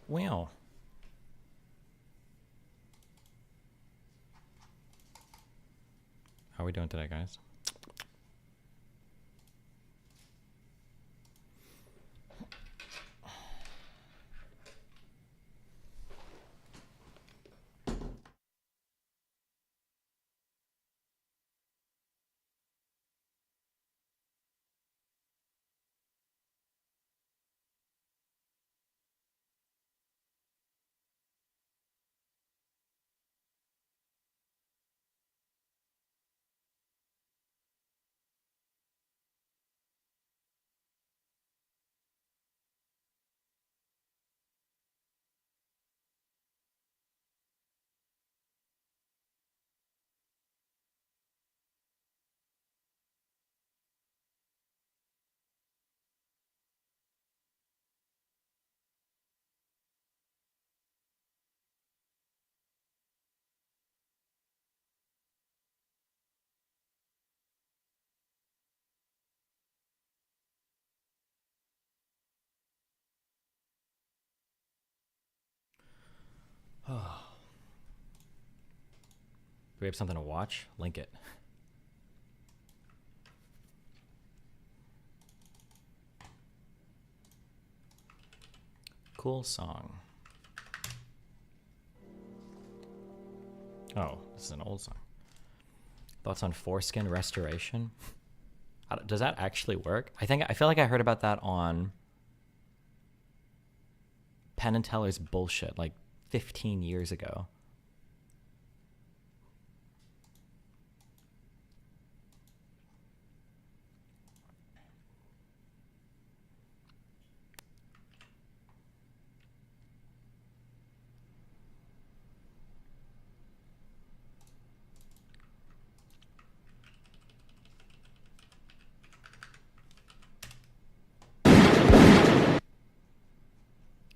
Well. How are we doing today, guys? Do we have something to watch? Link it. Cool song. Oh, this is an old song. Thoughts on foreskin restoration? Does that actually work? I feel like I heard about that on Penn and Teller's bullshit like 15 years ago.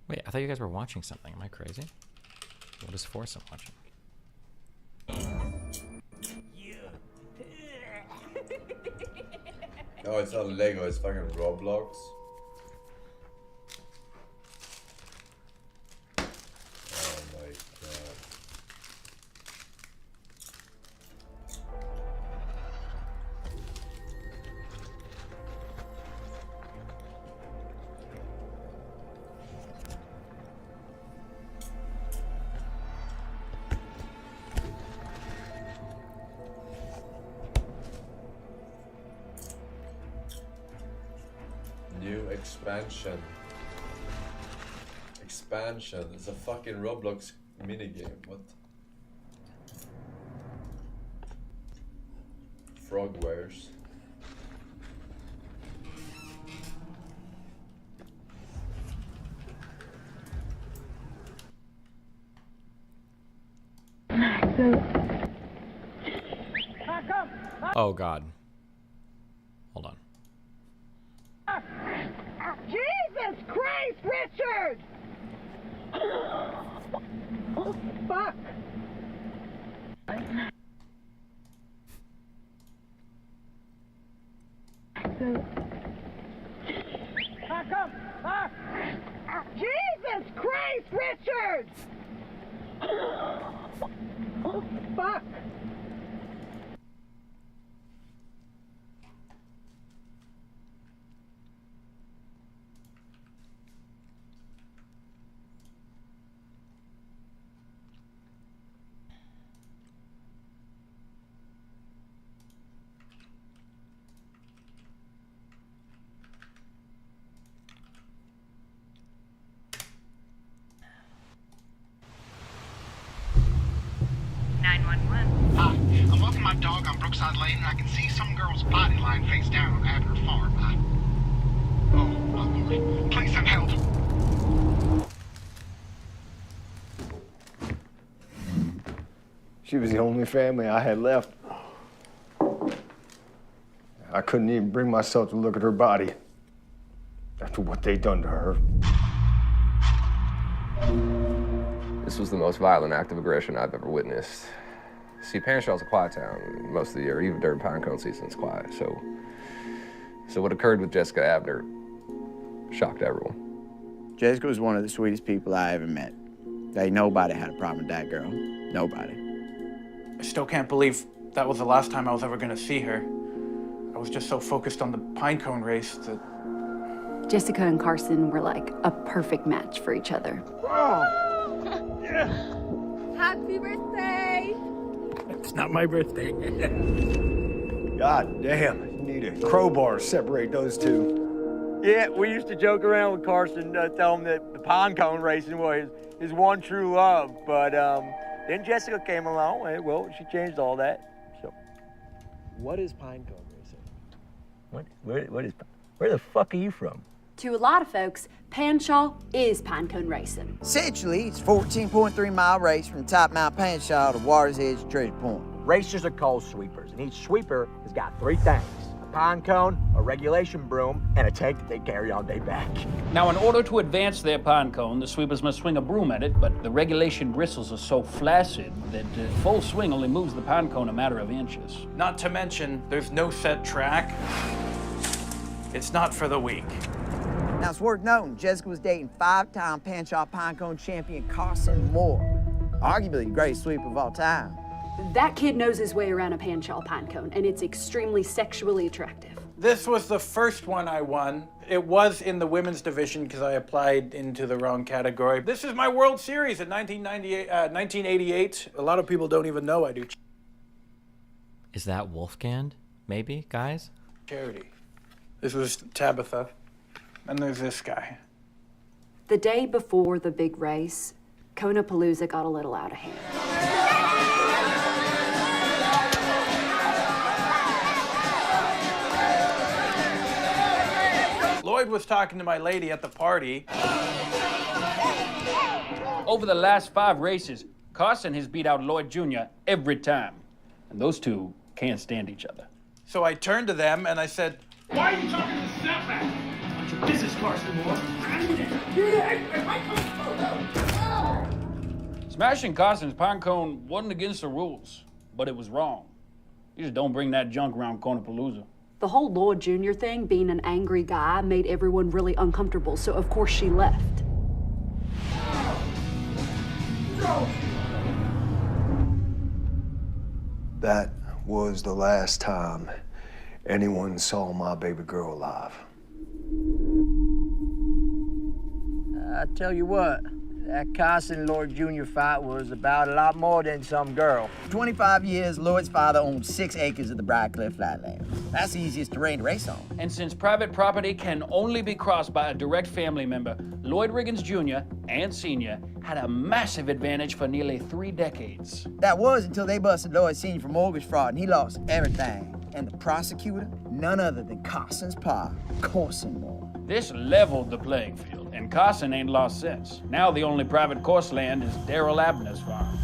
Wait, I thought you guys were watching something. Am I crazy? What is foursome watching? No, it's not Lego, it's fucking Roblox. Oh my god. New expansion. Expansion. It's a fucking Roblox minigame. What? Frogwares. Oh god. Hold on. Jesus Christ, Richard! Oh, fuck! Jesus Christ, Richard! Oh, fuck! I'm walking my dog on Brookside Lane and I can see some girl's body lying face down on Abner Farm. Oh, my Lord. Please send help. She was the only family I had left. I couldn't even bring myself to look at her body after what they'd done to her. This was the most violent act of aggression I've ever witnessed. See, Panshaw's a quiet town most of the year, even during pinecone season it's quiet. So what occurred with Jessica Abner shocked everyone. Jessica was one of the sweetest people I ever met. Ain't nobody had a problem with that girl. Nobody. I still can't believe that was the last time I was ever gonna see her. I was just so focused on the pinecone race that... Jessica and Carson were like a perfect match for each other. Happy birthday! It's not my birthday. God damn, you need a crowbar to separate those two. Yeah, we used to joke around with Carson, tell him that the pine cone racing was his one true love. But then Jessica came along, and well, she changed all that. So, What is pine cone racing? where the fuck are you from? To a lot of folks, Panshaw is pinecone racing. Essentially, it's a 14.3-mile race from Top Mount Panshaw to Water's Edge Treasure Point. Racers are called sweepers, and each sweeper has got three things: a pine cone, a regulation broom, and a tank that they carry on their back. Now, in order to advance their pine cone, the sweepers must swing a broom at it, but the regulation bristles are so flaccid that full swing only moves the pine cone a matter of inches. Not to mention, there's no set track. It's not for the weak. Now, it's worth noting, Jessica was dating 5-time Panshaw Pinecone champion Carson Moore, arguably the greatest sweeper of all time. That kid knows his way around a Panshaw pinecone, and it's extremely sexually attractive. This was the first one I won. It was in the women's division because I applied into the wrong category. This is my World Series in 1988. A lot of people don't even know I do Is that Wolfgang? Maybe, guys? charity. This was Tabitha. And there's this guy. The day before the big race, Konapalooza got a little out of hand. Lloyd was talking to my lady at the party. Over the last 5 races, Carson has beat out Lloyd Jr. every time. And those two can't stand each other. So I turned to them and I said, Why are you talking to Snapback? What's your business, Carson Moore? Smashing Carson's pinecone wasn't against the rules, but it was wrong. You just don't bring that junk around Konapalooza. The whole Lloyd Jr. thing, being an angry guy, made everyone really uncomfortable, so of course she left. That was the last time anyone saw my baby girl alive. I tell you what, that Carson Lloyd Jr. fight was about a lot more than some girl. 25 years, Lloyd's father owned 6 acres of the Briarcliff Flatlands. That's the easiest terrain to race on. And since private property can only be crossed by a direct family member, Lloyd Riggins Jr. and Sr. had a massive advantage for nearly 3 decades. That was until they busted Lloyd Sr. for mortgage fraud, and he lost everything. And the prosecutor, none other than Carson's pa, Carson Moore. This leveled the playing field, and Carson ain't lost since. Now the only private course land is Darrell Abner's farm.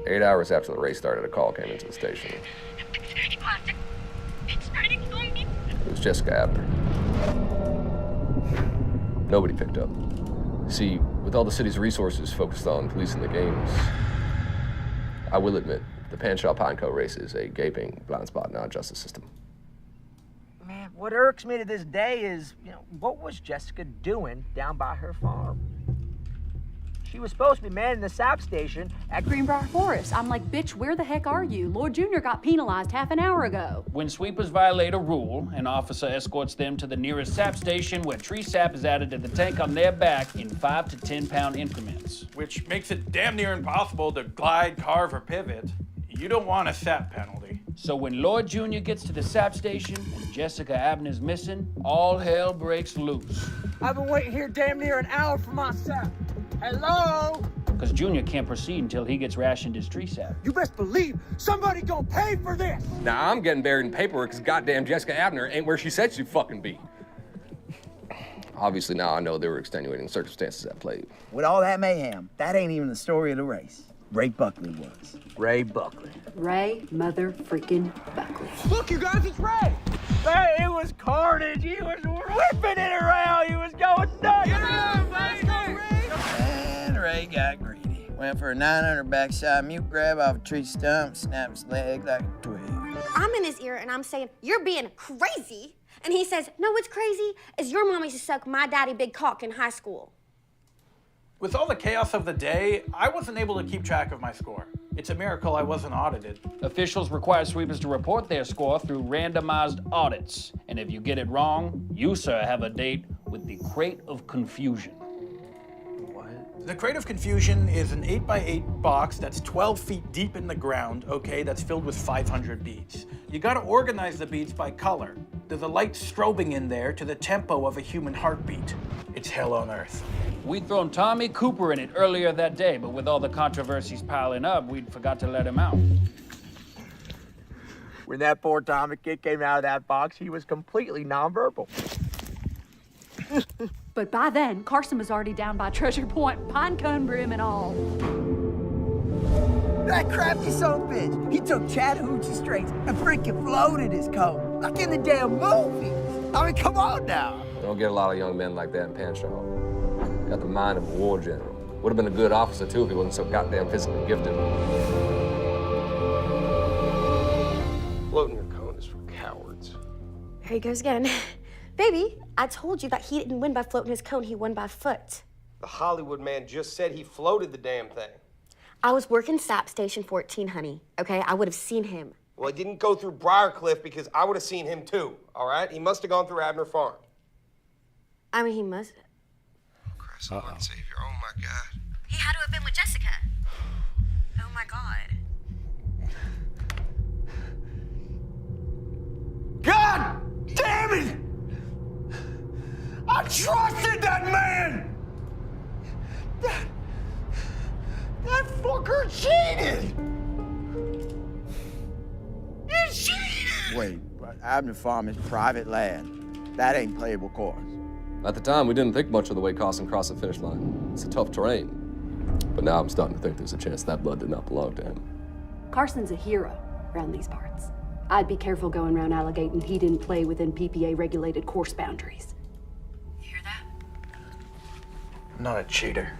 Eight hours after the race started, a call came into the station. It was Jessica Abner. Nobody picked up. See, with all the city's resources focused on policing the games, I will admit, the Panshaw Pinecone race is a gaping blind spot in our justice system. Man, what irks me to this day is, what was Jessica doing down by her farm? She was supposed to be manning the sap station at Greenbrier Forest. I'm like, bitch, where the heck are you? Lloyd Jr. got penalized half an hour ago. When sweepers violate a rule, an officer escorts them to the nearest sap station where tree sap is added to the tank on their back in 5 to 10 pound increments. which makes it damn near impossible to glide, carve, or pivot. You don't want a sap penalty. So when Lloyd Jr. gets to the sap station and Jessica Abner's missing, all hell breaks loose. I've been waiting here damn near an hour for my sap. Hello? Because Junior can't proceed until he gets rationed his tree sap. You best believe somebody gonna pay for this. Now I'm getting buried in paperwork because goddamn Jessica Abner ain't where she said she'd fucking be. Obviously now I know there were extenuating circumstances at play. With all that mayhem, that ain't even the story of the race. Ray Buckley was. Ray Buckley. Ray mother freaking Buckley. Look, you guys, it's Ray. Hey, it was carnage. He was whipping it around. He was going nuts. And Ray got greedy. Went for a 900 backside mute grab off a tree stump, snapped his leg like a twig. I'm in his ear and I'm saying, you're being crazy. And he says, no, what's crazy is your mom used to suck my daddy big cock in high school. With all the chaos of the day, I wasn't able to keep track of my score. It's a miracle I wasn't audited. Officials require sweepers to report their score through randomized audits. And if you get it wrong, you, sir, have a date with the Crate of Confusion. The Crate of Confusion is an 8x8 box that's 12 feet deep in the ground, okay, that's filled with 500 beads. You gotta organize the beads by color. There's a light strobing in there to the tempo of a human heartbeat. It's hell on earth. We'd thrown Tommy Cooper in it earlier that day, but with all the controversies piling up, we'd forgot to let him out. When that poor Tommy kid came out of that box, he was completely nonverbal. But by then, Carson was already down by Treasure Point, pinecone brim and all. That crafty son of a bitch, he took Chattahoochee strings and freaking floated his cone, like in the damn movies. I mean, come on now. Don't get a lot of young men like that in Pancho. Got the mind of a war general. Would have been a good officer, too, if he wasn't so goddamn physically gifted. Floating your cone is for cowards. Here he goes again. Baby, I told you that he didn't win by floating his cone, he won by foot. The Hollywood man just said he floated the damn thing. I was working SAP Station 14, honey, okay? I would have seen him. Well, he didn't go through Briarcliff because I would have seen him too, all right? He must have gone through Abner Farm. I mean, he must. Christ, Lord and Savior, oh my God. He had to have been with Jessica. Oh my God. God damn it! I trusted that man! That fucker cheated! He cheated! Wait, but Abner Farm is private land. That ain't playable course. At the time, we didn't think much of the way Carson crossed the finish line. It's a tough terrain. But now I'm starting to think there's a chance that blood did not belong to him. Carson's a hero around these parts. I'd be careful going around alligating he didn't play within PPA-regulated course boundaries. You hear that? I'm not a cheater.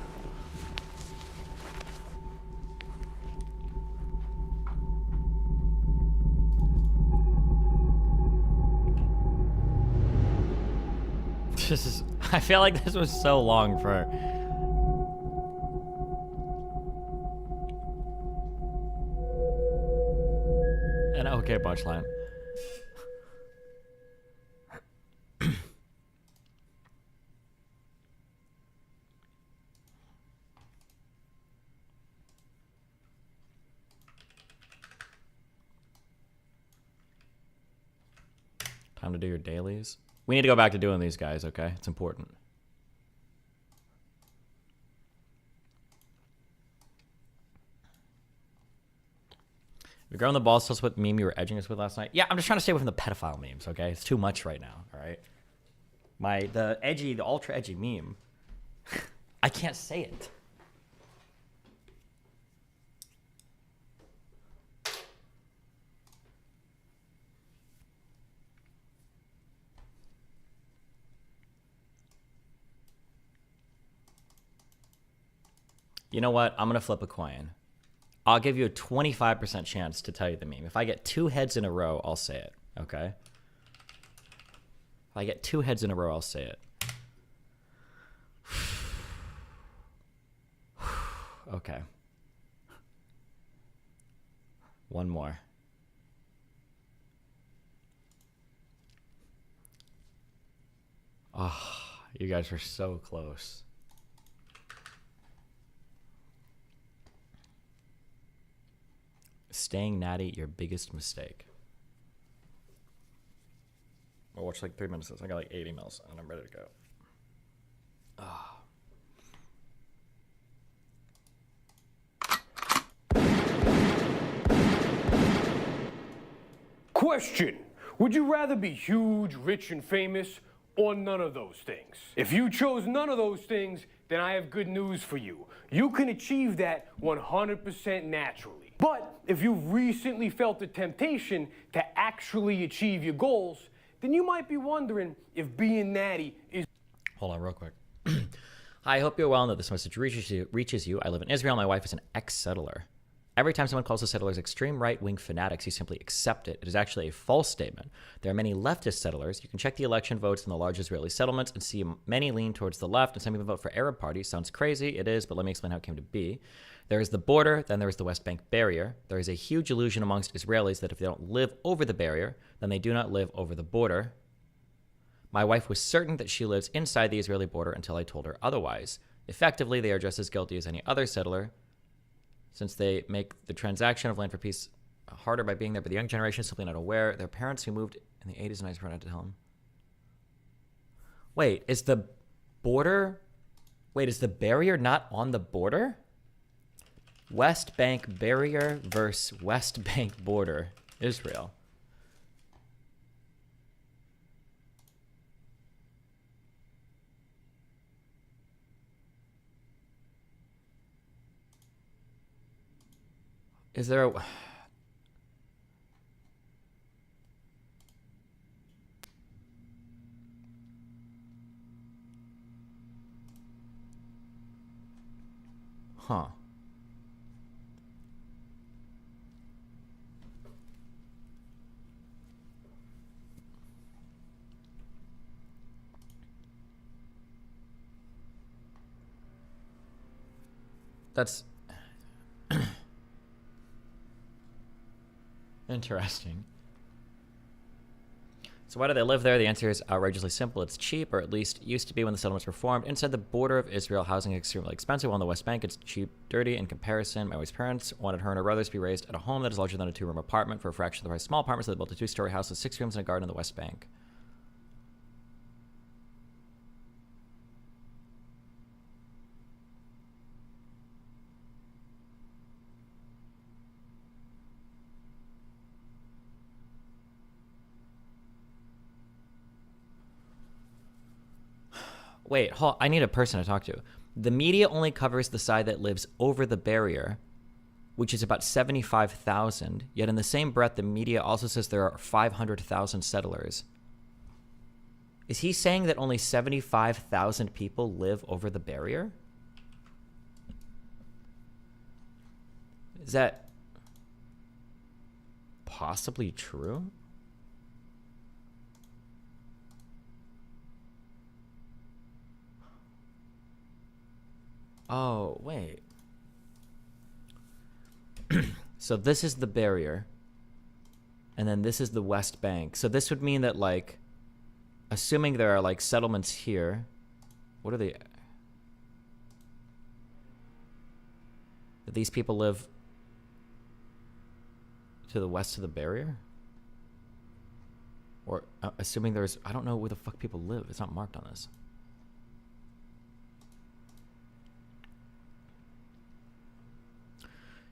I feel like this was so long for... an okay punchline. Time to do your dailies. We need to go back to doing these guys, okay? It's important. You're growing the balls to us with meme you were edging us with last night. Yeah, I'm just trying to stay away from the pedophile memes, okay? It's too much right now, all right? The ultra edgy meme. I can't say it. You know what? I'm going to flip a coin. I'll give you a 25% chance to tell you the meme. If I get 2 heads in a row, I'll say it, okay? If I get 2 heads in a row, I'll say it. Okay. One more. Oh, you guys are so close. Staying natty, your biggest mistake. I'll watch like 3 minutes. I got like 8 emails and I'm ready to go. Question. Would you rather be huge, rich, and famous, or none of those things? If you chose none of those things, then I have good news for you. You can achieve that 100% naturally. But if you've recently felt the temptation to actually achieve your goals, then you might be wondering if being natty is... Hold on real quick. Hi, I hope you're well and that this message reaches you. I live in Israel. My wife is an ex-settler. Every time someone calls the settlers extreme right-wing fanatics, you simply accept it. It is actually a false statement. There are many leftist settlers. You can check the election votes in the large Israeli settlements and see many lean towards the left, and some even vote for Arab parties. Sounds crazy. It is, but let me explain how it came to be. There is the border, then there is the West Bank barrier. There is a huge illusion amongst Israelis that if they don't live over the barrier, then they do not live over the border. My wife was certain that she lives inside the Israeli border until I told her otherwise. Effectively, they are just as guilty as any other settler, since they make the transaction of land for peace harder by being there, but the young generation is simply not aware. Their parents who moved in the 80s and 90s were not to tell them. Wait, is the barrier not on the border? West Bank barrier versus West Bank border, Israel. Is there a... Huh. That's... Interesting. So why do they live there? The answer is outrageously simple. It's cheap, or at least used to be when the settlements were formed. Inside the border of Israel, housing is extremely expensive. While on the West Bank, it's cheap, dirty in comparison. My wife's parents wanted her and her brothers to be raised at a home that is larger than a 2-room apartment for a fraction of the price of small apartments. So they built a 2-story house with 6 rooms and a garden in the West Bank. Wait, I need a person to talk to. The media only covers the side that lives over the barrier, which is about 75,000. Yet in the same breath, the media also says there are 500,000 settlers. Is he saying that only 75,000 people live over the barrier? Is that possibly true? Oh, wait. So this is the barrier. And then this is the West Bank. So this would mean that, like, assuming there are, like, settlements here. What are they? That these people live to the west of the barrier? Or assuming there's... I don't know where the fuck people live. It's not marked on this.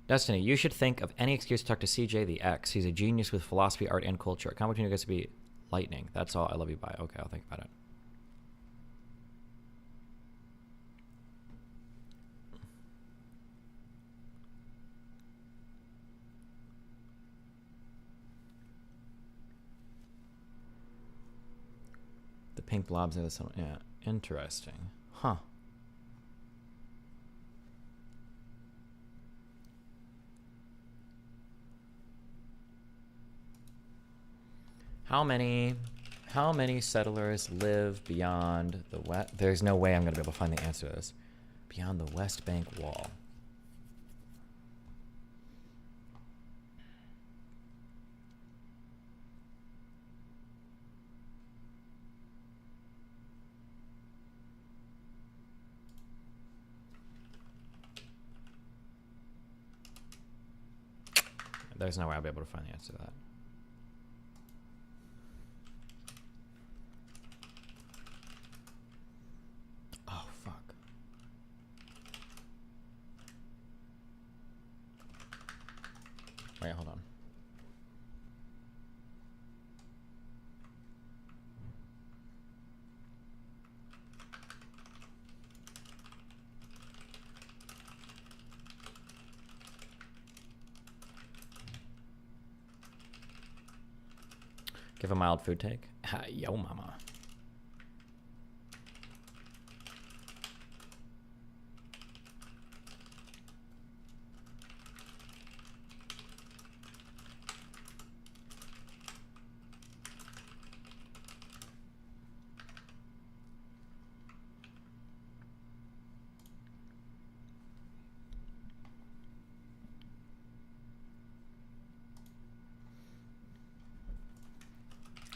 Destiny, you should think of any excuse to talk to CJ the X. He's a genius with philosophy, art, and culture. Comment between you guys to be lightning. That's all. I love you. Bye. Okay, I'll think about it. The pink blobs are the sun. Yeah, interesting. Huh. How many settlers live beyond the west? There's no way I'm going to be able to find the answer to this. Beyond the West Bank wall. There's no way I'll be able to find the answer to that. Wait, hold on. Give a mild food take. Yo, mama.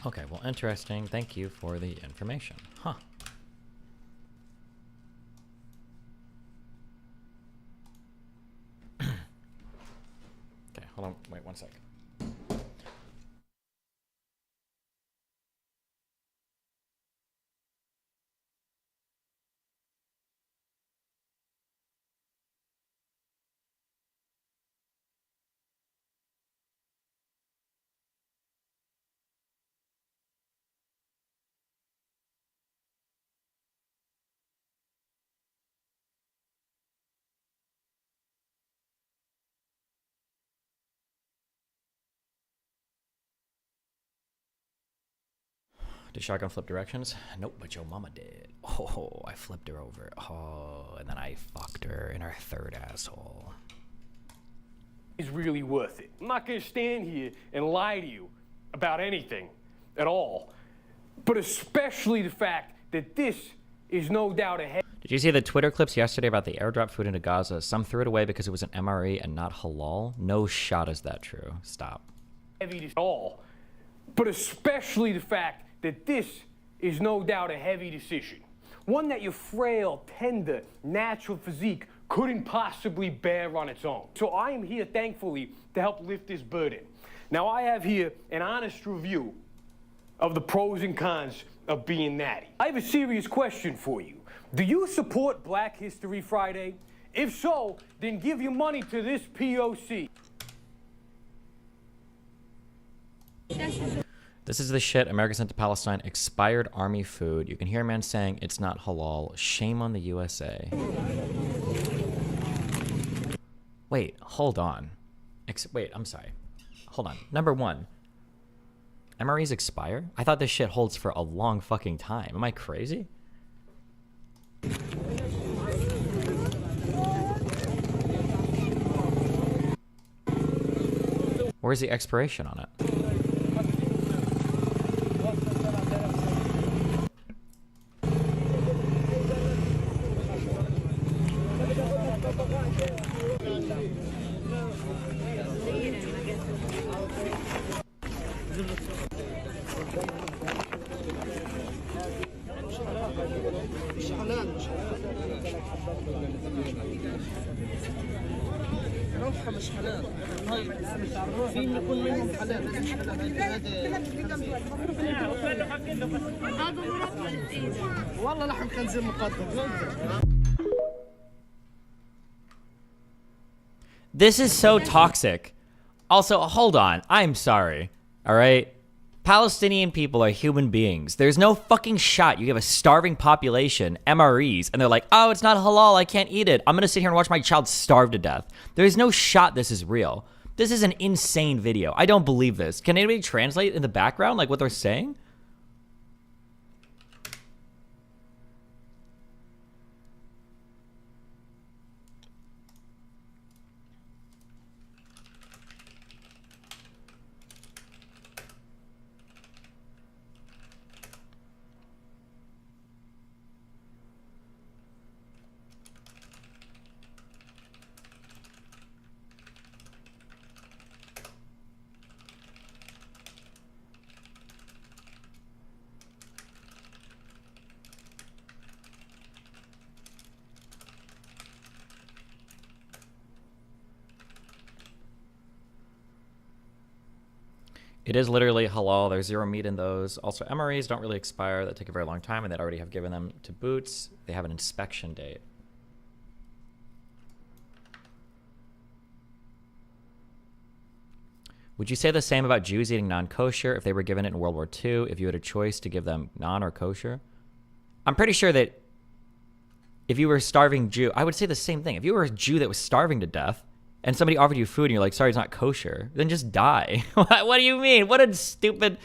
Okay, well, interesting. Thank you for the information. Huh. Okay, hold on. Wait 1 sec. Did shotgun flip directions? Nope, but your mama did. Oh, I flipped her over. Oh, and then I fucked her in her third asshole. Is really worth it. I'm not gonna stand here and lie to you about anything at all, but especially the fact that this is no doubt a Did you see the Twitter clips yesterday about the airdrop food into Gaza? Some threw it away because it was an MRE and not halal. No shot is that true. Stop. heavy at all, but especially the fact that this is no doubt a heavy decision. One that your frail, tender, natural physique couldn't possibly bear on its own. So I am here, thankfully, to help lift this burden. Now, I have here an honest review of the pros and cons of being natty. I have a serious question for you. Do you support Black History Friday? If so, then give your money to this POC. This is the shit America sent to Palestine. Expired army food. You can hear a man saying it's not halal. Shame on the USA. Wait, hold on. Wait, I'm sorry. Hold on. Number one, MREs expire? I thought this shit holds for a long fucking time. Am I crazy? Where's the expiration on it? والله لحم خنزير مقدم. This is so toxic. Also, hold on. I'm sorry. All right? Palestinian people are human beings. There's no fucking shot you give a starving population MREs and they're like, oh, it's not halal. I can't eat it. I'm going to sit here and watch my child starve to death. There's no shot this is real. This is an insane video. I don't believe this. Can anybody translate in the background like what they're saying? It is literally halal. There's zero meat in those. Also, MREs don't really expire. That take a very long time, and they'd already have given them to Boots. They have an inspection date. Would you say the same about Jews eating non-kosher if they were given it in World War II, if you had a choice to give them non or kosher? I'm pretty sure that if you were a starving Jew, I would say the same thing. If you were a Jew that was starving to death, and somebody offered you food and you're like, sorry, it's not kosher, then just die. What do you mean? What a stupid...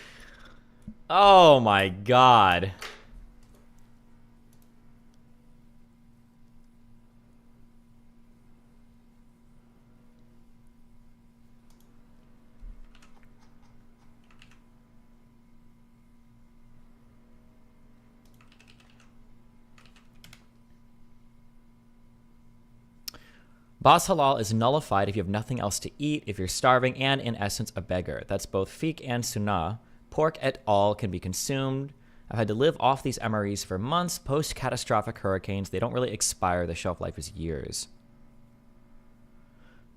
Oh my God. Bas halal is nullified if you have nothing else to eat, if you're starving, and in essence a beggar. That's both fiqh and sunnah. Pork et al. Can be consumed. I've had to live off these MREs for months. Post-catastrophic hurricanes, they don't really expire. The shelf life is years.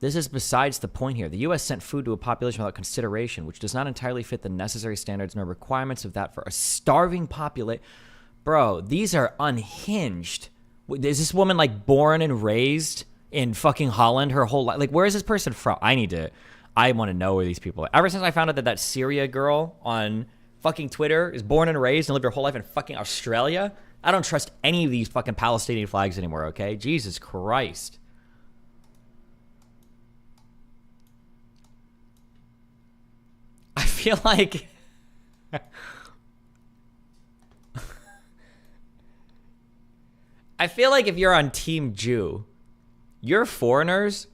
This is besides the point here. The U.S. sent food to a population without consideration, which does not entirely fit the necessary standards nor requirements of that for a starving population. Bro, these are unhinged. Is this woman, like, born and raised in fucking Holland her whole life? Like, where is this person from? I want to know where these people are. Ever since I found out that Syria girl on fucking Twitter is born and raised and lived her whole life in fucking Australia, I don't trust any of these fucking Palestinian flags anymore, okay? Jesus Christ. I feel like... I feel like if you're on Team Jew, your foreigners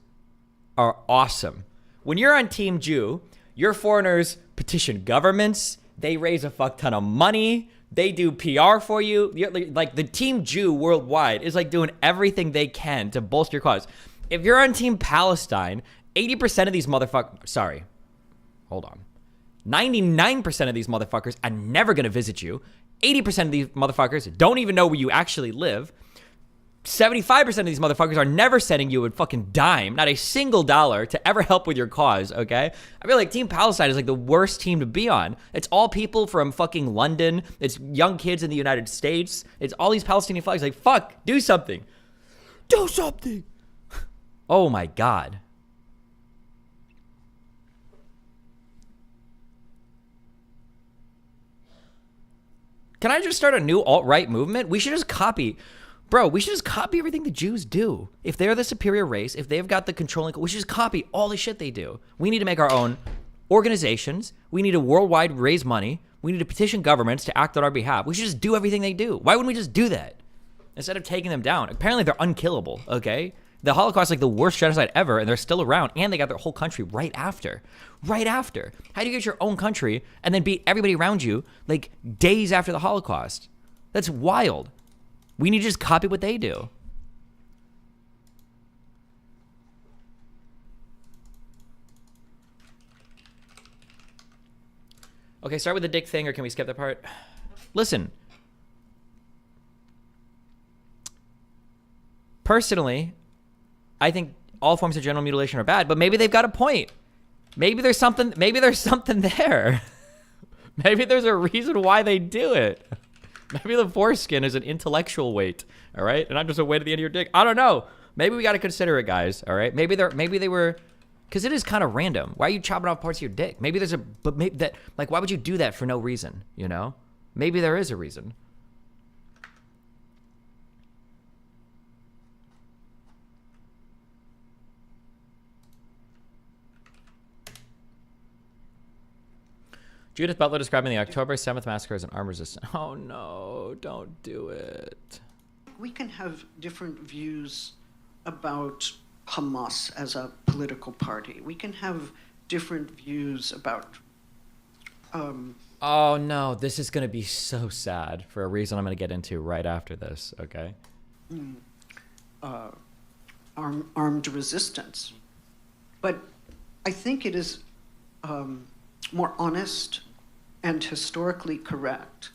are awesome. When you're on Team Jew, your foreigners petition governments, they raise a fuck ton of money, they do PR for you. Like, the Team Jew worldwide is like doing everything they can to bolster your cause. If you're on Team Palestine, 80% of these motherfuckers, sorry, hold on. 99% of these motherfuckers are never gonna visit you. 80% of these motherfuckers don't even know where you actually live. 75% of these motherfuckers are never sending you a fucking dime, not a single dollar to ever help with your cause, okay? I feel like Team Palestine is like the worst team to be on. It's all people from fucking London. It's young kids in the United States. It's all these Palestinian flags. Like, fuck, do something. Do something. Oh my God. Can I just start a new alt-right movement? We should just copy... Bro, we should just copy everything the Jews do. If they're the superior race, if they've got the controlling... We should just copy all the shit they do. We need to make our own organizations. We need to worldwide raise money. We need to petition governments to act on our behalf. We should just do everything they do. Why wouldn't we just do that? Instead of taking them down. Apparently they're unkillable, okay? The Holocaust is like the worst genocide ever, and they're still around, and they got their whole country right after. Right after. How do you get your own country and then beat everybody around you, like, days after the Holocaust? That's wild. We need to just copy what they do. Okay, start with the dick thing, or can we skip that part? Listen. Personally, I think all forms of genital mutilation are bad, but maybe they've got a point. Maybe there's something there. Maybe there's a reason why they do it. Maybe the foreskin is an intellectual weight, all right? And not just a weight at the end of your dick. I don't know. Maybe we got to consider it, guys, all right? Maybe they were, because it is kind of random. Why are you chopping off parts of your dick? Maybe there's why would you do that for no reason, you know? Maybe there is a reason. Judith Butler describing the October 7th massacre as an armed resistance. Oh no, don't do it. We can have different views about Hamas as a political party. We can have different views about... Oh no, this is going to be so sad for a reason I'm going to get into right after this, okay? Armed resistance. But I think it is more honest and historically correct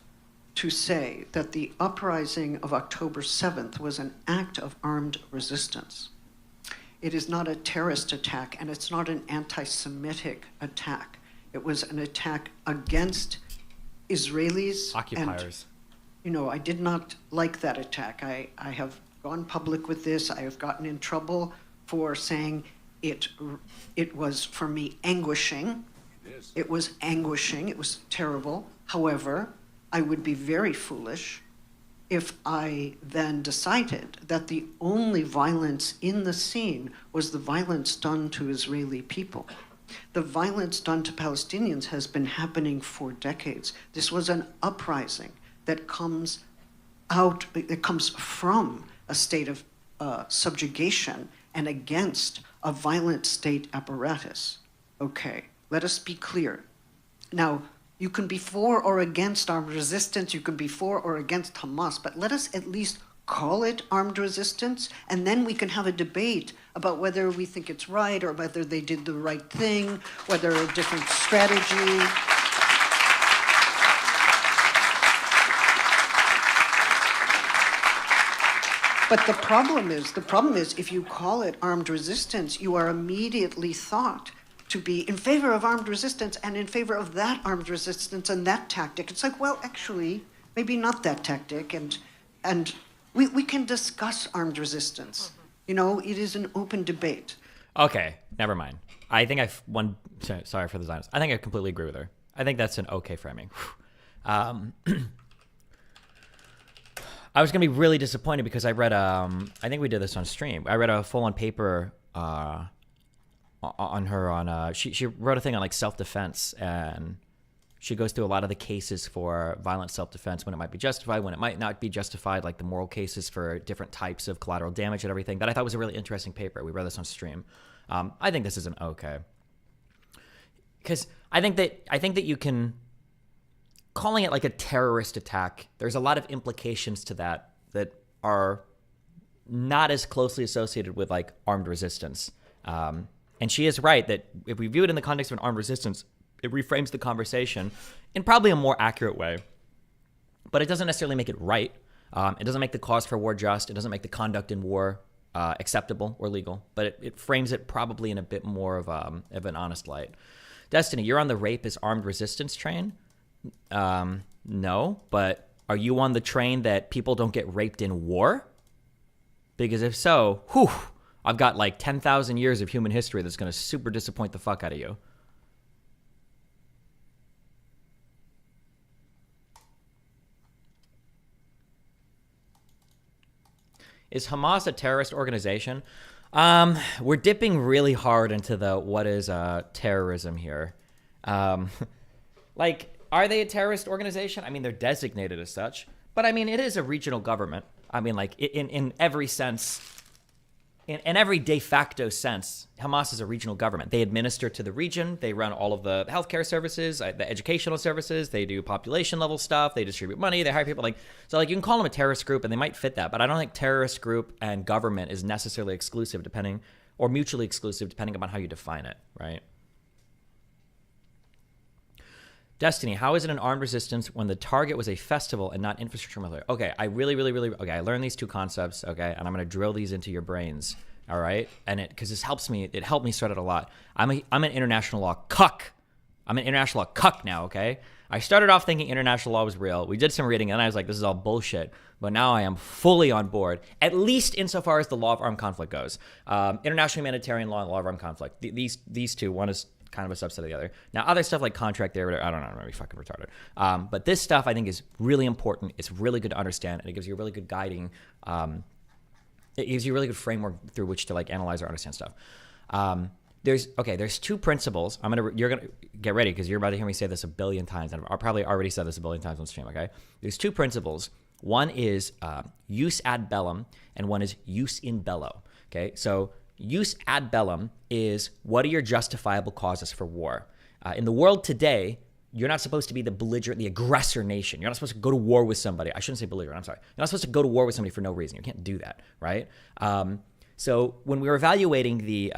to say that the uprising of October 7th was an act of armed resistance. It is not a terrorist attack, and it's not an anti-Semitic attack. It was an attack against Israelis. Occupiers. And, I did not like that attack. I have gone public with this. I have gotten in trouble for saying it was, for me, anguishing. It was anguishing. It was terrible. However, I would be very foolish if I then decided that the only violence in the scene was the violence done to Israeli people. The violence done to Palestinians has been happening for decades. This was an uprising that comes from a state of subjugation and against a violent state apparatus. Okay. Let us be clear. Now, you can be for or against armed resistance, you can be for or against Hamas, but let us at least call it armed resistance, and then we can have a debate about whether we think it's right or whether they did the right thing, whether a different strategy. But the problem is, if you call it armed resistance, you are immediately thought to be in favor of armed resistance and in favor of that armed resistance and that tactic. It's like, well, actually, maybe not that tactic, and we can discuss armed resistance. You know, it is an open debate. Okay, never mind. I think sorry for the Zionists. I think I completely agree with her. I think that's an okay framing. I was going to be really disappointed because I read, I think we did this on stream. I read a full-on paper on her she wrote a thing on like self-defense, and she goes through a lot of the cases for violent self-defense, when it might be justified, when it might not be justified, like the moral cases for different types of collateral damage and everything. That I thought was a really interesting paper. We read this on stream. I think this is an okay. Because I think that you can, calling it like a terrorist attack, there's a lot of implications to that are not as closely associated with like armed resistance. And she is right that if we view it in the context of an armed resistance, it reframes the conversation in probably a more accurate way. But it doesn't necessarily make it right. It doesn't make the cause for war just. It doesn't make the conduct in war acceptable or legal. But it frames it probably in a bit more of an honest light. Destiny, you're on the rape is armed resistance train? No, but are you on the train that people don't get raped in war? Because if so, I've got like 10,000 years of human history that's going to super disappoint the fuck out of you. Is Hamas a terrorist organization? We're dipping really hard into the what is terrorism here. Like, are they a terrorist organization? I mean, they're designated as such. But, I mean, it is a regional government. I mean, like, in every sense, in every de facto sense, Hamas is a regional government. They administer to the region. They run all of the healthcare services, the educational services. They do population level stuff. They distribute money. They hire people. So you can call them a terrorist group, and they might fit that. But I don't think terrorist group and government is necessarily exclusive, or mutually exclusive, depending upon how you define it, right? Destiny, how is it an armed resistance when the target was a festival and not infrastructure military? Okay, I really, I learned these two concepts, okay, and I'm going to drill these into your brains, all right? And because this helped me sort it a lot. I'm an international law cuck. I'm an international law cuck now, okay? I started off thinking international law was real. We did some reading, and I was like, this is all bullshit. But now I am fully on board, at least insofar as the law of armed conflict goes. International humanitarian law and law of armed conflict. These two, one is kind of a subset of the other. Now, other stuff like contract there, I don't know, I'm gonna be fucking retarded. But this stuff I think is really important. It's really good to understand, and it gives you a really good guiding. It gives you a really good framework through which to like analyze or understand stuff. There's two principles. You're gonna get ready because you're about to hear me say this a billion times, and I've probably already said this a billion times on stream. Okay, there's two principles. One is jus ad bellum, and one is jus in bello. Okay, so jus ad bellum is what are your justifiable causes for war? In the world today, you're not supposed to be the belligerent, the aggressor nation. You're not supposed to go to war with somebody. I shouldn't say belligerent, I'm sorry. You're not supposed to go to war with somebody for no reason. You can't do that, right? So when we're evaluating the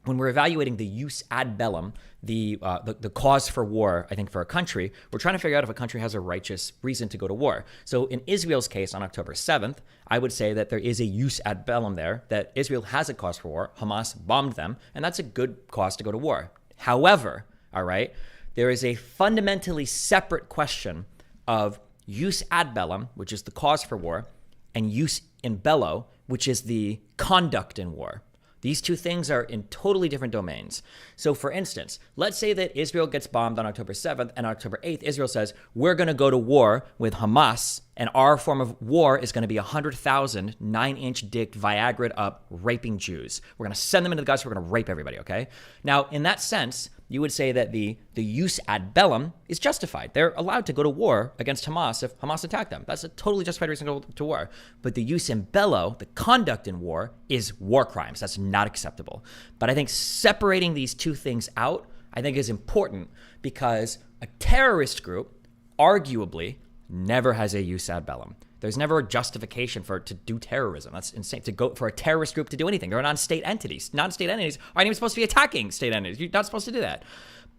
jus ad bellum, the cause for war, I think, for a country, we're trying to figure out if a country has a righteous reason to go to war. So in Israel's case, on October 7th, I would say that there is a jus ad bellum there, that Israel has a cause for war. Hamas bombed them, and that's a good cause to go to war. However, all right, there is a fundamentally separate question of jus ad bellum, which is the cause for war, and jus in bello, which is the conduct in war. These two things are in totally different domains. So for instance, let's say that Israel gets bombed on October 7th, and on October 8th, Israel says, we're going to go to war with Hamas, and our form of war is going to be 100,000 9-inch dick, Viagra'd up, raping Jews. We're going to send them into the Gaza, we're going to rape everybody, okay? Now, in that sense, you would say that the jus ad bellum is justified. They're allowed to go to war against Hamas if Hamas attacked them. That's a totally justified reason to go to war. But the jus in bello, the conduct in war, is war crimes. That's not acceptable. But I think separating these two things out, I think is important because a terrorist group, arguably, never has a jus ad bellum. There's never a justification for it to do terrorism. That's insane. To go for a terrorist group to do anything. They're non-state entities. Non-state entities aren't even supposed to be attacking state entities. You're not supposed to do that.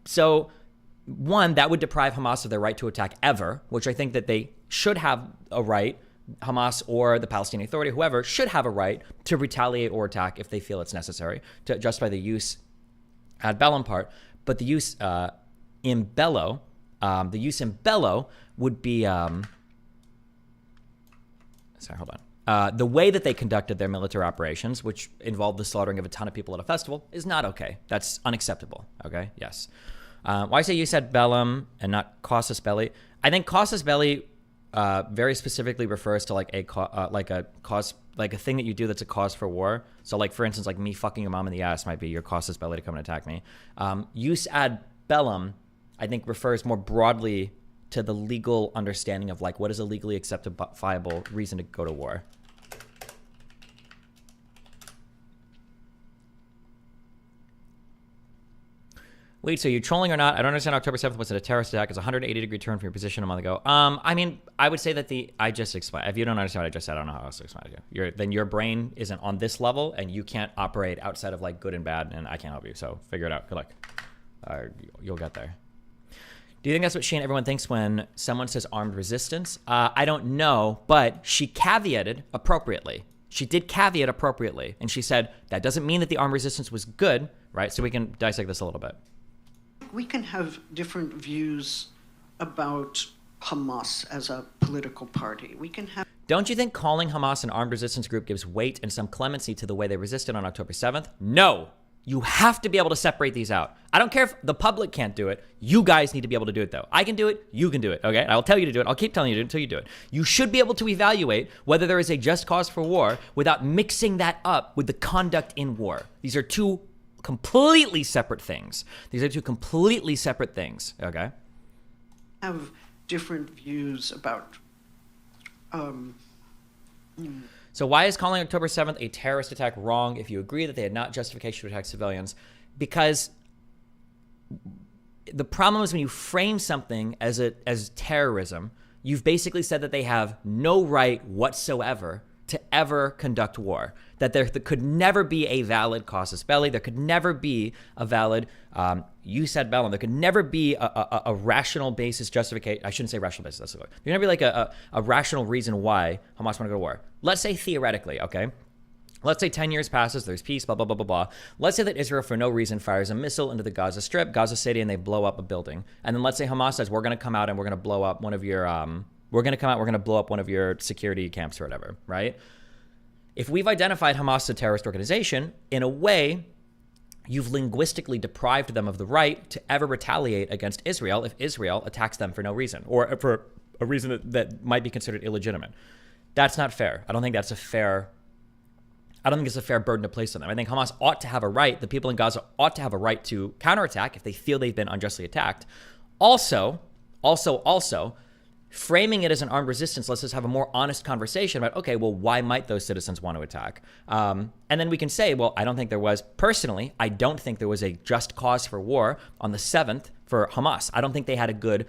So, one, that would deprive Hamas of their right to attack ever, which I think that they should have a right Hamas or the Palestinian Authority, whoever, should have a right to retaliate or attack if they feel it's necessary to justify the use ad bellum part. But the use in bello would be, sorry, hold on. The way that they conducted their military operations, which involved the slaughtering of a ton of people at a festival, is not okay. That's unacceptable. Okay, yes. Why say you said bellum and not casus belli? I think casus belli very specifically refers to like a cause, like a thing that you do that's a cause for war. So like, for instance, like me fucking your mom in the ass might be your casus belli to come and attack me. Jus ad bellum, I think, refers more broadly to the legal understanding of like what is a legally acceptable reason to go to war. Wait, so you're trolling or not? I don't understand. October 7th was it a terrorist attack? It's a 180-degree turn from your position a month ago. I mean, I would say that I just explained. If you don't understand what I just said, I don't know how else to explain it to you. Then your brain isn't on this level, and you can't operate outside of like good and bad, and I can't help you. So figure it out. Good luck. You'll get there. Do you think that's what Shane everyone thinks when someone says armed resistance? I don't know, but she caveated appropriately. She did caveat appropriately, and she said that doesn't mean that the armed resistance was good, right? So we can dissect this a little bit. We can have different views about Hamas as a political party. We can have. Don't you think calling Hamas an armed resistance group gives weight and some clemency to the way they resisted on October 7th? No. You have to be able to separate these out. I don't care if the public can't do it. You guys need to be able to do it, though. I can do it. You can do it, okay? I'll tell you to do it. I'll keep telling you to do it until you do it. You should be able to evaluate whether there is a just cause for war without mixing that up with the conduct in war. These are two completely separate things. These are two completely separate things, okay? Have different views about. So why is calling October 7th a terrorist attack wrong if you agree that they had not justification to attack civilians? Because the problem is when you frame something as terrorism, you've basically said that they have no right whatsoever to ever conduct war. That there could never be a valid casus belli. There could never be a valid jus ad bellum. There could never be a rational basis justification. I shouldn't say rational basis. That's the word. There's never be like a rational reason why Hamas want to go to war. Let's say theoretically, okay? Let's say 10 years passes, there's peace, blah, blah, blah, blah, blah. Let's say that Israel, for no reason, fires a missile into the Gaza Strip, Gaza City, and they blow up a building. And then let's say Hamas says, we're going to come out and we're going to blow up one of your, we're going to blow up one of your security camps or whatever, right? If we've identified Hamas as a terrorist organization, in a way, you've linguistically deprived them of the right to ever retaliate against Israel if Israel attacks them for no reason, or for a reason that might be considered illegitimate. That's not fair. I don't think it's a fair burden to place on them. I think Hamas ought to have a right, the people in Gaza ought to have a right to counterattack if they feel they've been unjustly attacked. Also, framing it as an armed resistance lets us have a more honest conversation about, okay, well, why might those citizens want to attack? And then we can say, well, I don't think there was, personally, I don't think there was a just cause for war on the 7th for Hamas. I don't think they had a good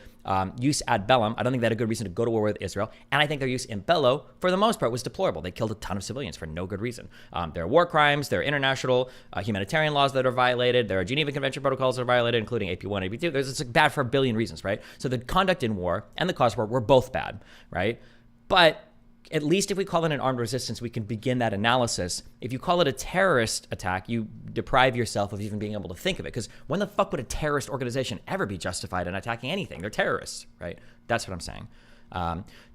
jus ad bellum. I don't think they had a good reason to go to war with Israel. And I think their use in bello, for the most part, was deplorable. They killed a ton of civilians for no good reason. There are war crimes. There are international humanitarian laws that are violated. There are Geneva Convention protocols that are violated, including AP1, AP2. It's bad for a billion reasons, right? So the conduct in war and the cause for war were both bad, right? But at least if we call it an armed resistance, we can begin that analysis. If you call it a terrorist attack, you deprive yourself of even being able to think of it. Because when the fuck would a terrorist organization ever be justified in attacking anything? They're terrorists, right? That's what I'm saying.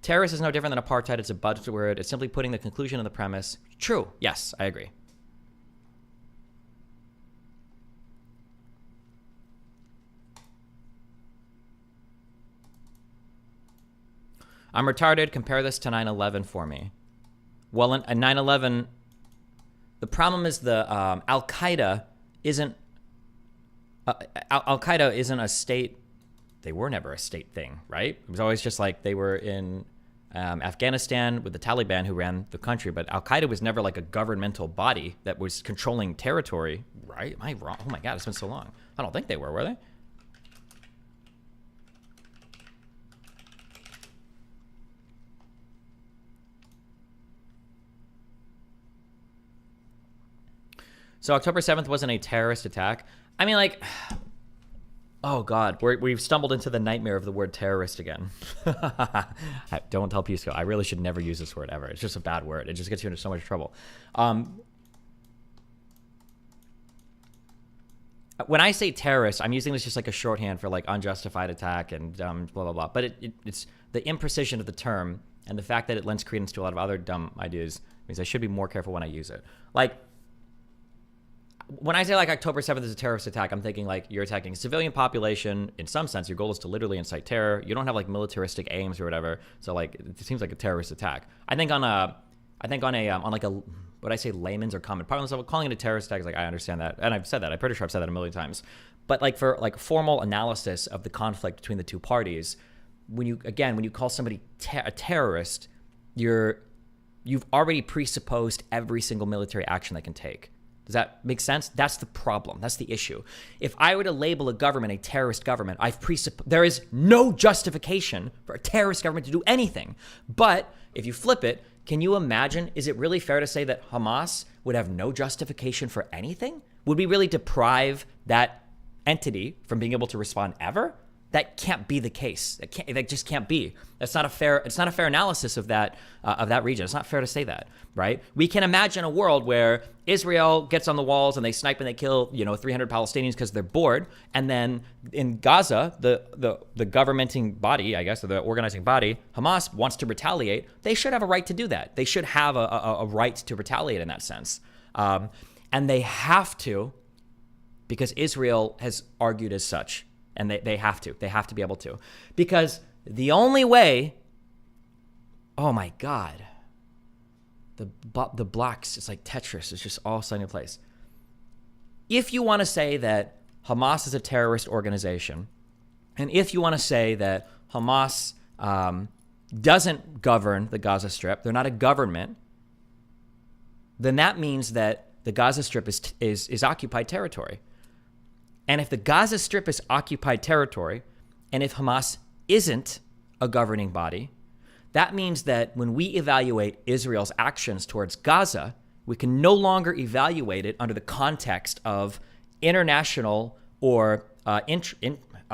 Terrorist is no different than apartheid. It's a buzzword. It's simply putting the conclusion on the premise. True. Yes, I agree. I'm retarded. Compare this to 9/11 for me. Well, in 9/11, the problem is the Al-Qaeda isn't Al-Qaeda isn't a state. They were never a state thing, right? It was always just like they were in Afghanistan with the Taliban who ran the country, but Al-Qaeda was never like a governmental body that was controlling territory, right? Am I wrong? Oh my God, it's been so long. I don't think they were they? So October 7th wasn't a terrorist attack. I mean, like, Oh God, we've stumbled into the nightmare of the word terrorist again. Don't tell Pisco. I really should never use this word ever. It's just a bad word. It just gets you into so much trouble. When I say terrorist, I'm using this just like a shorthand for like unjustified attack and blah, blah, blah. But it's the imprecision of the term and the fact that it lends credence to a lot of other dumb ideas means I should be more careful when I use it. Like, when I say like October 7th is a terrorist attack, I'm thinking like you're attacking a civilian population. In some sense, your goal is to literally incite terror. You don't have like militaristic aims or whatever. So like it seems like a terrorist attack. I think on like a what I say layman's or common parlance level, calling it a terrorist attack is like I understand that, and I've said that. I'm pretty sure I've said that a million times. But like for like formal analysis of the conflict between the two parties, when you call somebody a terrorist, you've already presupposed every single military action they can take. Does that make sense? That's the problem. That's the issue. If I were to label a government a terrorist government, there is no justification for a terrorist government to do anything. But if you flip it, can you imagine, is it really fair to say that Hamas would have no justification for anything? Would we really deprive that entity from being able to respond ever? That can't be the case. That just can't be. It's not a fair analysis of that region. It's not fair to say that, right? We can imagine a world where Israel gets on the walls and they snipe and they kill 300 Palestinians because they're bored, and then in Gaza, the governing body, I guess, or the organizing body, Hamas wants to retaliate. They should have a right to do that. They should have a right to retaliate in that sense, and they have to, because Israel has argued as such. And they have to be able to, because the only way, oh my God, the blocks, it's like Tetris, it's just all set in place. If you want to say that Hamas is a terrorist organization, and if you want to say that Hamas doesn't govern the Gaza Strip, they're not a government, then that means that the Gaza Strip is occupied territory. And if the Gaza Strip is occupied territory, and if Hamas isn't a governing body, that means that when we evaluate Israel's actions towards Gaza, we can no longer evaluate it under the context of international or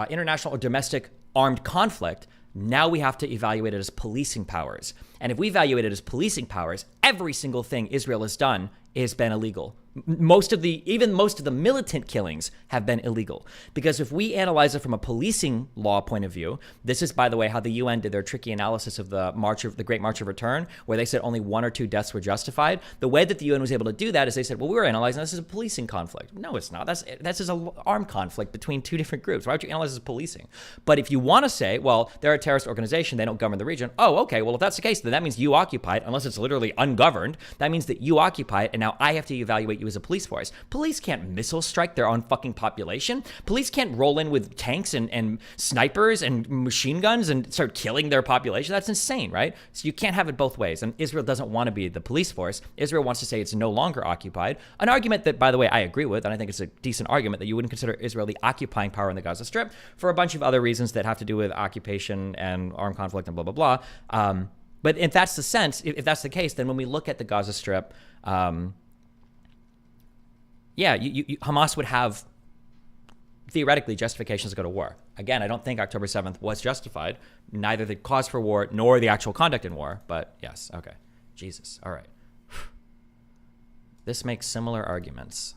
international or domestic armed conflict. Now we have to evaluate it as policing powers. And if we evaluate it as policing powers, every single thing Israel has done has been illegal. Most of the militant killings have been illegal. Because if we analyze it from a policing law point of view, this is, by the way, how the UN did their tricky analysis of the Great March of Return, where they said only 1 or 2 deaths were justified. The way that the UN was able to do that is they said, well, we were analyzing this as a policing conflict. No, it's not. That's just an armed conflict between 2 different groups. Why would you analyze it as policing? But if you want to say, well, they're a terrorist organization, they don't govern the region. Oh, okay. Well, if that's the case, then that means you occupy it, unless it's literally ungoverned. That means that you occupy it, and now I have to evaluate you as a police force. Police can't missile strike their own fucking population. Police can't roll in with tanks and snipers and machine guns and start killing their population. That's insane, right? So you can't have it both ways. And Israel doesn't want to be the police force. Israel wants to say it's no longer occupied. An argument that, by the way, I agree with, and I think it's a decent argument, that you wouldn't consider Israel the occupying power in the Gaza Strip for a bunch of other reasons that have to do with occupation and armed conflict and blah, blah, blah. But if that's the sense, if that's the case, then when we look at the Gaza Strip, Hamas would have theoretically justifications to go to war. Again, I don't think October 7th was justified, neither the cause for war nor the actual conduct in war. But yes, okay. Jesus. All right. This makes similar arguments.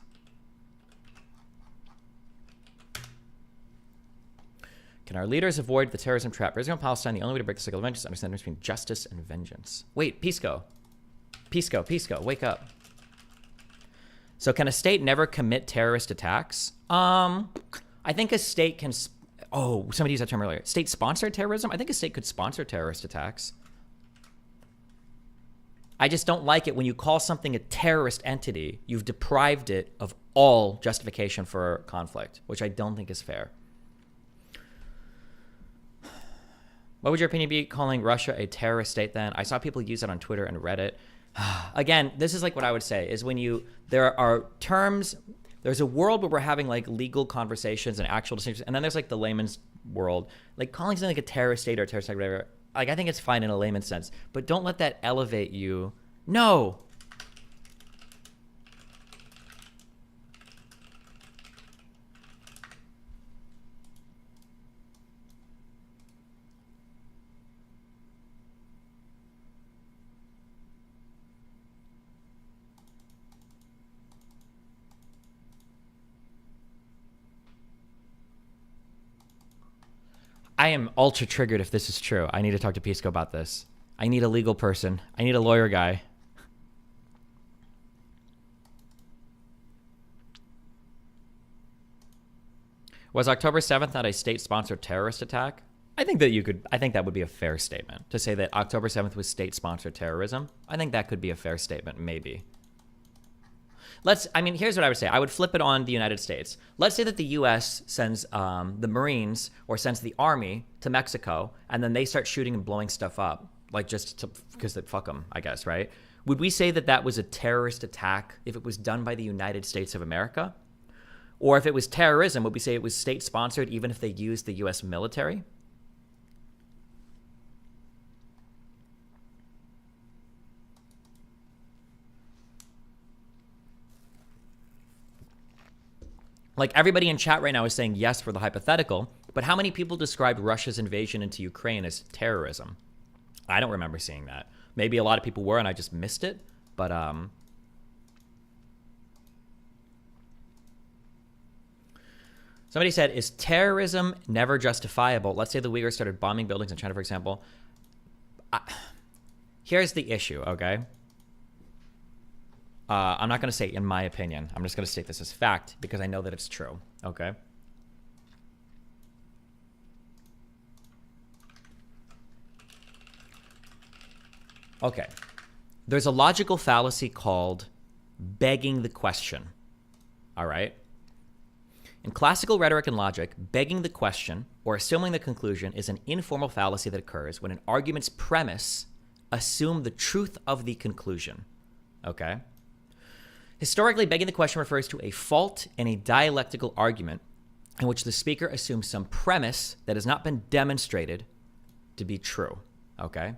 Can our leaders avoid the terrorism trap? For Israel and Palestine, the only way to break the cycle of vengeance is to understand the difference between justice and vengeance. Wait, Pisco, wake up. So can a state never commit terrorist attacks? I think a state can... Oh, somebody used that term earlier. State-sponsored terrorism? I think a state could sponsor terrorist attacks. I just don't like it when you call something a terrorist entity, you've deprived it of all justification for conflict, which I don't think is fair. What would your opinion be calling Russia a terrorist state then? I saw people use it on Twitter and Reddit. Again, this is like what I would say is when there are terms, there's a world where we're having like legal conversations and actual distinctions, and then there's like the layman's world, like calling something like a terrorist state or a terrorist state, whatever. Like I think it's fine in a layman's sense, but don't let that elevate you. No. I am ultra triggered if this is true. I need to talk to Pisco about this. I need a legal person. I need a lawyer guy. Was October 7th not a state-sponsored terrorist attack? I think that would be a fair statement. To say that October 7th was state-sponsored terrorism, I think that could be a fair statement, maybe. Here's what I would say. I would flip it on the United States. Let's say that the U.S. sends the Marines or sends the Army to Mexico, and then they start shooting and blowing stuff up, like because they fuck them, I guess, right? Would we say that that was a terrorist attack if it was done by the United States of America? Or if it was terrorism, would we say it was state-sponsored even if they used the U.S. military? Like, everybody in chat right now is saying yes for the hypothetical, but how many people described Russia's invasion into Ukraine as terrorism? I don't remember seeing that. Maybe a lot of people were and I just missed it, but somebody said, is terrorism never justifiable? Let's say the Uyghurs started bombing buildings in China, for example. Here's the issue, okay? I'm not going to say in my opinion. I'm just going to state this as fact because I know that it's true, okay? Okay. There's a logical fallacy called begging the question, all right? In classical rhetoric and logic, begging the question or assuming the conclusion is an informal fallacy that occurs when an argument's premise assumes the truth of the conclusion, okay? Historically, begging the question refers to a fault in a dialectical argument in which the speaker assumes some premise that has not been demonstrated to be true, okay?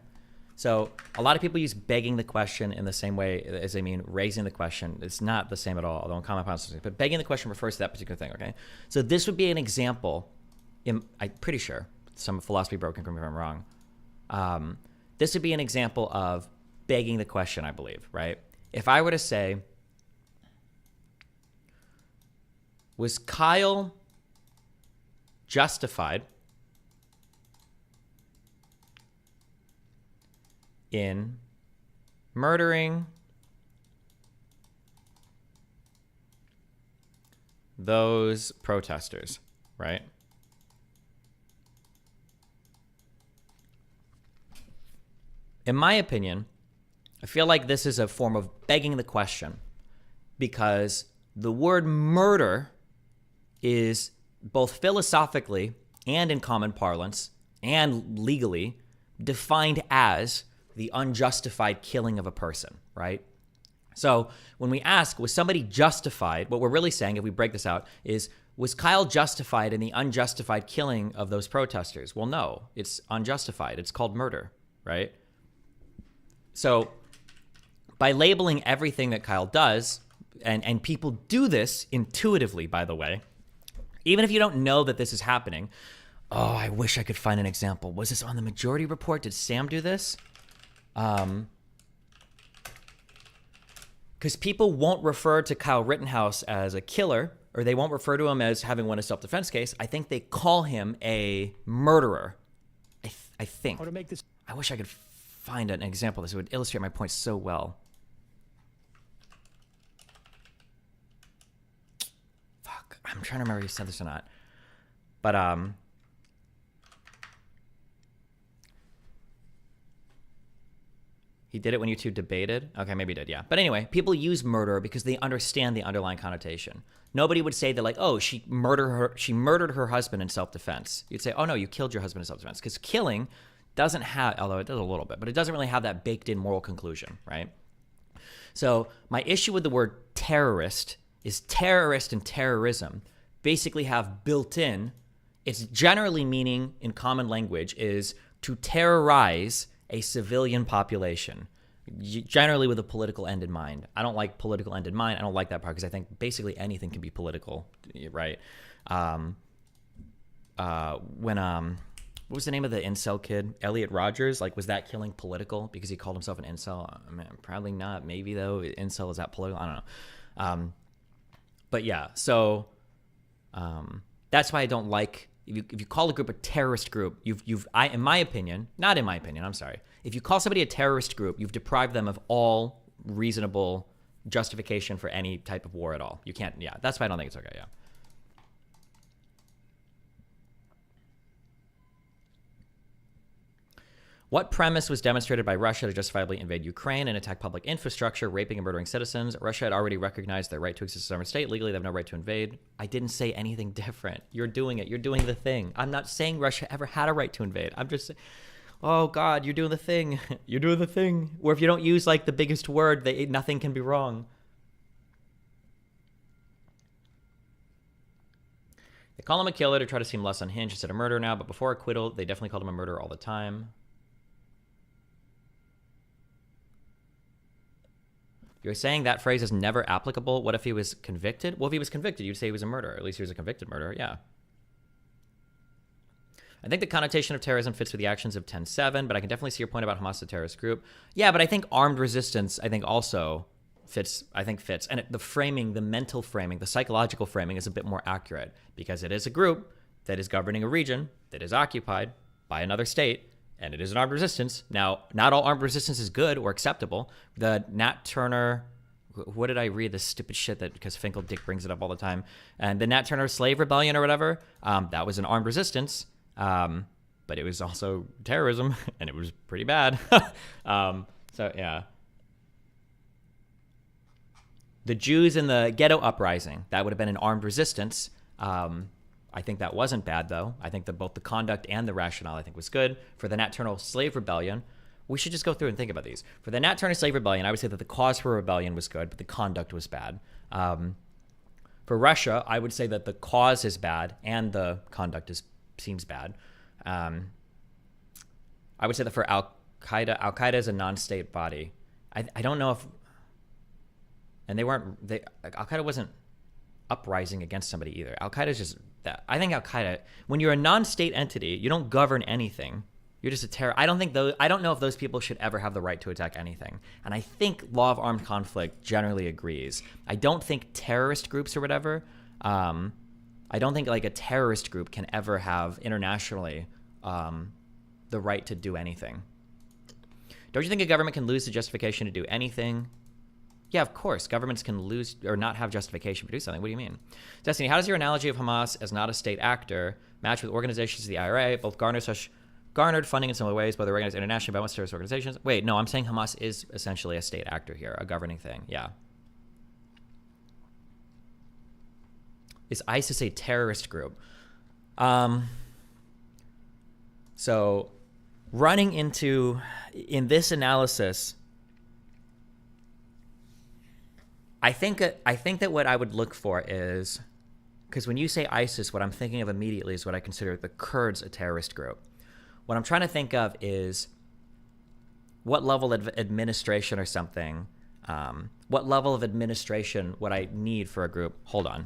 So a lot of people use begging the question in the same way as they mean raising the question. It's not the same at all, although in common parlance, but begging the question refers to that particular thing, okay? So this would be an example, I'm pretty sure, some philosophy bro can correct me if I'm wrong. This would be an example of begging the question, I believe, right? If I were to say, was Kyle justified in murdering those protesters, right? In my opinion, I feel like this is a form of begging the question because the word murder is both philosophically and in common parlance and legally defined as the unjustified killing of a person, right? So when we ask, was somebody justified, what we're really saying, if we break this out, is, was Kyle justified in the unjustified killing of those protesters? Well, no, it's unjustified. It's called murder, right? So by labeling everything that Kyle does, and people do this intuitively, by the way, even if you don't know that this is happening. Oh, I wish I could find an example. Was this on the Majority Report? Did Sam do this? Because people won't refer to Kyle Rittenhouse as a killer, or they won't refer to him as having won a self-defense case. I think they call him a murderer. I think. How to make this? I wish I could find an example of this. It would illustrate my point so well. I'm trying to remember if he said this or not. But, he did it when you two debated? Okay, maybe he did, yeah. But anyway, people use murder because they understand the underlying connotation. Nobody would say that, like, oh, she murdered her husband in self-defense. You'd say, oh, no, you killed your husband in self-defense. Because killing doesn't have, although it does a little bit, but it doesn't really have that baked-in moral conclusion, right? So my issue with the word terrorist is terrorist and terrorism basically have built in, its generally meaning in common language is to terrorize a civilian population, generally with a political end in mind. I don't like political end in mind. I don't like that part because I think basically anything can be political, right? What was the name of the incel kid? Elliot Rogers? Like, was that killing political because he called himself an incel? I mean, probably not. Maybe, though. Incel, is that political? I don't know. But yeah, so that's why I don't like if you call a group a terrorist group, in my opinion, not in my opinion, I'm sorry. If you call somebody a terrorist group, you've deprived them of all reasonable justification for any type of war at all. You can't, yeah, that's why I don't think it's okay, yeah. What premise was demonstrated by Russia to justifiably invade Ukraine and attack public infrastructure, raping and murdering citizens? Russia had already recognized their right to exist as a sovereign state. Legally, they have no right to invade. I didn't say anything different. You're doing it. You're doing the thing. I'm not saying Russia ever had a right to invade. I'm just saying, oh, God, you're doing the thing. You're doing the thing. Where if you don't use, like, the biggest word, nothing can be wrong. They call him a killer to try to seem less unhinged instead of murderer now, but before acquittal, they definitely called him a murderer all the time. You're saying that phrase is never applicable. What if he was convicted? Well, if he was convicted, you'd say he was a murderer. At least he was a convicted murderer, yeah. I think the connotation of terrorism fits with the actions of 10-7, but I can definitely see your point about Hamas, a terrorist group. Yeah, but I think armed resistance, I think also fits. And the framing, the mental framing, the psychological framing is a bit more accurate because it is a group that is governing a region that is occupied by another state. And it is an armed resistance. Now, not all armed resistance is good or acceptable. The Nat Turner, what did I read? This stupid shit that, because Finkel Dick brings it up all the time. And the Nat Turner slave rebellion or whatever, that was an armed resistance. But it was also terrorism, and it was pretty bad. So, yeah. The Jews in the ghetto uprising, that would have been an armed resistance. I think that wasn't bad, though. I think that both the conduct and the rationale, I think, was good. For the Nat Turner slave rebellion, we should just go through and think about these. For the Nat Turner slave rebellion, I would say that the cause for rebellion was good, but the conduct was bad. For Russia, I would say that the cause is bad and the conduct seems bad. I would say that for Al-Qaeda is a non-state body. I don't know if... And Al-Qaeda wasn't uprising against somebody either. Al-Qaeda is just that. I think Al-Qaeda, when you're a non-state entity, you don't govern anything. You're just a terror. I don't know if those people should ever have the right to attack anything. And I think law of armed conflict generally agrees. I don't think terrorist groups or whatever, I don't think like a terrorist group can ever have internationally the right to do anything. Don't you think a government can lose the justification to do anything? Yeah, of course. Governments can lose or not have justification to do something. What do you mean? Destiny, how does your analogy of Hamas as not a state actor match with organizations of the IRA, both garnered funding in similar ways, whether organized internationally by terrorist organizations? Wait, no, I'm saying Hamas is essentially a state actor here, a governing thing. Yeah. Is ISIS a terrorist group? So running into, in this analysis, I think that what I would look for is, because when you say ISIS, what I'm thinking of immediately is what I consider the Kurds a terrorist group. What I'm trying to think of is what level of administration or something, what level of administration would I need for a group? Hold on.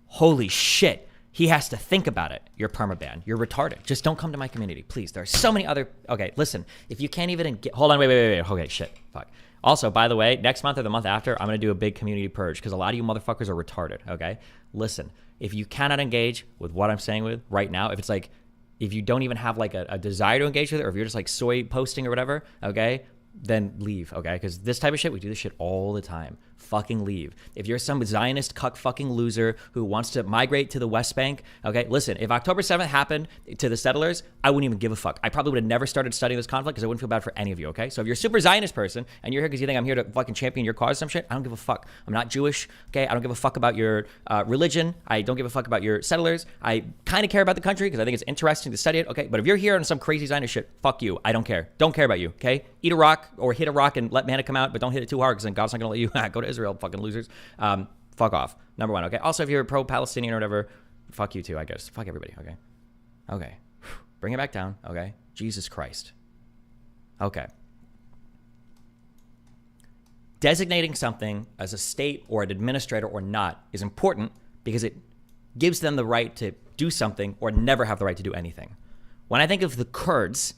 Holy shit. He has to think about it. You're permaban. You're retarded. Just don't come to my community, please. There are so many other... Okay, listen. If you can't even... Hold on, wait. Okay, shit. Fuck. Also, by the way, next month or the month after, I'm going to do a big community purge because a lot of you motherfuckers are retarded, okay? Listen, if you cannot engage with what I'm saying with right now, if it's like, if you don't even have like a desire to engage with it, or if you're just like soy posting or whatever, okay, then leave, okay? Because this type of shit, we do this shit all the time. Fucking leave. If you're some Zionist cuck fucking loser who wants to migrate to the West Bank, okay, listen, if October 7th happened to the settlers, I wouldn't even give a fuck. I probably would have never started studying this conflict because I wouldn't feel bad for any of you, okay? So if you're a super Zionist person and you're here because you think I'm here to fucking champion your cause or some shit, I don't give a fuck. I'm not Jewish, okay? I don't give a fuck about your religion. I don't give a fuck about your settlers. I kind of care about the country because I think it's interesting to study it, okay? But if you're here on some crazy Zionist shit, fuck you. I don't care. Don't care about you, okay? Eat a rock or hit a rock and let mana come out, but don't hit it too hard because then God's not going to let you go to Israel, fucking losers. Fuck off. Number one, okay? Also, if you're pro-Palestinian or whatever, fuck you too, I guess. Fuck everybody, okay? Okay. Bring it back down, okay? Jesus Christ. Okay. Designating something as a state or an administrator or not is important because it gives them the right to do something or never have the right to do anything. When I think of the Kurds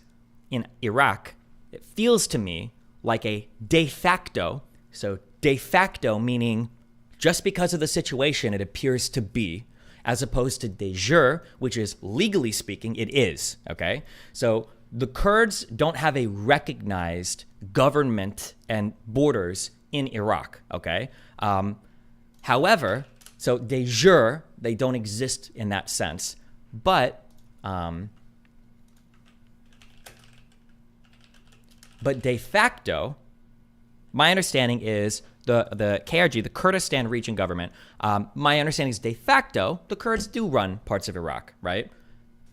in Iraq, it feels to me like a de facto, so de facto meaning just because of the situation it appears to be, as opposed to de jure, which is legally speaking, it is, okay? So the Kurds don't have a recognized government and borders in Iraq, okay? However, so de jure, they don't exist in that sense, but de facto, my understanding is the KRG, the Kurdistan Region Government, my understanding is de facto, the Kurds do run parts of Iraq, right?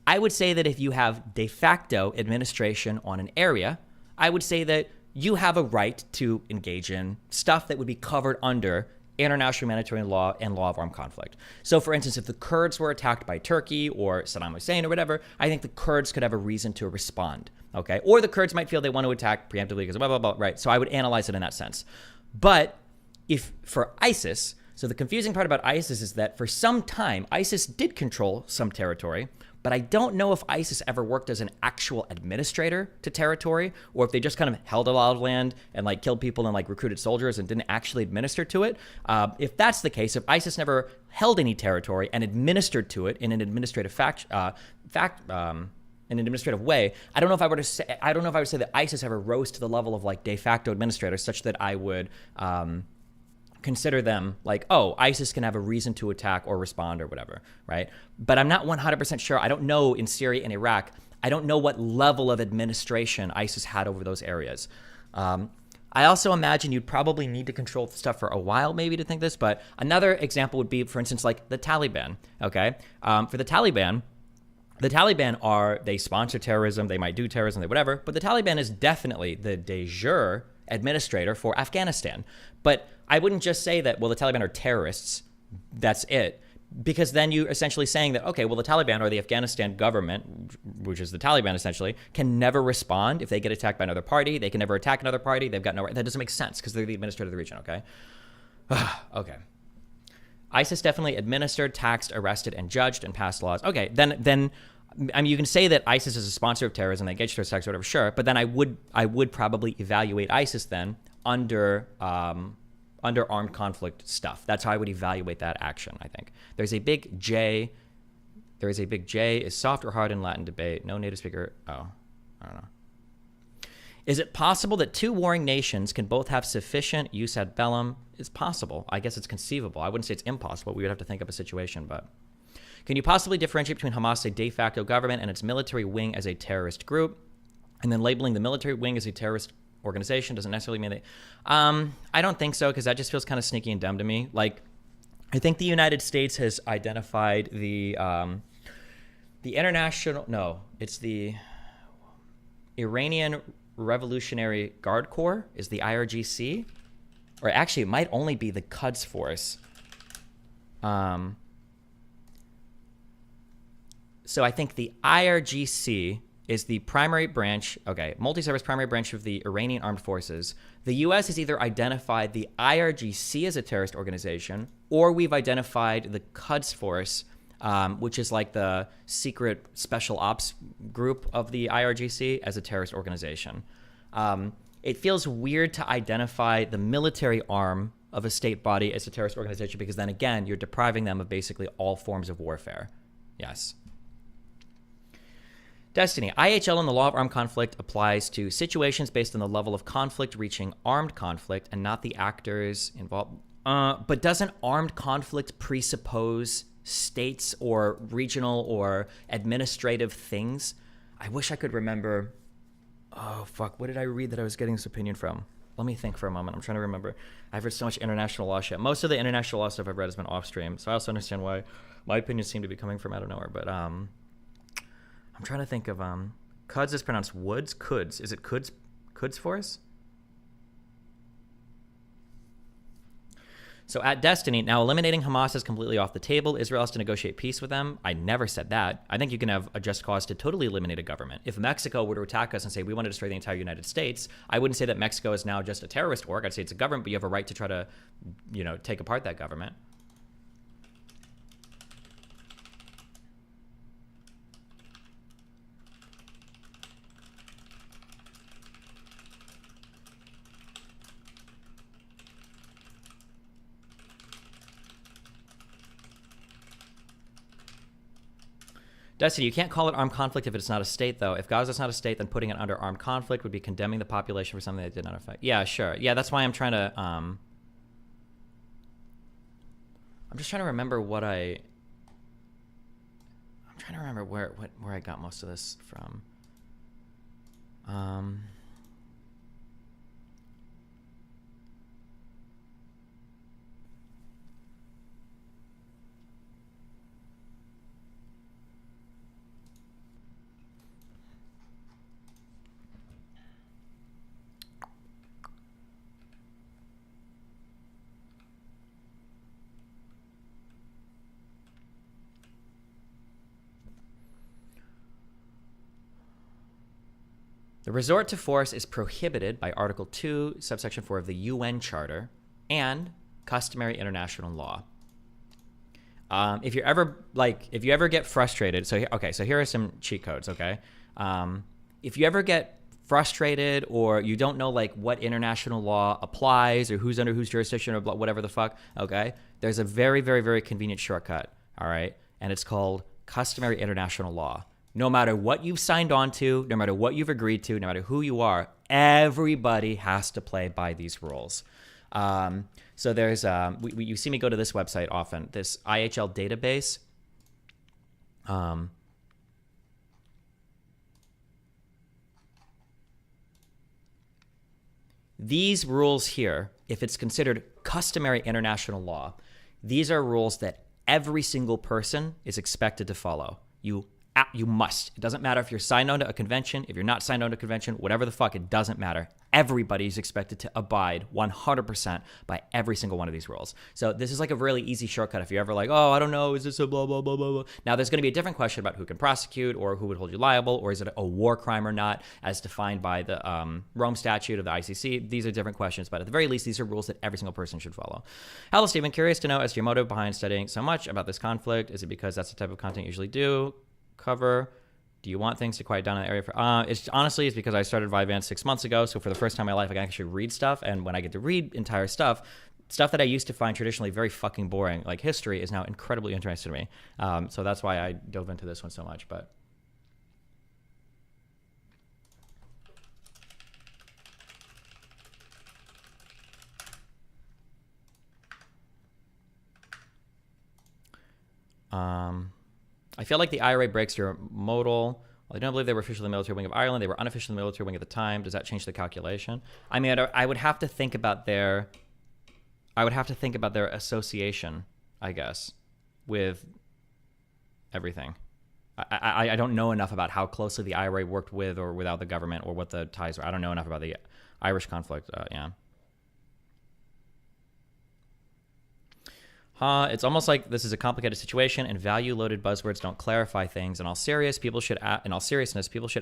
I would say that if you have de facto administration on an area, I would say that you have a right to engage in stuff that would be covered under international humanitarian law and law of armed conflict. So, for instance, if the Kurds were attacked by Turkey or Saddam Hussein or whatever, I think the Kurds could have a reason to respond, okay? Or the Kurds might feel they want to attack preemptively because blah, blah, blah, right? So I would analyze it in that sense. But if for ISIS, so the confusing part about ISIS is that for some time, ISIS did control some territory, but I don't know if ISIS ever worked as an actual administrator to territory, or if they just kind of held a lot of land and like killed people and like recruited soldiers and didn't actually administer to it. If that's the case, if ISIS never held any territory and administered to it in an administrative an administrative way, I don't know if I would say that ISIS ever rose to the level of like de facto administrators, such that I would consider them like, oh, ISIS can have a reason to attack or respond or whatever, right? But I'm not 100% sure. I don't know in Syria and Iraq, I don't know what level of administration ISIS had over those areas. I also imagine you'd probably need to control stuff for a while maybe to think this, but another example would be, for instance, like the Taliban, okay? For the Taliban they sponsor terrorism, they might do terrorism, they whatever, but the Taliban is definitely the de jure administrator for Afghanistan. But I wouldn't just say that, well, the Taliban are terrorists, that's it. Because then you're essentially saying that, okay, well, the Taliban or the Afghanistan government, which is the Taliban essentially, can never respond if they get attacked by another party. They can never attack another party. They've got no right. That doesn't make sense because they're the administrator of the region, okay? Okay. ISIS definitely administered, taxed, arrested, and judged and passed laws. Okay, then I mean, you can say that ISIS is a sponsor of terrorism, they engage terrorist attacks or whatever, sure, but then I would probably evaluate ISIS then under armed conflict stuff. That's how I would evaluate that action, I think. There is a big J. Is soft or hard in Latin debate. No native speaker. Oh, I don't know. Is it possible that two warring nations can both have sufficient jus ad bellum? It's possible. I guess it's conceivable. I wouldn't say it's impossible. We would have to think of a situation, but... Can you possibly differentiate between Hamas, a de facto government, and its military wing as a terrorist group? And then labeling the military wing as a terrorist organization doesn't necessarily mean that... I don't think so, because that just feels kind of sneaky and dumb to me. Like, I think the United States has identified the international... No, it's the Iranian Revolutionary Guard Corps is the IRGC. Or actually, it might only be the Quds Force. So I think the IRGC is the primary branch, okay, multi-service primary branch of the Iranian armed forces. The U.S. has either identified the IRGC as a terrorist organization, or we've identified the Quds Force, which is like the secret special ops group of the IRGC, as a terrorist organization. It feels weird to identify the military arm of a state body as a terrorist organization, because then again, you're depriving them of basically all forms of warfare. Yes. Destiny. IHL in the law of armed conflict applies to situations based on the level of conflict reaching armed conflict and not the actors involved. But doesn't armed conflict presuppose states or regional or administrative things? I wish I could remember. Oh, fuck. What did I read that I was getting this opinion from? Let me think for a moment. I'm trying to remember. I've read so much international law shit. Most of the international law stuff I've read has been off stream, so I also understand why my opinions seem to be coming from out of nowhere. But I'm trying to think of Quds is pronounced Woods. Quds. Is it Quds Force? So at Destiny, now eliminating Hamas is completely off the table. Israel has to negotiate peace with them. I never said that. I think you can have a just cause to totally eliminate a government. If Mexico were to attack us and say we want to destroy the entire United States, I wouldn't say that Mexico is now just a terrorist org. I'd say it's a government, but you have a right to try to, take apart that government. Destiny, you can't call it armed conflict if it's not a state, though. If Gaza's not a state, then putting it under armed conflict would be condemning the population for something that did not affect. Yeah, sure. Yeah, that's why I'm trying to, I'm just trying to remember I'm trying to remember where I got most of this from. The resort to force is prohibited by Article 2, subsection 4 of the UN Charter and customary international law. If you ever get frustrated, so here are some cheat codes, okay? If you ever get frustrated or you don't know like what international law applies or who's under whose jurisdiction or whatever the fuck, okay? There's a very, very, very convenient shortcut, all right? And it's called customary international law. No matter what you've signed on to, no matter what you've agreed to, no matter who you are, everybody has to play by these rules. So there's, you see me go to this website often, this IHL database. These rules here, if it's considered customary international law, these are rules that every single person is expected to follow. You must. It doesn't matter if you're signed on to a convention, if you're not signed on to a convention, whatever the fuck, it doesn't matter. Everybody's expected to abide 100% by every single one of these rules. So this is like a really easy shortcut if you're ever like, oh, I don't know, is this a blah, blah, blah, blah, blah. Now there's going to be a different question about who can prosecute or who would hold you liable, or is it a war crime or not, as defined by the Rome Statute of the ICC. These are different questions, but at the very least, these are rules that every single person should follow. Hello, Stephen. Curious to know as to your motive behind studying so much about this conflict. Is it because that's the type of content you usually do? Cover? Do you want things to quiet down in the area? It's because I started Vyvanse 6 months ago. So for the first time in my life, I can actually read stuff. And when I get to read entire stuff that I used to find traditionally very fucking boring, like history, is now incredibly interesting to me. So that's why I dove into this one so much. But I feel like the IRA breaks your modal. Well, I don't believe they were officially the military wing of Ireland. They were unofficially the military wing at the time. Does that change the calculation? I mean, I would have to think about their association, I guess, with everything. I don't know enough about how closely the IRA worked with or without the government or what the ties were. I don't know enough about the Irish conflict. It's almost like this is a complicated situation, and value-loaded buzzwords don't clarify things. In all seriousness, people should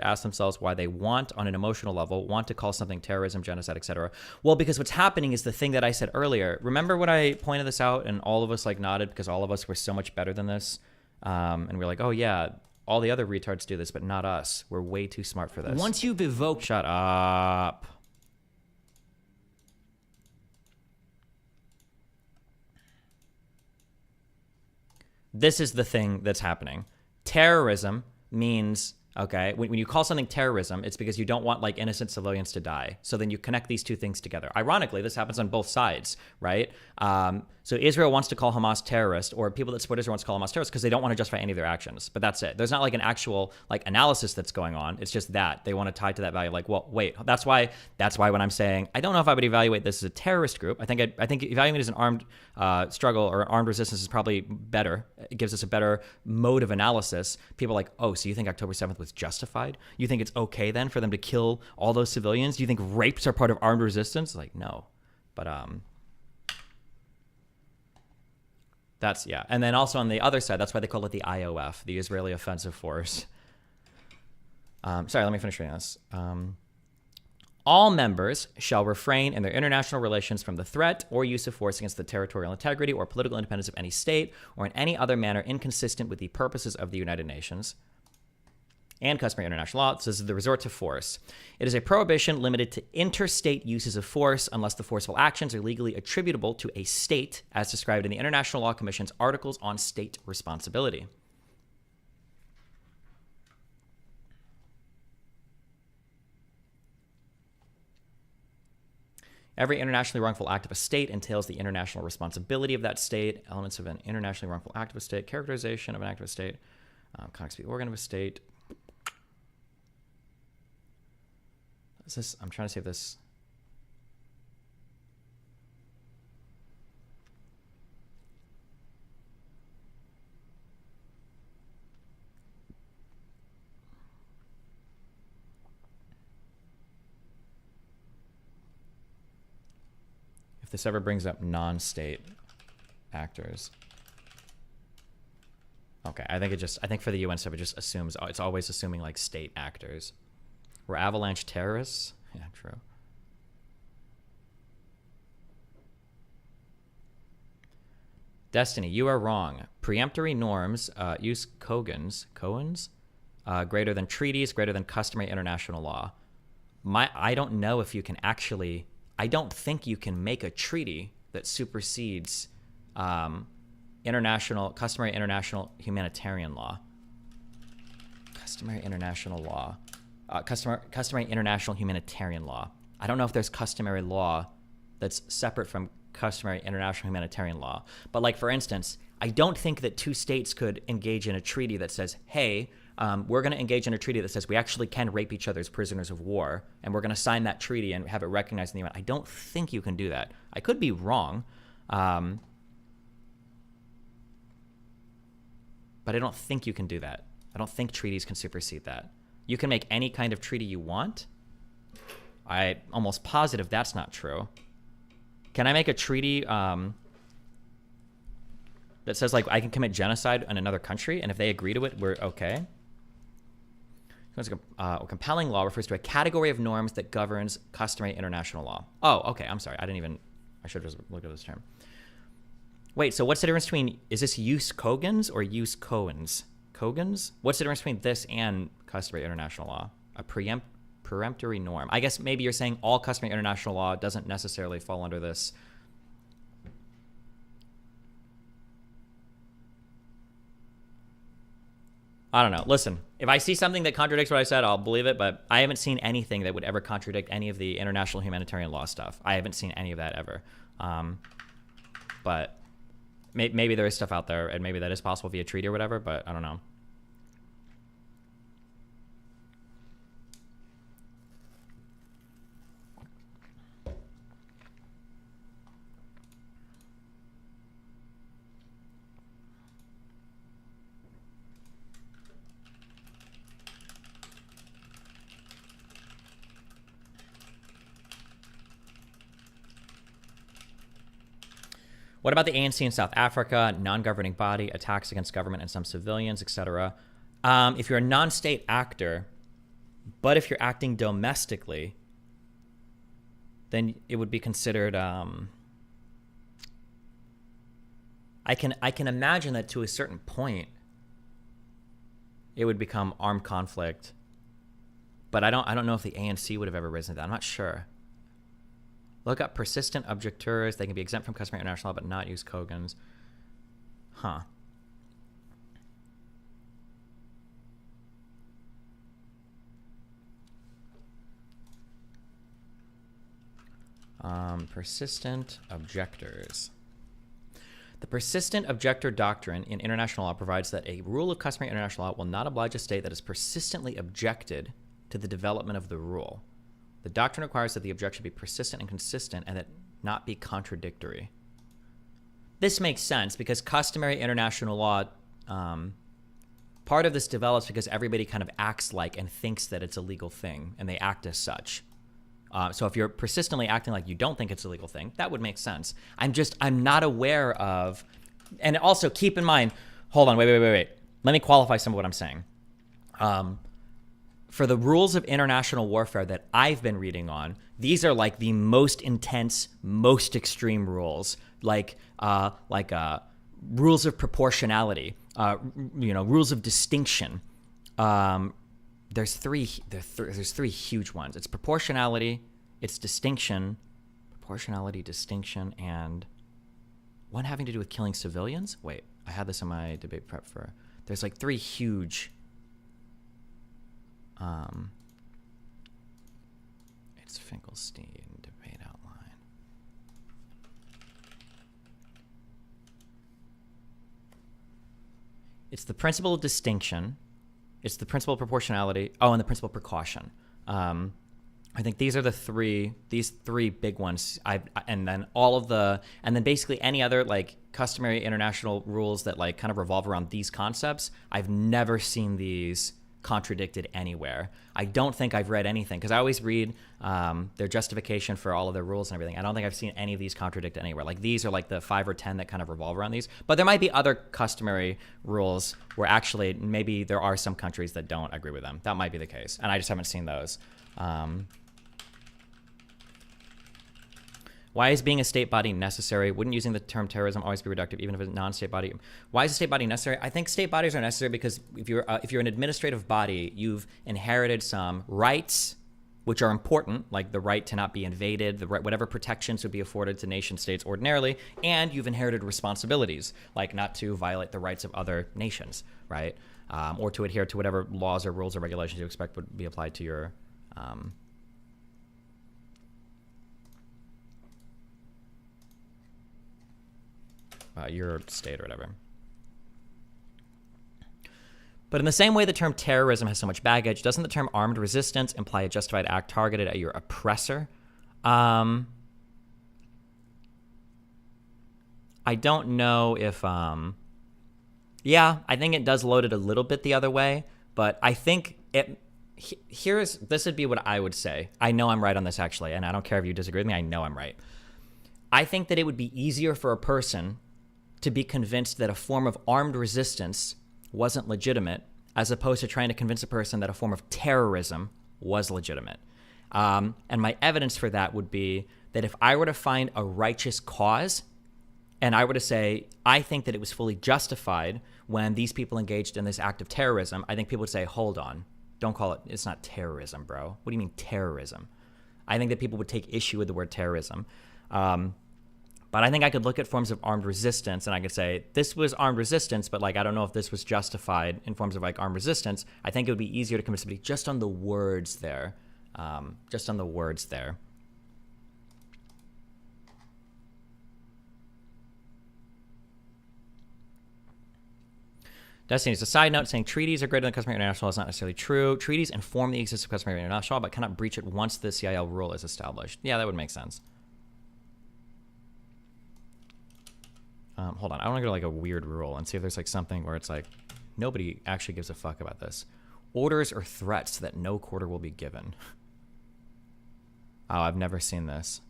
ask themselves why they on an emotional level, want to call something terrorism, genocide, etc. Well, because what's happening is the thing that I said earlier. Remember when I pointed this out, and all of us like nodded because all of us were so much better than this, and we're like, oh yeah, all the other retards do this, but not us. We're way too smart for this. Once you've evoked, shut up. This is the thing that's happening. Terrorism means, okay, when you call something terrorism, it's because you don't want like innocent civilians to die. So then you connect these two things together. Ironically, this happens on both sides, right? So Israel wants to call Hamas terrorist, or people that support Israel wants to call Hamas terrorist because they don't want to justify any of their actions. But that's it. There's not like an actual like analysis that's going on. It's just that they want to tie to that value. Like, well, wait, that's why when I'm saying I don't know if I would evaluate this as a terrorist group. I think evaluating it as an armed struggle or armed resistance is probably better. It gives us a better mode of analysis. People are like, oh, so you think October 7th was justified? You think it's okay then for them to kill all those civilians? Do you think rapes are part of armed resistance? Like, no. But that's, yeah. And then also on the other side, that's why they call it the IOF, the Israeli Offensive Force. Sorry, let me finish reading this. All members shall refrain in their international relations from the threat or use of force against the territorial integrity or political independence of any state or in any other manner inconsistent with the purposes of the United Nations and customary international law. This is the resort to force. It is a prohibition limited to interstate uses of force unless the forceful actions are legally attributable to a state, as described in the International Law Commission's Articles on State Responsibility. Every internationally wrongful act of a state entails the international responsibility of that state. Elements of an internationally wrongful act of a state. Characterization of an act of a state. Conduct the organ of a state. Is this? I'm trying to see if this. If this ever brings up non-state actors. Okay, I think for the UN stuff, it just assumes, it's always assuming like state actors. Were Avalanche terrorists? Yeah, true. Destiny, you are wrong. Preemptory norms use Cohen's greater than treaties, greater than customary international law. I don't know if you can actually, I don't think you can make a treaty that supersedes customary international humanitarian law. Customary international law. Customary international humanitarian law. I don't know if there's customary law that's separate from customary international humanitarian law. But like, for instance, I don't think that two states could engage in a treaty that says, hey, we're going to engage in a treaty that says we actually can rape each other as prisoners of war, and we're going to sign that treaty and have it recognized in the UN. I don't think you can do that. I could be wrong. But I don't think you can do that. I don't think treaties can supersede that. You can make any kind of treaty you want. I'm almost positive that's not true. Can I make a treaty that says, like, I can commit genocide in another country, and if they agree to it, we're okay? A compelling law refers to a category of norms that governs customary international law. Oh, okay, I'm sorry. I should have just looked at this term. Wait, so what's the difference between, is this use Cogen's or use Cohen's? Cogen's? What's the difference between this and customary international law? A peremptory norm. I guess maybe you're saying all customary international law doesn't necessarily fall under this. I don't know. Listen, if I see something that contradicts what I said, I'll believe it, but I haven't seen anything that would ever contradict any of the international humanitarian law stuff. I haven't seen any of that ever. But maybe there is stuff out there, and maybe that is possible via treaty or whatever, but I don't know. What about the ANC in South Africa, non-governing body, attacks against government and some civilians, etc.? If you're a non-state actor, but if you're acting domestically, then it would be considered. I can imagine that to a certain point, it would become armed conflict. But I don't know if the ANC would have ever risen to that. I'm not sure. Look up persistent objectors. They can be exempt from customary international law, but not use Cogen's. Huh. Persistent objectors. The persistent objector doctrine in international law provides that a rule of customary international law will not oblige a state that has persistently objected to the development of the rule. The doctrine requires that the objection be persistent and consistent and that not be contradictory. This makes sense because customary international law, part of this develops because everybody kind of acts like and thinks that it's a legal thing, and they act as such. So if you're persistently acting like you don't think it's a legal thing, that would make sense. I'm not aware of, and also keep in mind, hold on, wait. Let me qualify some of what I'm saying. For the rules of international warfare that I've been reading on, these are like the most intense, most extreme rules, like rules of proportionality, rules of distinction. There's three huge ones. It's proportionality, it's distinction, and one having to do with killing civilians. Wait, I had this in my debate prep for. There's like three huge. It's Finkelstein debate outline. It's the principle of distinction. It's the principle of proportionality. Oh, and the principle of precaution. I think these are these three big ones. And then basically any other like customary international rules that like kind of revolve around these concepts. I've never seen these contradicted anywhere. I don't think I've read anything, because I always read their justification for all of their rules and everything. I don't think I've seen any of these contradict anywhere. Like these are like the 5 or 10 that kind of revolve around these. But there might be other customary rules where actually maybe there are some countries that don't agree with them. That might be the case, and I just haven't seen those. Why is being a state body necessary? Wouldn't using the term terrorism always be reductive, even if it's a non-state body? Why is a state body necessary? I think state bodies are necessary because if you're an administrative body, you've inherited some rights, which are important, like the right to not be invaded, the right, whatever protections would be afforded to nation states ordinarily, and you've inherited responsibilities, like not to violate the rights of other nations, right? Or to adhere to whatever laws or rules or regulations you expect would be applied to your state or whatever. But in the same way the term terrorism has so much baggage, doesn't the term armed resistance imply a justified act targeted at your oppressor? I don't know if... yeah, I think it does load it a little bit the other way, but I think this would be what I would say. I know I'm right on this, actually, and I don't care if you disagree with me. I know I'm right. I think that it would be easier for a person to be convinced that a form of armed resistance wasn't legitimate, as opposed to trying to convince a person that a form of terrorism was legitimate. And my evidence for that would be that if I were to find a righteous cause, and I were to say, I think that it was fully justified when these people engaged in this act of terrorism, I think people would say, hold on, don't call it, it's not terrorism, bro. What do you mean terrorism? I think that people would take issue with the word terrorism. But I think I could look at forms of armed resistance and I could say, this was armed resistance, but like, I don't know if this was justified in forms of like armed resistance. I think it would be easier to convince somebody just on the words there. Just on the words there. Destiny is a side note saying treaties are greater than customary international is not necessarily true. Treaties inform the existence of customary international, but cannot breach it once the CIL rule is established. Yeah, that would make sense. Hold on, I want to go to like a weird rule and see if there's like something where it's like nobody actually gives a fuck about this. Orders or threats that no quarter will be given. Oh, I've never seen this.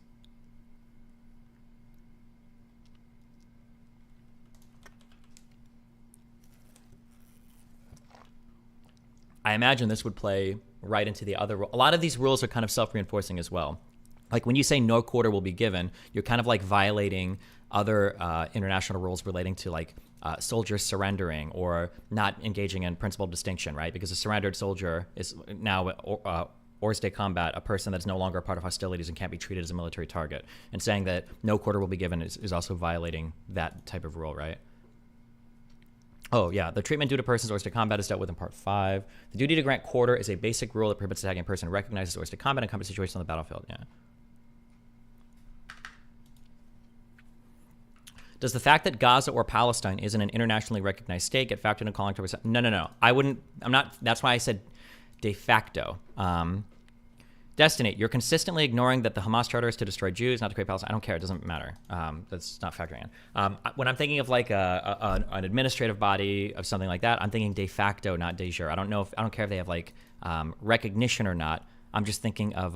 I imagine this would play right into the other rule. A lot of these rules are kind of self-reinforcing as well. Like when you say no quarter will be given, you're kind of like violating other international rules relating to like soldiers surrendering or not engaging in principle of distinction, right? Because a surrendered soldier is now hors de combat, a person that's no longer a part of hostilities and can't be treated as a military target. And saying that no quarter will be given is also violating that type of rule, right? Oh, yeah. The treatment due to persons hors de combat is dealt with in Part 5. The duty to grant quarter is a basic rule that prohibits attacking a person who recognizes hors de combat in combat situations on the battlefield. Yeah. Does the fact that Gaza or Palestine isn't an internationally recognized state get factored in calling to... No. I wouldn't... I'm not... That's why I said de facto. Destiny, you're consistently ignoring that the Hamas charter is to destroy Jews, not to create Palestine. I don't care. It doesn't matter. That's not factoring in. When I'm thinking of like an administrative body of something like that, I'm thinking de facto, not de jure. I don't care if they have like recognition or not. I'm just thinking of...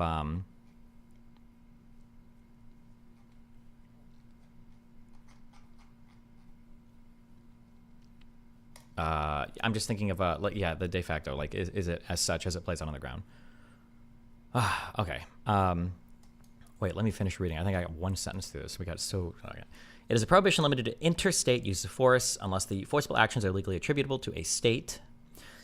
I'm just thinking of the de facto. Like, is it as such as it plays out on the ground? Okay. Wait, let me finish reading. I think I got one sentence through this. We got so... Okay. It is a prohibition limited to interstate use of force unless the forcible actions are legally attributable to a state,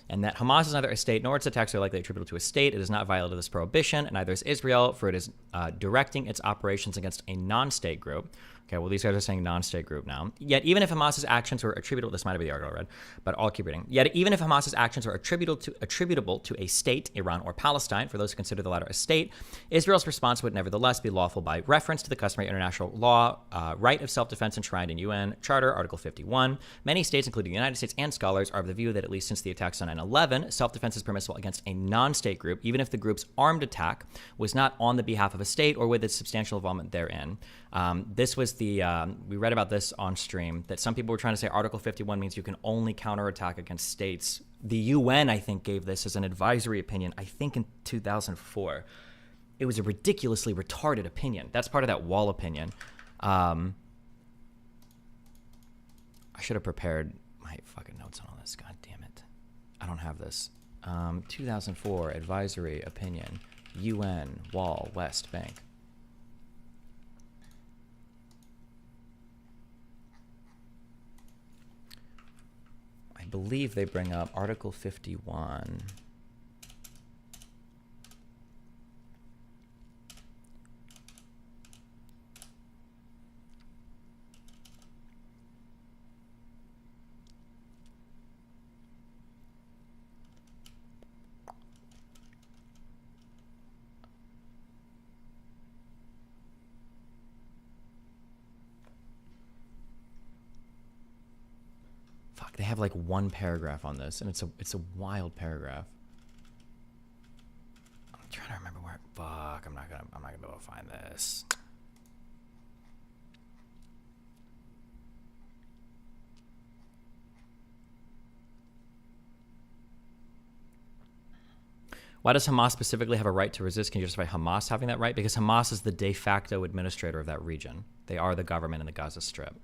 and that Hamas is neither a state nor its attacks are likely attributable to a state. It is not violated this prohibition, and neither is Israel, for it is directing its operations against a non-state group. Okay, well, these guys are saying non-state group now. Yet, even if Hamas's actions were attributable, this might be the article I read, but I'll keep reading. Yet, even if Hamas's actions are attributable to a state, Iran or Palestine, for those who consider the latter a state, Israel's response would nevertheless be lawful by reference to the customary international law, right of self-defense enshrined in UN Charter, Article 51. Many states, including the United States and scholars, are of the view that at least since the attacks on 9/11, self-defense is permissible against a non-state group, even if the group's armed attack was not on the behalf of a state or with its substantial involvement therein. This was we read about this on stream, that some people were trying to say Article 51 means you can only counterattack against states. The UN, I think, gave this as an advisory opinion, I think in 2004. It was a ridiculously retarded opinion. That's part of that wall opinion. I should have prepared my fucking notes on all this. God damn it. I don't have this. 2004 advisory opinion. UN, Wall, West Bank. I believe they bring up Article 51. Fuck, they have like one paragraph on this, and it's a wild paragraph. I'm trying to remember where. Fuck, I'm not gonna be able to find this. Why does Hamas specifically have a right to resist? Can you justify Hamas having that right? Because Hamas is the de facto administrator of that region. They are the government in the Gaza Strip.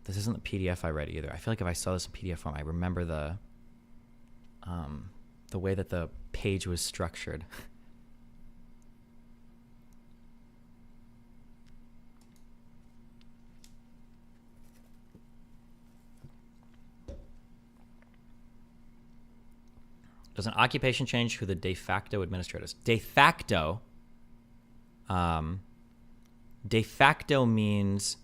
This isn't the PDF I read either. I feel like if I saw this in PDF form, I remember the way that the page was structured. Does an occupation change who the de facto administrator is? De facto means,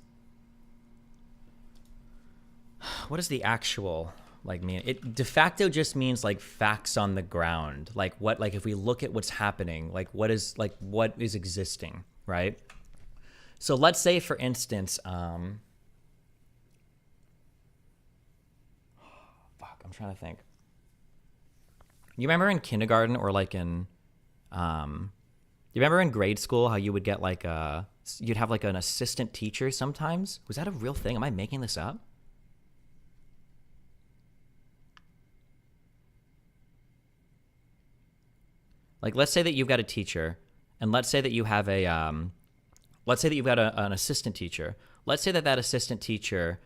what is the actual like mean? It de facto just means like facts on the ground. Like what, like if we look at what's happening, like what is existing, right? So let's say, for instance, fuck, I'm trying to think. You remember in kindergarten or like in, you remember in grade school how you would get like you'd have like an assistant teacher sometimes? Was that a real thing? Am I making this up? Like, let's say that you've got a teacher, and let's say that you have an assistant teacher. Let's say that assistant teacher,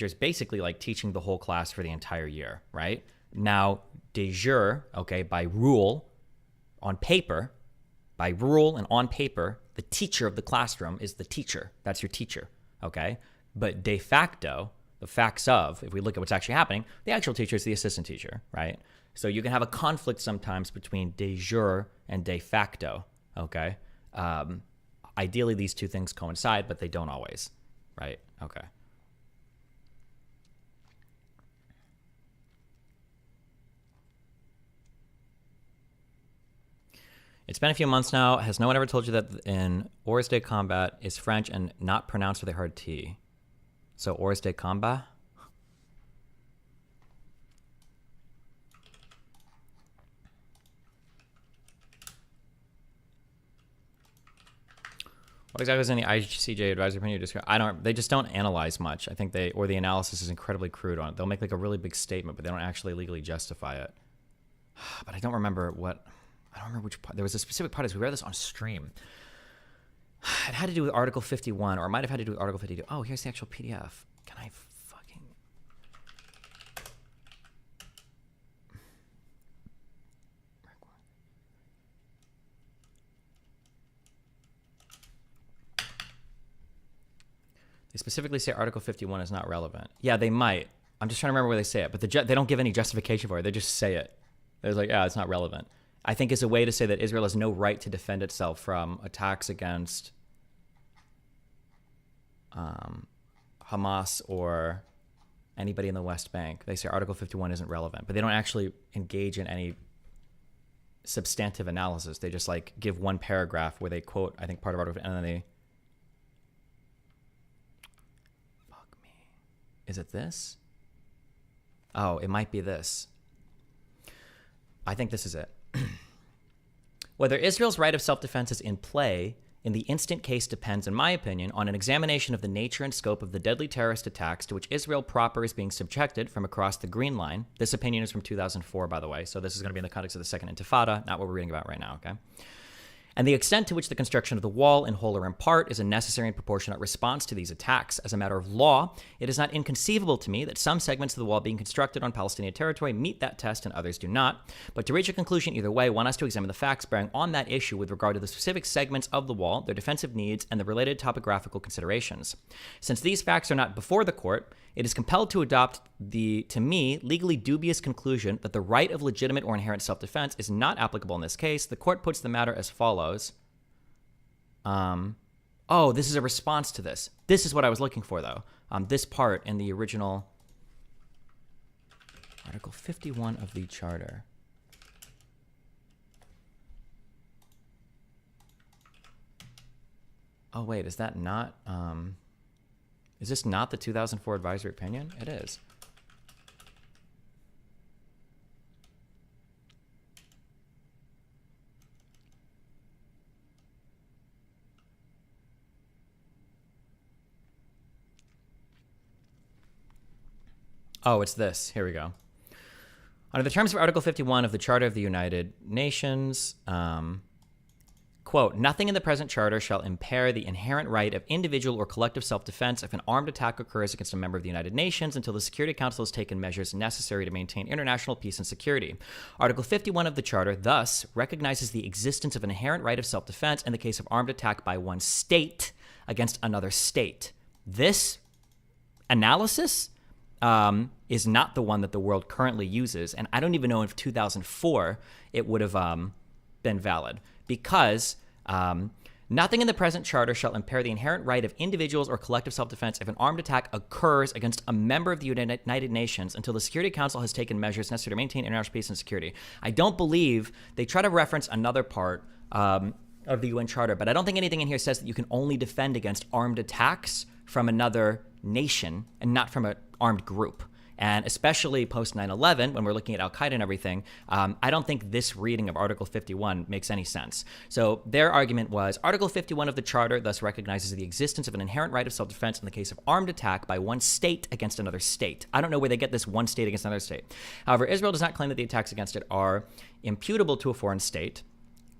is basically like teaching the whole class for the entire year, right? Now, de jure, okay, by rule and on paper, the teacher of the classroom is the teacher. That's your teacher, okay? But de facto, the facts of, if we look at what's actually happening, the actual teacher is the assistant teacher, right? So you can have a conflict sometimes between de jure and de facto, okay? Ideally, these two things coincide, but they don't always, right? Okay. It's been a few months now. Has no one ever told you that in hors de combat is French and not pronounced with a hard T? So hors de combat? What exactly is in the ICJ advisory opinion? They just don't analyze much. I think the analysis is incredibly crude on it. They'll make like a really big statement, but they don't actually legally justify it. But I don't remember which part. There was a specific part as we read this on stream. It had to do with Article 51, or it might have had to do with Article 52. Oh, here's the actual PDF. Can I fucking... They specifically say Article 51 is not relevant. Yeah, they might. I'm just trying to remember where they say it, but they don't give any justification for it. They just say it. They're like, yeah, it's not relevant. I think it's a way to say that Israel has no right to defend itself from attacks against Hamas or anybody in the West Bank. They say Article 51 isn't relevant, but they don't actually engage in any substantive analysis. They just like give one paragraph where they quote, I think, part of Article, and then they, fuck me. Is it this? Oh, it might be this. I think this is it. Whether Israel's right of self-defense is in play in the instant case depends, in my opinion, on an examination of the nature and scope of the deadly terrorist attacks to which Israel proper is being subjected from across the Green Line. This opinion is from 2004, by the way, so this is going to be in the context of the Second Intifada, not what we're reading about right now, okay? And the extent to which the construction of the wall, in whole or in part, is a necessary and proportionate response to these attacks. As a matter of law, it is not inconceivable to me that some segments of the wall being constructed on Palestinian territory meet that test and others do not. But to reach a conclusion either way, one has to examine the facts bearing on that issue with regard to the specific segments of the wall, their defensive needs, and the related topographical considerations. Since these facts are not before the court, it is compelled to adopt the, to me, legally dubious conclusion that the right of legitimate or inherent self-defense is not applicable in this case. The court puts the matter as follows. Oh, this is a response to this. This is what I was looking for, though. This part in the original Article 51 of the Charter. Oh, wait, is that not... Is this not the 2004 advisory opinion? It is. Oh, it's this. Here we go. Under the terms of Article 51 of the Charter of the United Nations, quote, nothing in the present charter shall impair the inherent right of individual or collective self-defense if an armed attack occurs against a member of the United Nations until the Security Council has taken measures necessary to maintain international peace and security. Article 51 of the charter thus recognizes the existence of an inherent right of self-defense in the case of armed attack by one state against another state. This analysis is not the one that the world currently uses, and I don't even know if 2004 it would have been valid, because nothing in the present charter shall impair the inherent right of individuals or collective self-defense if an armed attack occurs against a member of the United Nations until the Security Council has taken measures necessary to maintain international peace and security. I don't believe they try to reference another part of the UN Charter, but I don't think anything in here says that you can only defend against armed attacks from another nation and not from an armed group. And especially post 9/11, when we're looking at Al-Qaeda and everything, I don't think this reading of Article 51 makes any sense. So their argument was, Article 51 of the Charter thus recognizes the existence of an inherent right of self-defense in the case of armed attack by one state against another state. I don't know where they get this one state against another state. However, Israel does not claim that the attacks against it are imputable to a foreign state.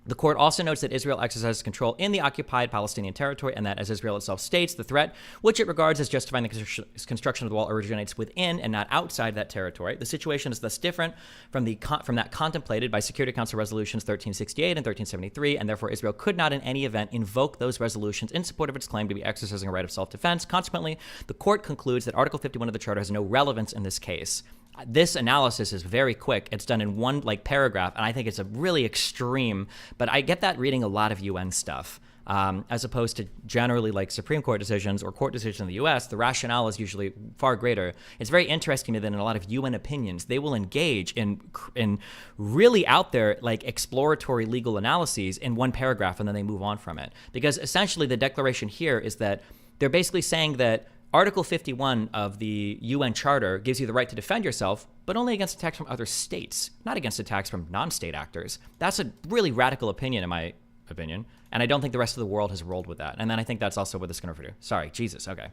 The court also notes that Israel exercises control in the occupied Palestinian territory, and that, as Israel itself states, the threat, which it regards as justifying the construction of the wall, originates within and not outside that territory. The situation is thus different from that contemplated by Security Council Resolutions 1368 and 1373, and therefore Israel could not in any event invoke those resolutions in support of its claim to be exercising a right of self-defense. Consequently, the court concludes that Article 51 of the Charter has no relevance in this case. This analysis is very quick. It's done in one paragraph, and I think it's a really extreme, but I get that reading a lot of UN stuff, as opposed to generally Supreme Court decisions or court decisions in the US. The rationale is usually far greater. It's very interesting to me that in a lot of UN opinions, they will engage in really out there exploratory legal analyses in one paragraph, and then they move on from it. Because essentially the declaration here is that they're basically saying that Article 51 of the UN Charter gives you the right to defend yourself, but only against attacks from other states, not against attacks from non-state actors. That's a really radical opinion, in my opinion, and I don't think the rest of the world has rolled with that. And then I think that's also what this is going to refer to. Sorry, Jesus, okay.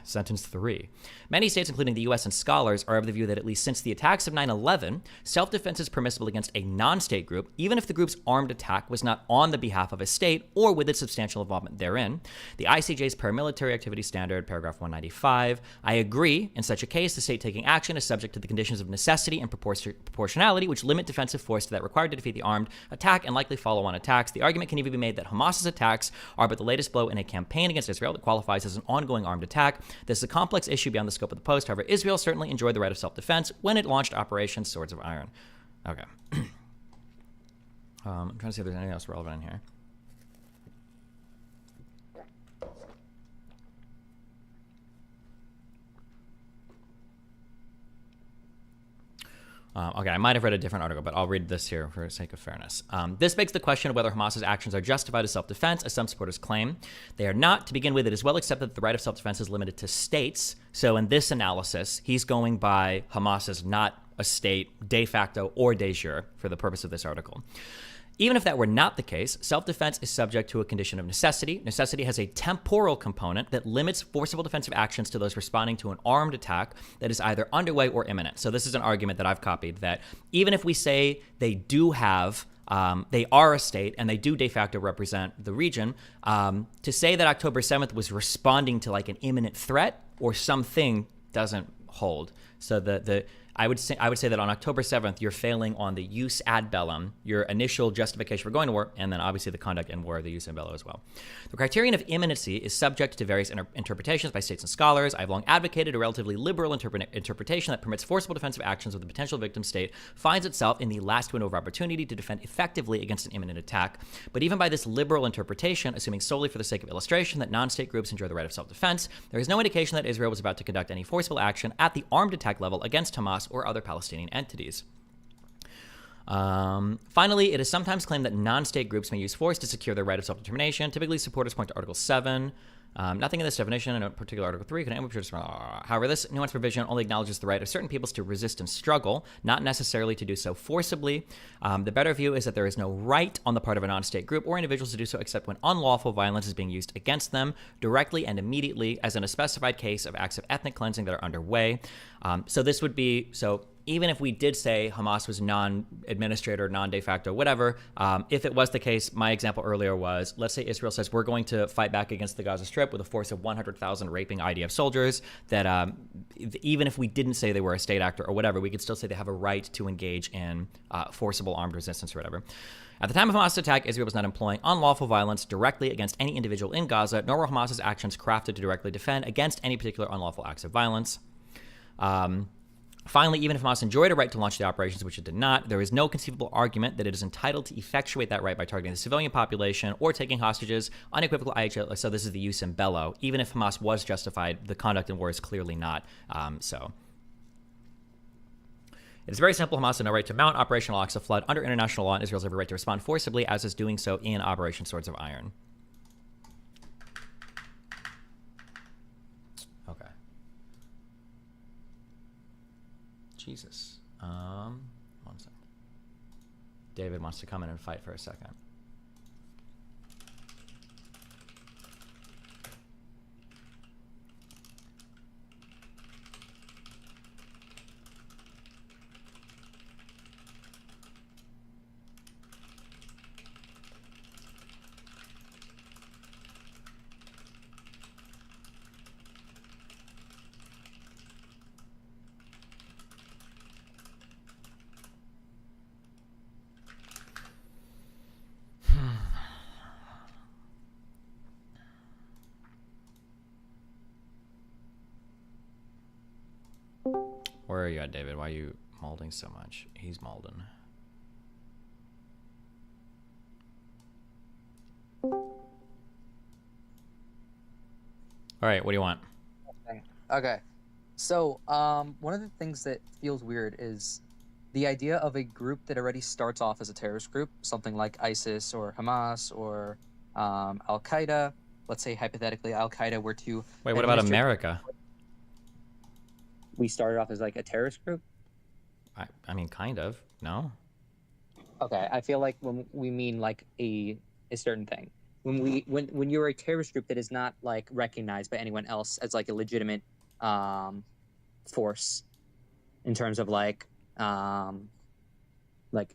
Sentence 3. Many states, including the U.S. and scholars, are of the view that at least since the attacks of 9/11, self-defense is permissible against a non-state group, even if the group's armed attack was not on the behalf of a state or with its substantial involvement therein. The ICJ's paramilitary activity standard, paragraph 195. I agree. In such a case, the state taking action is subject to the conditions of necessity and proportionality, which limit defensive force to that required to defeat the armed attack and likely follow-on attacks. The argument can even be made that Hamas's attacks are but the latest blow in a campaign against Israel that qualifies as an ongoing armed attack. This is a complex issue beyond the scope of the post. However, Israel certainly enjoyed the right of self-defense when it launched Operation Swords of Iron. Okay. I'm trying to see if there's anything else relevant in here. Okay, I might have read a different article, but I'll read this here for the sake of fairness. This begs the question of whether Hamas's actions are justified as self-defense, as some supporters claim. They are not. To begin with, it is well accepted that the right of self-defense is limited to states. So in this analysis, he's going by Hamas as not a state, de facto or de jure, for the purpose of this article. Even if that were not the case, self-defense is subject to a condition of necessity. Necessity has a temporal component that limits forcible defensive actions to those responding to an armed attack that is either underway or imminent. So this is an argument that I've copied, that even if we say they do have, they are a state and they do de facto represent the region, to say that October 7th was responding to like an imminent threat or something doesn't hold. So I would say that on October 7th, you're failing on the jus ad bellum, your initial justification for going to war, and then obviously the conduct in war of the jus ad bellum as well. The criterion of imminency is subject to various interpretations by states and scholars. I've long advocated a relatively liberal interpretation that permits forcible defensive actions where the potential victim state finds itself in the last window of opportunity to defend effectively against an imminent attack. But even by this liberal interpretation, assuming solely for the sake of illustration that non-state groups enjoy the right of self-defense, there is no indication that Israel was about to conduct any forcible action at the armed attack level against Hamas or other Palestinian entities. Finally, it is sometimes claimed that non-state groups may use force to secure their right of self-determination. Typically, supporters point to Article 7. Nothing in this definition, in particular Article 3, can however, this nuanced provision only acknowledges the right of certain peoples to resist and struggle, not necessarily to do so forcibly. The better view is that there is no right on the part of a non-state group or individuals to do so except when unlawful violence is being used against them directly and immediately, as in a specified case of acts of ethnic cleansing that are underway. So this would be, even if we did say Hamas was non-administrator, non-de facto, whatever, if it was the case, my example earlier was, let's say Israel says we're going to fight back against the Gaza Strip with a force of 100,000 raping IDF soldiers, that even if we didn't say they were a state actor or whatever, we could still say they have a right to engage in forcible armed resistance or whatever. At the time of Hamas' attack, Israel was not employing unlawful violence directly against any individual in Gaza, nor were Hamas' actions crafted to directly defend against any particular unlawful acts of violence. Finally, even if Hamas enjoyed a right to launch the operations, which it did not, there is no conceivable argument that it is entitled to effectuate that right by targeting the civilian population or taking hostages. Unequivocal IHL, so this is the jus in bello. Even if Hamas was justified, the conduct in war is clearly not so. It is very simple. Hamas has no right to mount operational acts of flood under international law, and Israel has every right to respond forcibly, as is doing so in Operation Swords of Iron. Okay. Jesus. 1 second. David wants to come in and fight for a second. Where are you at, David? Why are you molding so much? He's molding. All right, what do you want? Okay. So, one of the things that feels weird is the idea of a group that already starts off as a terrorist group, something like ISIS or Hamas or Al-Qaeda. Let's say, hypothetically, Al-Qaeda were to... Wait, what about America? We started off as like a terrorist group? I mean, kind of. No? Okay, I feel like when we mean like a certain thing. when you're a terrorist group that is not like recognized by anyone else as like a legitimate force in terms of like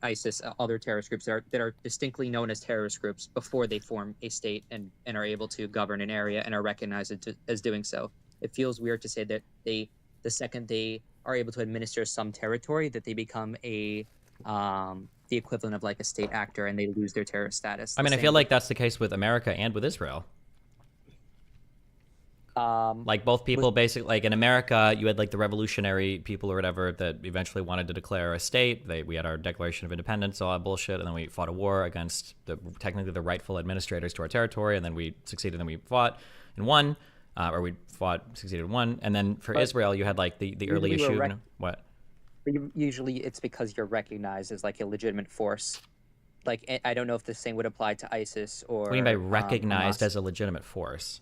ISIS, other terrorist groups that are distinctly known as terrorist groups before they form a state and are able to govern an area and are recognized as doing so. It feels weird to say that the second they are able to administer some territory, that they become the equivalent of like a state actor and they lose their terrorist status. I mean, I feel like that's the case with America and with Israel. Like both people basically, like in America, you had like the revolutionary people or whatever that eventually wanted to declare a state. We had our Declaration of Independence, all that bullshit, and then we fought a war against technically the rightful administrators to our territory, and then we succeeded, and then we fought and won, or we fought, succeeded, and won. And then for Israel, you had like the early issue. What? Usually it's because you're recognized as like a legitimate force. Like, I don't know if the same would apply to ISIS or... What do you mean by recognized as a legitimate force?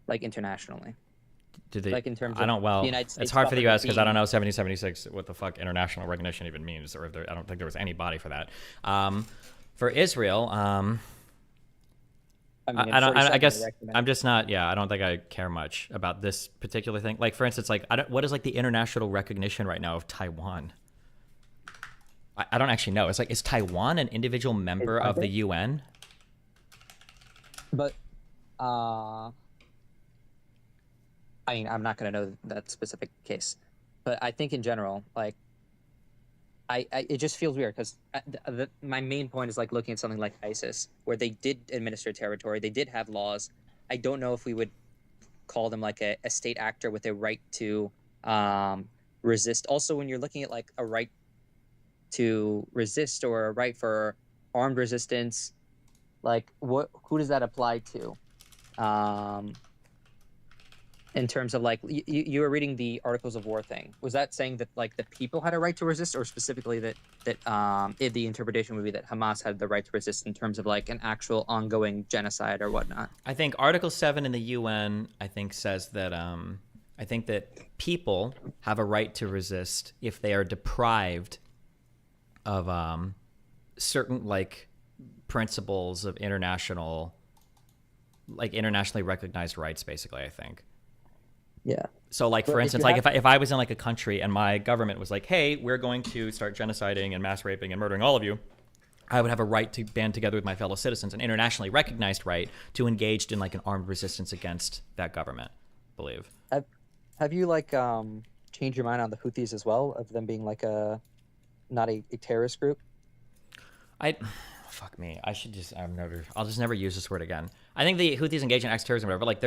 Like internationally. Do they, like in terms of I don't, well, the United States it's hard for the US because I being- don't know 1776 what the fuck international recognition even means, or if there, I don't think there was any body for that. For Israel, I guess I'm just not, yeah, I don't think I care much about this particular thing. Like, for instance, like, what is like the international recognition right now of Taiwan? I don't actually know. It's like, is Taiwan an individual member of the UN? But, I mean, I'm not going to know that specific case, but I think in general, like, it just feels weird because my main point is like looking at something like ISIS, where they did administer territory, they did have laws. I don't know if we would call them like a state actor with a right to resist. Also, when you're looking at like a right to resist or a right for armed resistance, like who does that apply to? In terms of like you were reading the Articles of War thing, was that saying that like the people had a right to resist, or specifically that the interpretation would be that Hamas had the right to resist in terms of like an actual ongoing genocide or whatnot? I think Article 7 in the UN, I think, says that I think that people have a right to resist if they are deprived of certain like principles of internationally recognized rights, basically, I think. Yeah. So, like, for instance, like if I was in like a country and my government was like, hey, we're going to start genociding and mass raping and murdering all of you, I would have a right to band together with my fellow citizens, an internationally recognized right to engage in like an armed resistance against that government, I believe. Have you like changed your mind on the Houthis as well, of them being like not a terrorist group? Fuck me. I'll just never use this word again. I think the Houthis engage in acts of terrorism, or whatever. Like,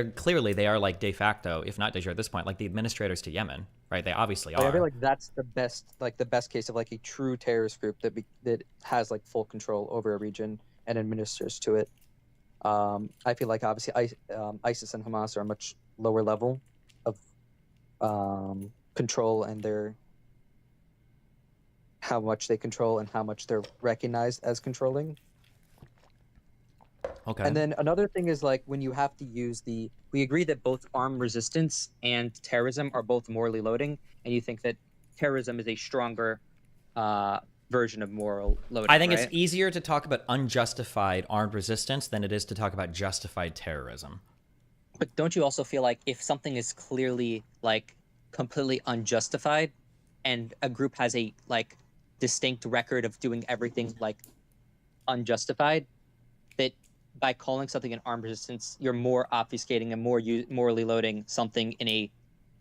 they are like de facto, if not de jure at this point, like the administrators to Yemen, right? They obviously are. I feel like that's the best case of like a true terrorist group that has like full control over a region and administers to it. I feel like obviously ISIS and Hamas are a much lower level of control, and how much they control and how much they're recognized as controlling. Okay. And then another thing is like when you have to use we agree that both armed resistance and terrorism are both morally loading, and you think that terrorism is a stronger version of moral loading. I think right? it's easier to talk about unjustified armed resistance than it is to talk about justified terrorism. But don't you also feel like if something is clearly like completely unjustified, and a group has a like distinct record of doing everything like unjustified, that by calling something an armed resistance, you're more obfuscating and more morally loading something in a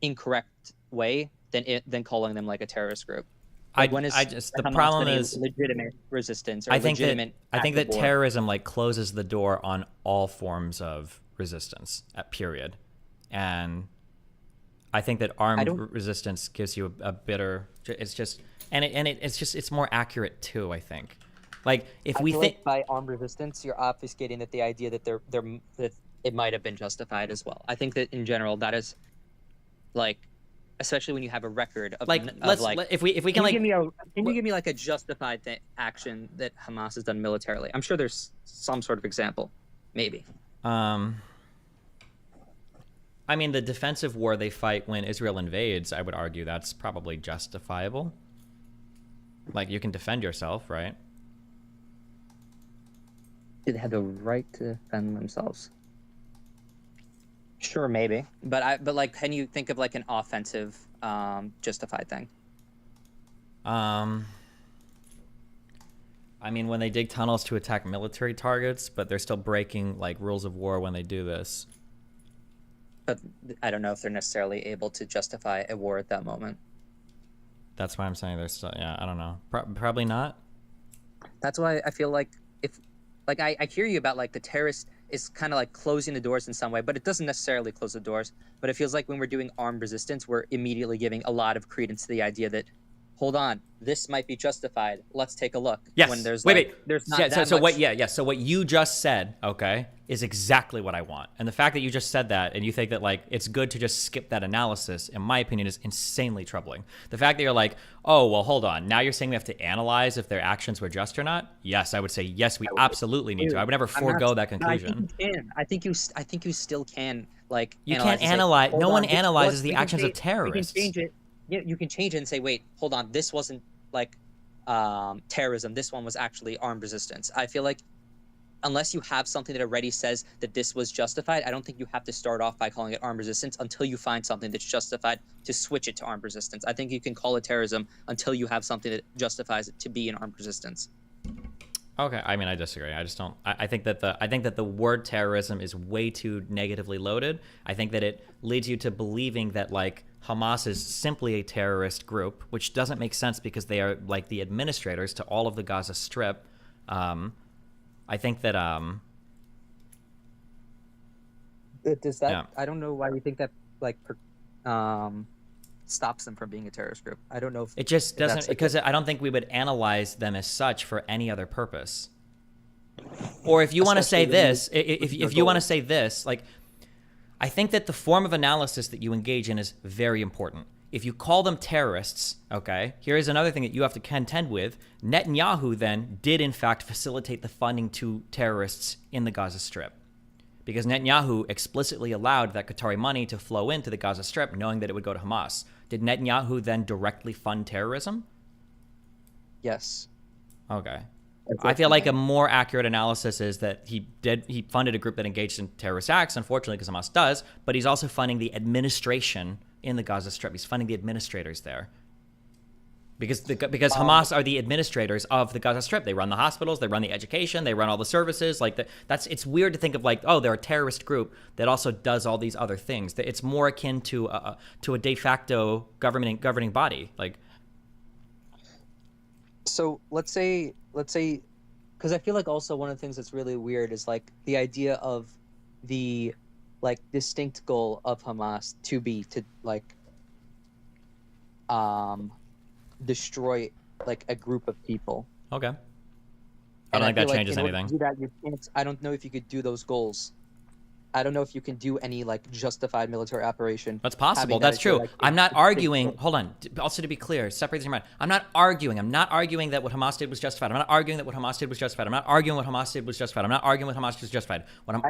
incorrect way than calling them like a terrorist group? Like the problem is legitimate resistance. Or I think that war? terrorism like closes the door on all forms of resistance at period, and I think that armed resistance gives you a bitter. It's just it's more accurate too. I think, like if we think by armed resistance, you're obfuscating that the idea that that it might have been justified as well. I think that in general, that is like, especially when you have a record of if we can you give me like a justified action that Hamas has done militarily? I'm sure there's some sort of example, maybe. I mean, the defensive war they fight when Israel invades, I would argue that's probably justifiable. Like, you can defend yourself, right? Do they have the right to defend themselves? Sure, maybe. But like, can you think of like an offensive, justified thing? I mean, when they dig tunnels to attack military targets, but they're still breaking like rules of war when they do this. But I don't know if they're necessarily able to justify a war at that moment. That's why I'm saying they're still. Yeah, I don't know. Probably not. That's why I feel like if, like, I hear you about like the terrorist is kind of like closing the doors in some way, but it doesn't necessarily close the doors. But it feels like when we're doing armed resistance, we're immediately giving a lot of credence to the idea that, hold on, this might be justified. Let's take a look. Yes. When there's wait. there's not yeah, that so much... what? Yeah. So what you just said, okay, is exactly what I want. And the fact that you just said that, and you think that like it's good to just skip that analysis, in my opinion, is insanely troubling. The fact that you're like, oh well, hold on, now you're saying we have to analyze if their actions were just or not. Yes, I would say yes, we absolutely need to. I would never forego that conclusion. I think you still can. Like, you can't analyze. No one analyzes the actions of terrorists. You can change it. You can change it and say, wait, hold on, this wasn't like terrorism. This one was actually armed resistance. I feel like unless you have something that already says that this was justified, I don't think you have to start off by calling it armed resistance until you find something that's justified to switch it to armed resistance. I think you can call it terrorism until you have something that justifies it to be an armed resistance. Okay, I mean, I disagree. I just don't. I think that the word terrorism is way too negatively loaded. I think that it leads you to believing that like Hamas is simply a terrorist group, which doesn't make sense because they are like the administrators to all of the Gaza Strip. I think that does that? Yeah. I don't know why you think that like stops them from being a terrorist group. I don't know if it just doesn't, because I don't think we would analyze them as such for any other purpose. Or if you want to say this, if you want to say this, like, I think that the form of analysis that you engage in is very important. If you call them terrorists, okay, here's another thing that you have to contend with. Netanyahu then did in fact facilitate the funding to terrorists in the Gaza Strip, because Netanyahu explicitly allowed that Qatari money to flow into the Gaza Strip, knowing that it would go to Hamas. Did Netanyahu then directly fund terrorism? Yes. Okay. I feel like a more accurate analysis is that he funded a group that engaged in terrorist acts, unfortunately, because Hamas does, but he's also funding the administration in the Gaza Strip. He's funding the administrators there. Because Hamas are the administrators of the Gaza Strip. They run the hospitals, they run the education, they run all the services. Like it's weird to think of like, oh, they're a terrorist group that also does all these other things. It's more akin to a de facto governing body. Like, so let's say, because I feel like also one of the things that's really weird is like the idea of the like distinct goal of Hamas to be to like destroy like a group of people. Okay. I don't think that changes anything. To do that, you can't, I don't know if you could do those goals. I don't know if you can do any like justified military operation. That's possible. That's true. Like, I'm not arguing. Hold on. Also, to be clear, separate this in your mind. I'm not arguing that what Hamas did was justified. I'm not arguing that what Hamas did was justified. I'm not arguing what Hamas did was justified. I'm not arguing what Hamas was justified. What I'm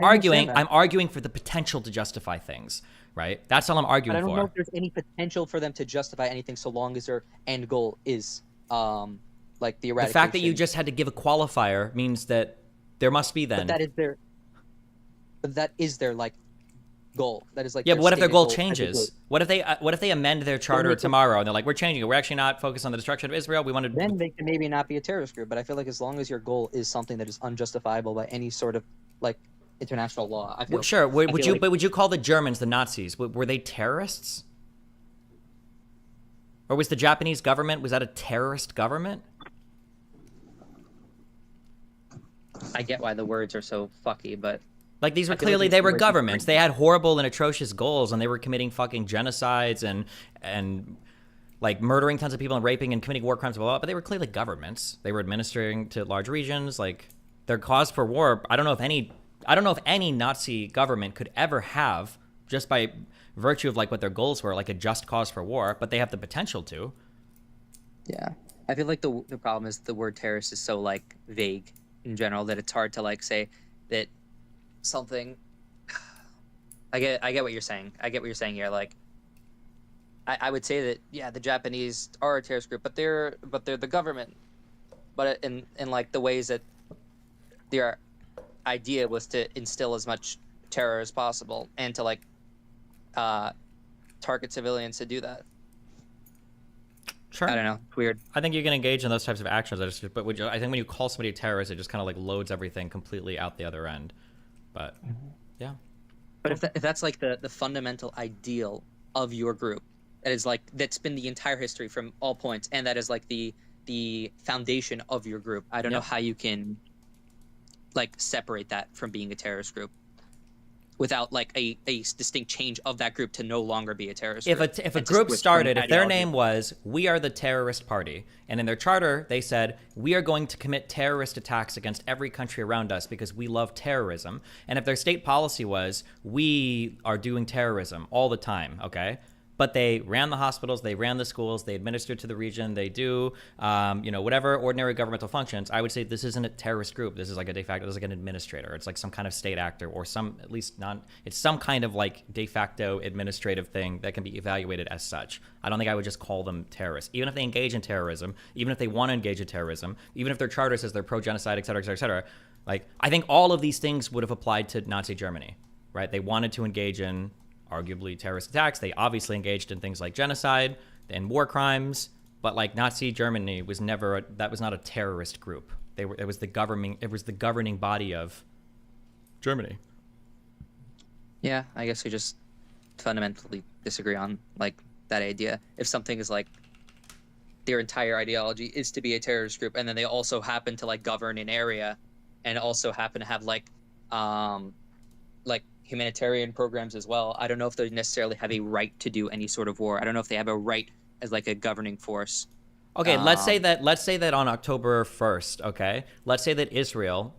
arguing for the potential to justify things. Right? That's all I'm arguing for. I don't know if there's any potential for them to justify anything so long as their end goal is like the eradication. The fact that you just had to give a qualifier means that there must be then. But that is their like goal. That is like yeah. But what if their goal changes? What if they amend their charter tomorrow and they're like, we're changing it. We're actually not focused on the destruction of Israel. We want to. Then they can maybe not be a terrorist group. But I feel like as long as your goal is something that is unjustifiable by any sort of like international law, I feel. Well, sure. Would you call the Germans, the Nazis? Were they terrorists? Or was the Japanese government? Was that a terrorist government? I get why the words are so fucky, but. Like, these were clearly, they were governments. They had horrible and atrocious goals, and they were committing fucking genocides and like murdering tons of people and raping and committing war crimes, blah, blah, blah, but they were clearly governments. They were administering to large regions. Like, their cause for war, I don't know if any Nazi government could ever have, just by virtue of like what their goals were, like a just cause for war, but they have the potential to. Yeah. I feel like the problem is the word terrorist is so like vague in general that it's hard to like say that something. I get what you're saying. I get what you're saying here. Like, I would say that yeah, the Japanese are a terrorist group, but they're the government. But in like the ways that they are idea was to instill as much terror as possible and to like target civilians to do that. Sure. I don't know. It's weird. I think you can engage in those types of actions. I think when you call somebody a terrorist, it just kind of like loads everything completely out the other end. But yeah. But if that's like the fundamental ideal of your group, that is like that's been the entire history from all points, and that is like the foundation of your group. I don't know how you can like separate that from being a terrorist group without like a distinct change of that group to no longer be a terrorist group. If a group started, if their name was "We are the terrorist party," and in their charter they said, "We are going to commit terrorist attacks against every country around us because we love terrorism," and if their state policy was, "We are doing terrorism all the time," okay? But they ran the hospitals, they ran the schools, they administered to the region, they do, whatever ordinary governmental functions. I would say this isn't a terrorist group. This is like a de facto, this is like an administrator. It's like some kind of state actor or it's some kind of like de facto administrative thing that can be evaluated as such. I don't think I would just call them terrorists. Even if they engage in terrorism, even if they want to engage in terrorism, even if their charter says they're pro-genocide, et cetera, et cetera, et cetera, like I think all of these things would have applied to Nazi Germany, right? They wanted to engage in arguably terrorist attacks. They obviously engaged in things like genocide and war crimes, but like Nazi Germany was never that was not a terrorist group. It was the governing body of Germany. Yeah, I guess we just fundamentally disagree on like that idea. If something is like their entire ideology is to be a terrorist group, and then they also happen to like govern an area and also happen to have like humanitarian programs as well. I don't know if they necessarily have a right to do any sort of war. I don't know if they have a right as like a governing force. Okay, let's say that on October 1st, okay? Let's say that Israel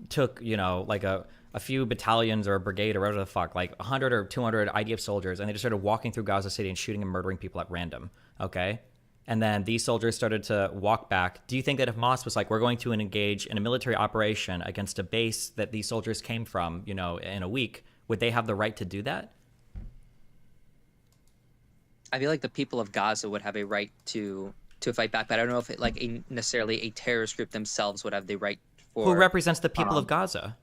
took, like a few battalions or a brigade or whatever the fuck, like 100 or 200 IDF soldiers, and they just started walking through Gaza City and shooting and murdering people at random, okay? And then these soldiers started to walk back. Do you think that if Hamas was like, we're going to engage in a military operation against a base that these soldiers came from, in a week, would they have the right to do that? I feel like the people of Gaza would have a right to fight back, but I don't know if it like necessarily a terrorist group themselves would have the right for. Who represents the people of Gaza?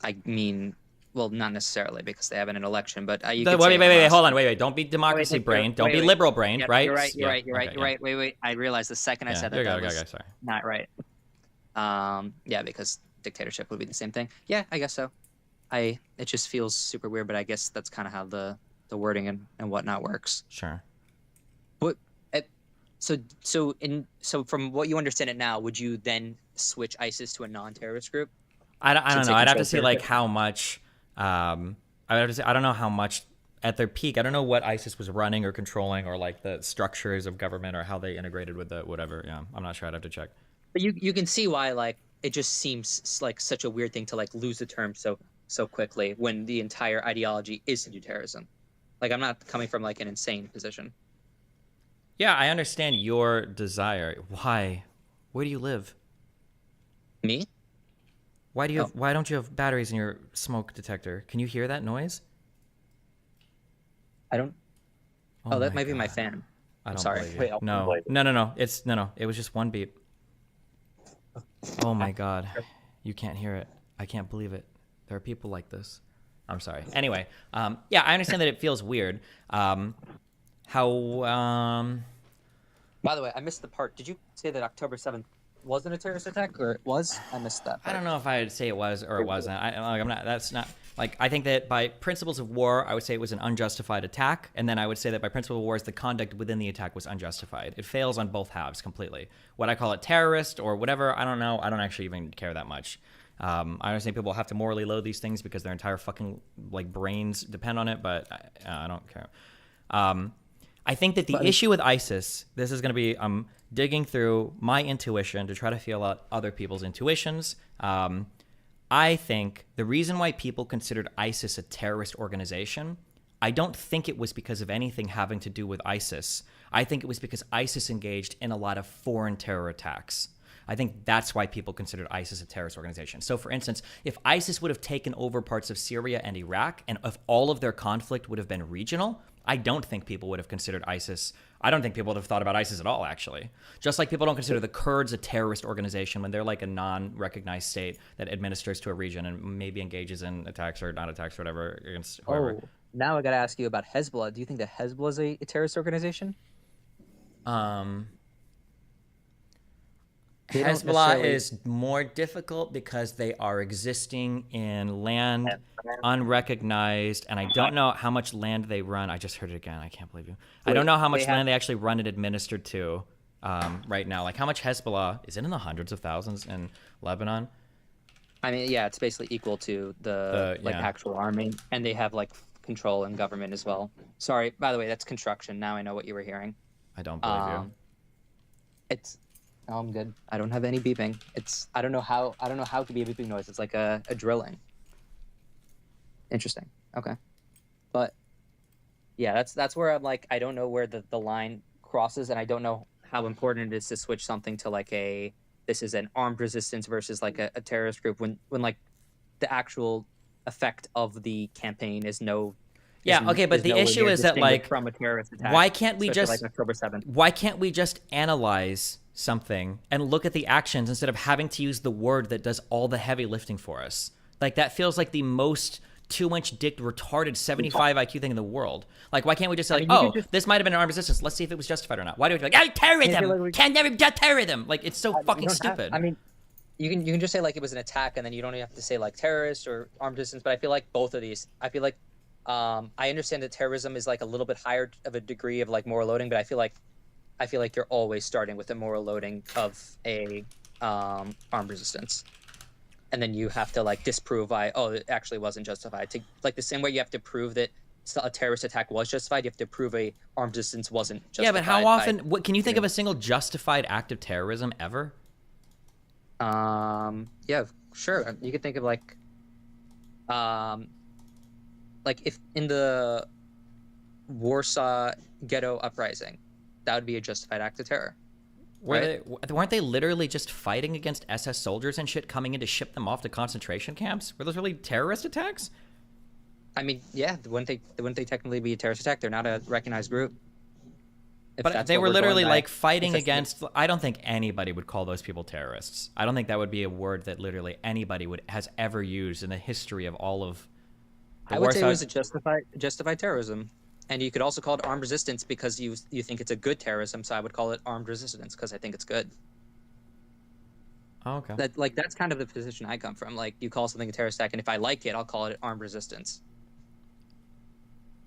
I mean, well, not necessarily because they haven't an election, but wait, hold on, wait. Don't be democracy brained. Don't be liberal brained, right? You're right. Wait. I realized the second I said that was sorry. Not right. Yeah, because dictatorship would be the same thing. Yeah, I guess so. It just feels super weird, but I guess that's kind of how the wording and whatnot works. Sure. But so from what you understand it now, would you then switch ISIS to a non-terrorist group? I don't know. I'd have to see like how much. I don't know how much at their peak. I don't know what ISIS was running or controlling, or like the structures of government, or how they integrated with the whatever. Yeah, I'm not sure. I'd have to check. But you can see why like it just seems like such a weird thing to like lose the term so quickly when the entire ideology is to do terrorism. Like I'm not coming from like an insane position. Yeah, I understand your desire. Why? Where do you live? Me? Why don't you have batteries in your smoke detector? Can you hear that noise? I don't. Oh, that might be my fan. I'm sorry. Wait, no. It's no. It was just one beep. Oh my God, you can't hear it. I can't believe it. There are people like this. I'm sorry. Anyway, yeah, I understand that it feels weird. By the way, I missed the part. Did you say that October 7th wasn't a terrorist attack, or it was? I missed that part. I don't know if I'd say it was or it wasn't. I'm not. That's not. Like, I think that by principles of war, I would say it was an unjustified attack, and then I would say that by principle of war, the conduct within the attack was unjustified. It fails on both halves completely. What I call it terrorist or whatever, I don't know. I don't actually even care that much. I understand people have to morally loathe these things because their entire fucking like brains depend on it, but I don't care. I think that the issue with ISIS, this is going to be digging through my intuition to try to feel out other people's intuitions. I think the reason why people considered ISIS a terrorist organization, I don't think it was because of anything having to do with ISIS. I think it was because ISIS engaged in a lot of foreign terror attacks. I think that's why people considered ISIS a terrorist organization. So, for instance, if ISIS would have taken over parts of Syria and Iraq, and if all of their conflict would have been regional, I don't think people would have considered ISIS. I don't think people would have thought about ISIS at all, actually. Just like people don't consider the Kurds a terrorist organization when they're like a non-recognized state that administers to a region and maybe engages in attacks or not attacks or whatever against whoever. Oh, now I got to ask you about Hezbollah. Do you think that Hezbollah is a terrorist organization? Hezbollah is more difficult because they are existing in land unrecognized, and I don't know how much land they run. I just heard it again. I can't believe you. I don't know how much land they actually run and administer to right now. Like, how much Hezbollah, is it in the hundreds of thousands in Lebanon? I mean, yeah, it's basically equal to the actual army, and they have like control and government as well. Sorry, by the way, that's construction. Now I know what you were hearing. I don't believe you. It's... No, I'm good. I don't have any beeping. I don't know how it could be a beeping noise. It's like a drilling. Interesting. Okay. But yeah, that's where I'm like, I don't know where the line crosses, and I don't know how important it is to switch something to like this is an armed resistance versus like a terrorist group when like the actual effect of the campaign is no. Yeah, okay, but the issue is that like from a terrorist attack, why can't we just like October 7th? Why can't we just analyze something and look at the actions instead of having to use the word that does all the heavy lifting for us? Like, that feels like the most 2-inch dick retarded 75 IQ thing in the world. Like, why can't we just say, like, this might have been an armed resistance. Let's see if it was justified or not. Why do we be like, oh, terrorism! Can never terrorism! Like, it's so fucking stupid. I mean, you can just say like it was an attack, and then you don't even have to say like terrorist or armed resistance. But I feel like both of these. I feel like I understand that terrorism is like a little bit higher of a degree of like moral loading, but I feel like you're always starting with a moral loading of a armed resistance, and then you have to like disprove it actually wasn't justified. To like the same way you have to prove that a terrorist attack was justified, you have to prove a armed resistance wasn't justified. Yeah, but how often? What can you think of a single justified act of terrorism ever? Yeah, sure. You could think of like if in the Warsaw Ghetto Uprising, that would be a justified act of terror. Weren't they literally just fighting against SS soldiers and shit coming in to ship them off to concentration camps? Were those really terrorist attacks? I mean, yeah, wouldn't they technically be a terrorist attack? They're not a recognized group. But they were literally like fighting against. I don't think anybody would call those people terrorists. I don't think that would be a word that literally anybody has ever used in the history of all of. I would say it was a justified terrorism, and you could also call it armed resistance because you think it's a good terrorism. So I would call it armed resistance because I think it's good. Oh, okay. That's kind of the position I come from. Like, you call something a terrorist attack, and if I like it, I'll call it armed resistance.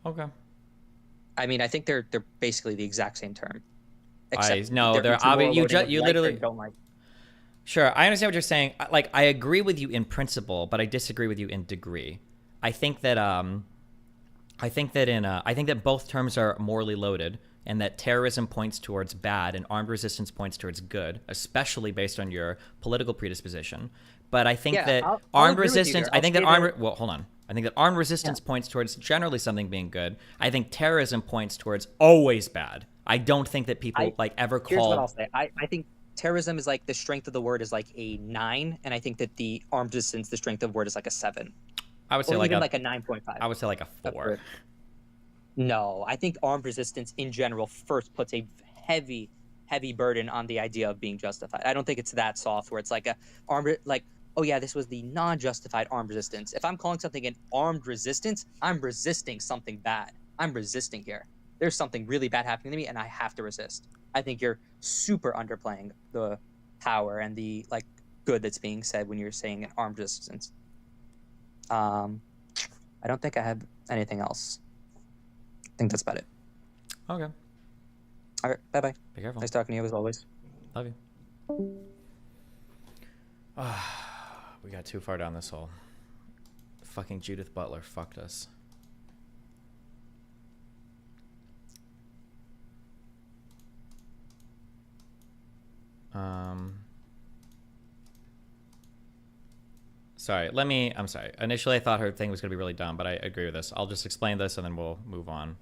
Okay. I mean, I think they're basically the exact same term. No, they're obvious. You literally don't like. Sure, I understand what you're saying. Like, I agree with you in principle, but I disagree with you in degree. I think that I think that both terms are morally loaded, and that terrorism points towards bad and armed resistance points towards good, especially based on your political predisposition. But I think that armed resistance. I think that armed. Well, hold on. I think that armed resistance points towards generally something being good. I think terrorism points towards always bad. I don't think that people ever call. Here's what I'll say. I think terrorism is like the strength of the word is like a 9, and I think that the armed resistance, the strength of the word is like a 7. I would say like a 9.5. I would say like a 4. No, I think armed resistance in general first puts a heavy burden on the idea of being justified. I don't think it's that soft where it's like a armed oh yeah, this was the non-justified armed resistance. If I'm calling something an armed resistance, I'm resisting something bad. I'm resisting here. There's something really bad happening to me, and I have to resist. I think you're super underplaying the power and the good that's being said when you're saying an armed resistance. I don't think I have anything else. I think that's about it. Okay. All right. Bye-bye. Be careful. Nice talking to you as always. Love you. We got too far down this hole. Fucking Judith Butler fucked us. Sorry, I'm sorry. Initially I thought her thing was gonna be really dumb, but I agree with this. I'll just explain this and then we'll move on.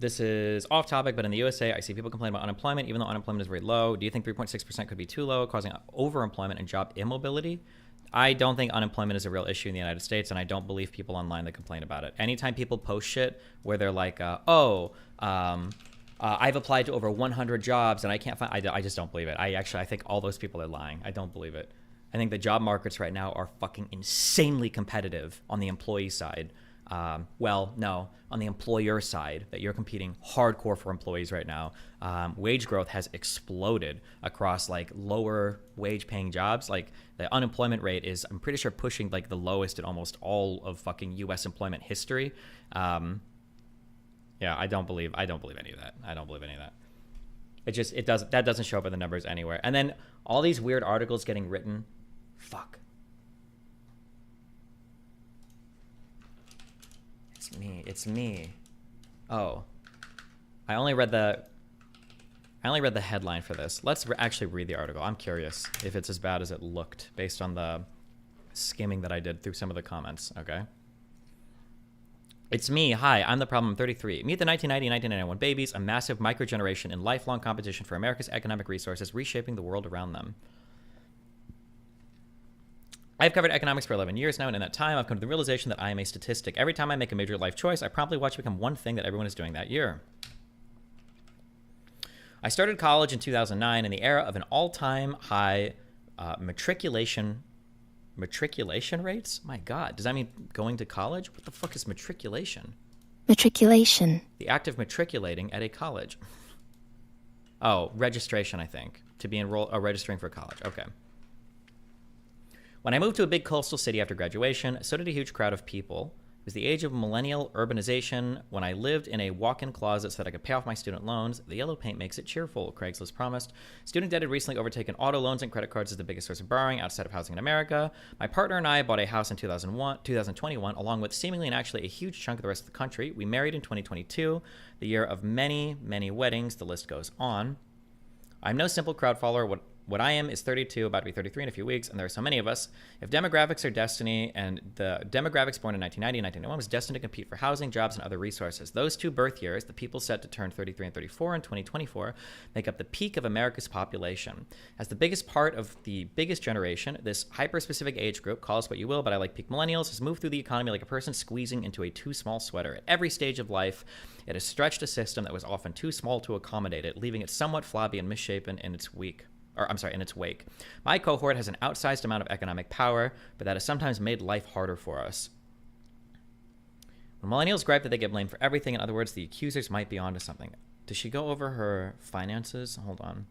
This is off topic, but in the USA, I see people complain about unemployment, even though unemployment is very low. Do you think 3.6% could be too low, causing overemployment and job immobility? I don't think unemployment is a real issue in the United States, and I don't believe people online that complain about it. Anytime people post shit where they're like, I've applied to over 100 jobs and I can't find, I just don't believe it. I think all those people are lying. I don't believe it. I think the job markets right now are fucking insanely competitive on the employee side. Well, no, on the employer side, that you're competing hardcore for employees right now. Wage growth has exploded across like lower wage paying jobs. Like the unemployment rate is, I'm pretty sure, pushing like the lowest in almost all of fucking US employment history. Yeah, I don't believe any of that. I don't believe any of that. That doesn't show up in the numbers anywhere. And then all these weird articles getting written. Fuck. It's me. Oh. I only read the headline for this. Let's actually read the article. I'm curious if it's as bad as it looked based on the skimming that I did through some of the comments, okay? It's me. Hi, I'm the problem. I'm 33. Meet the 1990-1991 babies, a massive microgeneration in lifelong competition for America's economic resources, reshaping the world around them. I've covered economics for 11 years now, and in that time, I've come to the realization that I am a statistic. Every time I make a major life choice, I promptly watch it become one thing that everyone is doing that year. I started college in 2009 in the era of an all-time high matriculation rates? My God, does that mean going to college? What the fuck is matriculation? Matriculation. The act of matriculating at a college. Oh, registration, I think. To be registering for college. Okay. When I moved to a big coastal city after graduation, so did a huge crowd of people. It was the age of millennial urbanization when I lived in a walk-in closet so that I could pay off my student loans. The yellow paint makes it cheerful, Craigslist promised. Student debt had recently overtaken auto loans and credit cards as the biggest source of borrowing outside of housing in America. My partner and I bought a house in 2021, along with seemingly and actually a huge chunk of the rest of the country. We married in 2022, the year of many, many weddings. The list goes on. I'm no simple crowd follower. What I am is 32, about to be 33 in a few weeks, and there are so many of us. If demographics are destiny, and the demographics born in 1990 and 1991 was destined to compete for housing, jobs, and other resources. Those two birth years, the people set to turn 33 and 34 in 2024, make up the peak of America's population. As the biggest part of the biggest generation, this hyper-specific age group, call us what you will, but I like peak millennials, has moved through the economy like a person squeezing into a too small sweater. At every stage of life, it has stretched a system that was often too small to accommodate it, leaving it somewhat flabby and misshapen in its wake. My cohort has an outsized amount of economic power, but that has sometimes made life harder for us. When millennials gripe that they get blamed for everything, in other words, the accusers might be onto something. Does she go over her finances? Hold on.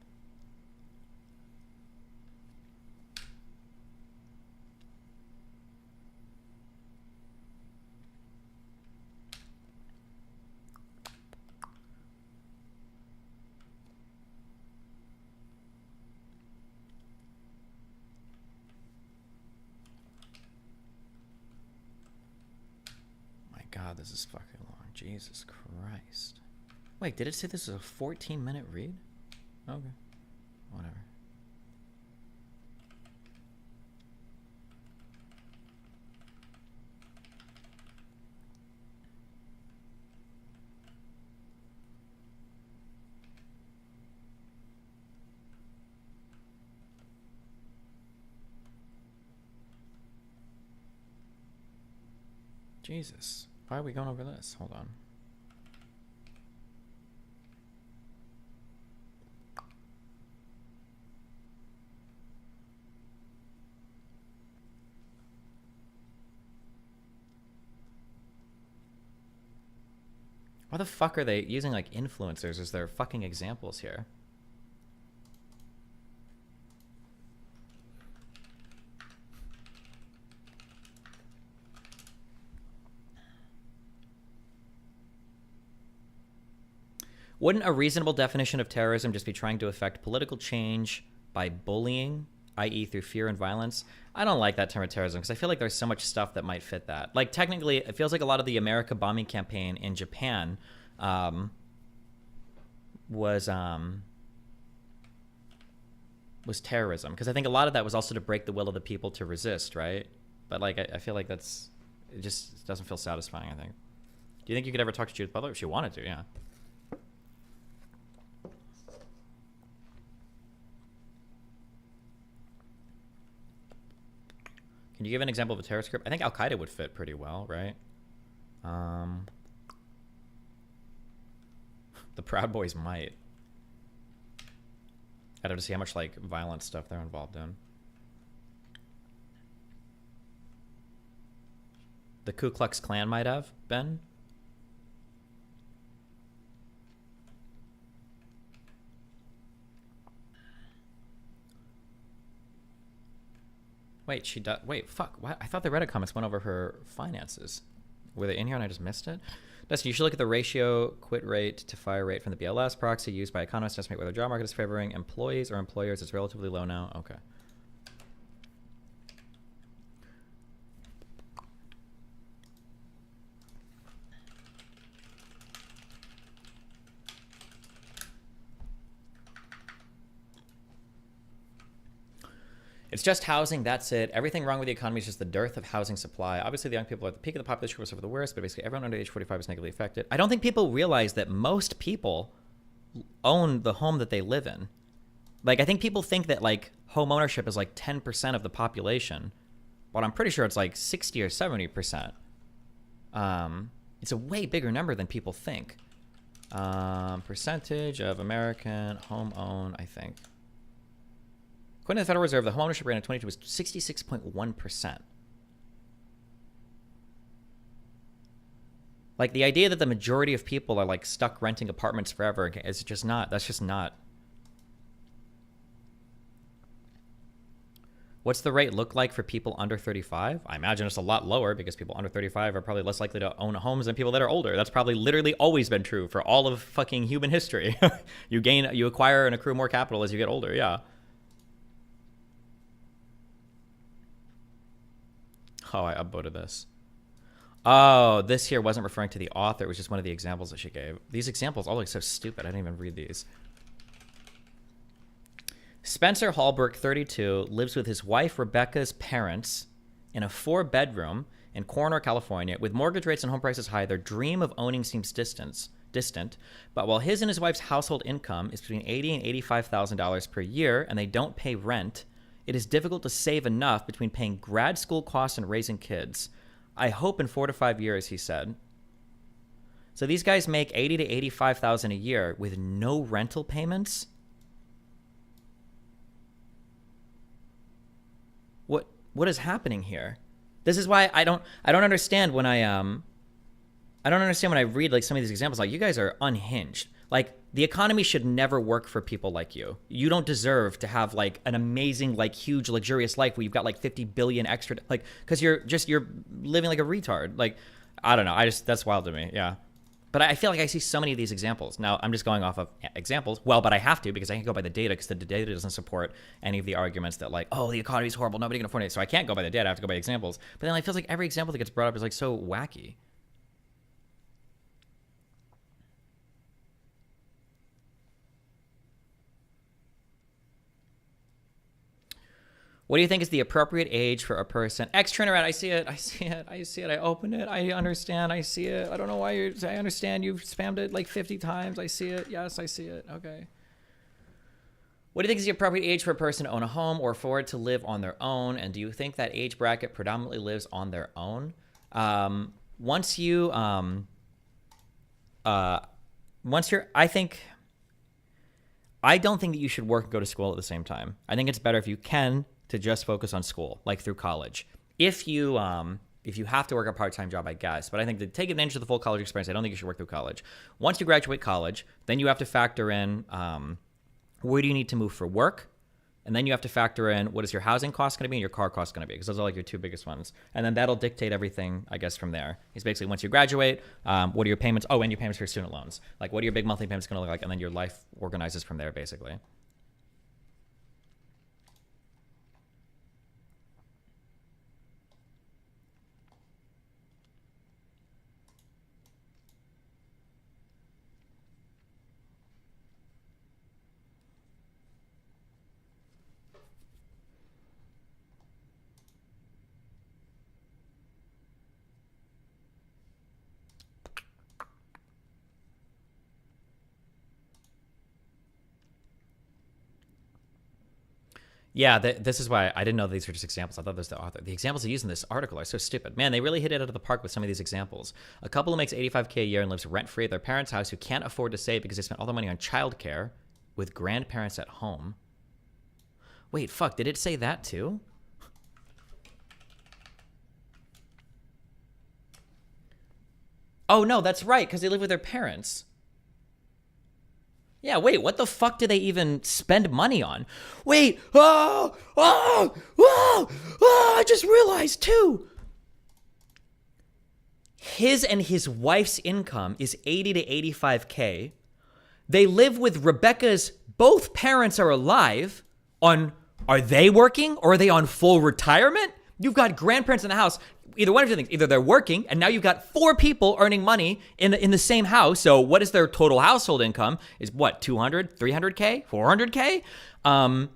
God, this is fucking long. Jesus Christ. Wait, did it say this was a 14-minute read? Okay. Whatever. Jesus. Why are we going over this? Hold on. Why the fuck are they using like influencers as their fucking examples here? Wouldn't a reasonable definition of terrorism just be trying to affect political change by bullying, i.e. through fear and violence? I don't like that term of terrorism because I feel like there's so much stuff that might fit that. Like technically, it feels like a lot of the America bombing campaign in Japan was terrorism, because I think a lot of that was also to break the will of the people to resist, right? But like I feel like it just doesn't feel satisfying, I think. Do you think you could ever talk to Judith Butler if she wanted to? Yeah. you give an example of a terrorist group? I think Al Qaeda would fit pretty well, right? The Proud Boys might. I'd have to see how much like violent stuff they're involved in. The Ku Klux Klan might have been. Wait, she does. Wait, fuck. What? I thought the Reddit comments went over her finances. Were they in here and I just missed it? Dustin, you should look at the ratio quit rate to fire rate from the BLS proxy used by economists to estimate whether the job market is favoring employees or employers. It's relatively low now. Okay. It's just housing, that's it. Everything wrong with the economy is just the dearth of housing supply. Obviously, the young people are at the peak of the population will suffer the worst, but basically everyone under age 45 is negatively affected. I don't think people realize that most people own the home that they live in. Like, I think people think that, like, home ownership is, like, 10% of the population, but I'm pretty sure it's, like, 60 or 70%. It's a way bigger number than people think. Percentage of American home-owned, I think. According to the Federal Reserve, the homeownership rate in 2022 was 66.1%. Like, the idea that the majority of people are, like, stuck renting apartments forever is just not, that's just not. What's the rate look like for people under 35? I imagine it's a lot lower because people under 35 are probably less likely to own homes than people that are older. That's probably literally always been true for all of fucking human history. You acquire and accrue more capital as you get older, yeah. Oh, I upvoted this. Oh, this here wasn't referring to the author. It was just one of the examples that she gave. These examples all look so stupid. I didn't even read these. Spencer Hallberg, 32, lives with his wife Rebecca's parents in a 4-bedroom in Coronado, California. With mortgage rates and home prices high, their dream of owning seems distant. But while his and his wife's household income is between $80,000 and $85,000 per year, and they don't pay rent, it is difficult to save enough between paying grad school costs and raising kids. I hope in 4 to 5 years, he said. So these guys make $80,000 to $85,000 a year with no rental payments. What is happening here? This is why I don't understand when I don't understand when I read like some of these examples. Like, you guys are unhinged. Like, the economy should never work for people like you. You don't deserve to have like an amazing, like, huge, luxurious life where you've got like 50 billion extra, like, because you're living like a retard. Like, I don't know. That's wild to me. Yeah. But I feel like I see so many of these examples. Now, I'm just going off of examples. Well, but I have to because I can't go by the data because the data doesn't support any of the arguments that, like, oh, the economy is horrible, nobody can afford it. So I can't go by the data. I have to go by examples. But then it feels like every example that gets brought up is like so wacky. What do you think is the appropriate age for a person? X Trinidad, I see it. I opened it. I understand. I see it. I don't know why I understand. You've spammed it like 50 times. I see it. Yes, I see it. Okay. What do you think is the appropriate age for a person to own a home or for it to live on their own? And do you think that age bracket predominantly lives on their own? I don't think that you should work and go to school at the same time. I think it's better if you can to just focus on school, like through college. If you have to work a part-time job, I guess. But I think to take advantage of the full college experience, I don't think you should work through college. Once you graduate college, then you have to factor in where do you need to move for work? And then you have to factor in what is your housing cost going to be and your car cost going to be, because those are like your two biggest ones. And then that'll dictate everything, I guess, from there. It's basically once you graduate, what are your payments? Oh, and your payments for your student loans. Like, what are your big monthly payments going to look like? And then your life organizes from there, basically. Yeah, this is why I didn't know these were just examples. I thought this was the author. The examples they use in this article are so stupid. Man, they really hit it out of the park with some of these examples. A couple who makes $85K a year and lives rent-free at their parents' house who can't afford to save because they spent all their money on childcare with grandparents at home. Wait, fuck, did it say that too? Oh, no, that's right, because they live with their parents. Yeah, wait, what the fuck do they even spend money on? Wait, I just realized too. His and his wife's income is 80 to 85K. They live with Rebecca's, both parents are alive are they working or are they on full retirement? You've got grandparents in the house. Either one of two things. Either they're working, and now you've got 4 people earning money in the same house. So what is their total household income? Is what, 200, 300K, 400K? And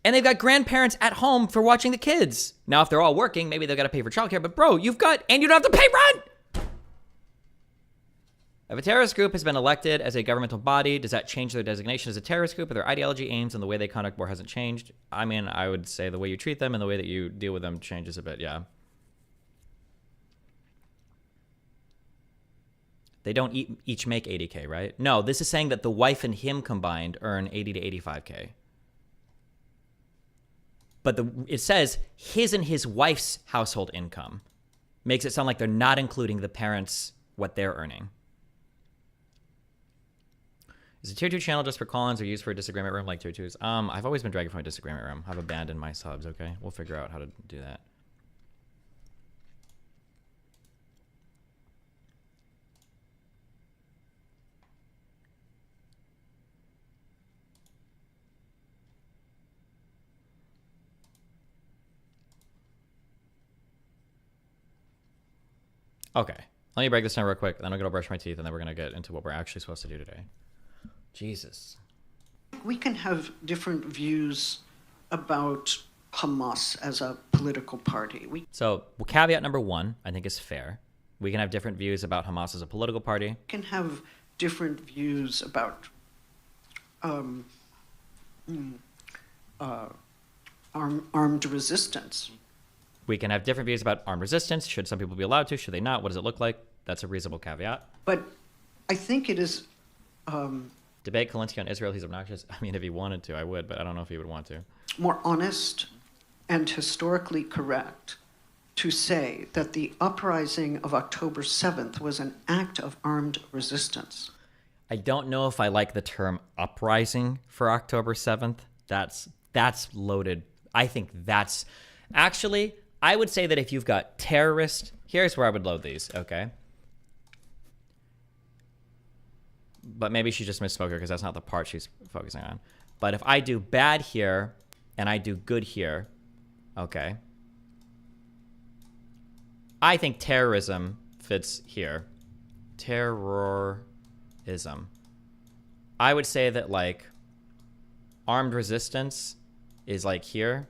they've got grandparents at home for watching the kids. Now, if they're all working, maybe they've got to pay for childcare. But bro, and you don't have to pay rent. If a terrorist group has been elected as a governmental body, does that change their designation as a terrorist group, or their ideology, aims, and the way they conduct war hasn't changed? I mean, I would say the way you treat them and the way that you deal with them changes a bit, yeah. They don't each make 80K, right? No, this is saying that the wife and him combined earn 80 to 85K. But it says his and his wife's household income. Makes it sound like they're not including the parents, what they're earning. Is a tier 2 channel just for call-ins or used for a disagreement room like tier 2s? I've always been dragging from a disagreement room. I've abandoned my subs, okay? We'll figure out how to do that. Okay, let me break this down real quick, then I'm gonna brush my teeth, and then we're gonna get into what we're actually supposed to do today. Jesus. We can have different views about Hamas as a political party. So caveat number 1, I think, is fair. We can have different views about Hamas as a political party. We can have different views about armed resistance. We can have different views about armed resistance. Should some people be allowed to? Should they not? What does it look like? That's a reasonable caveat. But I think it is... Debate Kalinsky on Israel. He's obnoxious. I mean, if he wanted to, I would, but I don't know if he would want to. More honest and historically correct to say that the uprising of October 7th was an act of armed resistance. I don't know if I like the term uprising for October 7th. That's loaded. I think that's... Actually, I would say that if you've got terrorist... Here's where I would load these, okay? But maybe she just misspoke her because that's not the part she's focusing on. But if I do bad here and I do good here, okay? I think terrorism fits here. Terrorism. I would say that, like, armed resistance is, like, here.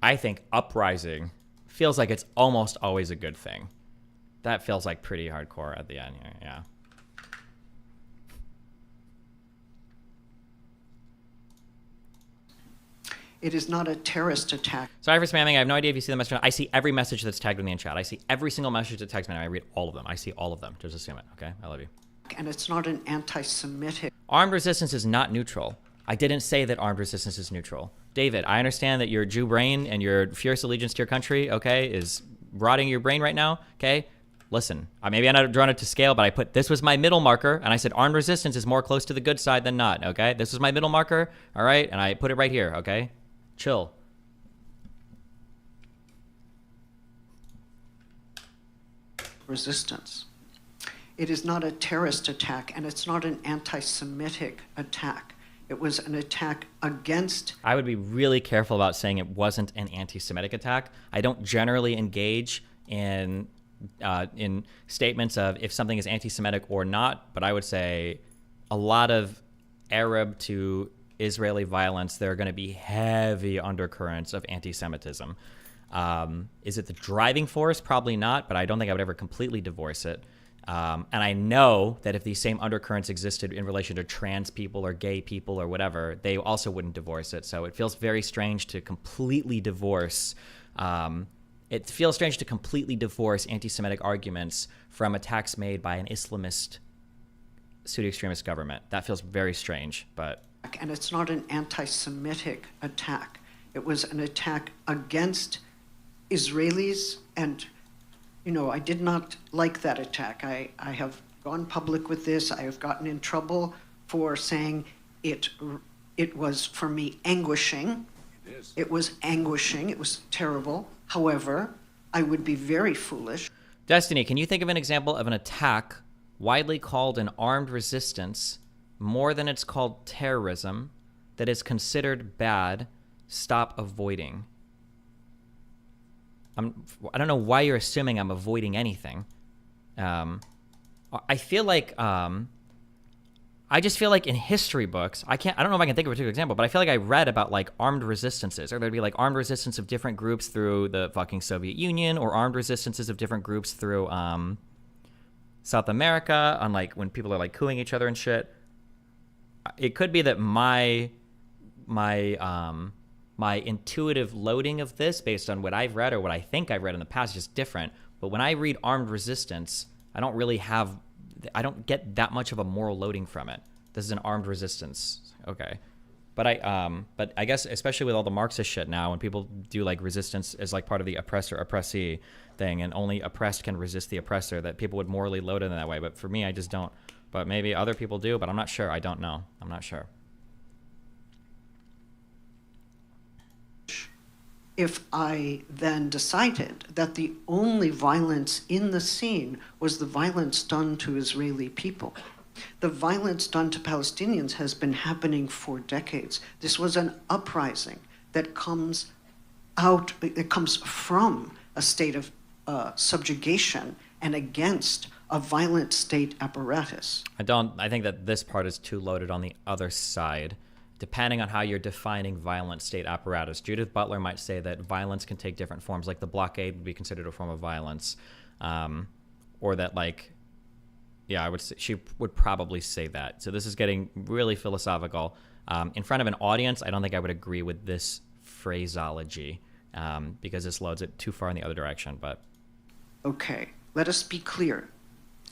I think uprising feels like it's almost always a good thing. That feels like pretty hardcore at the end here, yeah. It is not a terrorist attack. Sorry for spamming. I have no idea if you see the message. I see every message that's tagged in the chat. I see every single message that tags me, and I read all of them. I see all of them. Just assume it, okay? I love you. And it's not an anti-Semitic. Armed resistance is not neutral. I didn't say that armed resistance is neutral. David, I understand that your Jew brain and your fierce allegiance to your country, okay, is rotting your brain right now, okay? Listen, maybe I'm not drawn it to scale, but I put, this was my middle marker, and I said armed resistance is more close to the good side than not, okay? This was my middle marker, all right? And I put it right here, okay? Chill. Resistance. It is not a terrorist attack, and it's not an anti-Semitic attack. It was an attack against... I would be really careful about saying it wasn't an anti-Semitic attack. I don't generally engage in statements of if something is anti-Semitic or not, but I would say a lot of Arab to Israeli violence, there are going to be heavy undercurrents of anti-Semitism. Is it the driving force? Probably not, but I don't think I would ever completely divorce it. And I know that if these same undercurrents existed in relation to trans people or gay people or whatever, they also wouldn't divorce it. So it feels very strange to completely divorce. It feels strange to completely divorce anti-Semitic arguments from attacks made by an Islamist, pseudo-extremist government. That feels very strange, but... And it's not an anti-Semitic attack. It was an attack against Israelis, and, you know, I did not like that attack. I have gone public with this. I have gotten in trouble for saying it was, for me, anguishing. It was anguishing. It was terrible. However, I would be very foolish. Destiny, can you think of an example of an attack widely called an armed resistance, more than it's called terrorism, that is considered bad? Stop avoiding. I don't know why you're assuming I'm avoiding anything. I feel like I just feel like in history books, I don't know if I can think of a particular example, but I feel like I read about like armed resistances, or there'd be like armed resistance of different groups through the fucking Soviet Union, or armed resistances of different groups through South America, on like when people are like cooing each other and shit. It could be that my intuitive loading of this based on what I've read or what I think I've read in the past is just different. But when I read armed resistance, I don't get that much of a moral loading from it. This is an armed resistance. Okay. But I guess especially with all the Marxist shit now, when people do like resistance as like part of the oppressor-oppressee thing, and only oppressed can resist the oppressor, that people would morally load it in that way. But for me, I just don't. But maybe other people do, but I'm not sure. I don't know. I'm not sure. If I then decided that the only violence in the scene was the violence done to Israeli people. The violence done to Palestinians has been happening for decades. This was an uprising that comes from a state of subjugation and against a violent state apparatus. I think that this part is too loaded on the other side. Depending on how you're defining violent state apparatus. Judith Butler might say that violence can take different forms, like the blockade would be considered a form of violence. Or that, like, yeah, she would probably say that. So this is getting really philosophical. In front of an audience, I don't think I would agree with this phraseology, because this loads it too far in the other direction, but... Okay, let us be clear.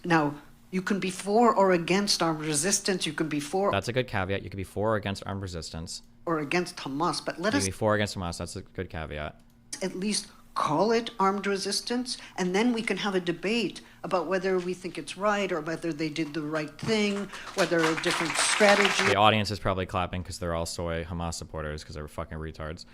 Now, you can be for or against armed resistance. You can be for... That's a good caveat. You could be for or against armed resistance. Or against Hamas, but let you us... You can be for or against Hamas. That's a good caveat. At least call it armed resistance, and then we can have a debate about whether we think it's right or whether they did the right thing, whether a different strategy... The audience is probably clapping because they're all soy Hamas supporters because they're fucking retards.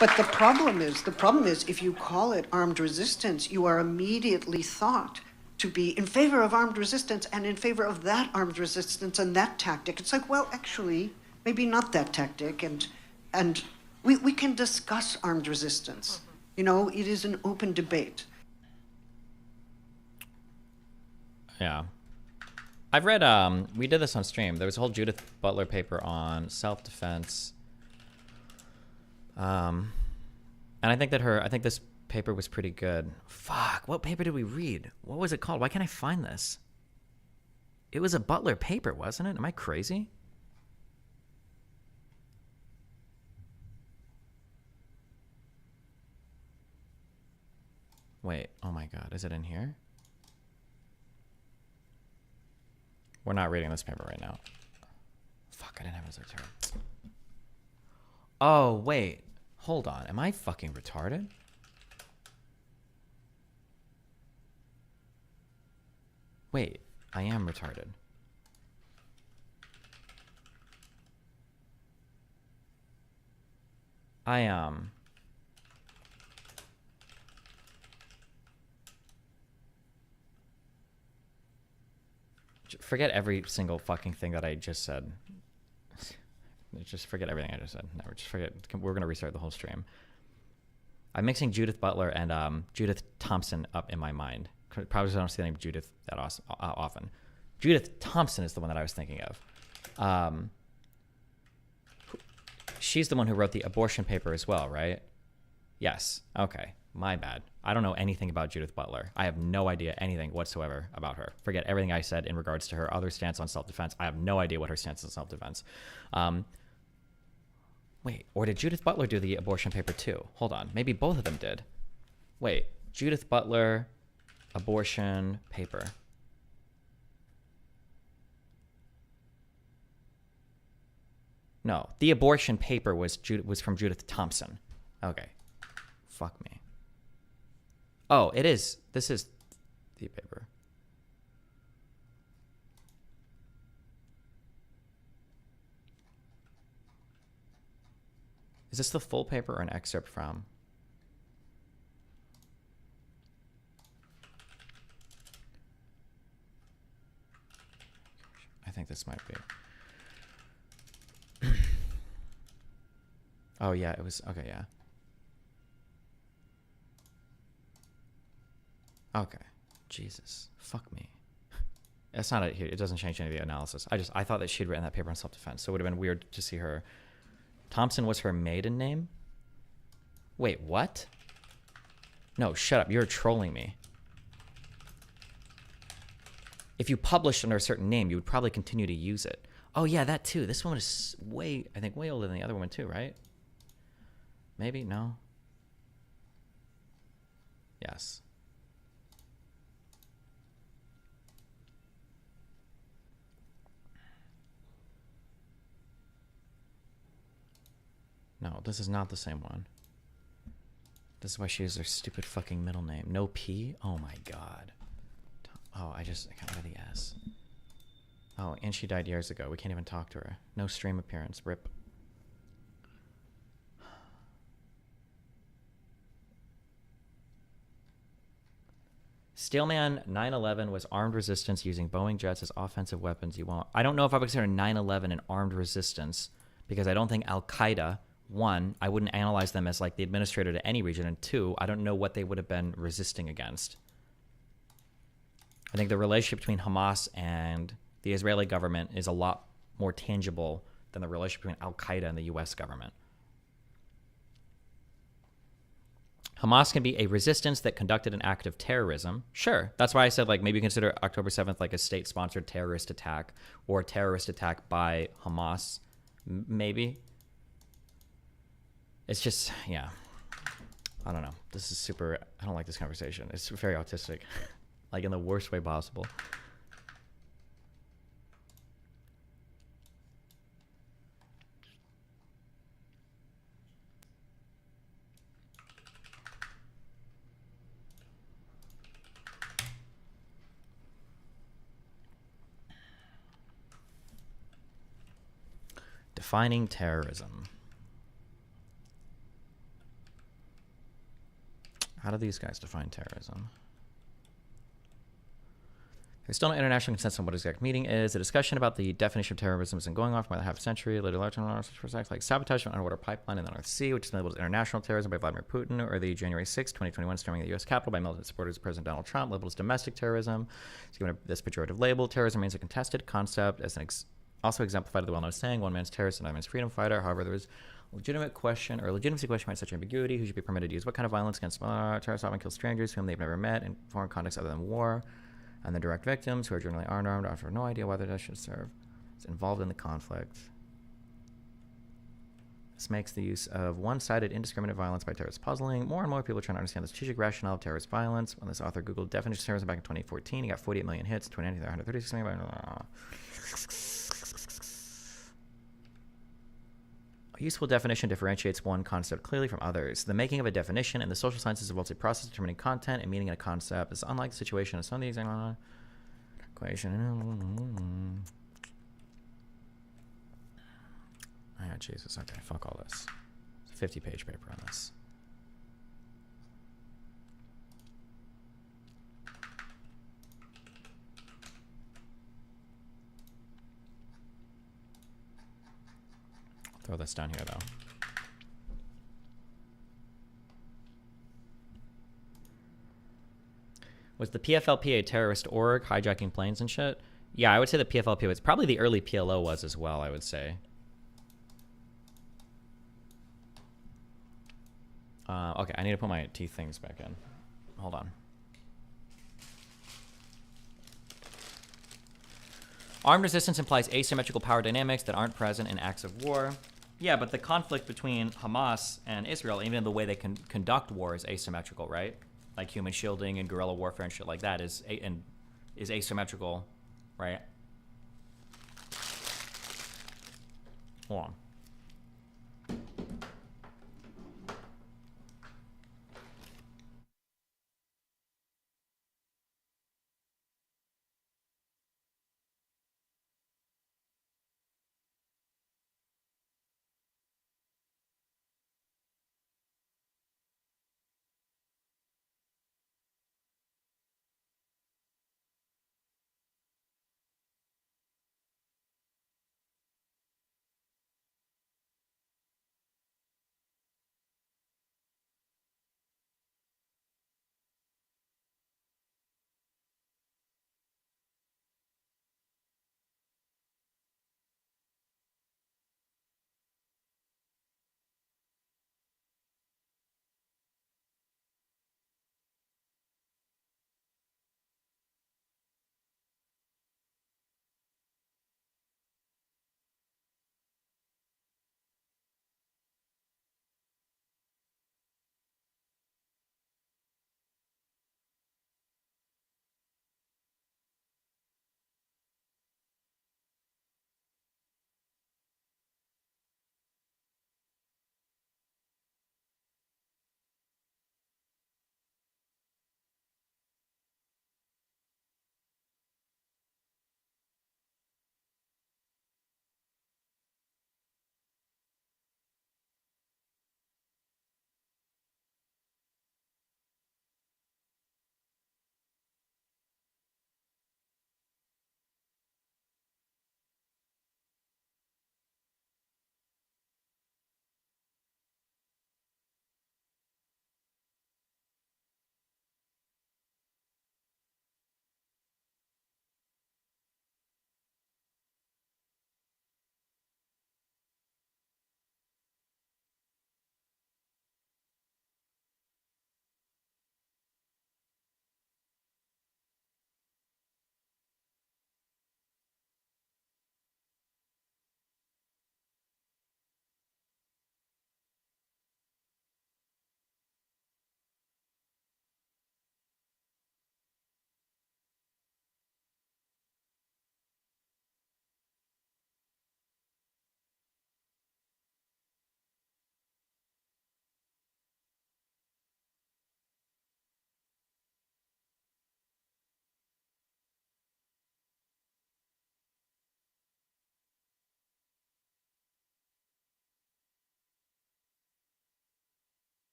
But the problem is, if you call it armed resistance, you are immediately thought to be in favor of armed resistance and in favor of that armed resistance and that tactic. It's like, well, actually, maybe not that tactic, and we can discuss armed resistance. You know, it is an open debate. Yeah. I've read, we did this on stream. There was a whole Judith Butler paper on self-defense. And I think this paper was pretty good. Fuck, what paper did we read? What was it called? Why can't I find this? It was a Butler paper, wasn't it? Am I crazy? Wait, oh my God, is it in here? We're not reading this paper right now. Fuck, I didn't have it as a term. Oh, wait. Hold on. Am I fucking retarded? Wait, I am retarded. I am. Forget every single fucking thing that I just said. Just forget everything I just said. Never. Just forget. We're going to restart the whole stream. I'm mixing Judith Butler and Judith Thompson up in my mind. Probably because I don't see the name Judith that often. Judith Thompson is the one that I was thinking of. she's the one who wrote the abortion paper as well, right? Yes. Okay. My bad. I don't know anything about Judith Butler. I have no idea anything whatsoever about her. Forget everything I said in regards to her other stance on self-defense. I have no idea what her stance on self-defense. Wait, or did Judith Butler do the abortion paper too? Hold on. Maybe both of them did. Wait, Judith Butler, abortion paper. No, the abortion paper was from Judith Thompson. Okay. Fuck me. Oh, it is. This is the paper. Is this the full paper or an excerpt from? I think this might be. Oh, yeah, it was. Okay, yeah. Okay. Jesus. Fuck me. That's not it here. It doesn't change any of the analysis. I thought that she'd written that paper on self-defense, so it would have been weird to see her. Thompson was her maiden name? Wait, what? No, shut up. You're trolling me. If you published under a certain name, you would probably continue to use it. Oh, yeah, that too. This one is way older than the other one too, right? Maybe? No? Yes. No, this is not the same one. This is why she used her stupid fucking middle name. No P? Oh my god. Oh, I got rid of the S. Oh, and she died years ago. We can't even talk to her. No stream appearance. RIP. Steelman 9/11 was armed resistance using Boeing jets as offensive weapons. I don't know if I would consider 9/11 an armed resistance because I don't think Al-Qaeda, one, I wouldn't analyze them as like the administrator to any region, and two, I don't know what they would have been resisting against. I think the relationship between Hamas and the Israeli government is a lot more tangible than the relationship between Al-Qaeda and the U.S. government. Hamas can be a resistance that conducted an act of terrorism. Sure. That's why I said, like, maybe consider October 7th like a state-sponsored terrorist attack or a terrorist attack by Hamas. Maybe. It's just, yeah. I don't know. This is super, I don't like this conversation. It's very autistic. Like, in the worst way possible. Defining terrorism. How do these guys define terrorism? There's still no international consensus on what exact meaning is. A discussion about the definition of terrorism has been going on for more than half a century. Later, large attacks like sabotage of an underwater pipeline in the North Sea, which is labeled as international terrorism by Vladimir Putin, or the January 6, 2021 storming the U.S. Capitol by militant supporters of President Donald Trump, labeled as domestic terrorism. It's given this pejorative label. Terrorism remains a contested concept, as also exemplified in the well-known saying, one man's terrorist, another man's freedom fighter. However, there is a legitimate question, or a legitimacy question by such ambiguity. Who should be permitted to use what kind of violence against terrorists often kill strangers whom they've never met in foreign contexts other than war, and the direct victims, who are generally unarmed, offer no idea whether that should serve, is involved in the conflict. This makes the use of one-sided, indiscriminate violence by terrorists puzzling. More and more people are trying to understand the strategic rationale of terrorist violence. When this author Googled definition of terrorism back in 2014, he got 48 million hits, 136 million. A useful definition differentiates one concept clearly from others. The making of a definition in the social sciences involves a process determining content and meaning in a concept. This is unlike the situation of some of the examples. Equation. Oh, Jesus. Okay, fuck all this. It's a 50-page paper on this. Throw this down here, though. Was the PFLP a terrorist org hijacking planes and shit? Yeah, I would say the PFLP was probably the early PLO was as well, I would say. Okay, I need to put my teeth things back in. Hold on. Armed resistance implies asymmetrical power dynamics that aren't present in acts of war. Yeah, but the conflict between Hamas and Israel, even the way they can conduct war, is asymmetrical, right? Like human shielding and guerrilla warfare and shit like that is asymmetrical, right? Hold on.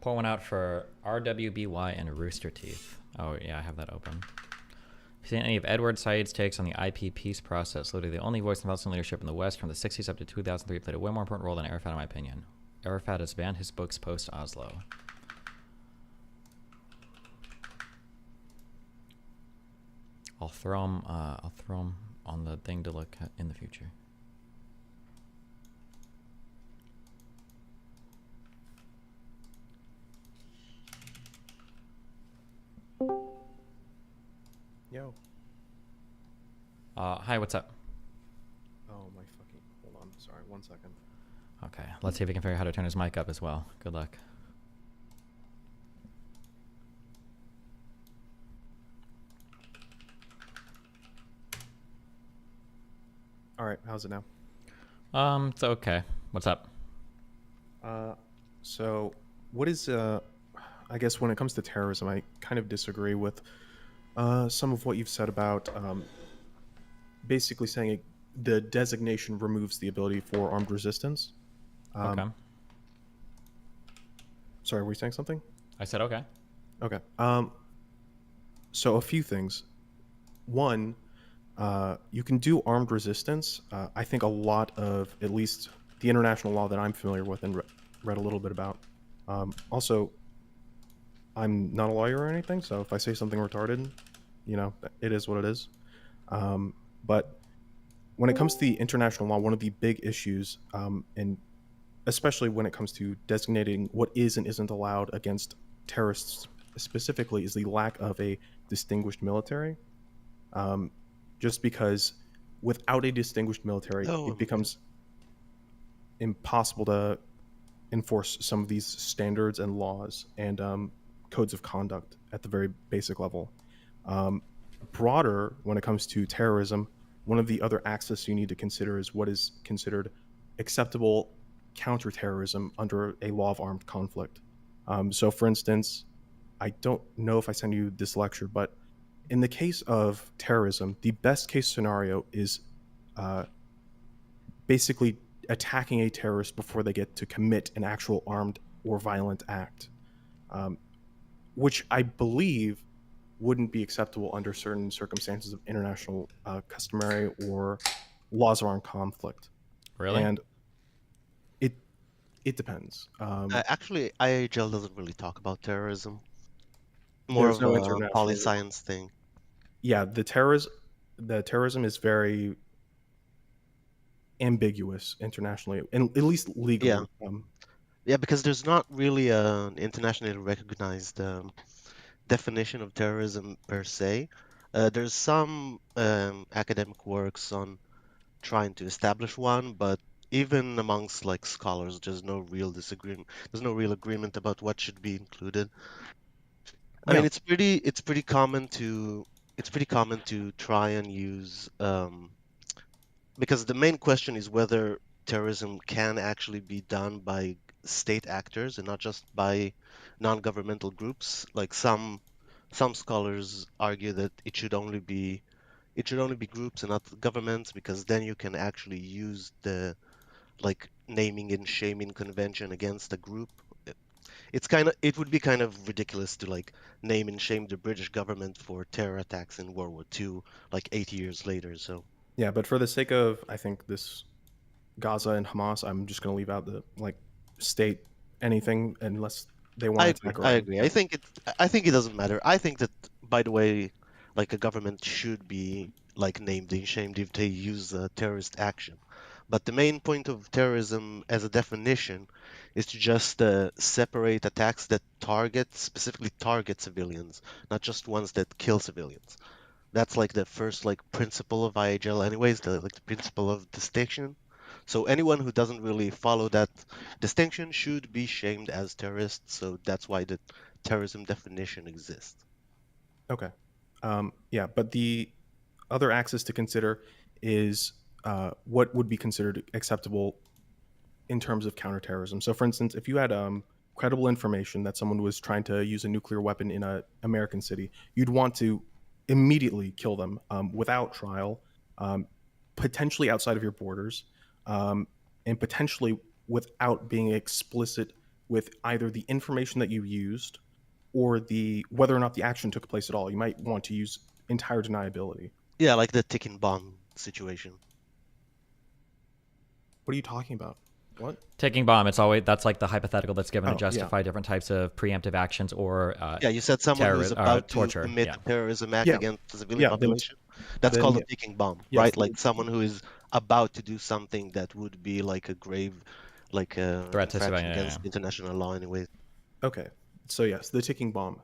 Pour one out for RWBY and Rooster Teeth. Oh, yeah, I have that open. Have you seen any of Edward Said's takes on the IP peace process? Literally the only voice in Palestinian leadership in the West from the 60s up to 2003 played a way more important role than Arafat, in my opinion. Arafat has banned his books post-Oslo. I'll throw them on the thing to look at in the future. Yo. Hi, what's up? Oh my fucking, hold on, sorry, 1 second. Okay, let's see if we can figure out how to turn his mic up as well. Good luck. All right, how's it now? It's okay. What's up? So what is I guess when it comes to terrorism, I kind of disagree with some of what you've said about basically saying the designation removes the ability for armed resistance. Okay. Sorry, were you saying something? I said okay. Okay. So a few things. One, you can do armed resistance. I think a lot of, at least the international law that I'm familiar with and read a little bit about. Also, I'm not a lawyer or anything, so if I say something retarded, you know, it is what it is. But when it comes to the international law, one of the big issues, and especially when it comes to designating what is and isn't allowed against terrorists specifically, is the lack of a distinguished military. Just because without a distinguished military, it becomes impossible to enforce some of these standards and laws and codes of conduct at the very basic level. Broader, when it comes to terrorism, one of the other axes you need to consider is what is considered acceptable counterterrorism under a law of armed conflict. So, for instance, I don't know if I sent you this lecture, but in the case of terrorism, the best case scenario is basically attacking a terrorist before they get to commit an actual armed or violent act, which I believe wouldn't be acceptable under certain circumstances of international customary or laws of armed conflict. Really? And it depends. Actually, IHL doesn't really talk about terrorism. More There's of no a international. poli-science thing. Yeah, the terrorism is very ambiguous internationally, and at least legally. Yeah. Yeah, because there's not really an internationally recognized definition of terrorism per se. There's some academic works on trying to establish one, but even amongst like scholars, there's no real disagreement. There's no real agreement about what should be included. I mean, Yeah. it's pretty common to try and use because the main question is whether terrorism can actually be done by state actors and not just by non-governmental groups. Like some scholars argue that it should only be groups and not governments because then you can actually use the like naming and shaming convention against a group. It would be kind of ridiculous to like name and shame the British government for terror attacks in World War II like 80 years later. So Yeah, but for the sake of, I think, this Gaza and Hamas, I'm just going to leave out the like state anything unless they want to attack I Iran. agree. I think it doesn't matter. I think that, by the way, like a government should be like named and shamed if they use a terrorist action. But the main point of terrorism as a definition is to just separate attacks that specifically target civilians, not just ones that kill civilians. That's like the first like principle of IHL anyways, the principle of distinction. So anyone who doesn't really follow that distinction should be shamed as terrorists. So that's why the terrorism definition exists. Okay. Yeah, but the other axis to consider is what would be considered acceptable in terms of counterterrorism. So, for instance, if you had credible information that someone was trying to use a nuclear weapon in an American city, you'd want to immediately kill them without trial, potentially outside of your borders, and potentially without being explicit with either the information that you used or the whether or not the action took place at all. You might want to use entire deniability. Yeah, like the ticking bomb situation. What are you talking about? What? Ticking bomb. It's always that's like the hypothetical that's given Oh, to justify different types of preemptive actions or Yeah, you said someone who's about to torture. commit Yeah. a terrorism act Yeah. against the civilian Yeah, population. That's then, called a yeah. ticking bomb, Yes, right? Like someone who is about to do something that would be like a grave, like a Threat to infraction civilian, against international law, anyway. Okay, so yes, the ticking bomb,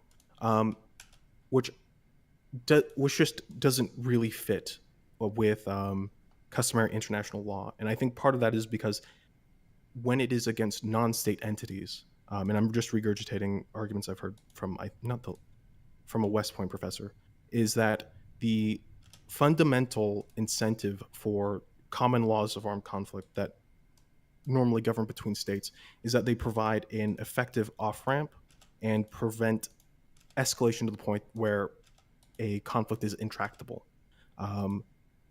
which just doesn't really fit with customary international law, and I think part of that is because when it is against non-state entities, and I'm just regurgitating arguments I've heard from from a West Point professor, is that the fundamental incentive for common laws of armed conflict that normally govern between states is that they provide an effective off-ramp and prevent escalation to the point where a conflict is intractable.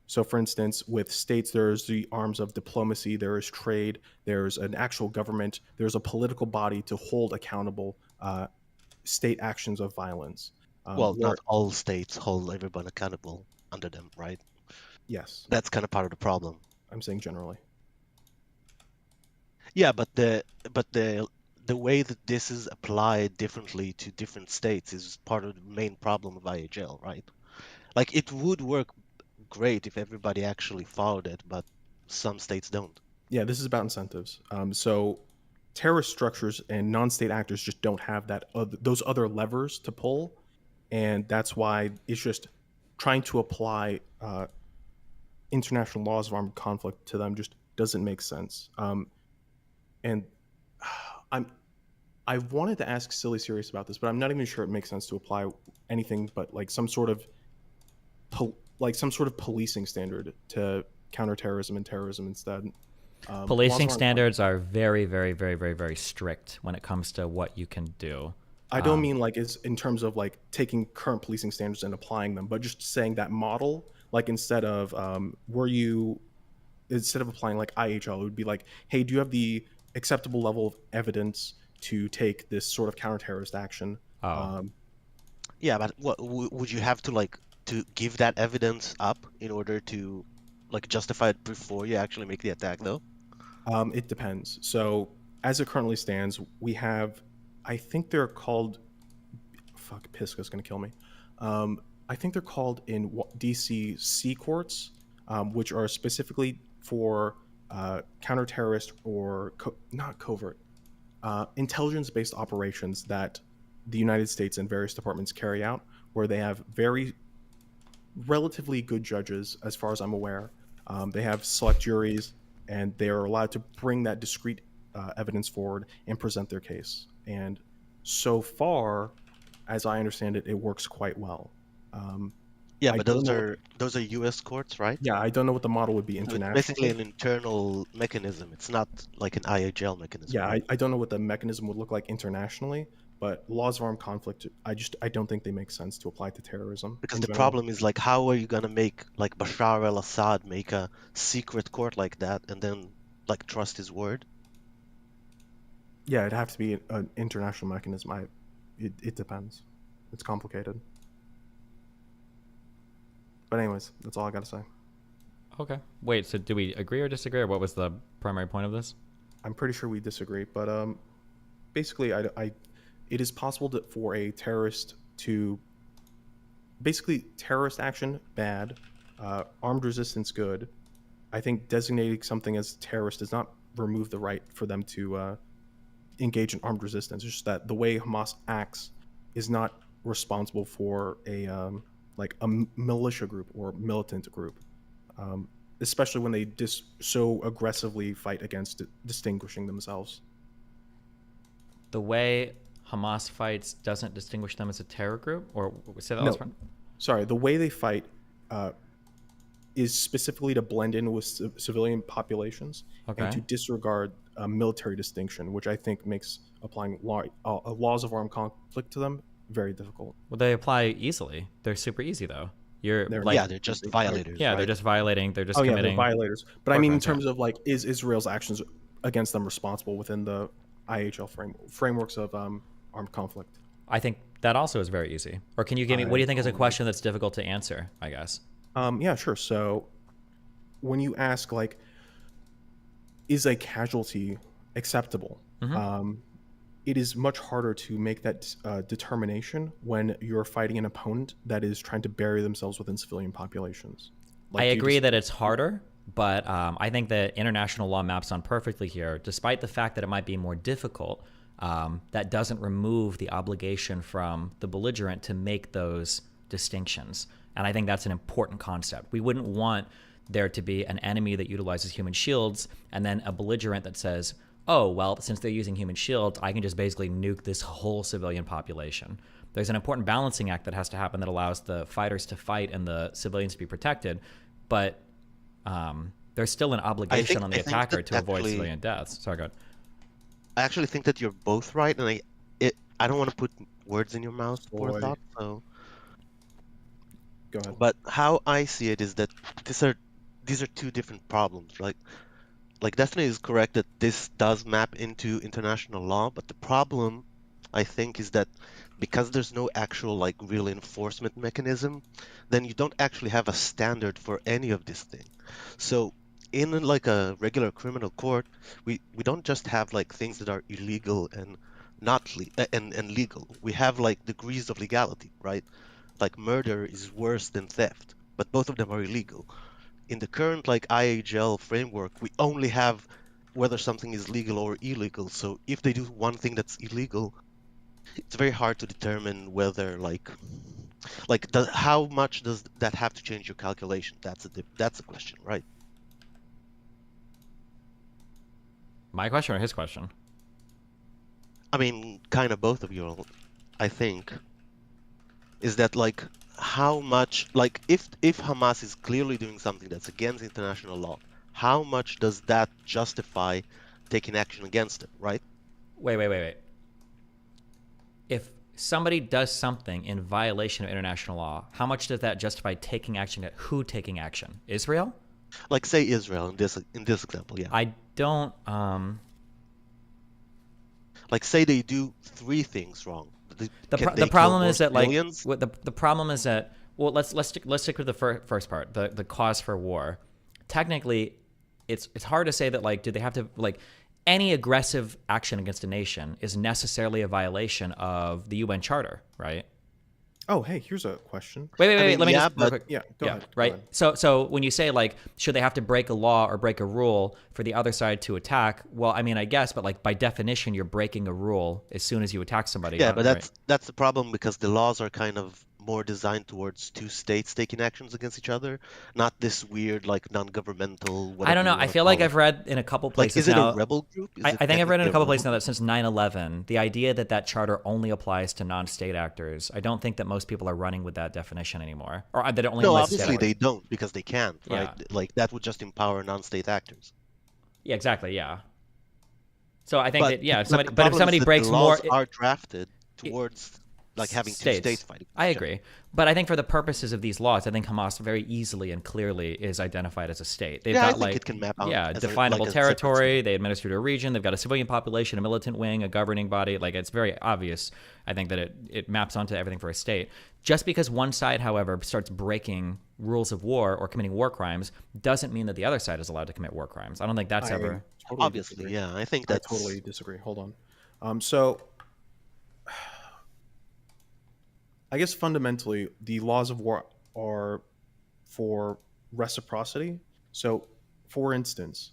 So, for instance, with states, there's the arms of diplomacy, there is trade, there's an actual government, there's a political body to hold accountable state actions of violence. Well, not all states hold everyone accountable under them, right? Yes. That's kind of part of the problem. I'm saying generally. Yeah, but the way that this is applied differently to different states is part of the main problem of IHL, right? Like it would work great if everybody actually followed it, but some states don't. Yeah, this is about incentives. So terrorist structures and non-state actors just don't have those other levers to pull, and that's why it's just trying to apply international laws of armed conflict to them just doesn't make sense. And I wanted to ask Silly Serious about this, but I'm not even sure it makes sense to apply anything but like some sort of policing standard to counterterrorism and terrorism instead. Policing standards are very, very, very, very, very strict when it comes to what you can do. I don't mean like it's in terms of like taking current policing standards and applying them, but just saying that model, like instead of applying like IHL, it would be like, hey, do you have the acceptable level of evidence to take this sort of counterterrorist action? Yeah, but what would you have to give that evidence up in order to justify it before you actually make the attack, though? It depends. So as it currently stands, we have, I think they're called, Pisca's gonna kill me. I think they're called in DC C courts, which are specifically for counter-terrorist or not covert, intelligence-based operations that the United States and various departments carry out, where they have very relatively good judges, as far as I'm aware. They have select juries, and they are allowed to bring that discrete evidence forward and present their case. And so far, as I understand it, it works quite well. Yeah, but those are U.S. courts, right? Yeah, I don't know what the model would be So it's internationally. basically an internal mechanism. It's not like an IHL mechanism. Yeah, right? I don't know what the mechanism would look like internationally, but laws of armed conflict, I don't think they make sense to apply to terrorism. Because in the general. problem is how are you gonna make Bashar al-Assad make a secret court like that and then trust his word? Yeah, it'd have to be an international mechanism. It depends. It's complicated. But anyways, that's all I got to say. Okay. Wait, so do we agree or disagree, or what was the primary point of this? I'm pretty sure we disagree, but basically, it is possible for a terrorist to terrorist action bad, armed resistance good. I think designating something as terrorist does not remove the right for them to engage in armed resistance. It's just that the way Hamas acts is not responsible for a militia group or militant group, especially when they so aggressively fight against distinguishing themselves. The way Hamas fights doesn't distinguish them as a terror group? Or say that No, last one? sorry. The way they fight is specifically to blend in with civilian populations and to disregard military distinction, which I think makes applying laws of armed conflict to them very difficult. Well, they apply easily. They're super easy, though. They're just violators. Yeah, right? they're just violating. They're just They're committing. violators. But I mean, in terms of is Israel's actions against them responsible within the IHL frameworks of armed conflict? I think that also is very easy. Or can you give me, what do you think is a question that's difficult to answer, I guess? Yeah, sure. So when you ask, is a casualty acceptable? It is much harder to make that determination when you're fighting an opponent that is trying to bury themselves within civilian populations. I agree that it's harder, but I think that international law maps on perfectly here, despite the fact that it might be more difficult. That doesn't remove the obligation from the belligerent to make those distinctions. And I think that's an important concept. We wouldn't want there to be an enemy that utilizes human shields and then a belligerent that says, oh, well, since they're using human shields, I can just basically nuke this whole civilian population. There's an important balancing act that has to happen that allows the fighters to fight and the civilians to be protected. But there's still an obligation on the I think attacker that to avoid actually- civilian deaths. Sorry, go ahead. I actually think that you're both right, and I don't want to put words in your mouth or Boy. thought. So, Go ahead. but how I see it is that these are two different problems. Like Destiny is correct that this does map into international law, but the problem, I think, is that because there's no actual like real enforcement mechanism, then you don't actually have a standard for any of this thing. So in like a regular criminal court, we don't just have like things that are illegal and not and legal. We have like degrees of legality, right? Like murder is worse than theft, but both of them are illegal. In the current like IHL framework, we only have whether something is legal or illegal. So if they do one thing that's illegal, it's very hard to determine whether how much does that have to change your calculation? That's a question, right? My question or his question? I mean, kind of both of you, I think. Is that like how much, like if Hamas is clearly doing something that's against international law, how much does that justify taking action against it, right? Wait. If somebody does something in violation of international law, how much does that justify taking action? Who taking action? Israel? Like say Israel in this example, yeah. I don't. Like say they do 3 things wrong. The problem is that like the problem is that let's stick with the first part, the cause for war. Technically, it's hard to say that like do they have to like any aggressive action against a nation is necessarily a violation of the UN Charter, right? Oh, hey, here's a question. Wait. Let me just real quick. Yeah, go ahead. Right. Go ahead. So when you say like, should they have to break a law or break a rule for the other side to attack? Well, I mean, I guess, but like by definition, you're breaking a rule as soon as you attack somebody. Yeah, but that's the problem because the laws are kind of more designed towards 2 states taking actions against each other, not this weird like non-governmental. I don't know. I feel like I've read in a couple places like, is now. It a rebel group? I think I've read in a couple places now that since 9/11, the idea that charter only applies to non-state actors. I don't think that most people are running with that definition anymore, or that it only. No, applies to obviously state they actors. don't because they can't, right? Yeah. Like that would just empower non-state actors. Yeah, exactly. Yeah. So I think But that yeah, the if problem is somebody that breaks the laws more, are drafted towards like having 2 states fighting. I agree, but I think for the purposes of these laws, I think Hamas very easily and clearly is identified as a state. They've Yeah, I got think it can map out as a- definable like a separate territory. They administer a region. They've got a civilian population, a militant wing, a governing body. Like it's very obvious. I think that it maps onto everything for a state. Just because one side, however, starts breaking rules of war or committing war crimes doesn't mean that the other side is allowed to commit war crimes. I don't think that's ever. Totally Obviously, disagree. yeah, I think I that's totally disagree. Hold on. So I guess fundamentally, the laws of war are for reciprocity. So, for instance,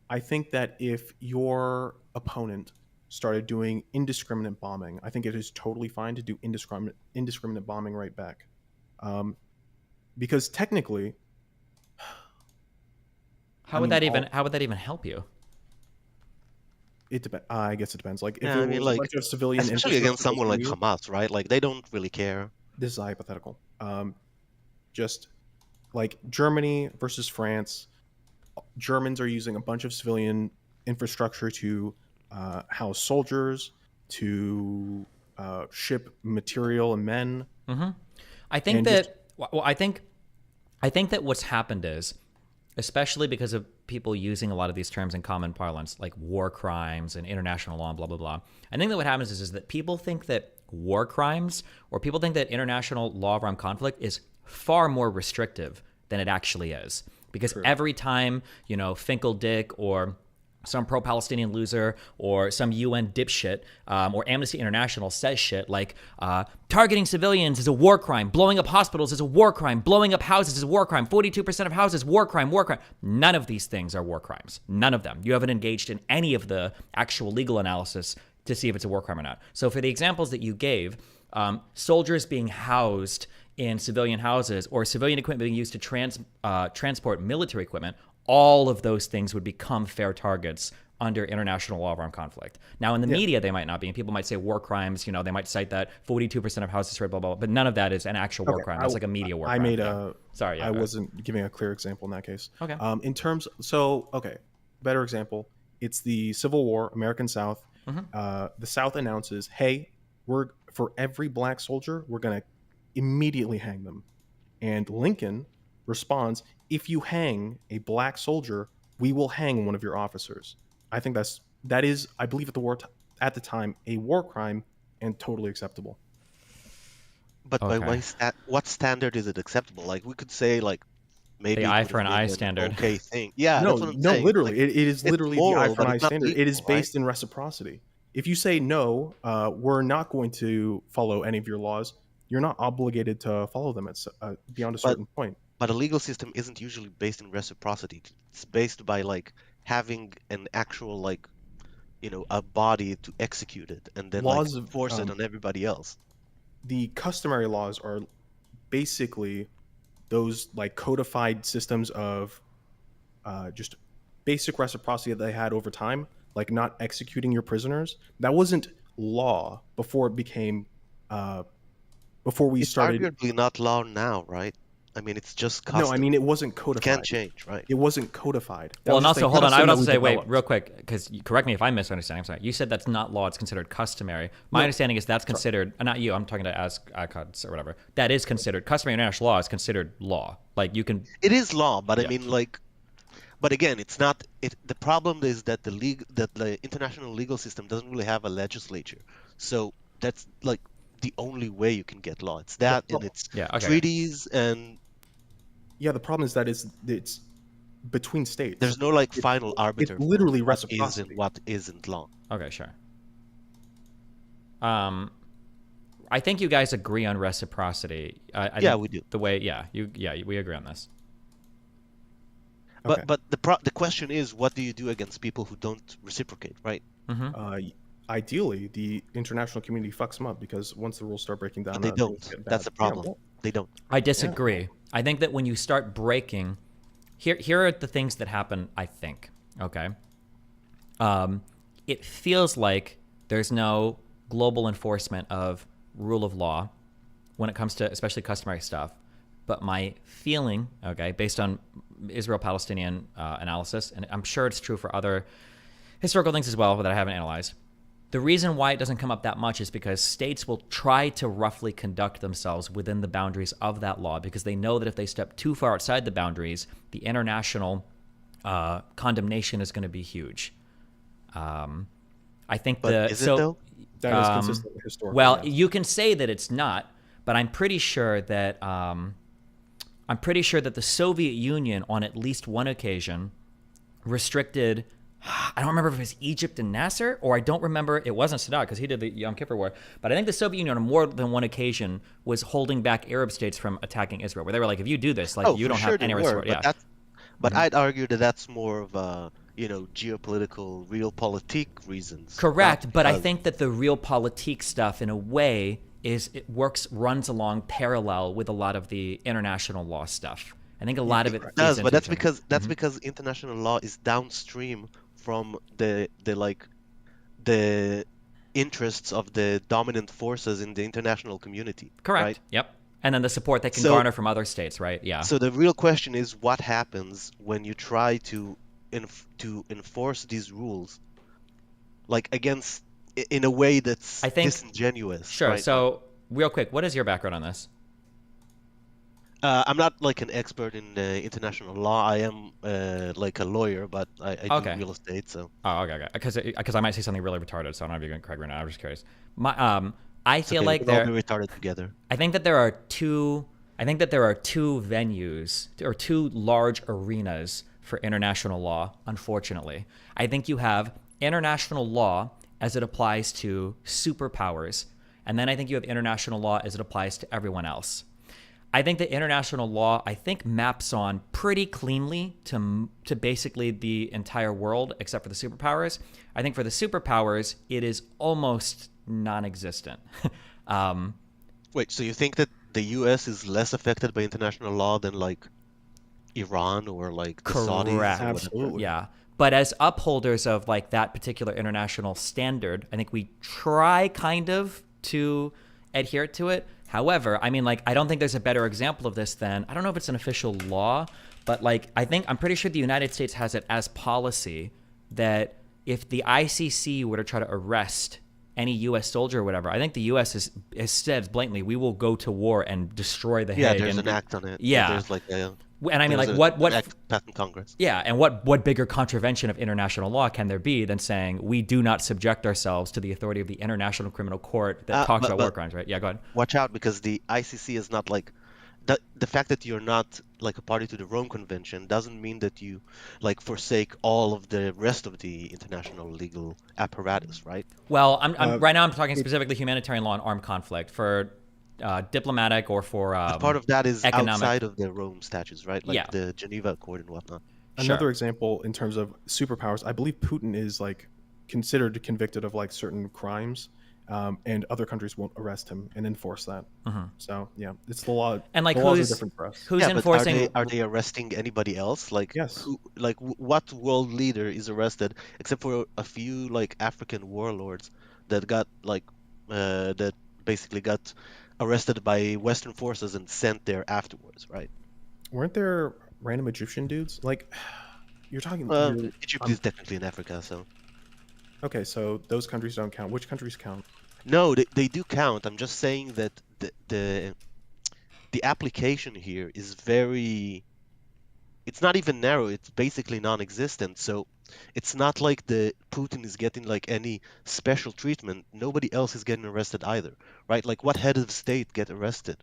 I think that if your opponent started doing indiscriminate bombing, I think it is totally fine to do indiscriminate bombing right back, because technically, How would that even help you? It depends. I guess it depends. Like if Yeah, it I mean, was like a bunch of civilian, especially against infrastructure someone like you- Hamas, right? Like they don't really care. This is hypothetical. Just like Germany versus France, Germans are using a bunch of civilian infrastructure to house soldiers, to ship material and men. Mm-hmm. I think And that. Well, I think that what's happened is, especially because of people using a lot of these terms in common parlance, like war crimes and international law and blah, blah, blah. I think that what happens is that people think that war crimes or people think that international law around conflict is far more restrictive than it actually is. Because every time, Finkel Dick or some pro-Palestinian loser or some UN dipshit or Amnesty International says shit like targeting civilians is a war crime, blowing up hospitals is a war crime, blowing up houses is a war crime, 42% of houses, war crime. None of these things are war crimes. None of them. You haven't engaged in any of the actual legal analysis to see if it's a war crime or not. So for the examples that you gave, soldiers being housed in civilian houses or civilian equipment being used to transport military equipment, all of those things would become fair targets under international law of armed conflict. Now, in the media, they might not be, and people might say war crimes. You know, they might cite that 42% of houses destroyed, blah, blah, blah. But none of that is an actual war crime. That's like a media war crime. Sorry, I wasn't giving a clear example in that case. Okay. In terms, better example. It's the Civil War, American South. The South announces, "Hey, for every black soldier, we're gonna immediately hang them." And Lincoln responds, "If you hang a black soldier, we will hang one of your officers." I think that is, I believe at the time, a war crime and totally acceptable. But by what standard is it acceptable? Like, we could say, like, maybe the eye for an eye standard. Okay thing. Yeah, no, that's what I'm saying. Literally, like, it is literally moral, the eye for an eye standard. legal, It is based right? in reciprocity. If you say no, we're not going to follow any of your laws, you're not obligated to follow them beyond a certain point. But a legal system isn't usually based in reciprocity. It's based by like having an actual like, you know, a body to execute it and then Laws like force it on everybody else. The customary laws are basically those like codified systems of just basic reciprocity that they had over time, like not executing your prisoners. That wasn't law before it became before we started. Arguably not law now, right? I mean, it's just custom. No, I mean, it wasn't codified. It can't change, right? It wasn't codified. Well, and also, hold on. I would also say, wait, real quick, because correct me if I'm misunderstanding. I'm sorry. You said that's not law. It's considered customary. My understanding is that's considered, not you, I'm talking to ASCODs or whatever. That is considered, customary international law is considered law. Like, you can. It is law, but I mean, like, but again, it's not. The problem is that the international legal system doesn't really have a legislature. So that's like the only way you can get law. It's that, and it's treaties and. Yeah, the problem is that it's between states. There's no like final arbiter. It's literally what is reciprocity. and what isn't law. Okay, sure. I think you guys agree on reciprocity. Yeah, we do. The way, we agree on this. But the question is, what do you do against people who don't reciprocate, right? Ideally, the international community fucks them up because once the rules start breaking down, But they don't. That's the problem. Yeah, they don't. I disagree. I think that when you start breaking, here are the things that happen. I think. Okay. It feels like there's no global enforcement of rule of law when it comes to especially customary stuff. But my feeling, okay, based on Israel-Palestinian analysis, and I'm sure it's true for other historical things as well that I haven't analyzed, the reason why it doesn't come up that much is because states will try to roughly conduct themselves within the boundaries of that law because they know that if they step too far outside the boundaries, the international condemnation is going to be huge. I think But is it though? That is consistent with historical. Well, you can say that it's not, but I'm pretty sure that the Soviet Union, on at least one occasion, restricted. I don't remember if it was Egypt and Nasser, or I don't remember. It wasn't Sadat because he did the Yom Kippur War. But I think the Soviet Union, on more than one occasion, was holding back Arab states from attacking Israel, where they were like, if you do this, like you don't have any rights for it. But I'd argue that that's more of a, geopolitical, realpolitik reasons. Correct, but I think that the realpolitik stuff, in a way, runs along parallel with a lot of the international law stuff. I think a lot of it does, but that's because international law is downstream from the interests of the dominant forces in the international community. Correct. Right? Yep. And then the support they can garner from other states, right? Yeah. So the real question is, what happens when you try to enforce these rules, like against in a way that's disingenuous? Sure. Right? So real quick, what is your background on this? I'm not like an expert in international law. I am like a lawyer, but I do real estate. So. Oh, okay. Because I might say something really retarded, so I don't know if you're going to correct me right now. I'm just curious. I feel like they'll be retarded together. I think that there are two venues or two large arenas for international law. Unfortunately, I think you have international law as it applies to superpowers, and then I think you have international law as it applies to everyone else. I think that international law, maps on pretty cleanly to basically the entire world, except for the superpowers. I think for the superpowers, it is almost non-existent. Wait, so you think that the U.S. is less affected by international law than, like, Iran or like the Saudis. Correct. Or whatever. Yeah. But as upholders of like that particular international standard, I think we try kind of to adhere to it. However, I mean, like, I don't think there's a better example of this than, I don't know if it's an official law, but like, I'm pretty sure the United States has it as policy that if the ICC were to try to arrest any U.S. soldier or whatever, I think the U.S. has said blatantly, we will go to war and destroy the Yeah, Hague. there's and, an act on it. Yeah. There's like a, and I mean, like, an what act passed in Congress. Yeah, and what bigger contravention of international law can there be than saying we do not subject ourselves to the authority of the International Criminal Court that talks about war crimes, right? Yeah, go ahead. Watch out, because the ICC is not like the fact that you're not like a party to the Rome Convention doesn't mean that you like forsake all of the rest of the international legal apparatus, right? Well, right now I'm talking specifically humanitarian law and armed conflict for diplomatic or for part of that is economic. outside of the Rome statutes, right? Like Yeah. the Geneva Accord and whatnot. Another example in terms of superpowers, I believe Putin is like considered convicted of like certain crimes, and other countries won't arrest him and enforce that. So yeah, it's the law. And like the laws are different for us. who's enforcing? But are they arresting anybody else? Like yes. What world leader is arrested except for a few like African warlords that got like that basically got arrested by Western forces and sent there afterwards, right? Weren't there random Egyptian dudes? Like, you're talking. Egypt is technically in Africa, so. Okay, so those countries don't count. Which countries count? No, they do count. I'm just saying that the application here is very. It's not even narrow. It's basically non-existent. So it's not like the Putin is getting like any special treatment. Nobody else is getting arrested either, right? Like what head of state get arrested?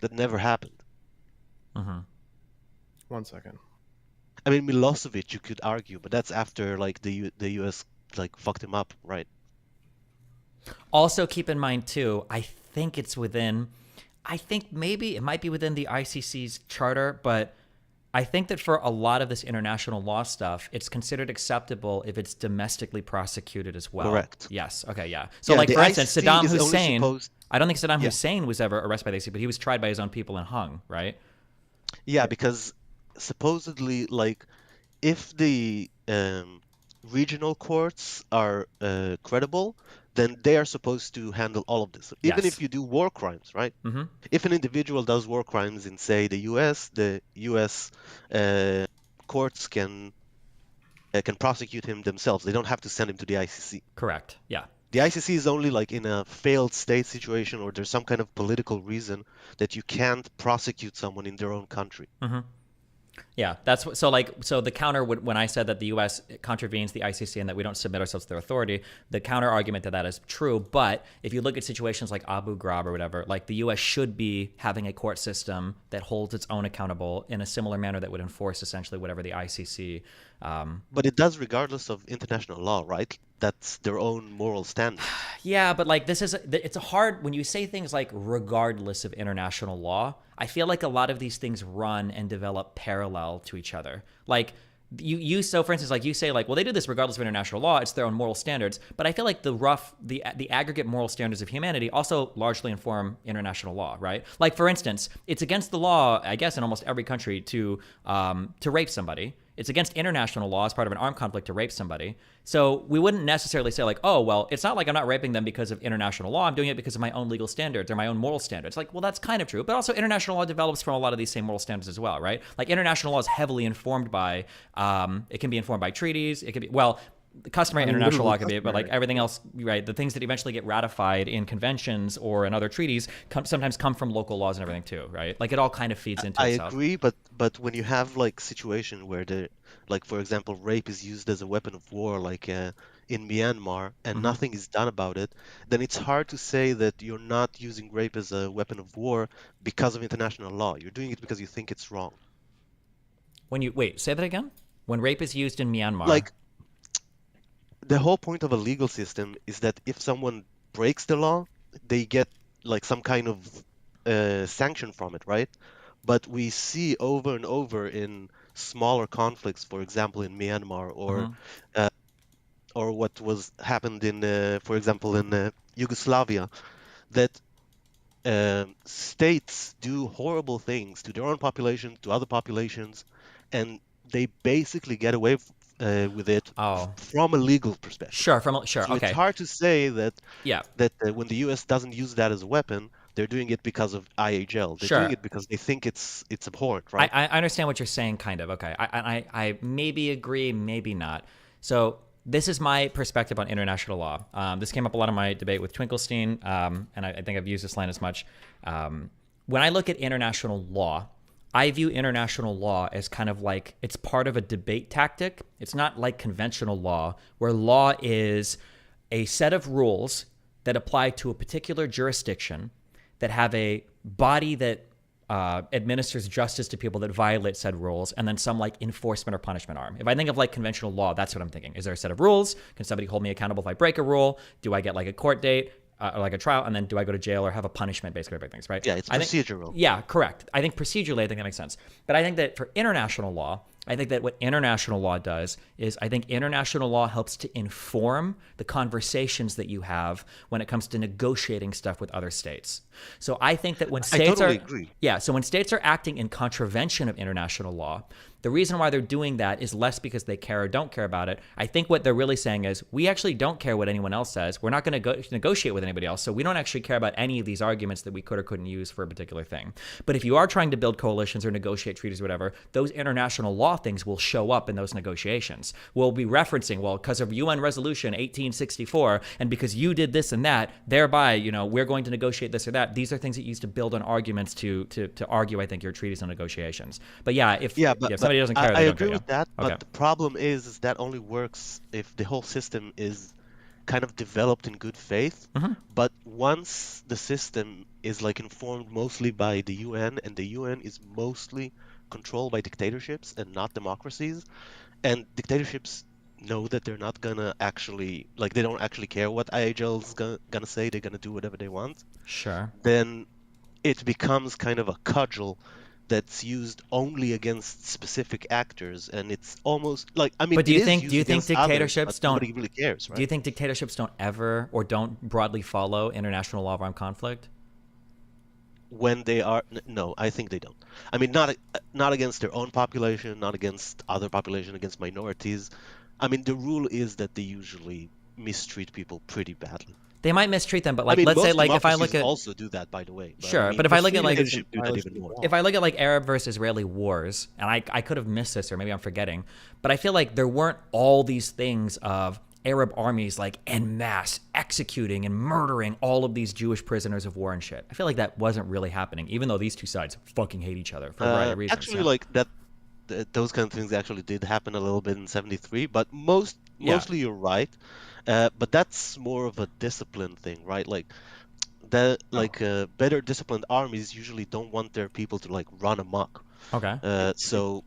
That never happened. 1 second. I mean, Milosevic, you could argue, but that's after like the U.S. like fucked him up, right? Also, keep in mind too, I think it's within. I think maybe it might be within the ICC's charter, but I think that for a lot of this international law stuff, it's considered acceptable if it's domestically prosecuted as well. Correct. Yes. Okay. Yeah. So, Yeah, like the for instance, ICC Saddam is only Hussein. supposed- I don't think Saddam Yeah. Hussein was ever arrested by the ICC, but he was tried by his own people and hung. Right. Yeah, because supposedly, like, if the regional courts are credible, then they are supposed to handle all of this. Even Yes. if you do war crimes, right? Mhm. If an individual does war crimes in, say, the U.S. Courts can prosecute him themselves. They don't have to send him to the ICC. Correct. Yeah. The ICC is only like in a failed state situation, or there's some kind of political reason that you can't prosecute someone in their own country. Yeah, that's what, so the counter would, when I said that the U.S. contravenes the ICC and that we don't submit ourselves to their authority, the counter argument to that is true. But if you look at situations like Abu Ghraib or whatever, like the U.S. should be having a court system that holds its own accountable in a similar manner that would enforce essentially whatever the ICC. But it does regardless of international law, right? That's their own moral standard. Yeah, but like it's a hard, when you say things like regardless of international law, I feel like a lot of these things run and develop parallel to each other. Like so for instance, like you say like, well, they do this regardless of international law, it's their own moral standards. But I feel like the aggregate moral standards of humanity also largely inform international law, right? Like for instance, it's against the law, I guess, in almost every country to rape somebody. It's against international law as part of an armed conflict to rape somebody. So we wouldn't necessarily say like, oh, well, it's not like I'm not raping them because of international law. I'm doing it because of my own legal standards or my own moral standards. Like, well, that's kind of true. But also international law develops from a lot of these same moral standards as well, right? Like international law is heavily informed by, it can be informed by treaties. It could be, well, customary international law could be, but like everything else, right? The things that eventually get ratified in conventions or in other treaties sometimes come from local laws and everything too, right? Like it all kind of feeds into itself. I agree, but when you have like situation where like for example, rape is used as a weapon of war, like in Myanmar, and nothing is done about it, then it's hard to say that you're not using rape as a weapon of war because of international law. You're doing it because you think it's wrong. Wait, say that again? When rape is used in Myanmar, like. The whole point of a legal system is that if someone breaks the law, they get like some kind of sanction from it, right? But we see over and over in smaller conflicts, for example, in Myanmar or what was happened in, for example, in Yugoslavia, that states do horrible things to their own population, to other populations, and they basically get away with it from a legal perspective. Sure, So okay. it's hard to say that Yeah. When the U.S. doesn't use that as a weapon, they're doing it because of IHL. They're Sure. doing it because they think it's abhorrent, right? I understand what you're saying, kind of. Okay, I maybe agree, maybe not. So this is my perspective on international law. This came up a lot in my debate with Twinkelstein, and I think I've used this line as much. When I look at international law, I view international law as kind of like it's part of a debate tactic. It's not like conventional law, where law is a set of rules that apply to a particular jurisdiction that have a body that administers justice to people that violate said rules, and then some like enforcement or punishment arm. If I think of like conventional law, that's what I'm thinking. Is there a set of rules? Can somebody hold me accountable if I break a rule? Do I get like a court date? Or like a trial, and then do I go to jail or have a punishment, basically, big things, right? Yeah, it's procedural. Yeah, correct. I think procedurally, I think that makes sense. But I think that for international law, I think that what international law does is I think international law helps to inform the conversations that you have when it comes to negotiating stuff with other states. So I think that when states I totally agree. Yeah, so when states are acting in contravention of international law, the reason why they're doing that is less because they care or don't care about it. I think what they're really saying is, we actually don't care what anyone else says. We're not going to negotiate with anybody else, so we don't actually care about any of these arguments that we could or couldn't use for a particular thing. But if you are trying to build coalitions or negotiate treaties or whatever, those international law things will show up in those negotiations. We'll be referencing, well, because of UN Resolution 1864, and because you did this and that, thereby, we're going to negotiate this or that. These are things that you use to build on arguments to argue, I think, your treaties and negotiations. But yeah, if somebody doesn't care, I they don't agree care. with that, Okay. but the problem is that only works if the whole system is kind of developed in good faith. But once the system is like informed mostly by the UN, and the UN is mostly controlled by dictatorships and not democracies, and dictatorships know that they're not gonna actually, like, they don't actually care what IHL is gonna say, they're gonna do whatever they want. Sure. Then it becomes kind of a cudgel that's used only against specific actors, and it's almost like, I mean, But do you it is think used do you think against others, dictatorships but don't nobody really cares, right? Do you think dictatorships don't ever or don't broadly follow international law of armed conflict? When they are no, I think they don't. I mean, not against their own population, not against other population, against minorities. I mean, the rule is that they usually mistreat people pretty badly. They might mistreat them, but like, I mean, let's say, most like, if I look democracies at also do that, by the way. Sure, I mean, but if I look at like dictatorships do that even more. if I look at like Arab versus Israeli wars, and I could have missed this, or maybe I'm forgetting, but I feel like there weren't all these things of Arab armies like en masse executing and murdering all of these Jewish prisoners of war and shit. I feel like that wasn't really happening, even though these two sides fucking hate each other for a variety of reasons. Actually, like those kind of things actually did happen a little bit in '73, but mostly you're right. But that's more of a discipline thing, right? Like better disciplined armies usually don't want their people to like run amok. Okay. So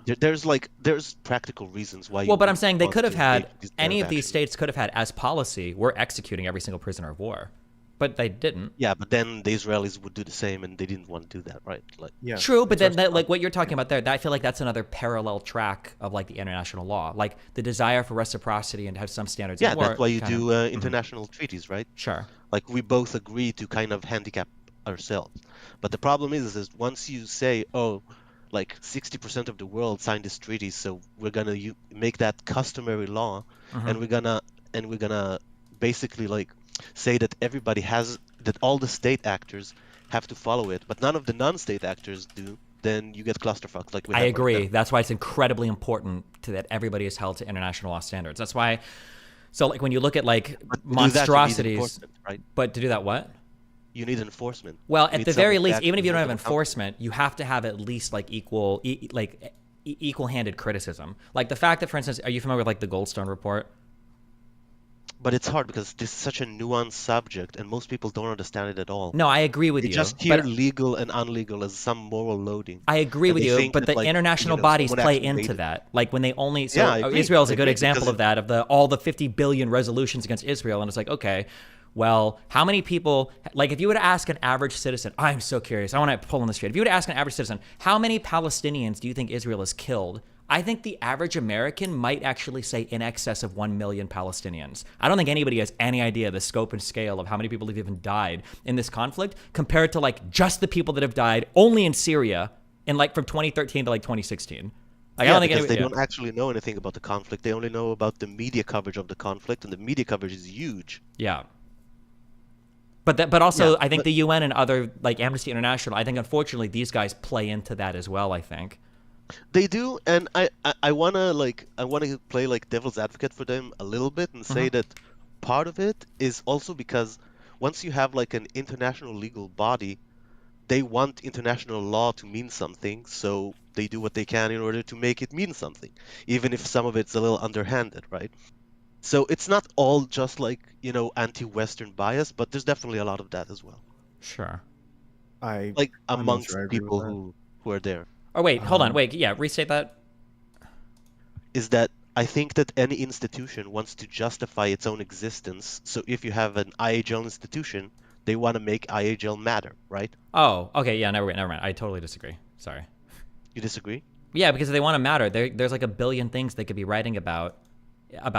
there's practical reasons why. Well, but I'm saying they could have had these any kind of these states could have had as policy, we're executing every single prisoner of war, but they didn't. Yeah, but then the Israelis would do the same, and they didn't want to do that, right? Like, True, but then like what you're talking about there, I feel like that's another parallel track of like the international law, like the desire for reciprocity and to have some standards. Yeah, of war, that's why you kind of- do international treaties, right? Sure. Like we both agree to kind of handicap ourselves, but the problem is once you say, oh, like 60% of the world signed this treaty, so we're gonna make that customary law, and we're gonna basically like say that that all the state actors have to follow it, but none of the non-state actors do, then you get clusterfuck. Like we I have right agree. now. That's why it's incredibly important that everybody is held to international law standards. That's why. So like when you look at like to do that, you need monstrosities, enforcement, right? But to do that, what? You need enforcement. Well, You at need the very something least, that even if you don't have can hold them accountable. enforcement, you have to have at least like equal-handed criticism. Like the fact that, for instance, are you familiar with like the Goldstone report? But it's hard because this is such a nuanced subject, and most people don't understand it at all. No, I agree with They you. just hear but legal and unlegal as some moral loading. I agree And with they you, think but that, the like, international you know, bodies someone play actually made into it. that. Like when they only Yeah, I agree. Israel is I a good agree, example because of that, of all the 50 billion resolutions against Israel, and it's like, okay, well, how many people, like if you were to ask an average citizen, I'm so curious, I want to pull on this straight. If you were to ask an average citizen, how many Palestinians do you think Israel has killed? I think the average American might actually say in excess of 1 million Palestinians. I don't think anybody has any idea the scope and scale of how many people have even died in this conflict compared to like just the people that have died only in Syria in like from 2013 to like 2016. Like, I don't think because they anybody, don't actually know anything about the conflict. They only know about the media coverage of the conflict, and the media coverage is huge. Yeah. But also, Yeah, I think but- the UN and other, like Amnesty International, I think unfortunately these guys play into that as well, I think. They do, and I wanna play like devil's advocate for them a little bit and say that part of it is also because once you have like an international legal body, they want international law to mean something, so they do what they can in order to make it mean something, even if some of it's a little underhanded, right? So it's not all just like, anti-Western bias, but there's definitely a lot of that as well. Sure. Like I'm not amongst sure I agree with people that. who are there. Oh, wait, hold on. Wait, yeah, restate that. Is that I think that any institution wants to justify its own existence. So if you have an IHL institution, they want to make IHL matter, right? Oh, okay, yeah, never mind. I totally disagree. Sorry. You disagree? Yeah, because if they want to matter, there's like a billion things they could be writing about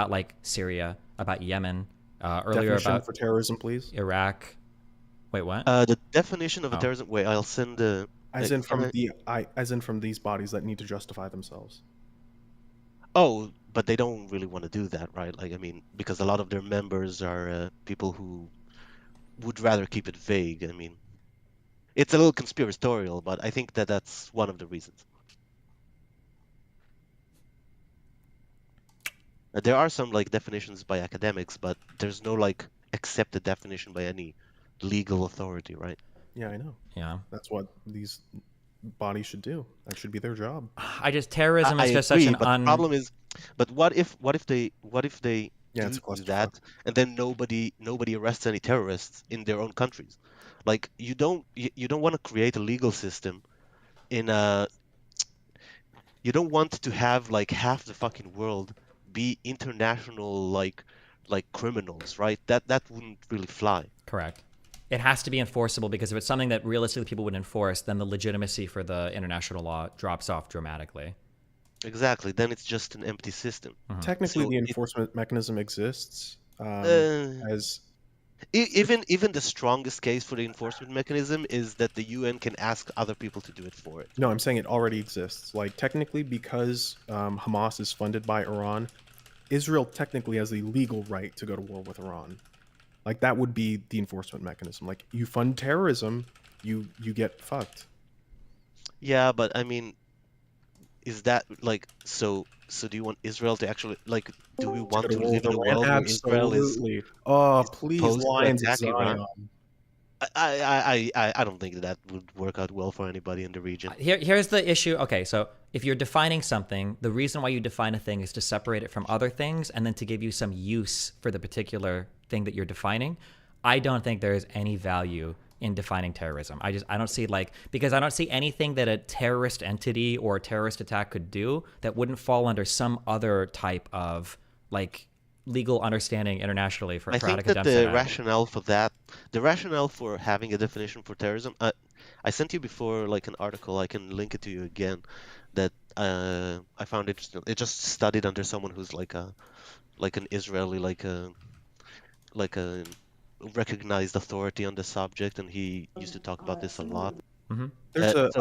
like Syria, about Yemen, earlier Definition about for terrorism, please. Iraq. Wait, what? The definition of a Oh. terrorism. Wait, I'll send the. As in from these bodies that need to justify themselves. Oh, but they don't really want to do that, right? Like, I mean, because a lot of their members are people who would rather keep it vague. I mean, it's a little conspiratorial, but I think that that's one of the reasons. There are some like definitions by academics, but there's no like accepted definition by any legal authority, right? Yeah, I know. Yeah. That's what these bodies should do. That should be their job. Terrorism is I just agree, such an but the problem is, but what if they Yeah, it's do a that and then nobody arrests any terrorists in their own countries? Like you don't want to create a legal system in a you don't want to have like half the fucking world be international like criminals, right? That wouldn't really fly. Correct. It has to be enforceable because if it's something that realistically people would enforce, then the legitimacy for the international law drops off dramatically. Exactly. Then it's just an empty system. Technically, So the enforcement mechanism exists Uh, as even the strongest case for the enforcement mechanism is that the UN can ask other people to do it for it. no, I'm saying it already exists. Like technically, because Hamas is funded by Iran, Israel technically has the legal right to go to war with Iran. Like that would be the enforcement mechanism. Like you fund terrorism, you get fucked. Yeah, but I mean, is that like so? So do you want Israel to actually like? Do we want to live in a world where Israel is? Absolutely. Oh, please, supposed to Lions of attack Iran? Zion. I don't think that would work out well for anybody in the region. Here's the issue. Okay, so if you're defining something, the reason why you define a thing is to separate it from other things and then to give you some use for the particular thing that you're defining. I don't think there is any value in defining terrorism. I don't see because I don't see anything that a terrorist entity or a terrorist attack could do that wouldn't fall under some other type of like legal understanding internationally for I how to think condemn that the that. rationale for the rationale for having a definition for terrorism, I sent you before like an article. I can link it to you again. That I found interesting. It just studied under someone who's like an Israeli like a recognized authority on the subject, and he used to talk about this a lot. There's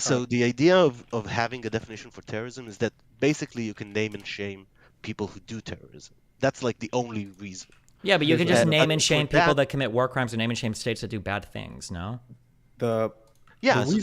So the idea of having a definition for terrorism is that basically you can name and shame people who do terrorism. That's like the only reason. Yeah, but you can just name and shame for people that commit war crimes or name and shame states that do bad things, no? Yeah, so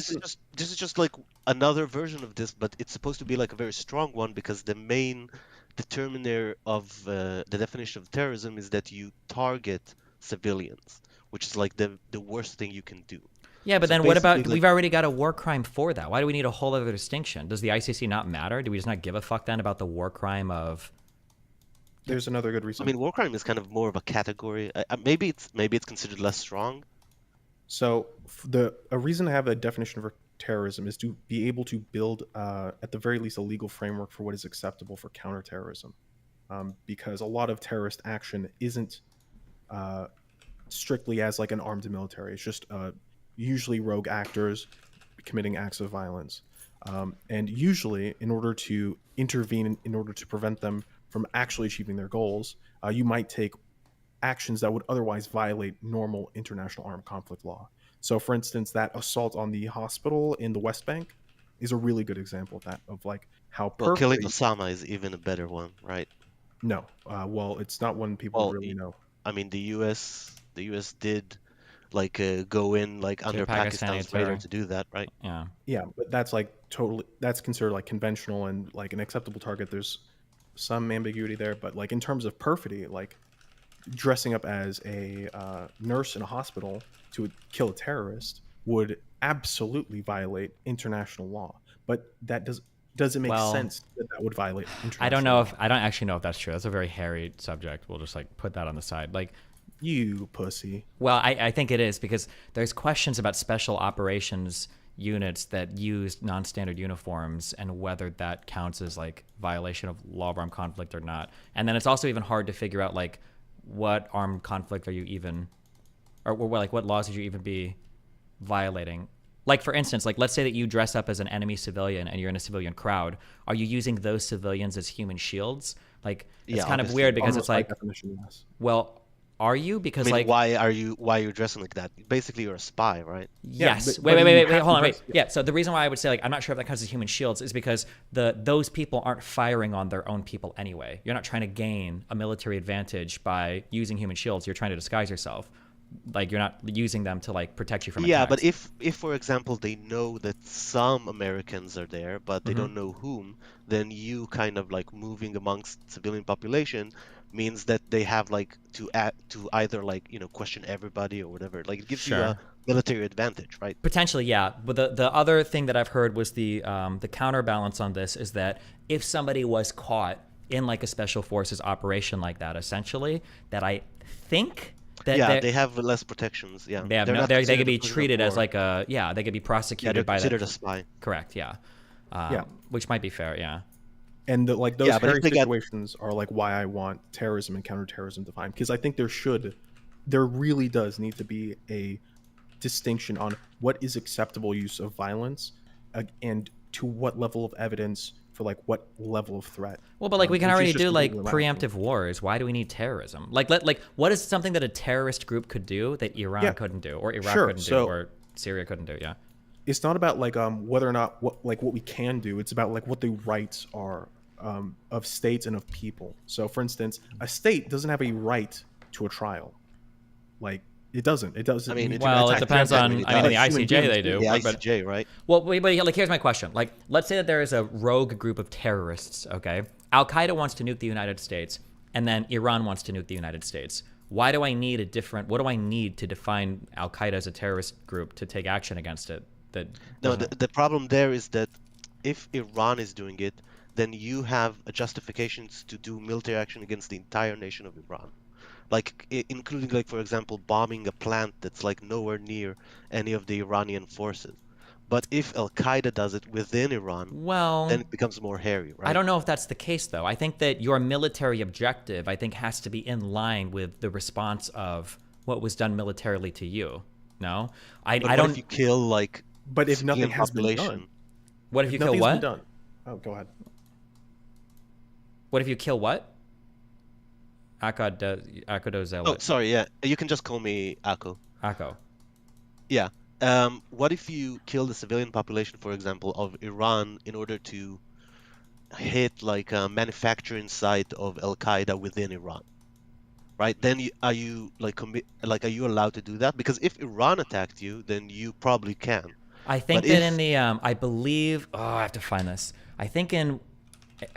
this is just like another version of this, but it's supposed to be like a very strong one because the main determiner of the definition of terrorism is that you target civilians, which is like the worst thing you can do. Yeah, but So then what about, basically, we've already got a war crime for that. Why do we need a whole other distinction? Does the ICC not matter? Do we just not give a fuck then about the war crime of... There's another good reason. I mean, war crime is kind of more of a category. Maybe it's considered less strong. So a reason to have a definition for terrorism is to be able to build, at the very least, a legal framework for what is acceptable for counterterrorism, because a lot of terrorist action isn't strictly as like an armed military. It's just usually rogue actors committing acts of violence. And usually, in order to intervene, in order to prevent them from actually achieving their goals, you might take actions that would otherwise violate normal international armed conflict law. So, for instance, that assault on the hospital in the West Bank is a really good example of that, of like how Well, killing perfectly. Osama is even a better one, right? No, well, it's not one people would Well, really know. I mean, the U.S. did like go in like To under Pakistani Pakistan's radar terror. to do that, right? Yeah. Yeah, but that's like totally, that's considered like conventional and like an acceptable target. There's some ambiguity there, but like in terms of perfidy, like dressing up as a nurse in a hospital to kill a terrorist would absolutely violate international law. But that does it make Well, sense that that would violate international I don't know law? if I don't actually know if that's true. That's a very hairy subject. We'll just like put that on the side. Like, You pussy. well, I think it is because there's questions about special operations units that use non-standard uniforms and whether that counts as like violation of law of armed conflict or not. And then it's also even hard to figure out like what armed conflict are you even, or like what laws would you even be violating? Like for instance, like let's say that you dress up as an enemy civilian and you're in a civilian crowd. Are you using those civilians as human shields? Like it's Yeah, kind of obviously. weird because Almost it's by like, definition, yes. well, are you? Because I mean, like, why are you dressing like that? Basically, you're a spy, right? yes. but Wait, you wait, have hold to on, wait. dress- Yeah. So the reason why I would say like I'm not sure if that counts as human shields is because those people aren't firing on their own people anyway. You're not trying to gain a military advantage by using human shields. You're trying to disguise yourself. Like you're not using them to like protect you from Yeah, attacks. but if for example they know that some Americans are there, but they don't know whom, then you kind of like moving amongst civilian population means that they have like to either like question everybody or whatever. Like it gives you a Sure. military advantage, right? Potentially, yeah. But the other thing that I've heard was the counterbalance on this is that if somebody was caught in like a special forces operation like that, essentially, that I think that Yeah, they have less protections. Yeah, they have they're no, not they considered could a be prisoner of treated as war. like a they could be Yeah, prosecuted they're by considered the a spy. correct, yeah. Yeah. Which might be fair, yeah. And like those Yeah, but if hairy they get situations are like why I want terrorism and counterterrorism defined, because I think there really does need to be a distinction on what is acceptable use of violence, and to what level of evidence for like what level of threat. Well, but like we can which is already just do like completely irrational. preemptive wars. Why do we need terrorism? Like what is something that a terrorist group could do that Iran Yeah. couldn't do, or Iraq Sure, couldn't do, so- or Syria couldn't do? Yeah. It's not about like whether or not what we can do. It's about like what the rights are of states and of people. So, for instance, a state doesn't have a right to a trial. Like it doesn't. It doesn't. I mean, need it to Well, it attack depends on. everybody. I mean, Like the human ICJ beings they do. the but- ICJ, right? Well, wait, like here's my question. Like, let's say that there is a rogue group of terrorists. Okay, Al Qaeda wants to nuke the United States, and then Iran wants to nuke the United States. Why do I need a different? What do I need to define Al Qaeda as a terrorist group to take action against it? That No, doesn't- the problem there is that if Iran is doing it, then you have a justifications to do military action against the entire nation of Iran. Like including like for example bombing a plant that's like nowhere near any of the Iranian forces. But if Al Qaeda does it within Iran, well, then it becomes more hairy, right? I don't know if that's the case, though. I think that your military objective, I think, has to be in line with the response of what was done militarily to you. No, But I what don't. if you kill like But if nothing civilian has been population? done, What if you kill nothing's what? been done. Oh, go ahead. What if you kill what? Akadozelet. Oh, sorry, yeah. You can just call me Akko. Akko. Yeah. What if you kill the civilian population, for example, of Iran in order to hit like a manufacturing site of Al Qaeda within Iran? Right? Then are you like are you allowed to do that? Because if Iran attacked you, then you probably can. I think But that if- in the I believe I have to find this. I think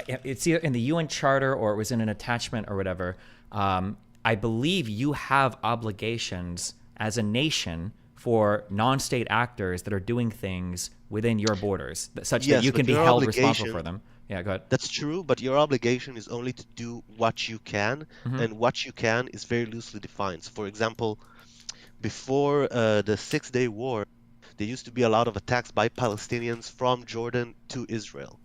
it's either in the UN Charter or it was in an attachment or whatever. I believe you have obligations as a nation for non-state actors that are doing things within your borders, such Yes, that you but can be your held responsible obligation- for them. Yeah, go ahead. That's true, but your obligation is only to do what you can, Mhm. and what you can is very loosely defined. So for example, before the Six-Day War, there used to be a lot of attacks by Palestinians from Jordan to Israel.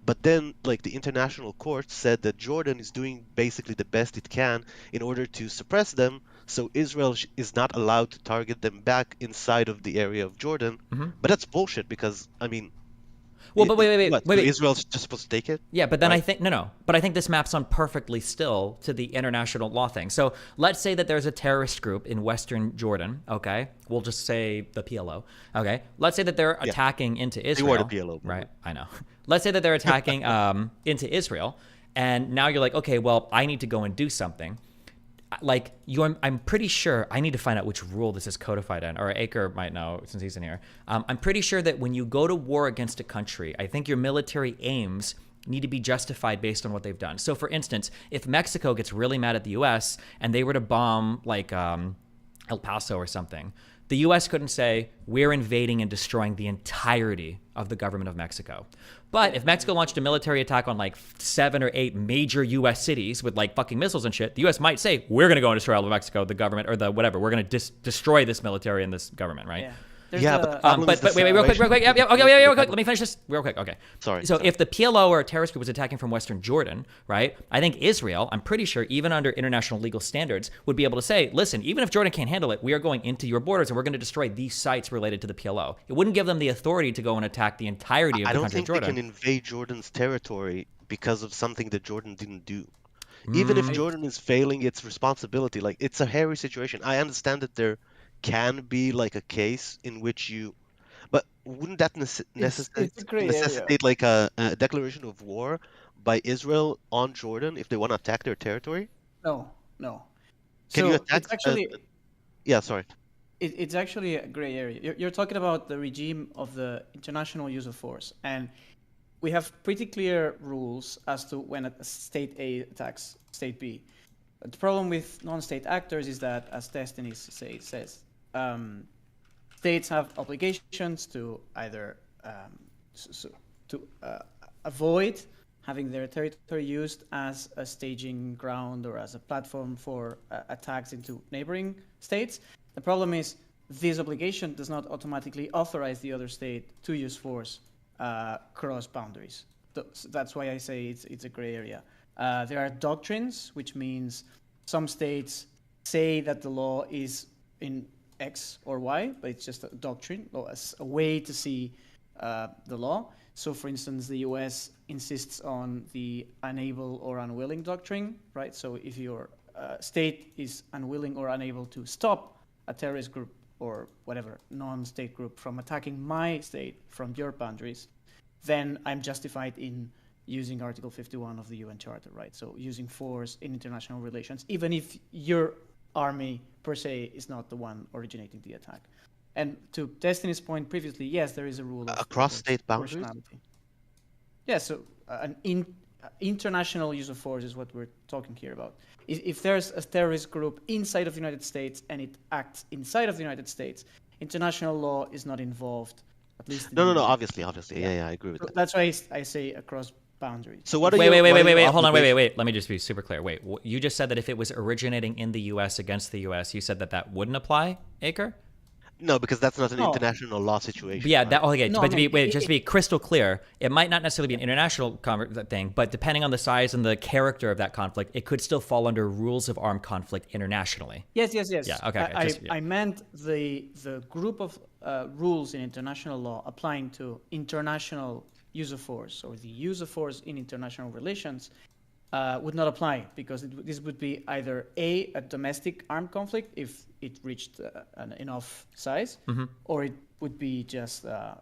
But then, like the international court said that Jordan is doing basically the best it can in order to suppress them, so Israel is not allowed to target them back inside of the area of Jordan. Mhm. But that's bullshit because, I mean, Well, but wait. So Israel's just supposed to take it? Yeah, but then Right. I think no. But I think this maps on perfectly still to the international law thing. So let's say that there's a terrorist group in Western Jordan. Okay, we'll just say the PLO. Okay, let's say that they're attacking into Israel. You are the PLO, right? I know. Let's say that they're attacking into Israel, and now you're like, okay, well, I need to go and do something. Like I'm pretty sure I need to find out which rule this is codified in, or Aker might know since he's in here. I'm pretty sure that when you go to war against a country, I think your military aims need to be justified based on what they've done. So, for instance, if Mexico gets really mad at the U.S. and they were to bomb like El Paso or something, the U.S. couldn't say we're invading and destroying the entirety of the government of Mexico. But if Mexico launched a military attack on like 7 or 8 major U.S. cities with like fucking missiles and shit, the U.S. might say, we're going to go and destroy all of Mexico, the government, or the whatever. We're going to destroy this military and this government, right? Yeah. But wait, real quick. Yeah, okay, real quick. Let me finish this real quick. Okay. Sorry. So if the PLO or a terrorist group was attacking from Western Jordan, right? I think Israel, I'm pretty sure, even under international legal standards, would be able to say, listen, even if Jordan can't handle it, we are going into your borders and we're going to destroy these sites related to the PLO. It wouldn't give them the authority to go and attack the entirety of the country of Jordan. I don't think they can invade Jordan's territory because of something that Jordan didn't do. Even if Jordan is failing its responsibility, like it's a hairy situation. I understand that there can be like a case in which you, but wouldn't that necessitate like a declaration of war by Israel on Jordan if they want to attack their territory? No. Can you attack? It's actually, yeah, sorry. It's actually a gray area. You're talking about the regime of the international use of force, and we have pretty clear rules as to when a state A attacks state B. But the problem with non-state actors is that, as Destiny says, states have obligations to either avoid having their territory used as a staging ground or as a platform for attacks into neighboring states. The problem is this obligation does not automatically authorize the other state to use force cross boundaries. That's why I say it's a gray area. There are doctrines, which means some states say that the law is in X or Y, but it's just a doctrine, or a way to see the law. So, for instance, the US insists on the unable or unwilling doctrine, right? So if your state is unwilling or unable to stop a terrorist group or whatever non-state group from attacking my state from your boundaries, then I'm justified in using Article 51 of the UN Charter, right? So using force in international relations, even if your army per se is not the one originating the attack. And to Destiny's point previously, yes, there is a rule of across state boundaries. Yeah, so an international use of force is what we're talking here about. If there's a terrorist group inside of the United States and it acts inside of the United States, international law is not involved. At least. No. Obviously. Yeah, I agree with that. That's why I say across boundaries. So what? Wait. Hold on. Wait. Let me just be super clear. Wait, you just said that if it was originating in the U.S. against the U.S., you said that wouldn't apply, Aker? No, because that's not an international law situation. Yeah, right? But just to be crystal clear, it might not necessarily be an international thing, but depending on the size and the character of that conflict, it could still fall under rules of armed conflict internationally. Yes. Yeah, okay. I meant the group of rules in international law applying to international use of force or the use of force in international relations would not apply, because this would be either a domestic armed conflict if it reached an enough size, or it would be just a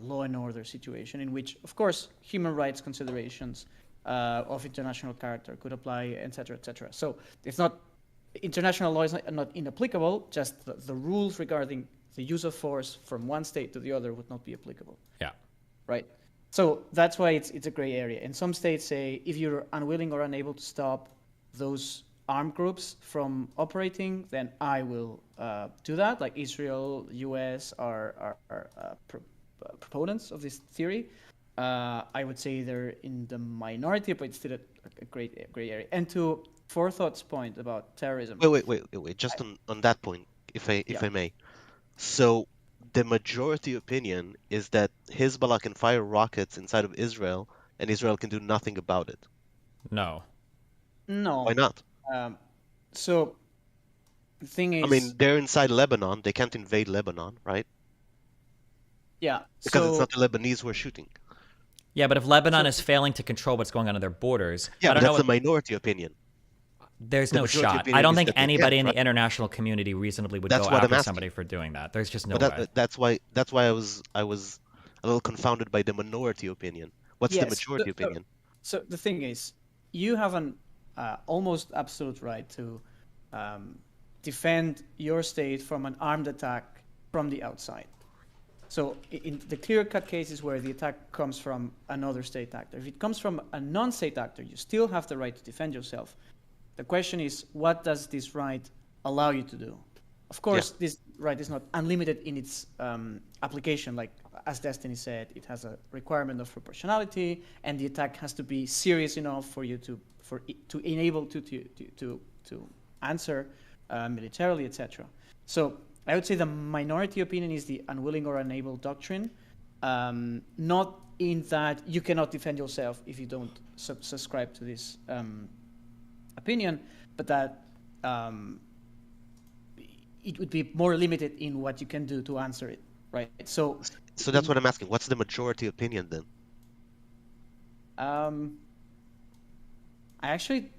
law and order situation in which, of course, human rights considerations of international character could apply, etc., etc. So it's not international law is not inapplicable. Just the rules regarding the use of force from one state to the other would not be applicable. Yeah. Right. So that's why it's a gray area. And some states say if you're unwilling or unable to stop those armed groups from operating, then I will do that. Like Israel, US are proponents of this theory. I would say they're in the minority, but it's still a great gray area. And to Forthought's point about terrorism. Wait. Just on that point, if I may. So the majority opinion is that Hezbollah can fire rockets inside of Israel, and Israel can do nothing about it. No. Why not? So the thing is, I mean, they're inside Lebanon. They can't invade Lebanon, right? Yeah. Because it's So not the Lebanese who are shooting. Yeah, but if Lebanon is failing to control what's going on in their borders, Yeah, I but don't know that's the what. minority opinion. There's The no majority shot. I opinion don't is think that they anybody can't, in right? the international community reasonably would That's go what I'm after asking. somebody for doing that. There's just no But way. that's why I was a little confounded by the minority opinion. What's the yes. majority opinion? So the thing is, you have an almost absolute right to defend your state from an armed attack from the outside. So in the clear-cut cases where the attack comes from another state actor, if it comes from a non-state actor, you still have the right to defend yourself. The question is, what does this right allow you to do? Of course, this right is not unlimited in its application. Like as Destiny said, it has a requirement of proportionality, and the attack has to be serious enough for you to enable to answer militarily, etc. So I would say the minority opinion is the unwilling or unable doctrine, not in that you cannot defend yourself if you don't subscribe to this opinion, but that it would be more limited in what you can do to answer it, right? So that's what I'm asking. What's the majority opinion then? I actually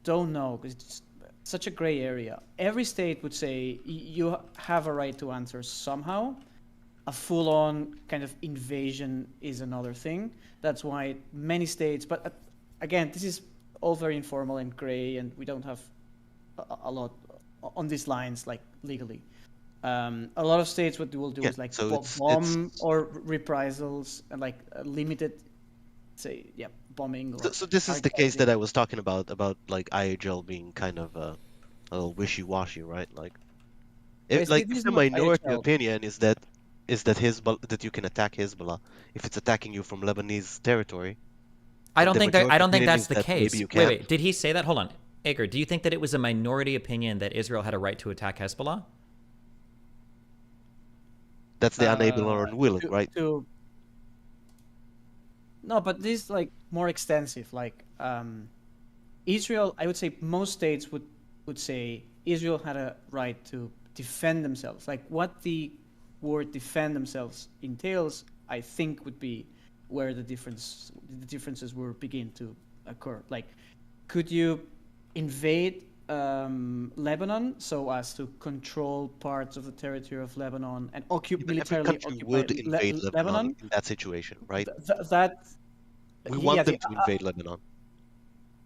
don't know, because it's such a gray area. Every state would say you have a right to answer somehow. A full-on kind of invasion is another thing. That's why many states, but again, this is all very informal and gray, and we don't have a lot on these lines, like legally. A lot of states, what they will do is like bomb or reprisals, and like limited, say, bombing. Or So this is the case that I was talking about like IHL being kind of a little wishy-washy, right? Like, if the minority opinion is that that you can attack Hezbollah if it's attacking you from Lebanese territory. I don't think that's the case. Maybe you can't. Wait, did he say that? Hold on, Aker. Do you think that it was a minority opinion that Israel had a right to attack Hezbollah? That's the unable or unwilling, right? No, but this is like more extensive. Like Israel, I would say most states would say Israel had a right to defend themselves. Like what the word defend themselves entails, I think would be where the differences will begin to occur. Like, could you invade Lebanon so as to control parts of the territory of Lebanon and militarily occupy Lebanon in that situation, right? We want want them to invade Lebanon.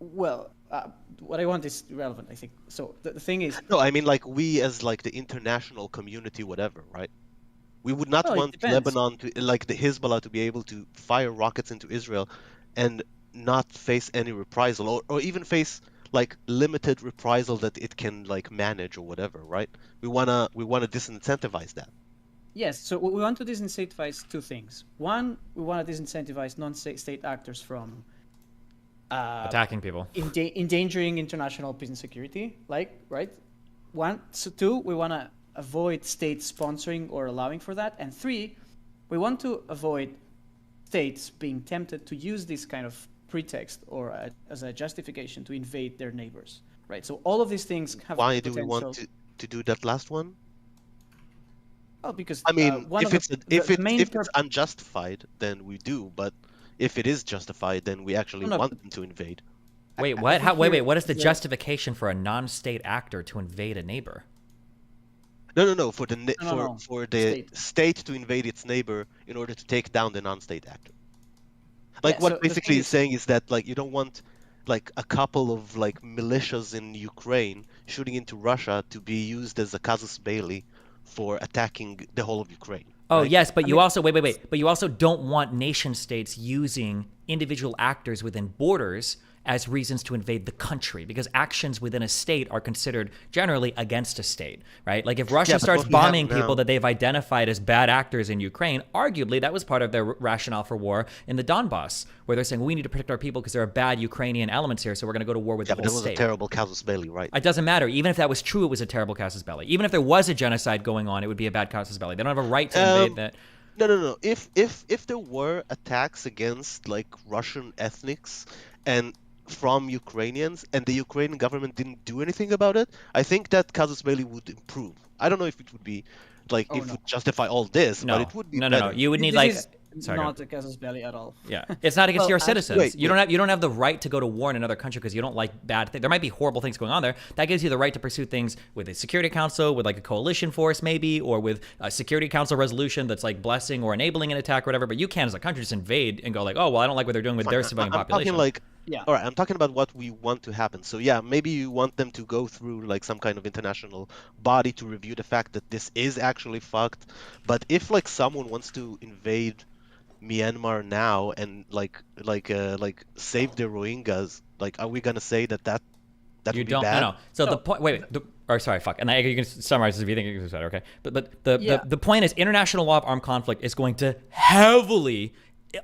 Well, what I want is irrelevant, I think. So the thing is, no, I mean like we as like the international community, whatever, right? We would not want Lebanon to, like the Hezbollah, to be able to fire rockets into Israel and not face any reprisal, or even face like limited reprisal that it can like manage or whatever, right? We wanna disincentivize that. Yes, so we want to disincentivize two things. One, we want to disincentivize non-state actors from attacking people, endangering international peace and security, like, right? One, so two, we want to avoid states sponsoring or allowing for that. And three, we want to avoid states being tempted to use this kind of pretext or as a justification to invade their neighbors, right? So all of these things have Why potential. Do we want to do that last one? Oh, because I mean, if it's unjustified, then we do. But if it is justified, then we actually want them to invade. Wait, what? Wait. What is the justification for a non-state actor to invade a neighbor? No. For the state to invade its neighbor in order to take down the non-state actor. Like what basically is saying is that like you don't want like a couple of like militias in Ukraine shooting into Russia to be used as a casus belli for attacking the whole of Ukraine. Oh, right? Yes, but you also wait. But you also don't want nation states using individual actors within borders as reasons to invade the country, because actions within a state are considered generally against a state, right? Like if Russia starts bombing people that they've identified as bad actors in Ukraine, arguably that was part of their rationale for war in the Donbass, where they're saying we need to protect our people because there are bad Ukrainian elements here, so we're going to go to war with the whole state. But it was a terrible casus belli, right? It doesn't matter. Even if that was true, it was a terrible casus belli. Even if there was a genocide going on, it would be a bad casus belli. They don't have a right to invade that. No. If there were attacks against like Russian ethnics and from Ukrainians and the Ukrainian government didn't do anything about it, I think that casus belli would improve. I don't know if it would be like Oh, it no. would justify all this, but No, it would be no. better. You would need This like. is Sorry, go. not a casus belli at all. Yeah, it's not against Well, your actually- citizens. You don't have the right to go to war in another country because you don't like bad things. There might be horrible things going on there. That gives you the right to pursue things with a Security Council, with like a coalition force maybe, or with a Security Council resolution that's like blessing or enabling an attack or whatever. But you can't as a country just invade and go like, oh well, I don't like what they're doing with their civilian I'm population. talking like, Yeah. all right, I'm talking about what we want to happen. So yeah, maybe you want them to go through like some kind of international body to review the fact that this is actually fucked. But if like someone wants to invade Myanmar now and like save the Rohingyas, like are we gonna say that you would be don't. bad? No. So the point. Wait. Or sorry, fuck. And you can summarize this if you think it's better. Okay. But the point is, international law of armed conflict is going to heavily,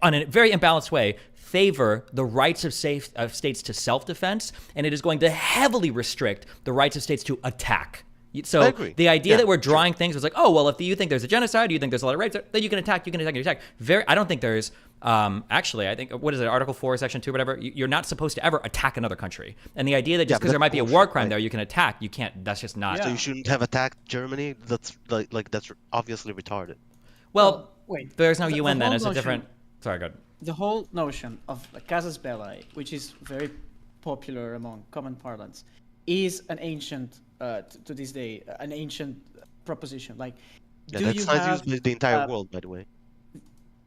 on a very imbalanced way, favor the rights of states to self-defense, and it is going to heavily restrict the rights of states to attack. So I agree. the idea that we're drawing things was like, oh well, if you think there's a genocide, you think there's a lot of rights, then you can attack. I don't think there's. Actually, I think what is it, Article 4, Section 2, whatever. You're not supposed to ever attack another country. And the idea that just because there might be a war crime there, you can attack. You can't. That's just not. So you shouldn't have attacked Germany. That's like that's obviously retarded. Well, wait. There's no The UN then. whole It's a notion- different. Sorry, go ahead. The whole notion of the casus belli, which is very popular among common parlance, is an ancient, to this day, an ancient proposition. Like, Yeah, do that's you not have, used by the entire world, by the way.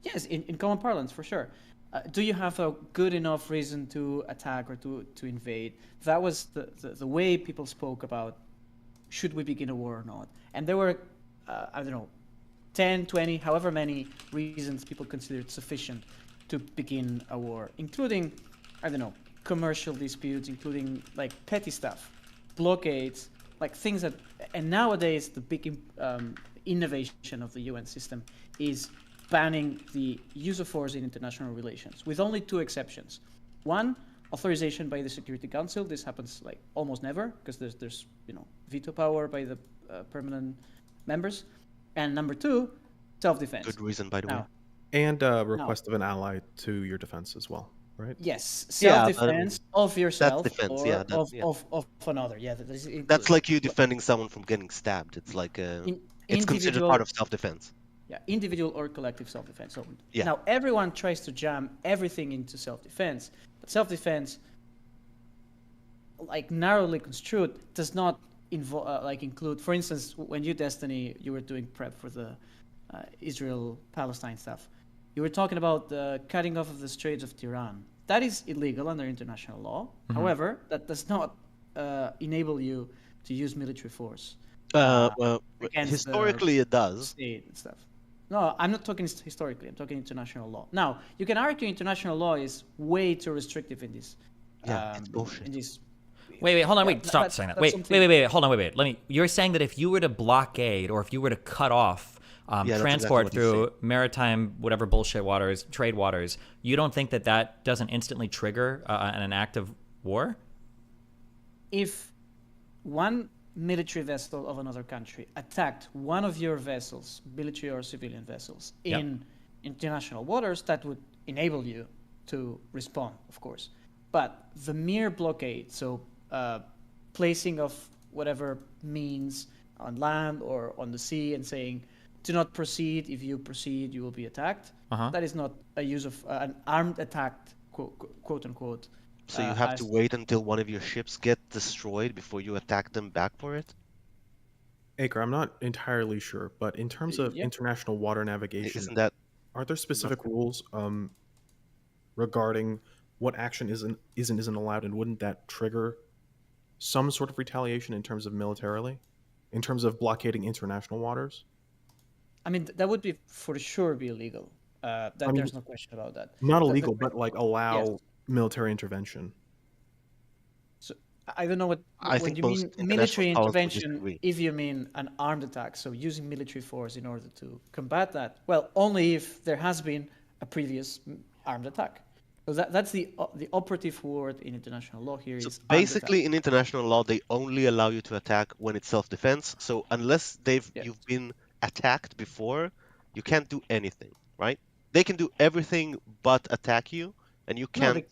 Yes, in common parlance, for sure. Do you have a good enough reason to attack or to invade? That was the way people spoke about, should we begin a war or not? And there were, I don't know, 10, 20, however many reasons people considered sufficient to begin a war, including, I don't know, commercial disputes, including like petty stuff, blockades, like things that, and nowadays the big innovation of the UN system is banning the use of force in international relations, with only two exceptions. One, authorization by the Security Council. This happens like almost never because there's veto power by the permanent members. And number two, self-defense. Good reason, by the way. And request of an ally to your defense as well, right? Yes, self-defense of yourself defense, or yeah, that- yeah. of another. Yeah, That's like you defending someone from getting stabbed. It's like it's considered part of self-defense. Yeah, individual or collective self-defense. So Yeah. now everyone tries to jam everything into self-defense, but self-defense, like narrowly construed, does not include. For instance, when you Destiny, you were doing prep for the Israel-Palestine stuff. You were talking about the cutting off of the Straits of Tiran. That is illegal under international law. Mhm. However, that does not enable you to use military force. Well, against historically the it does. state and stuff. No, I'm not talking historically. I'm talking international law. Now, you can argue international law is way too restrictive in this. It's bullshit. In this. Wait, hold on, Yeah, stop that's- saying that. that's Wait, something- hold on, wait. You're saying that if you were to blockade or if you were to cut off that's transport exactly what he's through maritime, whatever bullshit waters, trade waters, you don't think that doesn't instantly trigger an act of war? If one military vessel of another country attacked one of your vessels, military or civilian vessels, Yep. in international waters, that would enable you to respond, of course. But the mere blockade, so placing of whatever means on land or on the sea and saying, do not proceed, if you proceed, you will be attacked. Uh-huh. That is not a use of an armed attack, quote unquote. So you have to wait until one of your ships get destroyed before you attack them back for it? Acre, I'm not entirely sure, but in terms of Yeah. international water navigation, Isn't that aren't there specific rules regarding what action isn't allowed, and wouldn't that trigger some sort of retaliation in terms of militarily, in terms of blockading international waters? I mean, that would be for sure be illegal. mean, There's no question about that. Not The- illegal, but like allow Yes. military intervention. So I don't know what I when think you most mean international military powers would intervention. disagree. If you mean an armed attack, so using military force in order to combat that, well, only if there has been a previous armed attack. So that's the operative word in international law here is armed attack. Basically, in international law, they only allow you to attack when it's self-defense. So unless you've been attacked before, you can't do anything, right? They can do everything but attack you, and you can't.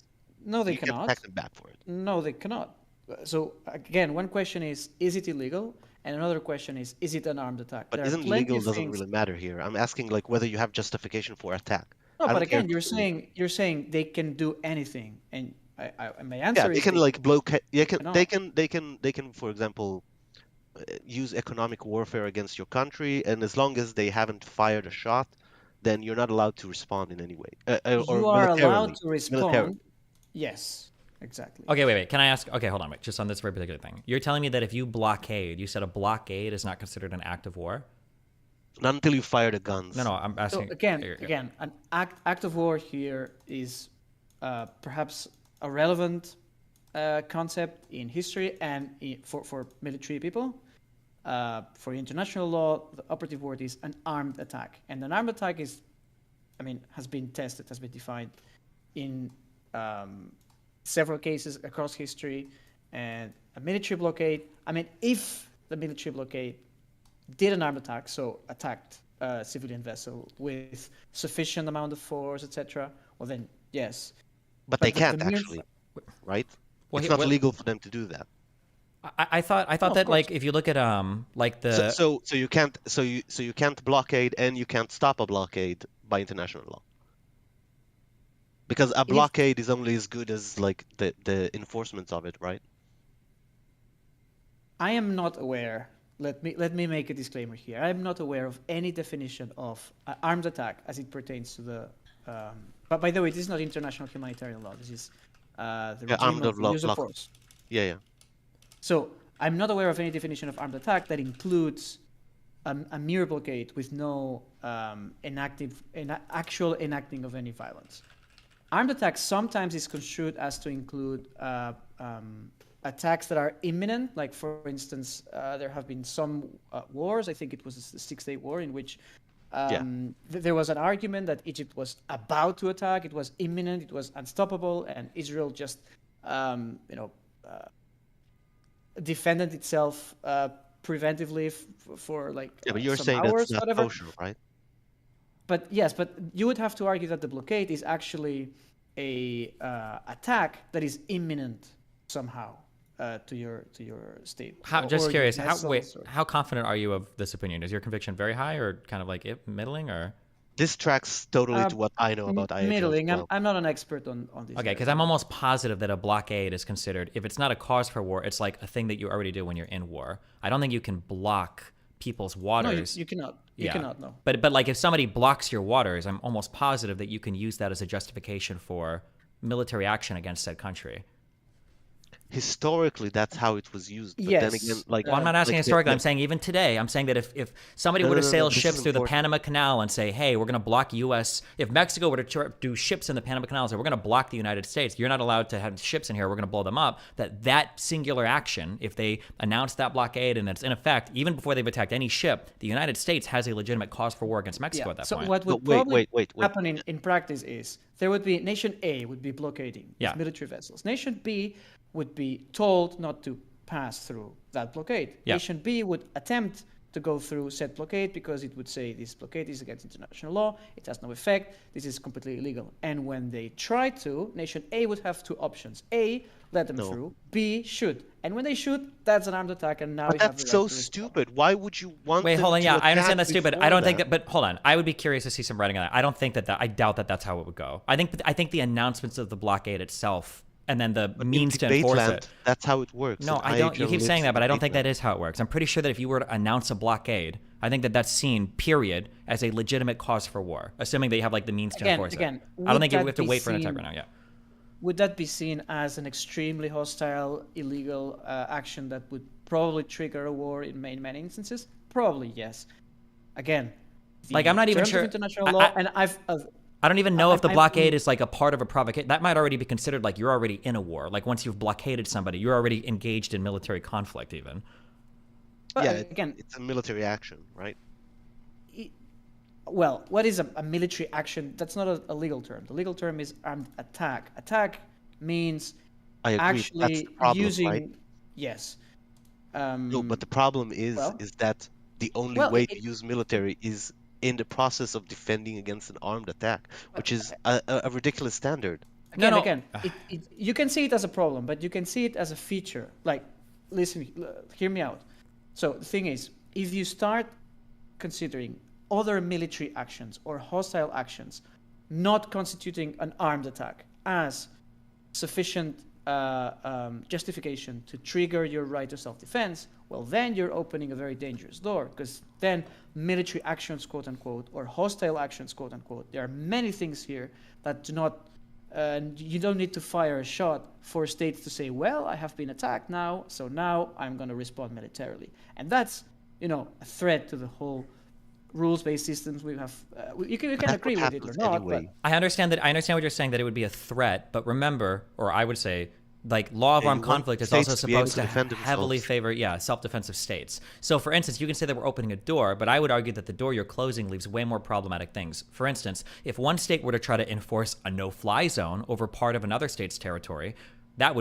No, they you cannot. Can't attack them back for it. No, they cannot. So again, one question is it illegal? And another question is it an armed attack? But There are isn't plenty legal of doesn't things. really matter here. I'm asking like whether you have justification for attack. No, I but don't care again, if you're it's illegal. saying they can do anything, and my Yeah, answer they is can like blockade. cannot. They can, for example, use economic warfare against your country, and as long as they haven't fired a shot, then you're not allowed to respond in any way, or You are allowed militarily. to respond. Militarily. Yes, exactly. Okay, wait. Can I ask? Okay, hold on, wait. Just on this very particular thing, you're telling me that if you blockade, you said a blockade is not considered an act of war? Not until you fire the guns. No, I'm asking. So again, an act of war here is perhaps a relevant concept in history and for military people. For international law, the operative word is an armed attack, and an armed attack is, has been tested, has been defined in several cases across history, and a military blockade. If the military blockade did an armed attack, so attacked a civilian vessel with sufficient amount of force, etc., well then, yes. But they can't actually, right? It's not legal for them to do that. I thought that like if you look at like the so you can't blockade and you can't stop a blockade by international law. Because a blockade is only as good as like the enforcement of it, right? I am not aware. Let me make a disclaimer here. I am not aware of any definition of armed attack as it pertains to the. But by the way, this is not international humanitarian law. This is the regime of use of force. Yeah. So I'm not aware of any definition of armed attack that includes a mere blockade with no actual enacting of any violence. Armed attack sometimes is construed as to include attacks that are imminent. Like, for instance, there have been some wars. I think it was the 6-Day War in which there was an argument that Egypt was about to attack. It was imminent. It was unstoppable, and Israel just, defended itself preventively for like but you're some saying hours, that's not whatever. kosher, right? But yes, but you would have to argue that the blockade is actually a attack that is imminent somehow to your state. Just or curious, your how vessels or- how confident are you of this opinion? Is your conviction very high or kind of like middling or? This tracks totally to what I know about IHL. Middling. Well. I'm not an expert on this. Okay, because I'm almost positive that a blockade is considered, if it's not a cause for war, it's like a thing that you already do when you're in war. I don't think you can block people's waters. No, you cannot. You cannot, no. But like if somebody blocks your waters, I'm almost positive that you can use that as a justification for military action against said country. Historically, that's how it was used. But Yes. then again, like Well, I'm not asking like historically. I'm saying even today. I'm saying that if somebody were to sail ships through the Panama Canal and say, hey, we're going to block U.S. If Mexico were to do ships in the Panama Canal and say, we're going to block the United States, you're not allowed to have ships in here, we're going to blow them up, that singular action, if they announce that blockade and it's in effect, even before they've attacked any ship, the United States has a legitimate cause for war against Mexico at that so point. what would probably happen in practice is there would be nation A would be blockading with military vessels. Nation B would be told not to pass through that blockade. Yeah. Nation B would attempt to go through said blockade because it would say this blockade is against international law, it has no effect, this is completely illegal. And when they try to, Nation A would have two options. A, let them through. B, shoot. And when they shoot, that's an armed attack, and now But we have that's the right so to stupid. Why would you want Wait, them hold on. to Yeah, I understand attack that's stupid. before I don't think that, but hold on. I would be curious to see some writing on that. I don't think that, I doubt that that's how it would go. I think the announcements of the blockade itself and then the means to enforce it. That's how it works. No, and I don't. You IHL keep lives saying that, in but I don't think debate that is how it works. I'm pretty sure that if you were to announce a blockade, I think that that's seen, period, as a legitimate cause for war, assuming that you have like the means to enforce it. I don't think you have to wait for an attack right now. Yeah. Would that be seen as an extremely hostile, illegal action that would probably trigger a war in many instances? Probably yes. Again, Like I'm not even terms of sure. international law, and I don't even know if the blockade is like a part of a provocation. That might already be considered like you're already in a war. Like once you've blockaded somebody, you're already engaged in military conflict even. But yeah, again, it's a military action, right? Well, what is a military action? That's not a legal term. The legal term is armed attack. Attack means I agree. actually That's the problem, using. right? Yes. No, but the problem is that the only way to use military is in the process of defending against an armed attack, which is a ridiculous standard. Again, you can see it as a problem, but you can see it as a feature. Like, listen, hear me out. So the thing is, if you start considering other military actions or hostile actions not constituting an armed attack as sufficient justification to trigger your right to self-defense, well, then you're opening a very dangerous door, because then military actions, quote unquote, or hostile actions, quote unquote, there are many things here that do not, you don't need to fire a shot for states to say, well, I have been attacked now, so now I'm going to respond militarily. And that's, a threat to the whole rules-based systems we have. You can agree with it or not, but I understand what you're saying, that it would be a threat, but remember, or I would say, like, law of armed conflict is also supposed to heavily favor, self-defensive states. So, for instance, you can say that we're opening a door, but I would argue that the door you're closing leaves way more problematic things. For instance, if one state were to try to enforce a no-fly zone over part of another state's territory, that's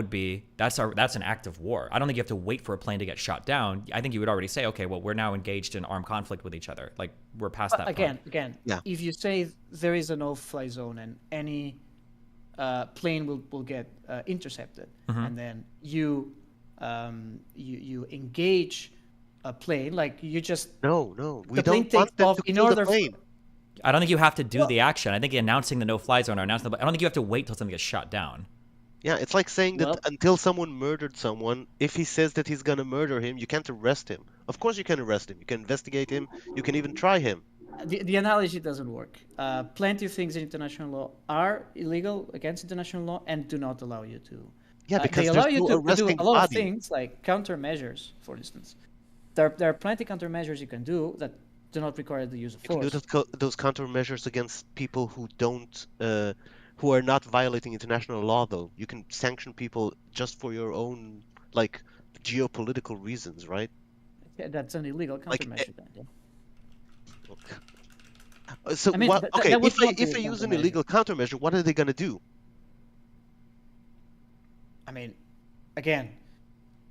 an act of war. I don't think you have to wait for a plane to get shot down. I think you would already say, okay, well, we're now engaged in armed conflict with each other. Like, we're past that point. Again, if you say there is a no-fly zone and any plane will get intercepted, and then you engage a plane, like you just we don't want them to kill the plane. I don't think you have to do the action. I think announcing the no-fly zone or I don't think you have to wait till something gets shot down. Yeah, it's like saying that until someone murdered someone, if he says that he's gonna murder him, you can't arrest him. Of course you can arrest him. You can investigate him. You can even try him. The analogy doesn't work. Plenty of things in international law are illegal against international law and do not allow you to. Yeah, because they allow you to do arresting a lot of body. things, like countermeasures, for instance. There are plenty of countermeasures you can do that do not require the use of force. You can do those countermeasures against people who don't, who are not violating international law, though. You can sanction people just for your own, like, geopolitical reasons, right? Yeah, that's an illegal countermeasure. Then. So I mean, what? Okay, that would not be if a they use an countermeasure. illegal countermeasure, what are they gonna do? I mean, again,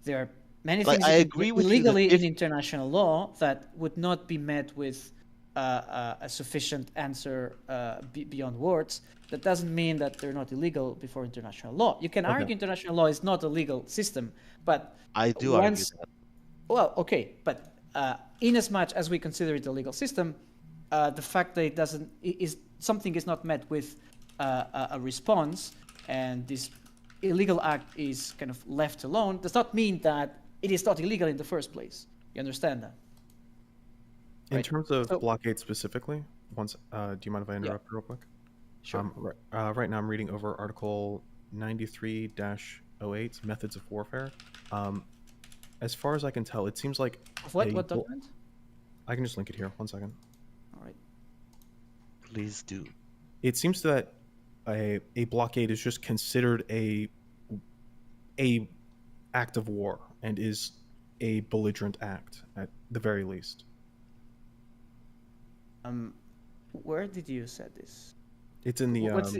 there are many Like, things I you can agree do with you that illegally if- in international law that would not be met with a sufficient answer beyond words. That doesn't mean that they're not illegal before international law. You can argue international law is not a legal system, but I do argue that. Well, okay, but in as much as we consider it a legal system, the fact that it doesn't something is not met with a response, and this illegal act is kind of left alone, does not mean that it is not illegal in the first place. You understand that? In terms of blockade specifically, do you mind if I interrupt real quick? Sure. Right now I'm reading over Article 93-08, Methods of Warfare. As far as I can tell, it seems like... What document? I can just link it here. 1 second. All right. Please do. It seems that a blockade is just considered a act of war and is a belligerent act at the very least. Where did you set this? It's in the... What's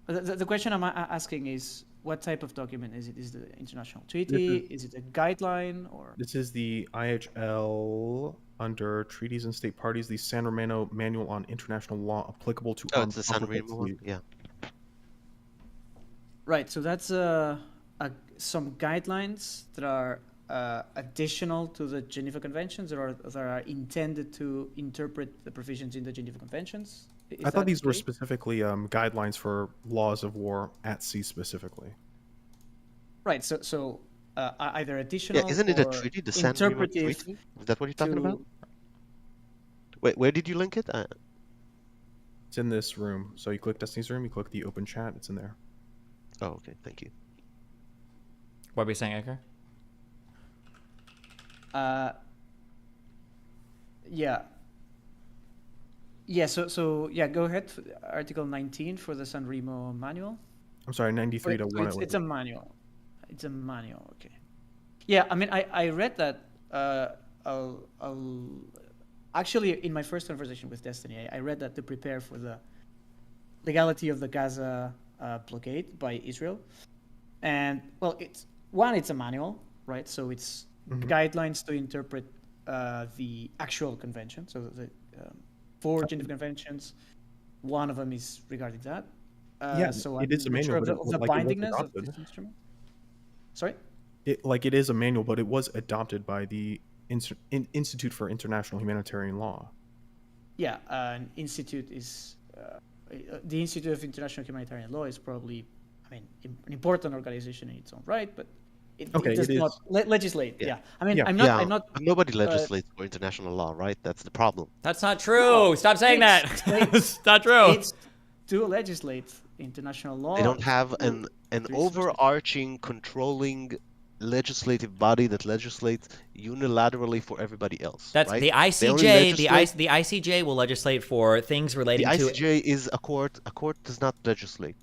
the question I'm asking is, what type of document is it? Is it an international treaty? Is it a guideline? Or This is the IHL under Treaties and State Parties, the San Romano Manual on International Law applicable to armed it's the San conflict Remo one? at sea. Yeah. Right, so that's some guidelines that are additional to the Geneva Conventions, or that are intended to interpret the provisions in the Geneva Conventions. I thought these were specifically guidelines for laws of war at sea specifically. Right, so either additional Yeah, isn't it a or treaty, the San Remo interpretive Treaty? Is that what you're talking to- about? Wait, where did you link it? It's in this room. So you click Destiny's room, you click the open chat, it's in there. Oh, okay, thank you. What were you saying, Edgar? Yeah, so go ahead. Article 19 for the San Remo manual. I'm sorry, 93 to So 1. it's a manual. It's a manual, okay. Yeah, I mean, I read that. Actually, in my first conversation with Destiny, I read that to prepare for the legality of the Gaza blockade by Israel. And, well, it's a manual, right? So it's guidelines to interpret the actual convention. So the 4 Geneva Conventions, one of them is regarding that. Yeah, so it is a I'm not sure manual, of the but it wasn't bindingness of adopted. this instrument. Sorry? it is a manual, but it was adopted by the Institute for International Humanitarian Law. Yeah, an institute is the Institute of International Humanitarian Law is probably, I mean, an important organization in its own right, but it does not legislate. Yeah. I mean, I'm not. Nobody legislates for international law, right? That's the problem. That's not true. No, Stop saying that. It's not true. States do legislate international law. They don't have an overarching, controlling legislative body that legislates unilaterally for everybody else. That's right? the ICJ. The ICJ will legislate for things relating the to. The ICJ is a court. A court does not legislate.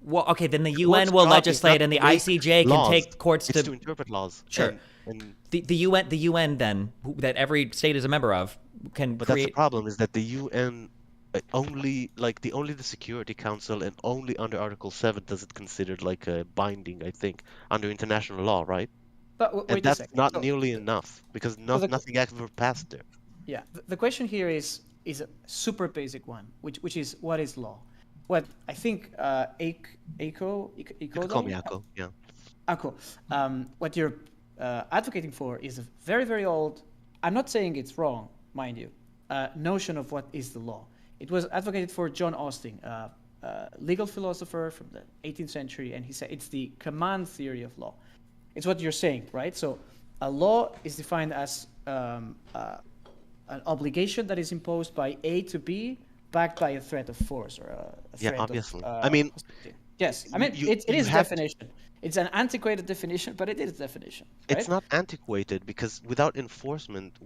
Well, okay, then the UN will legislate, and the ICJ can take courts to interpret laws. Sure. And the UN then, that every state is a member of, can. But that's the problem, is that the UN only the Security Council and only under Article 7 does it considered like a binding, I think, under international law, right? But and that's not nearly enough because nothing ever passed there. Yeah, the question here is a super basic one, which is what is law? What I think Ako, you can call me Ako, yeah. Ako, what you're advocating for is a very, very old, I'm not saying it's wrong, mind you, notion of what is the law. It was advocated for John Austin, a legal philosopher from the 18th century, and he said it's the command theory of law. It's what you're saying, right? So a law is defined as an obligation that is imposed by A to B, backed by a threat of force or a threat obviously. of, I mean, yes. I mean, it is definition. It's an antiquated definition, but it is definition. Right? It's not antiquated because without enforcement,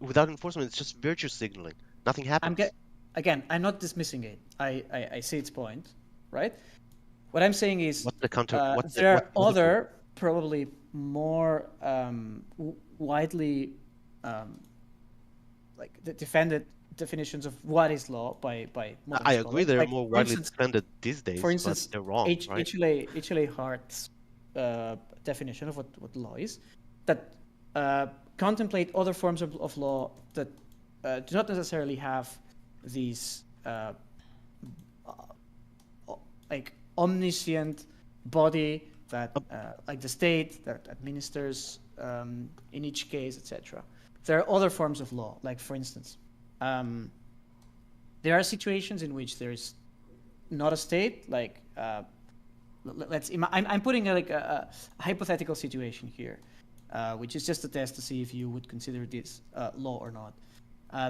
without enforcement, it's just virtue signaling. Nothing happens. Again, I'm not dismissing it. I see its point, right? What I'm saying is there are other, probably more widely defended definitions of what is law by modern I scholars. agree they're more widely defended these days, for instance, but they're wrong, right? H.L.A. Hart's definition of what law is, that contemplate other forms of law that do not necessarily have these like omniscient body that like the state that administers in each case, etc. There are other forms of law, like for instance, there are situations in which there is not a state. Like I'm putting a hypothetical situation here, which is just a test to see if you would consider this law or not.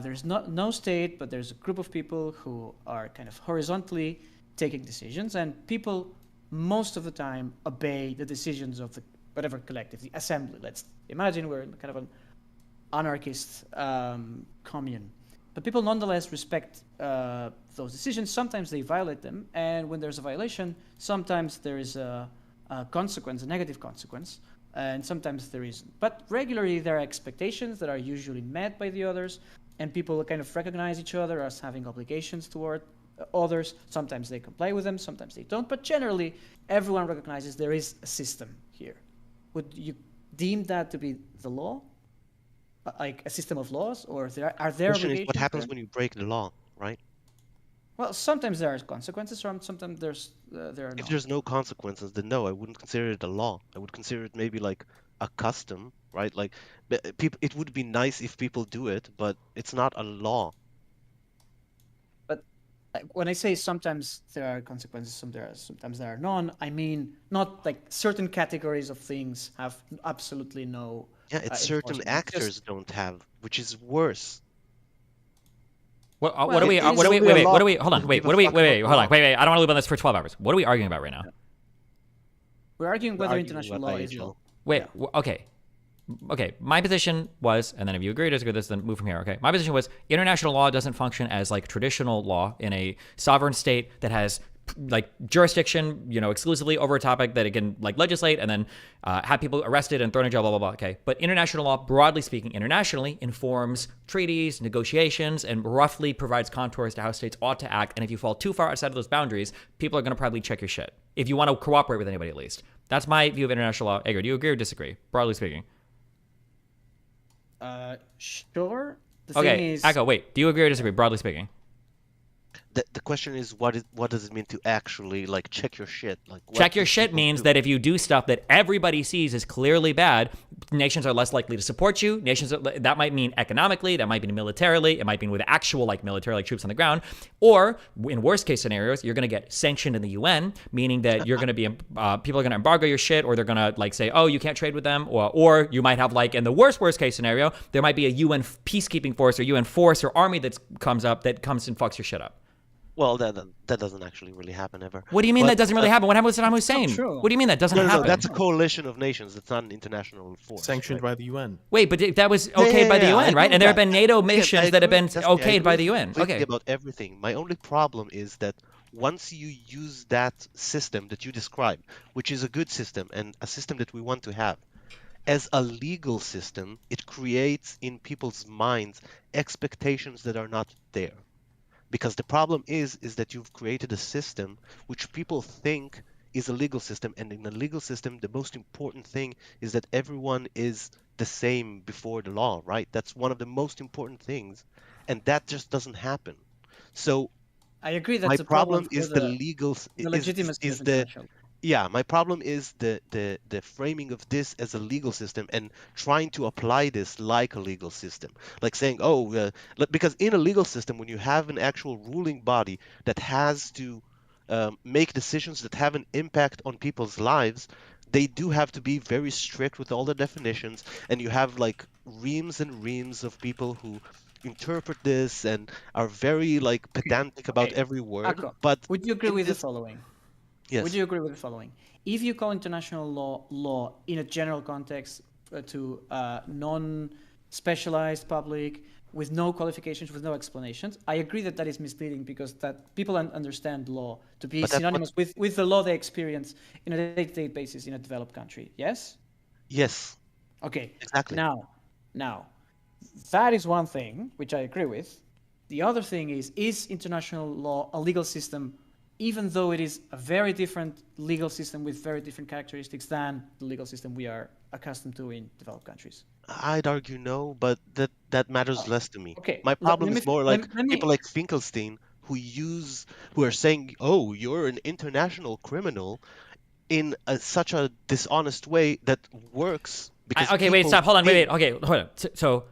There's no state, but there's a group of people who are kind of horizontally taking decisions, and people most of the time obey the decisions of the whatever collective, the assembly. Let's imagine we're in kind of an anarchist commune. But people nonetheless respect those decisions. Sometimes they violate them, and when there's a violation, sometimes there is a consequence, a negative consequence, and sometimes there isn't. But regularly there are expectations that are usually met by the others, and people kind of recognize each other as having obligations toward others. Sometimes they comply with them, sometimes they don't, but generally everyone recognizes there is a system here. Would you deem that to be the law? Like a system of laws, or are there obligations? What happens when you break the law, right? Well, sometimes there are consequences, or sometimes there are not. If there's no consequences, then no, I wouldn't consider it a law. I would consider it maybe like a custom, right? Like it would be nice if people do it, but it's not a law. But when I say sometimes there are consequences, sometimes there are none, I mean not like certain categories of things have absolutely no. Yeah, it's certain actors don't have, which is worse. What are we? Hold on. Wait. Hold on. Wait. I don't want to live on this for 12 hours. What are we arguing about right now? We're arguing whether international law is law. Wait. Okay. My position was, and then if you agree or disagree with this, then move from here. Okay. My position was international law doesn't function as like traditional law in a sovereign state that has like jurisdiction, exclusively over a topic that it can like legislate and then have people arrested and thrown in jail, blah, blah, blah. Okay. But international law, broadly speaking, internationally informs treaties, negotiations, and roughly provides contours to how states ought to act. And if you fall too far outside of those boundaries, people are going to probably check your shit. If you want to cooperate with anybody, at least. That's my view of international law. Egger, do you agree or disagree? Broadly speaking. Sure. Okay, Echo, wait. Do you agree or disagree, broadly speaking? The question is, what does it mean to actually like check your shit? Like Check your shit means that if you do stuff that everybody sees is clearly bad, nations are less likely to support you. That might mean economically, that might mean militarily, it might mean with actual like military like troops on the ground, or in worst case scenarios, you're going to get sanctioned in the UN, meaning that you're going to be people are going to embargo your shit, or they're going to like say, oh, you can't trade with them, or you might have like in the worst case scenario, there might be a UN peacekeeping force or UN force or army that comes and fucks your shit up. Well, that doesn't actually really happen ever. What do you mean that doesn't really happen? What happened with Saddam Hussein? true. What do you mean that doesn't No, happen? that's a coalition of nations. It's not an international force. Sanctioned by the UN. Wait, but that was okayed by the UN, right? And there have been NATO missions that have been okayed by the UN. Okay. About everything. My only problem is that once you use that system that you described, which is a good system and a system that we want to have, as a legal system, it creates in people's minds expectations that are not there. Because the problem is that you've created a system which people think is a legal system, and in a legal system, the most important thing is that everyone is the same before the law, right? That's one of the most important things, and that just doesn't happen. So I agree. That's my the problem for is the legal legitimacy is of the international. yeah, my problem is the framing of this as a legal system and trying to apply this like a legal system. Like saying, because in a legal system, when you have an actual ruling body that has to make decisions that have an impact on people's lives, they do have to be very strict with all the definitions, and you have like reams and reams of people who interpret this and are very like pedantic about every word. Akko, But would you agree with the following? Yes. Would you agree with the following? If you call international law in a general context to non-specialized public with no qualifications, with no explanations, I agree that is misleading because that people understand law to be synonymous with the law they experience in a day-to-day basis in a developed country. Yes? Yes. Okay. Exactly. Now, that is one thing which I agree with. The other thing is international law a legal system, even though it is a very different legal system with very different characteristics than the legal system we are accustomed to in developed countries? I'd argue no, but that matters less to me. Okay. My problem is more like let me- people like Finkelstein who are saying, "Oh, you're an international criminal," in such a dishonest way that works because. Okay, wait, people stop. Hold on, think- wait. Okay, hold on. So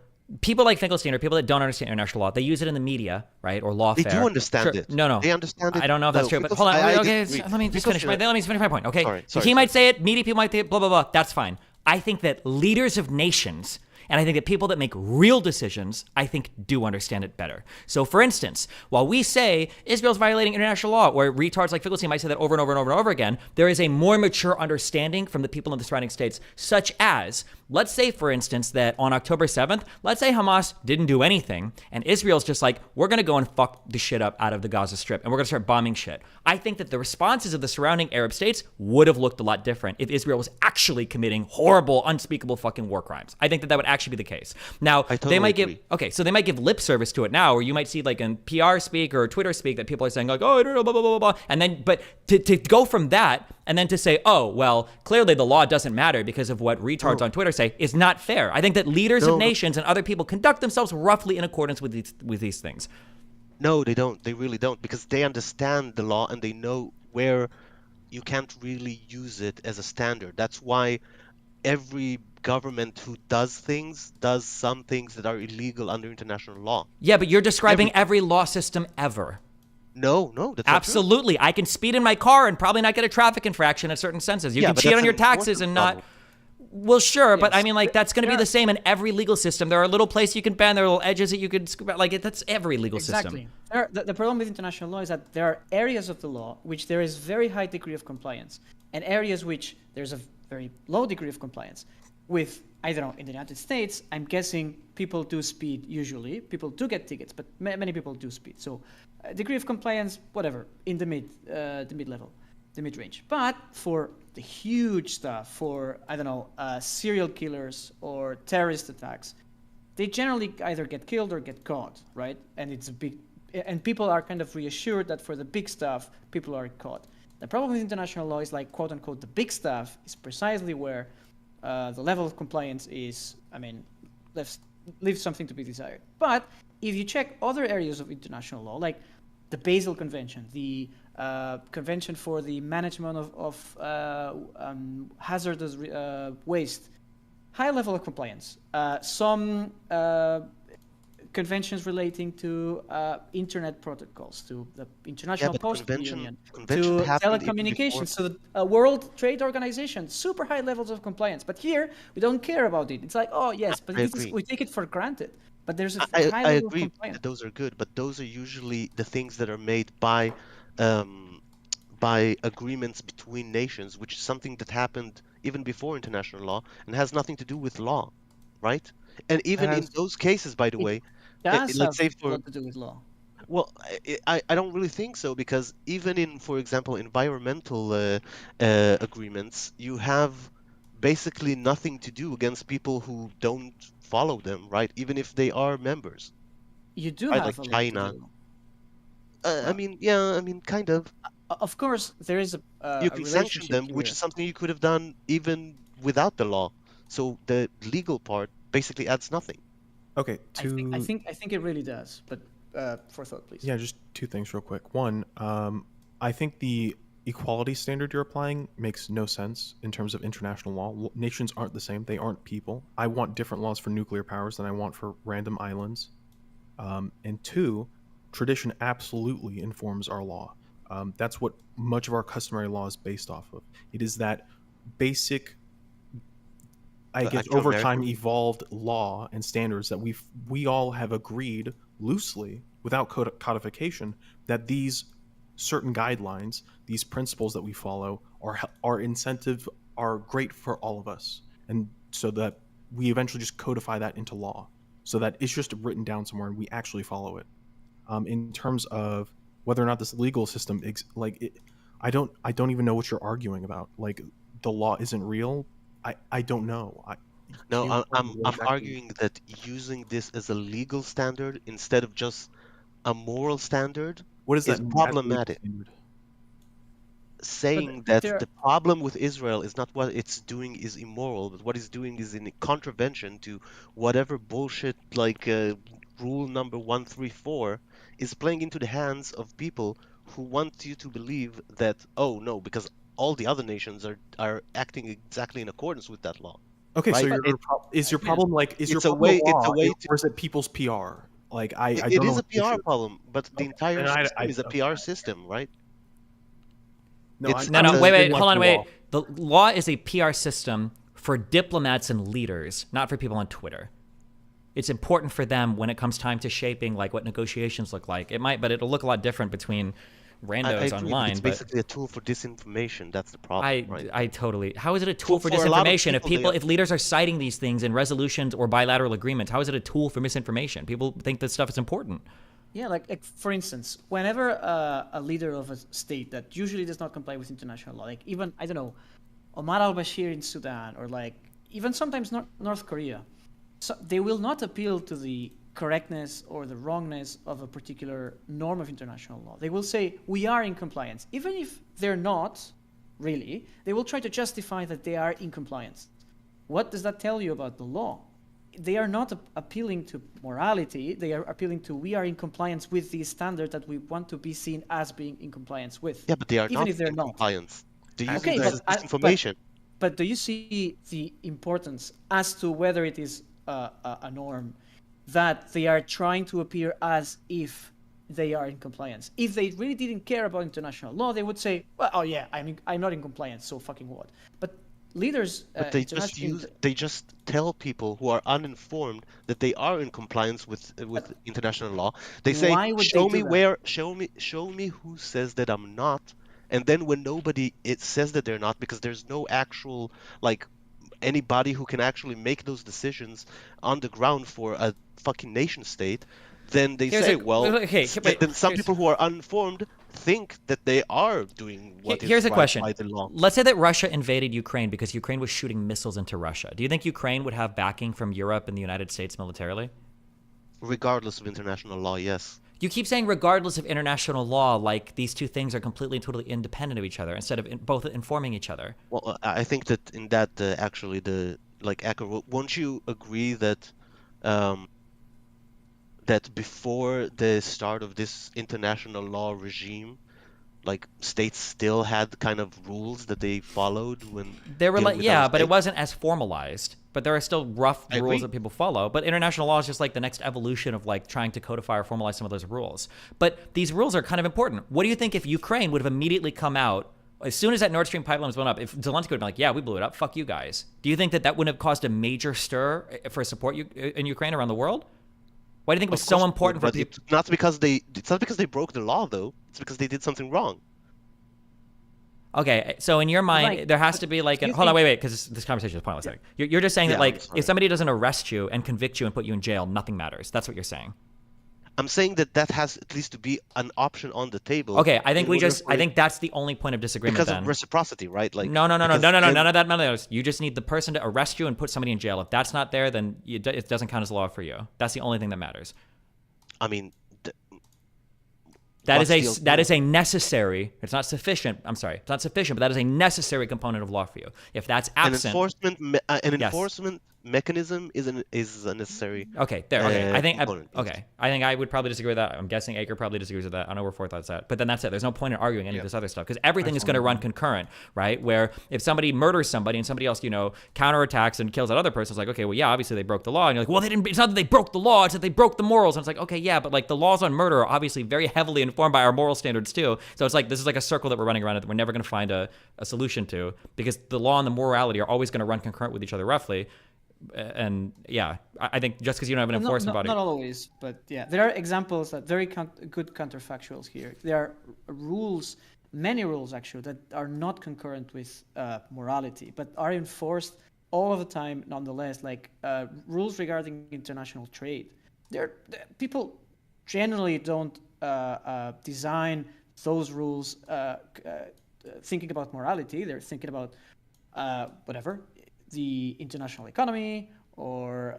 people like Finkelstein are people that don't understand international law. They use it in the media, right, or lawfare. They do understand Sure. it. No. They understand it. I don't know if that's No, true, but because hold on. I Okay, disagree. let me just Because finish my point. Okay, Sorry, he might say it. Media people might say it. Blah blah blah. That's fine. I think that leaders of nations, and I think that people that make real decisions, I think do understand it better. So, for instance, while we say Israel's violating international law, or retards like Finkelstein might say that over and over and over and over again, there is a more mature understanding from the people in the surrounding states, such as, let's say, for instance, that on October 7th, let's say Hamas didn't do anything, and Israel's just like, we're going to go and fuck the shit up out of the Gaza Strip, and we're going to start bombing shit. I think that the responses of the surrounding Arab states would have looked a lot different if Israel was actually committing horrible, unspeakable fucking war crimes. I think that would actually be the case. Now, they might give lip service to it now, or you might see like in PR speak or Twitter speak that people are saying like, oh, I don't know, blah, blah, blah, blah. And then, but to go from that and then to say, oh, well, clearly the law doesn't matter because of what retards on Twitter say is not fair. I think that leaders of nations and other people conduct themselves roughly in accordance with these things. No, they don't. They really don't, because they understand the law and they know where you can't really use it as a standard. That's why every government who does some things that are illegal under international law. Yeah, but you're describing every law system ever. No, that's absolutely. Not true. I can speed in my car and probably not get a traffic infraction in certain senses. You can cheat on your taxes and not. Well, sure, yes. But I mean, like, that's going to be the same in every legal system. There are little places you can bend, there are little edges that you could scoop out. Like, that's every legal system. The problem with international law is that there are areas of the law which there is very high degree of compliance, and areas which there's a very low degree of compliance. With, I don't know, in the United States, I'm guessing people do speed usually. People do get tickets, but many people do speed. So, degree of compliance, whatever, in the mid-level, the mid-range. But for the huge stuff, for, I don't know, serial killers or terrorist attacks, they generally either get killed or get caught, right? And it's a big, and people are kind of reassured that for the big stuff, people are caught. The problem with international law is like, quote unquote, the big stuff is precisely where the level of compliance is, I mean, leaves something to be desired. But if you check other areas of international law, like the Basel Convention, the Convention for the Management of Hazardous Waste, high level of compliance. Some conventions relating to internet protocols, to the International Postal Union, to telecommunications, to the World Trade Organization, super high levels of compliance. But here, we don't care about it. It's like, oh yes, but we take it for granted. But there's a high I level of agree compliance. that those are good, but those are usually the things that are made by agreements between nations, which is something that happened even before international law and has nothing to do with law, right? And even in those cases, by the way, Does let's say have a for lot to do with law. well, I don't really think so because even in, for example, environmental agreements, you have basically nothing to do against people who don't follow them, right? Even if they are members, You do right? have Like a lot to China. do. I mean, yeah, I mean, kind of. Of course, there is You a can sanction relationship them, here. which is something you could have done even without the law. So the legal part basically adds nothing. Okay, I think it really does. But for thought, please. Yeah, just two things real quick. One, I think the equality standard you're applying makes no sense in terms of international law. Nations aren't the same. They aren't people. I want different laws for nuclear powers than I want for random islands. And two, tradition absolutely informs our law. That's what much of our customary law is based off of. It is that basic, I guess, actual over time American. evolved law and standards that we all have agreed loosely without codification that these certain guidelines, these principles that we follow are incentive, are great for all of us, and so that we eventually just codify that into law, so that it's just written down somewhere and we actually follow it. In terms of whether or not this legal system, I don't even know what you're arguing about. Like, the law isn't real. I don't know. No, I'm arguing that using this as a legal standard instead of just a moral standard What does that is mean? problematic. Saying that the problem with Israel is not what it's doing is immoral, but what it's doing is in contravention to whatever bullshit like rule number 134 is playing into the hands of people who want you to believe that, oh no, because all the other nations are acting exactly in accordance with that law. Okay, right? so is your problem it's your a problem way, the law, it's a way or is it people's PR? Like, I it don't know is a what the issue PR is. problem, but the entire then system is a PR system, right? No, It's- No, it's a- wait, hold on, wait. The law is a PR system for diplomats and leaders, not for people on Twitter. It's important for them when it comes time to shaping like what negotiations look like. It might, but it'll look a lot different between randos I agree, online. it's basically a tool for disinformation. That's the problem, right? I totally. How is it a tool for For a lot of disinformation? people, If leaders are citing these things in resolutions or bilateral agreements, how is it a tool for misinformation? People think this stuff is important. Yeah, like for instance, whenever a leader of a state that usually does not comply with international law, like even, I don't know, Omar al-Bashir in Sudan, or like even sometimes North Korea, so they will not appeal to the correctness or the wrongness of a particular norm of international law. They will say, we are in compliance. Even if they're not, really, they will try to justify that they are in compliance. What does that tell you about the law? They are not appealing to morality. They are appealing to, we are in compliance with the standard that we want to be seen as being in compliance with. Yeah, but they are even not if they're in not. compliance. They're using Okay, this as but disinformation. But do you see the importance as to whether it is a norm that they are trying to appear as if they are in compliance? If they really didn't care about international law, they would say, well, oh yeah, I'm not in compliance, so fucking what? But leaders, But they just tell people who are uninformed that they are in compliance with international law. They say, why would show they me do where, show me who says that I'm not. And then when nobody it says that they're not, because there's no actual like anybody who can actually make those decisions on the ground for a fucking nation state, then they say, then some people who are uninformed think that they are doing what is Here's a right question. by the law. Let's say that Russia invaded Ukraine because Ukraine was shooting missiles into Russia. Do you think Ukraine would have backing from Europe and the United States militarily? Regardless of international law, yes. You keep saying regardless of international law, like these two things are completely and totally independent of each other instead of both informing each other. Well, I think that in that actually won't you agree that that before the start of this international law regime, like states still had kind of rules that they followed when There were dealing like, with yeah, other but it states? wasn't as formalized. But there are still rough I rules agree. that people follow. But international law is just like the next evolution of like trying to codify or formalize some of those rules. But these rules are kind of important. What do you think if Ukraine would have immediately come out as soon as that Nord Stream pipeline was blown up? If Zelensky would have been like, yeah, we blew it up, fuck you guys. Do you think that that wouldn't have caused a major stir for support in Ukraine around the world? Why do you think it was Of so course it important would, for but people? it's not because they broke the law though. It's because they did something wrong. Okay, so in your mind, Like, there has to be like, hold on, wait, because this conversation is pointless. You're just saying that Yeah, like, I'm sorry. if somebody doesn't arrest you and convict you and put you in jail, nothing matters. That's what you're saying. I'm saying that has at least to be an option on the table. Okay, I think in we order just, for I it- think that's the only point of disagreement because then. of reciprocity, right? Like No, because none then- of that matters. You just need the person to arrest you and put somebody in jail. If that's not there, then it doesn't count as law for you. That's the only thing that matters. I mean, That what's is the that is a necessary. It's not sufficient. I'm sorry, it's not sufficient, but that is a necessary component of law for you. If that's absent, enforcement mechanism is a necessary. Okay, there. Okay, I think. component. I think I would probably disagree with that. I'm guessing Aker probably disagrees with that. I don't know where Forthought's at, but then that's it. There's no point in arguing any of this other stuff because everything is going to run concurrent, right? Where if somebody murders somebody and somebody else, counterattacks and kills that other person, it's like, okay, well, yeah, obviously they broke the law, and you're like, well, they didn't. It's not that they broke the law; it's that they broke the morals. And it's like, okay, yeah, but like the laws on murder are obviously very heavily informed by our moral standards too. So it's like this is like a circle that we're running around that we're never going to find a solution to because the law and the morality are always going to run concurrent with each other roughly. And yeah, I think just because you don't have an enforcement body. Not always, but yeah, there are examples that very good counterfactuals here. There are rules, many rules actually, that are not concurrent with morality, but are enforced all of the time nonetheless. Like rules regarding international trade. People generally don't design those rules thinking about morality. They're thinking about whatever. The international economy or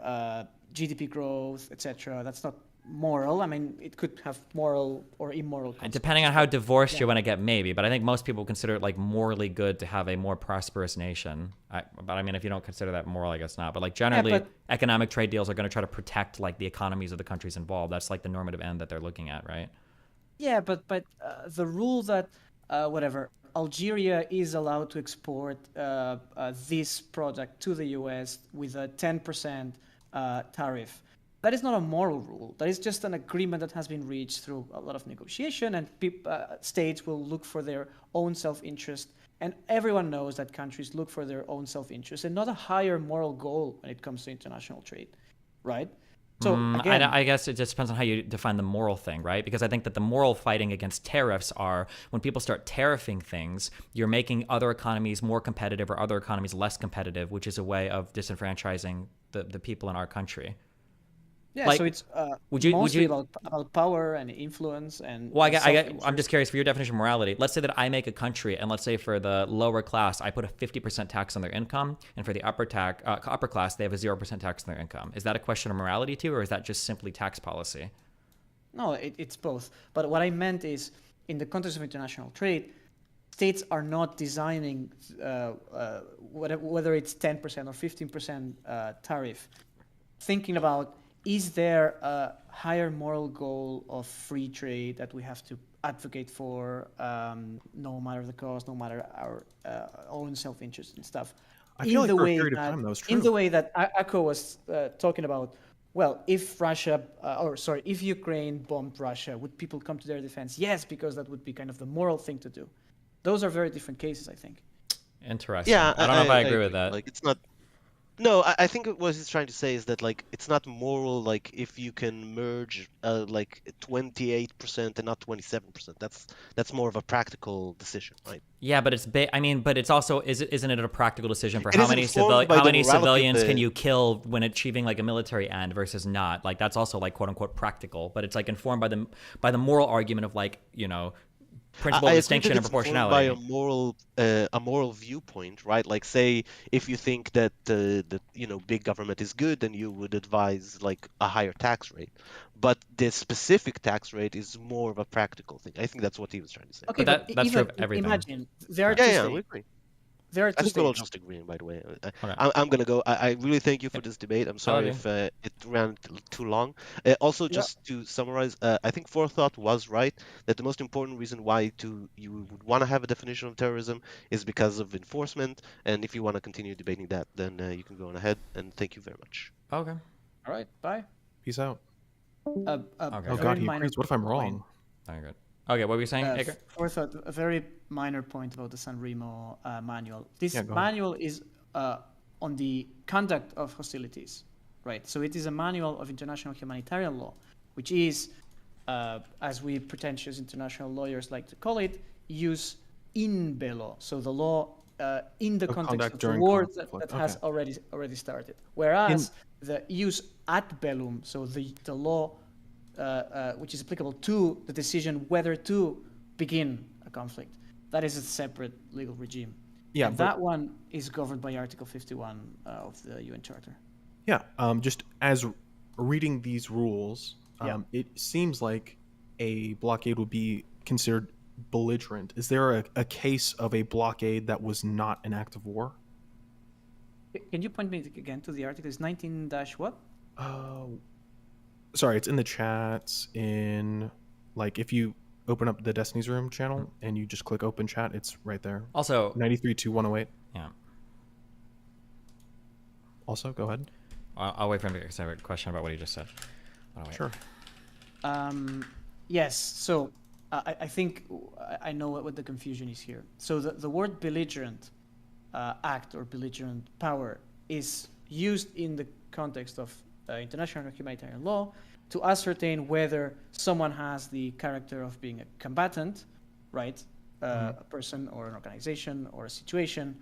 GDP growth, etc. That's not moral. I mean, it could have moral or immoral consequences. Depending on how divorced you want to get, maybe. But I think most people consider it like morally good to have a more prosperous nation. But I mean, if you don't consider that moral, I guess not. But like generally, economic trade deals are going to try to protect like the economies of the countries involved. That's like the normative end that they're looking at, right? Yeah, but the rule that whatever. Algeria is allowed to export this product to the US with a 10% tariff. That is not a moral rule. That is just an agreement that has been reached through a lot of negotiation, and states will look for their own self-interest. And everyone knows that countries look for their own self-interest and not a higher moral goal when it comes to international trade, right? So again, I guess it just depends on how you define the moral thing, right? Because I think that the moral fighting against tariffs are when people start tariffing things, you're making other economies more competitive or other economies less competitive, which is a way of disenfranchising the people in our country. Yeah, like, so it's would you about power and influence and. Well, I'm just curious for your definition of morality. Let's say that I make a country, and let's say for the lower class, I put a 50% tax on their income, and for the upper class, they have a 0% tax on their income. Is that a question of morality too, or is that just simply tax policy? No, it's both. But what I meant is, in the context of international trade, states are not designing whether it's 10% or 15% tariff, thinking about. Is there a higher moral goal of free trade that we have to advocate for, no matter the cost, no matter our own self-interest and stuff? I feel like for a period of time that was true. In the way that Akko was talking about, well, if Ukraine bombed Russia, would people come to their defense? Yes, because that would be kind of the moral thing to do. Those are very different cases, I think. Interesting. Yeah, I don't know if I agree with that. Like, it's not. No, I think what he's trying to say is that like it's not moral. Like if you can merge like 28% and not 27%, that's more of a practical decision, right? Yeah, but but it's also isn't it a practical decision for It how is many informed by the morality of civilians the- can you kill when achieving like a military end versus not? Like that's also like quote unquote practical, but it's like informed by the moral argument of like principle of distinction and proportionality. By a moral viewpoint, right? Like, say, if you think that big government is good, then you would advise like a higher tax rate. But the specific tax rate is more of a practical thing. I think that's what he was trying to say. Okay, but that's true of everything. Imagine there are we agree. there are I two think we're all states. just agreeing, by the way. Okay. I'm gonna go. I really thank you for this debate. I'm sorry if it ran too long. Also, Yeah. just to summarize, I think Forethought was right that the most important reason why you would want to have a definition of terrorism is because of enforcement. And if you want to continue debating that, then you can go on ahead. And thank you very much. Okay. All right. Bye. Peace out. Okay. Oh God, he agrees. What if I'm wrong? Very good. Okay, what were you saying, Edgar? Fourth, a very minor point about the San Remo manual. This Yeah, go ahead. manual is on the conduct of hostilities, right? So it is a manual of international humanitarian law, which is, as we pretentious international lawyers like to call it, use in bello. So the law in the context of the war that has already started. Whereas the use ad bellum, so the law which is applicable to the decision whether to begin a conflict, that is a separate legal regime. Yeah, and that one is governed by Article 51 of the UN Charter. Yeah, just as reading these rules, it seems like a blockade would be considered belligerent. Is there a case of a blockade that was not an act of war? Can you point me again to the article? It's 19- what? Sorry, it's in the chats. If you open up the Destiny's Room channel and you just click open chat, it's right there. Also, 93.2.108. Yeah. Also, go ahead. I'll wait for him to have a question about what he just said. Sure. Yes. So I think I know what the confusion is here. So the word belligerent act or belligerent power is used in the context of international humanitarian law to ascertain whether someone has the character of being a combatant, right? A person or an organization or a situation,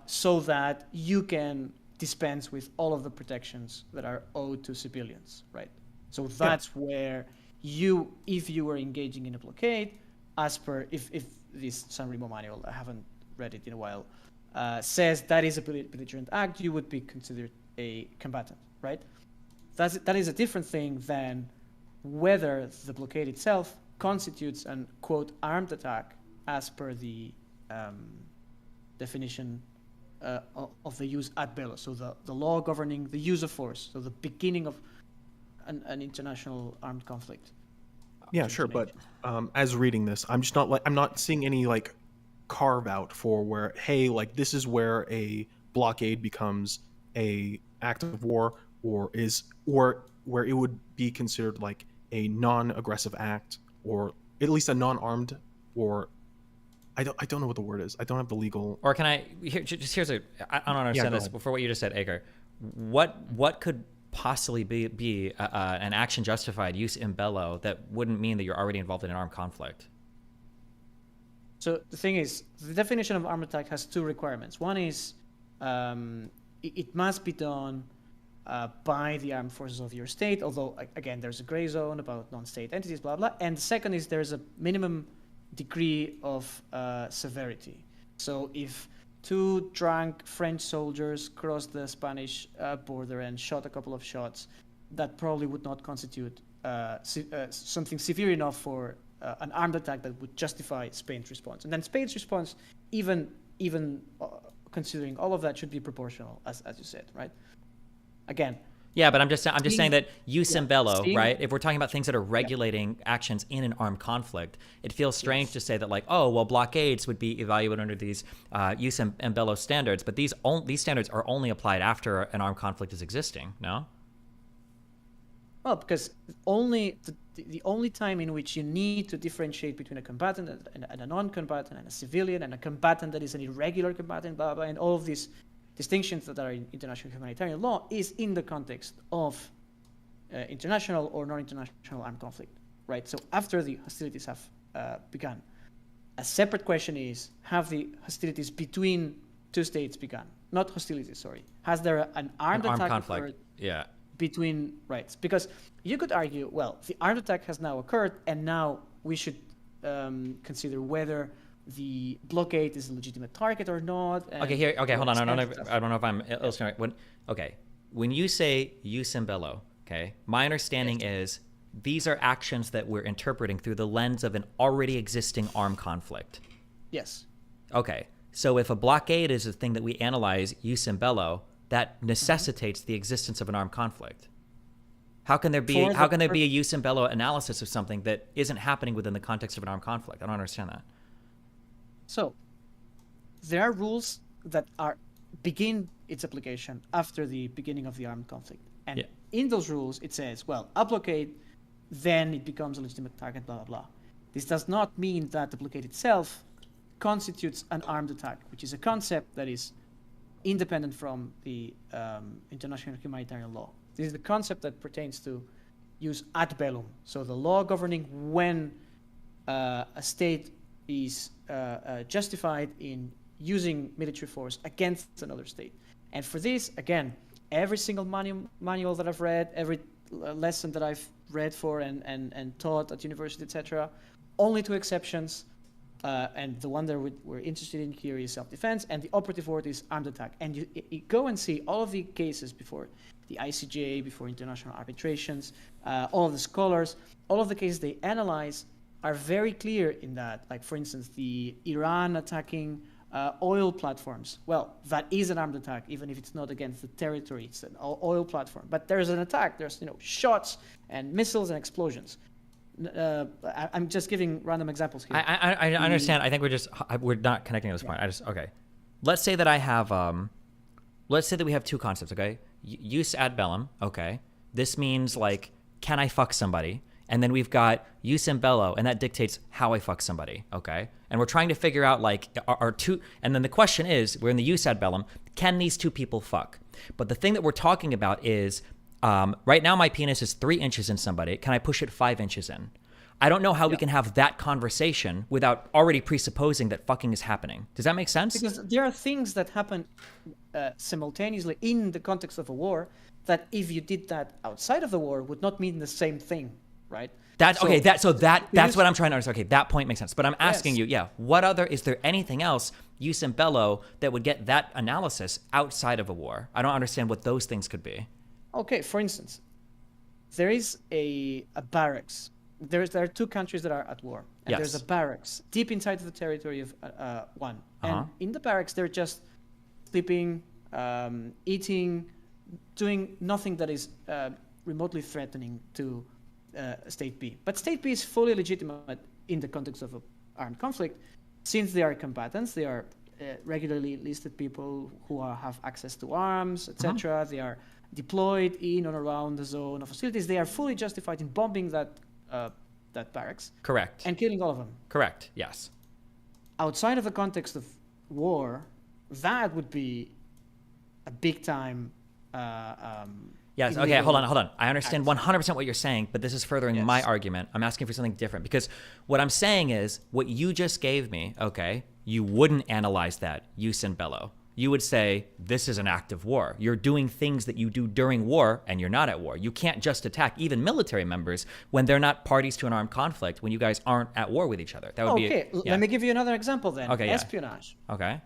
so that you can dispense with all of the protections that are owed to civilians, right? So that's where if you were engaging in a blockade, as per, if this San Remo manual, I haven't read it in a while, says that is a belligerent act, you would be considered a combatant, right? That is a different thing than whether the blockade itself constitutes an, quote, armed attack as per the definition of the use ad bello. So the law governing the use of force, so the beginning of an international armed conflict. Yeah, sure, but as reading this, I'm just not I'm not seeing any carve out for where, hey, this is where a blockade becomes a act of war, or where it would be considered a non-aggressive act, or at least a non-armed, or I don't know what the word is. I don't have the legal. Or can I? Here's I don't understand this. For what you just said, Edgar, what could possibly be an action justified use in bello that wouldn't mean that you're already involved in an armed conflict? So the thing is, the definition of armed attack has two requirements. One is it must be done by the armed forces of your state, although, again, there's a gray zone about non-state entities, blah, blah. And the second is there's a minimum degree of severity. So if two drunk French soldiers crossed the Spanish border and shot a couple of shots, that probably would not constitute something severe enough for an armed attack that would justify Spain's response. And then Spain's response, even considering all of that, should be proportional, as you said, right? Again. Yeah, but I'm just saying that use in bello, right? If we're talking about things that are regulating actions in an armed conflict, it feels strange to say that blockades would be evaluated under these use and bello standards, but these standards are only applied after an armed conflict is existing. No. Well, because the only time in which you need to differentiate between a combatant and a non-combatant and a civilian and a combatant that is an irregular combatant, blah, blah, and all of these distinctions that are in international humanitarian law is in the context of international or non-international armed conflict, right? So after the hostilities have begun, a separate question is, have the hostilities between two states begun? Not hostilities, sorry. Has there an armed attack conflict occurred? Yeah. Between rights? Because you could argue, well, the armed attack has now occurred, and now we should consider whether the blockade is a legitimate target or not. Okay, hold on. I don't know if I'm illustrating. When you say use in bello, okay, my understanding is these are actions that we're interpreting through the lens of an already existing armed conflict. Yes. Okay. So if a blockade is a thing that we analyze jus in bello, that necessitates the existence of an armed conflict. How can there be a jus in bello analysis of something that isn't happening within the context of an armed conflict? I don't understand that. So there are rules that begin its application after the beginning of the armed conflict. And in those rules, it says, well, a blockade, then it becomes a legitimate target, blah, blah, blah. This does not mean that the blockade itself constitutes an armed attack, which is a concept that is independent from the international humanitarian law. This is the concept that pertains to jus ad bellum, so the law governing when a state is justified in using military force against another state. And for this, again, every single manual that I've read, every lesson that I've read for and taught at university, etc., only two exceptions, and the one that we're interested in here is self-defense, and the operative word is armed attack. And you go and see all of the cases before the ICJ, before international arbitrations, all of the scholars, all of the cases they analyze are very clear in that. Like, for instance, the Iran attacking oil platforms. Well, that is an armed attack, even if it's not against the territory. It's an oil platform. But there's an attack. There's shots and missiles and explosions. I'm just giving random examples here. I understand. I think we're not connecting at this point. Okay. Let's say that I have let's say that we have two concepts. Okay, jus ad bellum. Okay, this means like, can I fuck somebody? And then we've got jus in bello, and that dictates how I fuck somebody, okay? And we're trying to figure out, like, are two... And then the question is, we're in the jus ad bellum, can these two people fuck? But the thing that we're talking about is, right now my penis is 3 inches in somebody. Can I push it 5 inches in? I don't know how we can have that conversation without already presupposing that fucking is happening. Does that make sense? Because there are things that happen simultaneously in the context of a war that if you did that outside of the war would not mean the same thing. Right. That's what I'm trying to understand. Okay, that point makes sense. But I'm asking you, is there anything else, jus in bello, that would get that analysis outside of a war? I don't understand what those things could be. Okay, for instance, there is a barracks. There are two countries that are at war, and there's a barracks deep inside the territory of one. And in the barracks, they're just sleeping, eating, doing nothing that is remotely threatening to State B. But State B is fully legitimate in the context of an armed conflict, since they are combatants, they are regularly listed people who have access to arms, etc. They are deployed in or around the zone of hostilities. They are fully justified in bombing that barracks. Correct. And killing all of them. Correct, yes. Outside of the context of war, that would be a big time yes, okay, hold on. I understand 100% what you're saying, but this is furthering my argument. I'm asking for something different because what I'm saying is what you just gave me, okay, you wouldn't analyze that jus in bello. You would say, this is an act of war. You're doing things that you do during war and you're not at war. You can't just attack even military members when they're not parties to an armed conflict, when you guys aren't at war with each other. That would be let me give you another example then. Okay, espionage. Okay.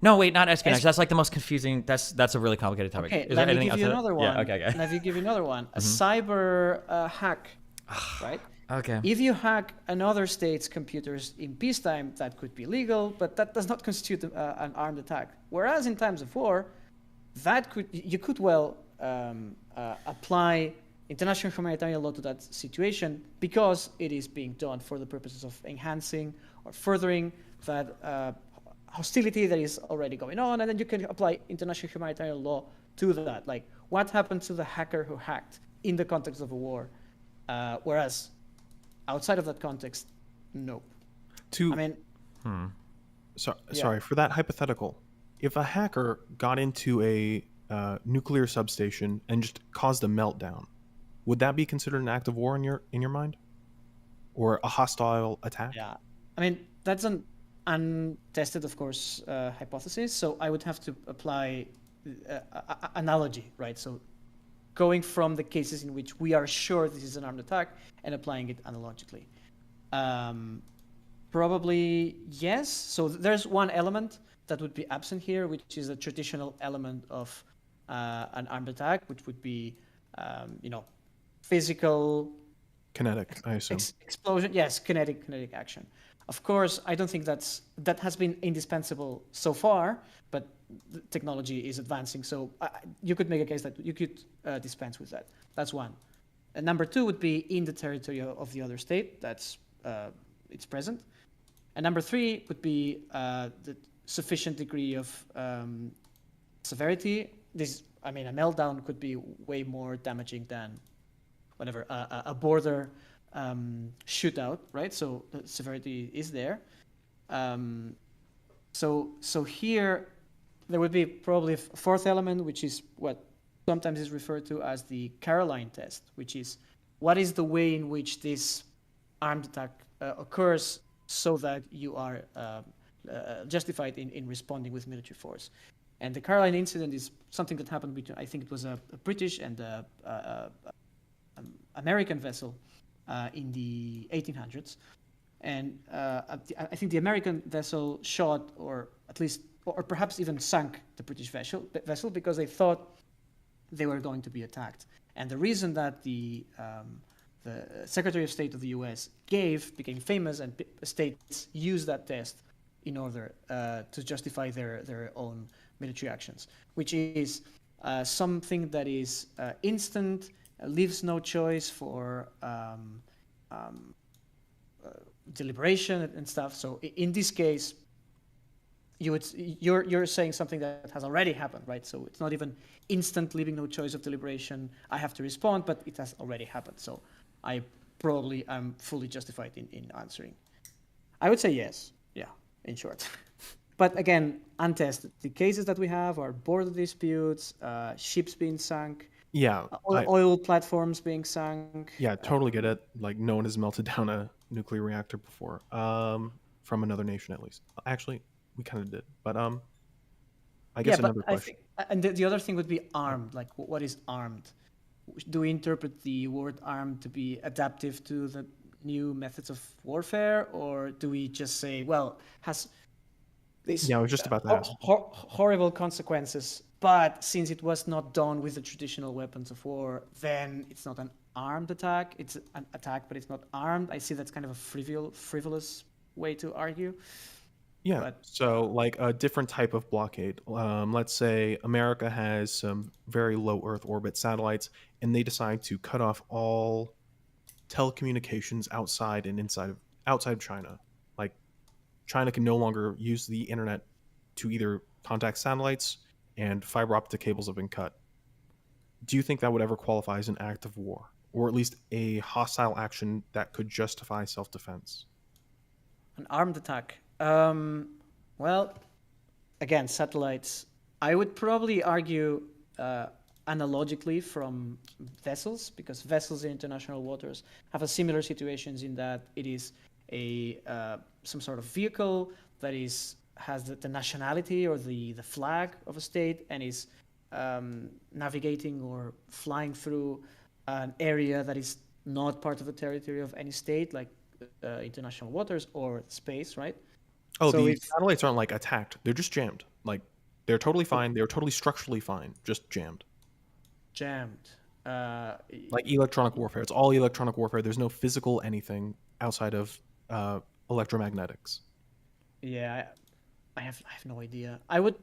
No, wait, not espionage. That's like the most confusing. That's a really complicated topic. Okay, let me give you another one. Yeah, okay. Let me give you another one. A cyber hack, right? Okay. If you hack another state's computers in peacetime, that could be legal, but that does not constitute an armed attack. Whereas in times of war, you could well apply international humanitarian law to that situation because it is being done for the purposes of enhancing or furthering that hostility that is already going on, and then you can apply international humanitarian law to that. Like, what happened to the hacker who hacked in the context of a war? Whereas outside of that context, no. Sorry, for that hypothetical, if a hacker got into a nuclear substation and just caused a meltdown, would that be considered an act of war in your mind? Or a hostile attack? Yeah. I mean, that's an untested, of course, hypothesis. So I would have to apply analogy, right? So going from the cases in which we are sure this is an armed attack and applying it analogically. Probably yes. So there's one element that would be absent here, which is a traditional element of an armed attack, which would be, physical... Kinetic, I assume. Explosion, yes, kinetic action. Of course, I don't think that has been indispensable so far, but the technology is advancing, so you could make a case that you could dispense with that. That's one. And number two would be in the territory of the other state. That's it's present. And number three would be the sufficient degree of severity. A meltdown could be way more damaging than whatever a border shootout, right? So the severity is there. So here there would be probably a fourth element, which is what sometimes is referred to as the Caroline test, which is what is the way in which this armed attack occurs so that you are justified in responding with military force. And the Caroline incident is something that happened between, I think it was a British and American vessel in the 1800s. And I think the American vessel shot, or at least, or perhaps even sunk the British vessel because they thought they were going to be attacked. And the reason that the Secretary of State of the U.S. became famous, and states used that test in order to justify their own military actions, which is something that is instant, leaves no choice for deliberation and stuff. So in this case, you're saying something that has already happened, right? So it's not even instant, leaving no choice of deliberation. I have to respond, but it has already happened. So I probably am fully justified in answering. I would say yes. Yeah, in short. But again, untested. The cases that we have are border disputes, ships being sunk, Yeah, oil platforms being sunk. Yeah, totally get it. Like, no one has melted down a nuclear reactor before, from another nation at least. Actually, we kind of did, but I guess another question. And the other thing would be armed. Like, what is armed? Do we interpret the word armed to be adaptive to the new methods of warfare, or do we just say, well, has this Yeah, I was just about to ask. horrible consequences, but since it was not done with the traditional weapons of war, then it's not an armed attack. It's an attack, but it's not armed. I see that's kind of a frivolous way to argue. Yeah, so like a different type of blockade. Let's say America has some very low Earth orbit satellites, and they decide to cut off all telecommunications outside of China. Like, China can no longer use the internet to either contact satellites, and fiber optic cables have been cut. Do you think that would ever qualify as an act of war, or at least a hostile action that could justify self-defense? An armed attack. Well, again, satellites. I would probably argue analogically from vessels, because vessels in international waters have a similar situations in that it is a some sort of vehicle that has the nationality or the flag of a state and is navigating or flying through an area that is not part of the territory of any state, like international waters or space, right? Oh, So the satellites aren't like attacked; they're just jammed. Like, they're totally fine. They're totally structurally fine, just jammed. Jammed. Like electronic warfare. It's all electronic warfare. There's no physical anything outside of electromagnetics. Yeah, I have no idea. I would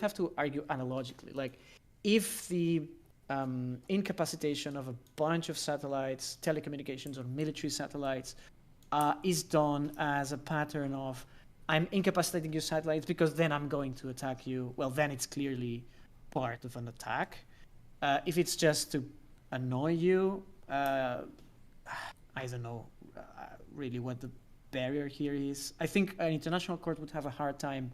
have to argue analogically. Like, if the incapacitation of a bunch of satellites, telecommunications or military satellites, is done as a pattern of, I'm incapacitating your satellites because then I'm going to attack you, well, then it's clearly part of an attack. If it's just to annoy you, I don't know really what the barrier here is. I think an international court would have a hard time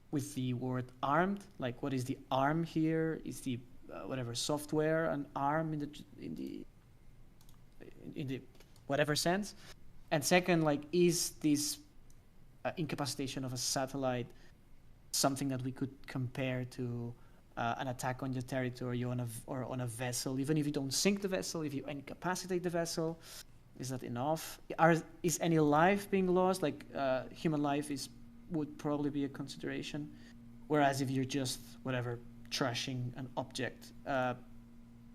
with the word armed. Like, what is the arm here? Is the whatever software an arm in the whatever sense? And second, like, is this incapacitation of a satellite something that we could compare to an attack on your territory or on a vessel? Even if you don't sink the vessel, if you incapacitate the vessel, is that enough? Is any life being lost? Like, human life would probably be a consideration. Whereas if you're just whatever trashing an object,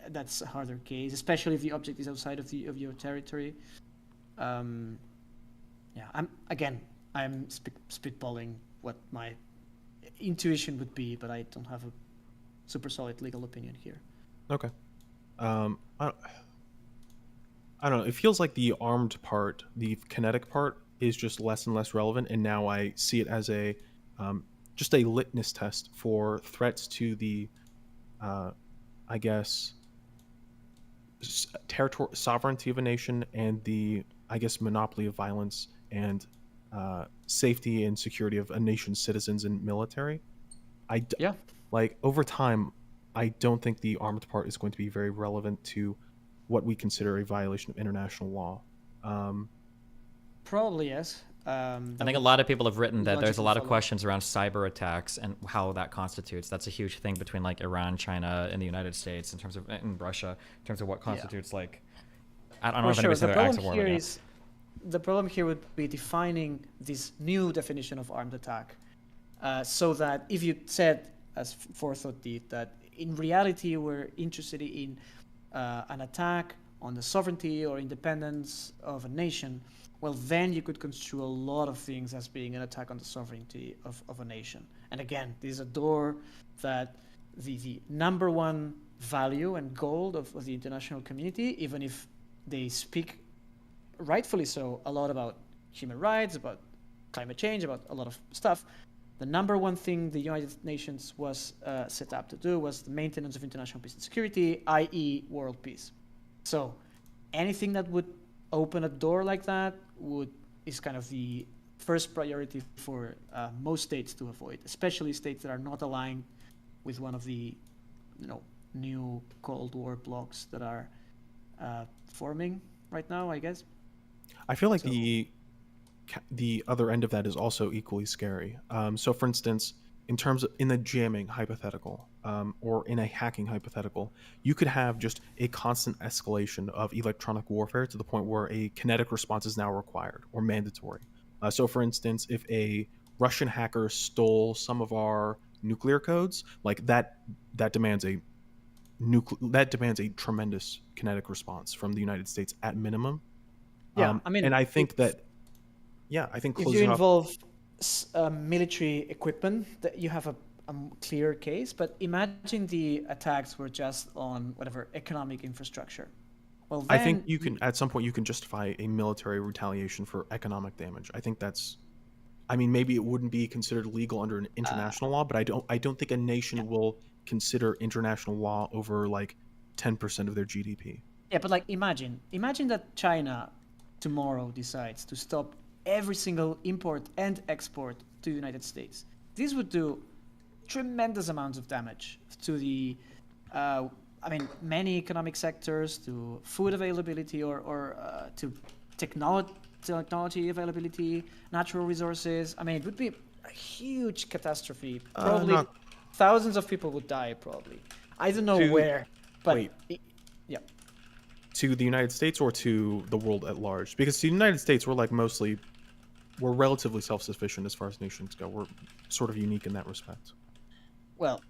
that's a harder case, especially if the object is outside of your territory. Yeah, I'm spitballing what my intuition would be, but I don't have a super solid legal opinion here. Okay. I don't know. It feels like the armed part, the kinetic part, is just less and less relevant, and now I see it as a just a litmus test for threats to the, I guess, territory sovereignty of a nation and the, I guess, monopoly of violence and safety and security of a nation's citizens and military. Yeah. Like over time, I don't think the armed part is going to be very relevant to what we consider a violation of international law. Probably yes. I think a lot of people have written that there's a lot of questions around cyber attacks and how that constitutes. That's a huge thing between like Iran, China, and the United States in terms of, and Russia, in terms of what constitutes like. I don't know if anybody said their acts of war. The problem here would be defining this new definition of armed attack, so that if you said, as Forethought did, that in reality we're interested in an attack on the sovereignty or independence of a nation, well, then you could construe a lot of things as being an attack on the sovereignty of a nation. And again, this is a door that the number one value and goal of the international community, even if they speak, rightfully so, a lot about human rights, about climate change, about a lot of stuff, the number one thing the United Nations was set up to do was the maintenance of international peace and security, i.e. world peace. So anything that would open a door like that is kind of the first priority for most states to avoid, especially states that are not aligned with one of the new Cold War blocs that are forming right now, I guess. I feel like the other end of that is also equally scary. So for instance, in terms of in the jamming hypothetical, or in a hacking hypothetical, you could have just a constant escalation of electronic warfare to the point where a kinetic response is now required or mandatory. So for instance, if a Russian hacker stole some of our nuclear codes, like that demands a tremendous kinetic response from the United States at minimum. Yeah, I mean, and I think if you involve military equipment, that you have a clear case. But imagine the attacks were just on whatever economic infrastructure. Well, then, I think you can at some point you can justify a military retaliation for economic damage. I think that's. I mean, maybe it wouldn't be considered legal under an international law, but I don't think a nation will consider international law over like 10% of their GDP. Yeah, but like imagine that China tomorrow decides to stop every single import and export to the United States. This would do tremendous amounts of damage to the, many economic sectors, to food availability or to technology availability, natural resources. I mean, it would be a huge catastrophe. Probably thousands of people would die, probably. I don't know where, but yeah. To the United States or to the world at large? Because to the United States, we're relatively self-sufficient as far as nations go. We're sort of unique in that respect. Well,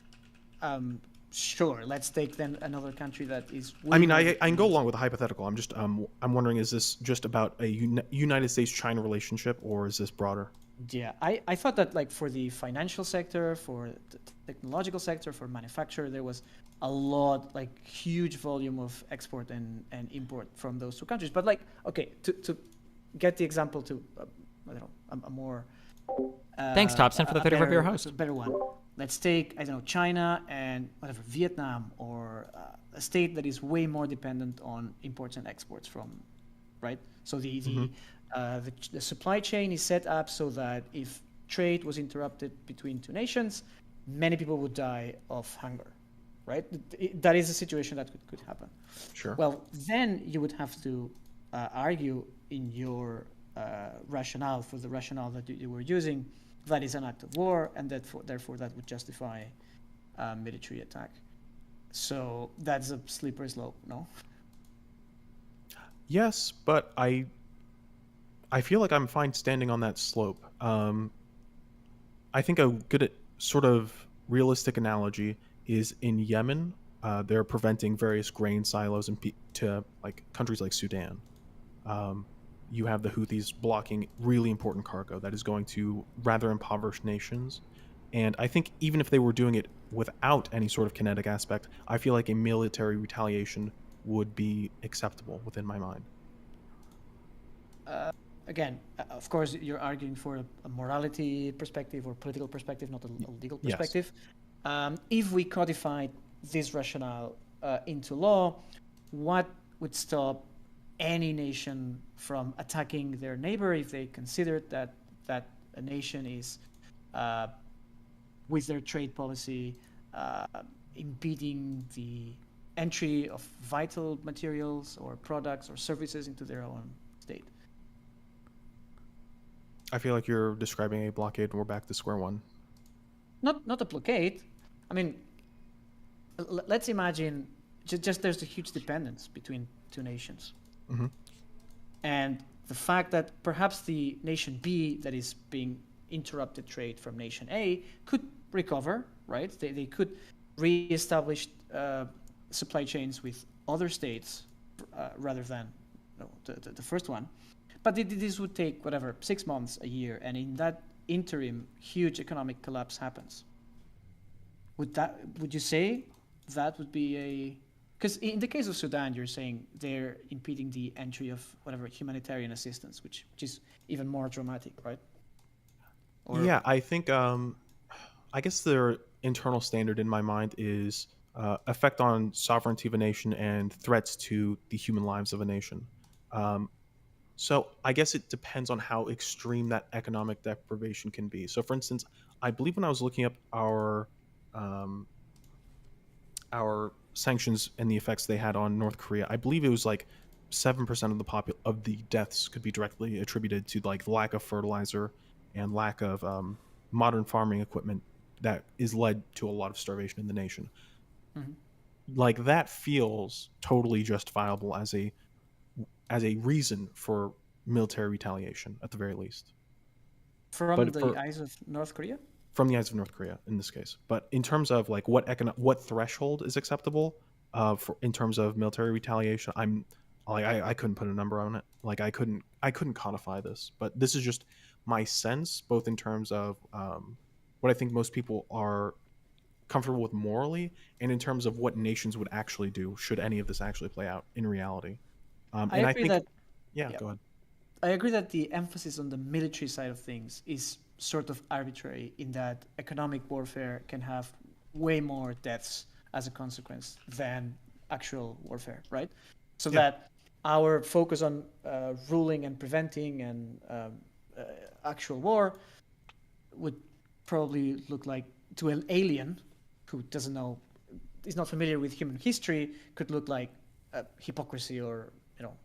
sure. Let's take then another country that is. I mean, I can go along with the hypothetical. I'm just I'm wondering, is this just about a United States-China relationship, or is this broader? Yeah, I thought that like for the financial sector, for the technological sector, for manufacture, there was a lot, like huge volume of export and import from those two countries. But like, okay, to get the example to, I don't know, a more... Thanks, Thompson, for the 30 for your host. A better one. Let's take, I don't know, China and whatever, Vietnam, or a state that is way more dependent on imports and exports from, right? So the supply chain is set up so that if trade was interrupted between two nations, many people would die of hunger, right? That is a situation that could happen. Sure. Well, then you would have to argue in your rationale, for the rationale that you were using, that is an act of war, and therefore that would justify military attack. So that's a slippery slope, no? Yes, but I feel like I'm fine standing on that slope. I think a good sort of realistic analogy is in Yemen. They're preventing various grain silos to like countries like Sudan. you have the Houthis blocking really important cargo that is going to rather impoverished nations. And I think even if they were doing it without any sort of kinetic aspect, I feel like a military retaliation would be acceptable within my mind. Again, of course, you're arguing for a morality perspective or political perspective, not a legal Yes. perspective. If we codified this rationale into law, what would stop any nation from attacking their neighbor if they considered that a nation is, with their trade policy, impeding the entry of vital materials or products or services into their own state? I feel like you're describing a blockade and we're back to square one. Not a blockade. I mean, let's imagine just there's a huge dependence between two nations. Mm-hmm. And the fact that perhaps the nation B that is being interrupted trade from nation A could recover, right? They could re-establish supply chains with other states rather than the first one. But this would take, whatever, 6 months, a year, and in that interim, huge economic collapse happens. Would you say that would be a... Because in the case of Sudan, you're saying they're impeding the entry of whatever humanitarian assistance, which is even more dramatic, right? Yeah, I think, I guess their internal standard in my mind is effect on sovereignty of a nation and threats to the human lives of a nation. So I guess it depends on how extreme that economic deprivation can be. So for instance, I believe when I was looking up our sanctions and the effects they had on North Korea, I believe it was like 7% of the deaths could be directly attributed to like lack of fertilizer and lack of modern farming equipment that is led to a lot of starvation in the nation. Mm-hmm. Like that feels totally justifiable as a reason for military retaliation at the very least. From the eyes of North Korea? From the eyes of North Korea in this case. But in terms of like what threshold is acceptable in terms of military retaliation, I couldn't put a number on it. Like I couldn't codify this, but this is just my sense, both in terms of what I think most people are comfortable with morally, and in terms of what nations would actually do should any of this actually play out in reality. I agree that. Yeah, go ahead. I agree that the emphasis on the military side of things is sort of arbitrary in that economic warfare can have way more deaths as a consequence than actual warfare, right? So that our focus on ruling and preventing and actual war would probably look like, to an alien who doesn't know, is not familiar with human history, could look like hypocrisy or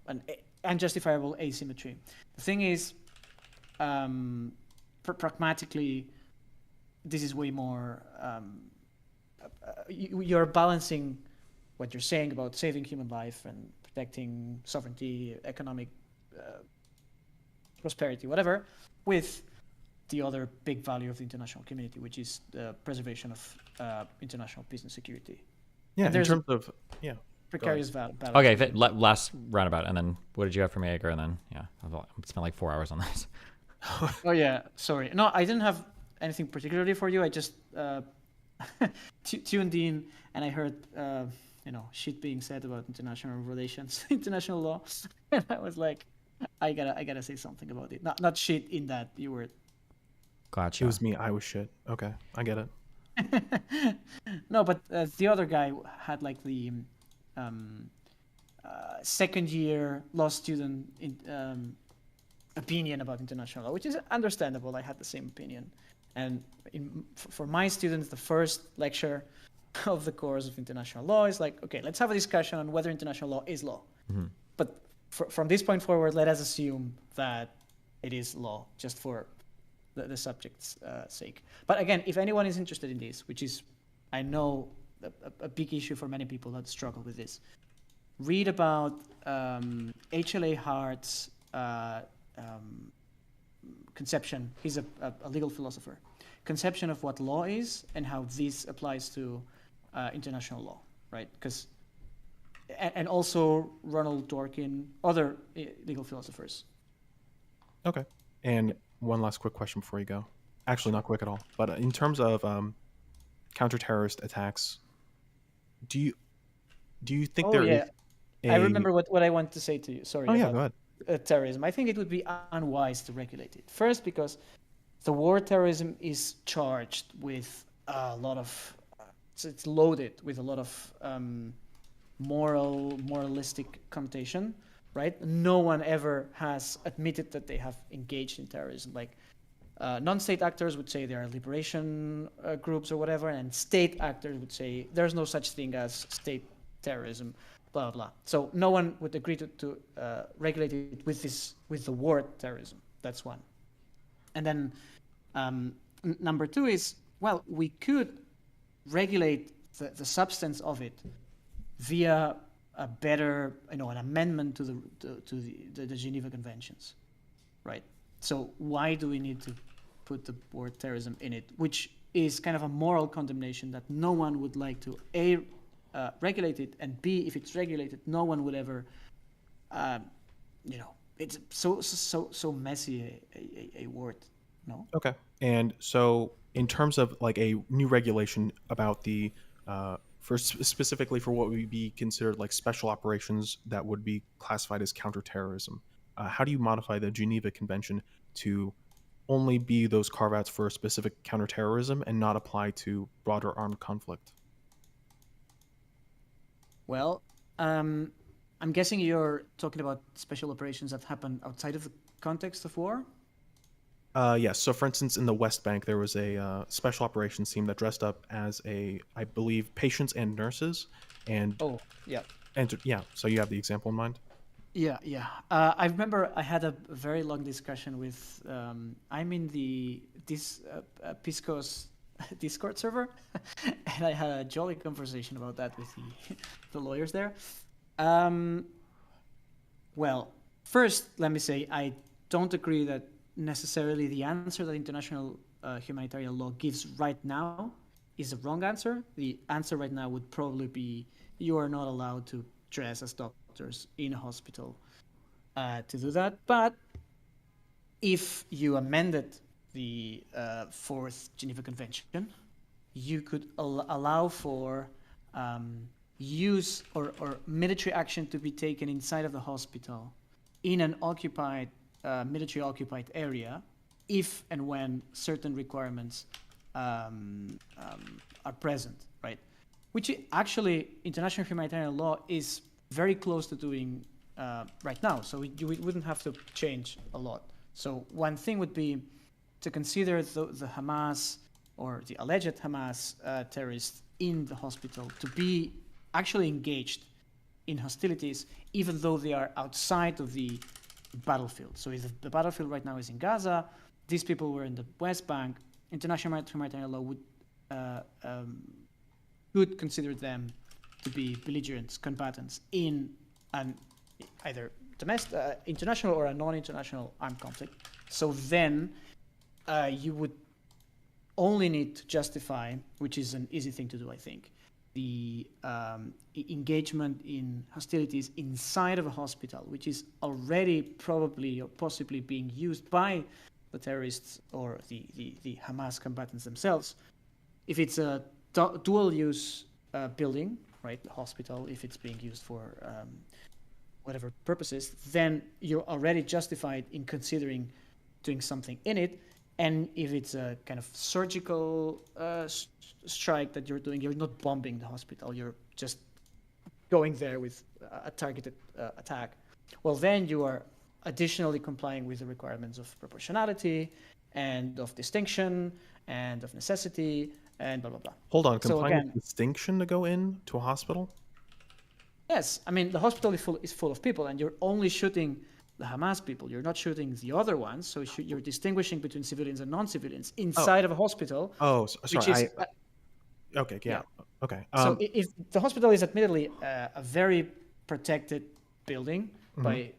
an unjustifiable asymmetry. The thing is, pragmatically, this is way more. You're balancing what you're saying about saving human life and protecting sovereignty, economic prosperity, whatever, with the other big value of the international community, which is the preservation of international peace and security. Yeah, and in terms of precarious balance. Okay, last roundabout, and then what did you have for me, Edgar? And then I've spent like 4 hours on this. Oh yeah, sorry. No, I didn't have anything particularly for you. I just tuned in and I heard shit being said about international relations, international law, and I was like, I gotta say something about it. Not shit in that you were. Gotcha. It was me. I was shit. Okay, I get it. No, but the other guy had like the second year law student opinion about international law, which is understandable. I had the same opinion. And for my students, the first lecture of the course of international law is like, okay, let's have a discussion on whether international law is law. Mm-hmm. But from this point forward, let us assume that it is law, just for the subject's sake. But again, if anyone is interested in this, which is, I know, a big issue for many people that struggle with this, read about HLA Hart's conception. He's a legal philosopher. Conception of what law is and how this applies to international law, right? And also Ronald Dworkin, other legal philosophers. Okay. And one last quick question before you go. Actually, not quick at all. But in terms of counter-terrorist attacks, do you think Oh there is yeah, I a? remember what I want to say to you. Sorry Oh yeah, about go ahead. terrorism. I think it would be unwise to regulate it. First, because the war terrorism is charged with a lot of, it's loaded with a lot of moralistic connotation, right? No one ever has admitted that they have engaged in terrorism. Like non-state actors would say they are liberation groups or whatever, and state actors would say there's no such thing as state terrorism, blah blah. So no one would agree to regulate it with the war terrorism. That's one. And then number two is, well, we could regulate the substance of it via a better, an amendment to the Geneva Conventions, right? So why do we need to put the word terrorism in it, which is kind of a moral condemnation that no one would like to A, regulate it, and B, if it's regulated, no one would ever, it's so messy a word, no? Okay. And so, in terms of like a new regulation about the, specifically for what would be considered like special operations that would be classified as counterterrorism, how do you modify the Geneva Convention to only be those carve outs for specific counterterrorism and not apply to broader armed conflict? Well, I'm guessing you're talking about special operations that happen outside of the context of war? Yes. So, for instance, in the West Bank, there was a special operations team that dressed up as I believe, patients and nurses, and Oh, yeah. yeah. So you have the example in mind. Yeah, yeah. I remember I had a very long discussion with. I'm in this Pisco's Discord server, and I had a jolly conversation about that with the lawyers there. Well, first, let me say I don't agree that necessarily the answer that international humanitarian law gives right now is the wrong answer. The answer right now would probably be you are not allowed to dress as doctors in a hospital to do that. But if you amended the Fourth Geneva Convention, you could allow for use or military action to be taken inside of the hospital in an occupied, military occupied area, if and when certain requirements are present, right? Which actually international humanitarian law is very close to doing right now. So we wouldn't have to change a lot. So one thing would be to consider the Hamas or the alleged Hamas terrorists in the hospital to be actually engaged in hostilities, even though they are outside of the battlefield. So if the battlefield right now is in Gaza, these people were in the West Bank, international humanitarian law would consider them to be belligerents, combatants in an either domestic, international or a non-international armed conflict. So then you would only need to justify, which is an easy thing to do, I think, the engagement in hostilities inside of a hospital, which is already probably or possibly being used by the terrorists or the Hamas combatants themselves. If it's a dual-use building, right, the hospital, if it's being used for whatever purposes, then you're already justified in considering doing something in it. And if it's a kind of surgical strike that you're doing, you're not bombing the hospital, you're just going there with a targeted attack. Well, then you are additionally complying with the requirements of proportionality and of distinction and of necessity and blah, blah, blah. Hold on, So complying again, with distinction to go in to a hospital? yes, I mean, the hospital is full of people and you're only shooting the Hamas people. You're not shooting the other ones. So you're distinguishing between civilians and non-civilians inside of a hospital. Oh, sorry. Okay, yeah. Okay. So if the hospital is admittedly a very protected building by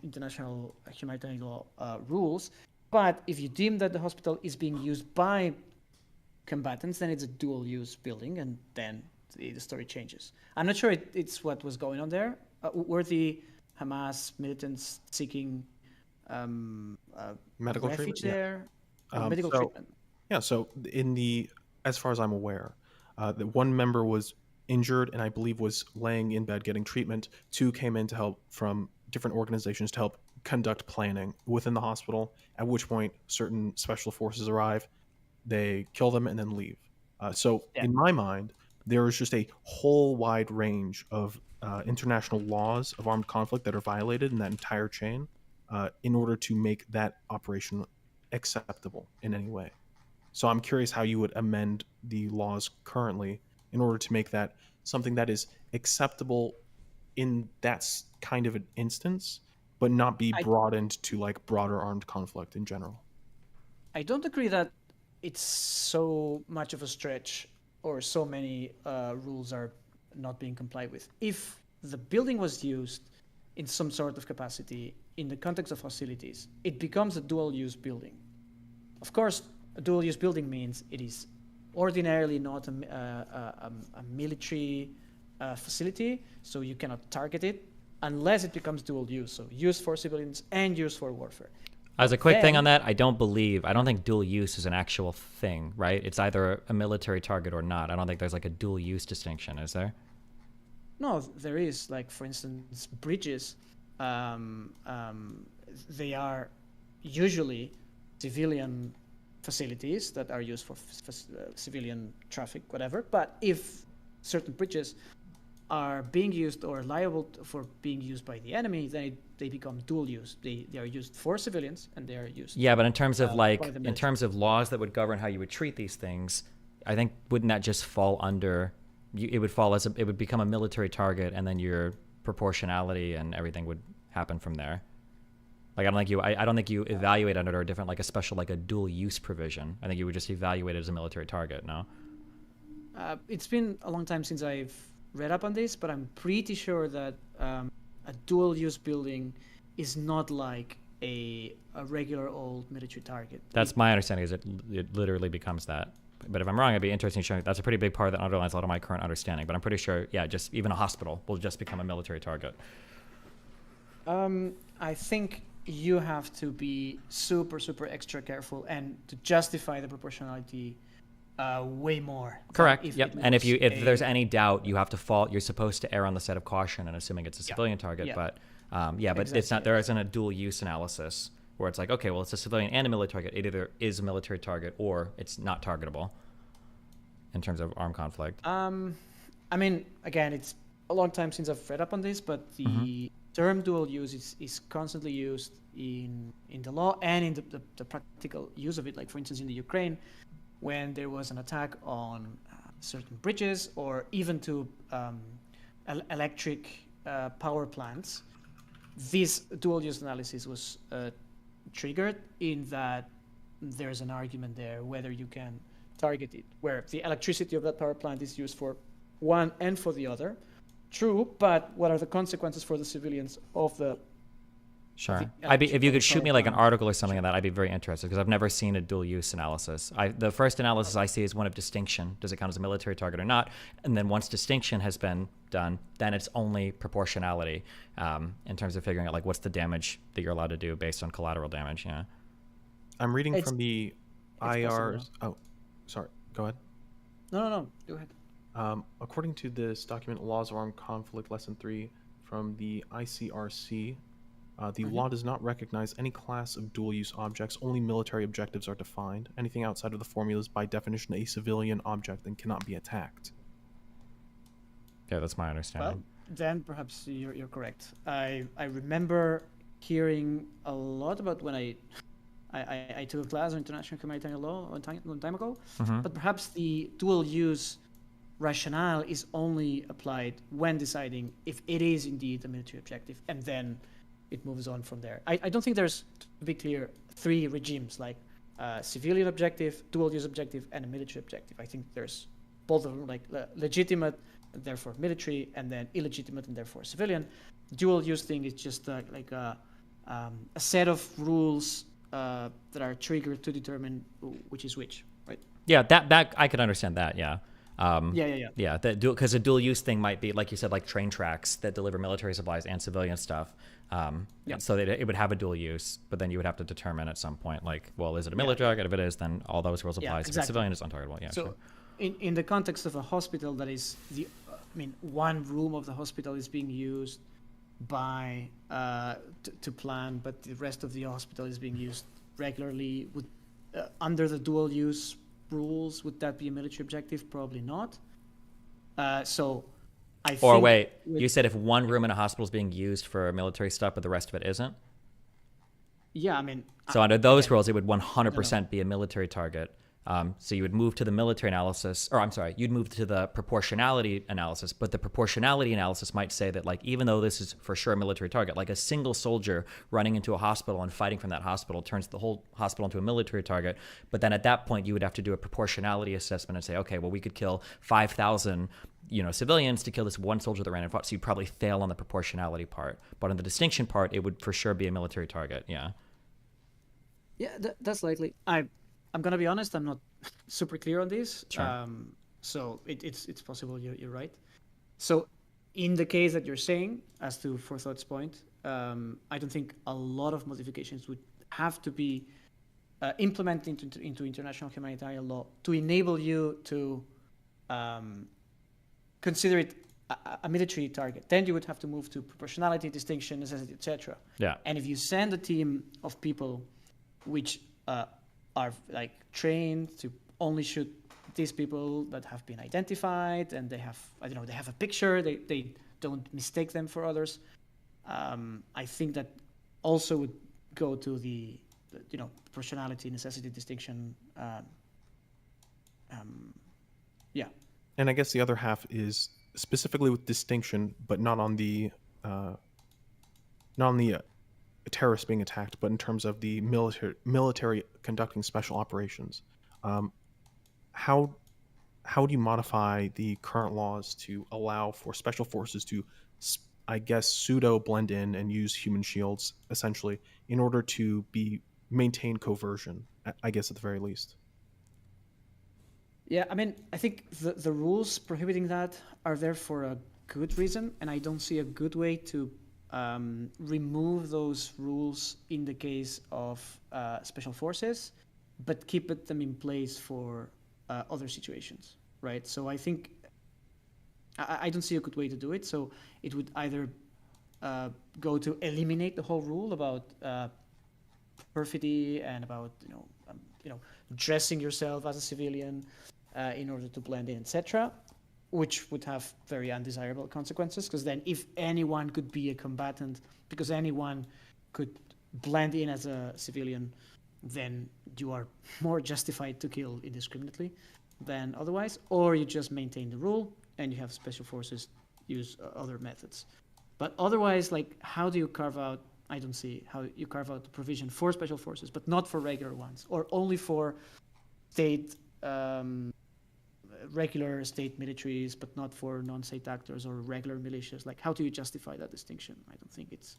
international humanitarian law rules, but if you deem that the hospital is being used by combatants, then it's a dual-use building, and then the story changes. I'm not sure it's what was going on there. Were the Hamas militants seeking Medical refuge treatment? Yeah. there. Medical So, treatment. yeah, so as far as I'm aware, the one member was injured and I believe was laying in bed getting treatment. Two came in to help from different organizations to help conduct planning within the hospital, at which point certain special forces arrive, they kill them, and then leave. So, Yeah. in my mind, there is just a whole wide range of international laws of armed conflict that are violated in that entire chain in order to make that operation acceptable in any way. So I'm curious how you would amend the laws currently in order to make that something that is acceptable in kind of an instance, but not be I- broadened to like broader armed conflict in general. I don't agree that it's so much of a stretch or so many rules are not being complied with. If the building was used in some sort of capacity in the context of hostilities, it becomes a dual-use building. Of course, a dual-use building means it is ordinarily not a military facility, so you cannot target it unless it becomes dual-use, so used for civilians and used for warfare. As a quick thing on that, I don't think dual use is an actual thing, right? It's either a military target or not. I don't think there's like a dual use distinction, is there? No, there is. Like, for instance, bridges, they are usually civilian facilities that are used for civilian traffic, whatever. But if certain bridges are being used or liable for being used by the enemy, then they become dual use. They are used for civilians and they are used. Yeah, but in terms of by like, the in military. terms of laws that would govern how you would treat these things, I think wouldn't that just fall under? It would become a military target, and then your proportionality and everything would happen from there. Like I don't think you evaluate under a different, like a special, like a dual use provision. I think you would just evaluate it as a military target. No. It's been a long time since I've read up on this, but I'm pretty sure that a dual-use building is not like a regular old military target. That's my understanding. Is it literally becomes that. But if I'm wrong, it'd be interesting showing. That's a pretty big part that underlines a lot of my current understanding. But I'm pretty sure, yeah, just even a hospital will just become a military target. I think you have to be super, super extra careful and to justify the proportionality way more. Correct. If Yep. it And if was there's any doubt, you have to fall. You're supposed to err on the side of caution and assuming it's a civilian target. Yeah. But but it's not. There isn't a dual use analysis where it's like, okay, well, it's a civilian and a military target. It either is a military target or it's not targetable in terms of armed conflict. I mean, again, it's a long time since I've read up on this, but the term dual use is constantly used in the law and in the practical use of it. Like, for instance, in the Ukraine, when there was an attack on certain bridges or even to electric power plants, this dual use analysis was triggered in that there's an argument there whether you can target it, where the electricity of that power plant is used for one and for the other. True, but what are the consequences for the civilians of the Sure. If you could shoot me like an article or something on that, I'd be very interested because I've never seen a dual use analysis. The first analysis I see is one of distinction. Does it count as a military target or not? And then once distinction has been done, then it's only proportionality in terms of figuring out like what's the damage that you're allowed to do based on collateral damage. Yeah. I'm reading from the IR's. Oh, sorry. Go ahead. No. Go ahead. According to this document, Laws of Armed Conflict, Lesson 3 from the ICRC, the law does not recognize any class of dual-use objects. Only military objectives are defined. Anything outside of the formula is by definition a civilian object and cannot be attacked. Yeah, that's my understanding. Well, then perhaps you're correct. I remember hearing a lot about when I took a class on international humanitarian law a long time ago, but perhaps the dual-use rationale is only applied when deciding if it is indeed a military objective, and then it moves on from there. I don't think there's, to be clear, three regimes, like civilian objective, dual-use objective, and a military objective. I think there's both of them, like legitimate, and therefore military, and then illegitimate, and therefore civilian. Dual-use thing is just like a set of rules that are triggered to determine which is which, right? Yeah, that I could understand that. Yeah, Yeah, because a dual use thing might be, like you said, like train tracks that deliver military supplies and civilian stuff. So that it would have a dual use, but then you would have to determine at some point, like, well, is it a military target? If it is, then all those rules apply. If it's civilian, it's untargetable. Yeah, so sure. in the context of a hospital that is one room of the hospital is being used by to plan, but the rest of the hospital is being used regularly. Would under the dual use rules, would that be a military objective? Probably not. Or wait, you said if one room in a hospital is being used for military stuff, but the rest of it isn't? Yeah, I mean. So under those rules, it would 100% be a military target. So you would move to the military analysis, or I'm sorry, you'd move to the proportionality analysis, but the proportionality analysis might say that, like, even though this is for sure a military target, like a single soldier running into a hospital and fighting from that hospital turns the whole hospital into a military target. But then at that point, you would have to do a proportionality assessment and say, okay, well, we could kill 5,000, civilians to kill this one soldier that ran in front. So you'd probably fail on the proportionality part. But on the distinction part, it would for sure be a military target. Yeah. Yeah, that's likely. I'm gonna be honest. I'm not super clear on this. Sure. So it's possible you're right. So in the case that you're saying, as to Forethought's point, I don't think a lot of modifications would have to be implemented into international humanitarian law to enable you to consider it a military target. Then you would have to move to proportionality, distinction, necessity, etc. Yeah. And if you send a team of people which are like trained to only shoot these people that have been identified, and they have, they have a picture, they don't mistake them for others. I think that also would go to the proportionality, necessity, distinction. Yeah. And I guess the other half is specifically with distinction, but not on the terrorists being attacked, but in terms of the military conducting special operations. How do you modify the current laws to allow for special forces to, I guess, pseudo blend in and use human shields essentially in order to maintain coercion, I guess at the very least? Yeah, I mean, I think the rules prohibiting that are there for a good reason, and I don't see a good way to remove those rules in the case of special forces, but keep them in place for other situations, right? So I think I don't see a good way to do it. So it would either go to eliminate the whole rule about perfidy and about dressing yourself as a civilian in order to blend in, etc., which would have very undesirable consequences, because then if anyone could be a combatant, because anyone could blend in as a civilian, then you are more justified to kill indiscriminately than otherwise, or you just maintain the rule and you have special forces use other methods. But otherwise, like, how do you carve out, I don't see how you carve out the provision for special forces, but not for regular ones, or only for state, regular state militaries, but not for non-state actors or regular militias. Like, how do you justify that distinction? I don't think it's...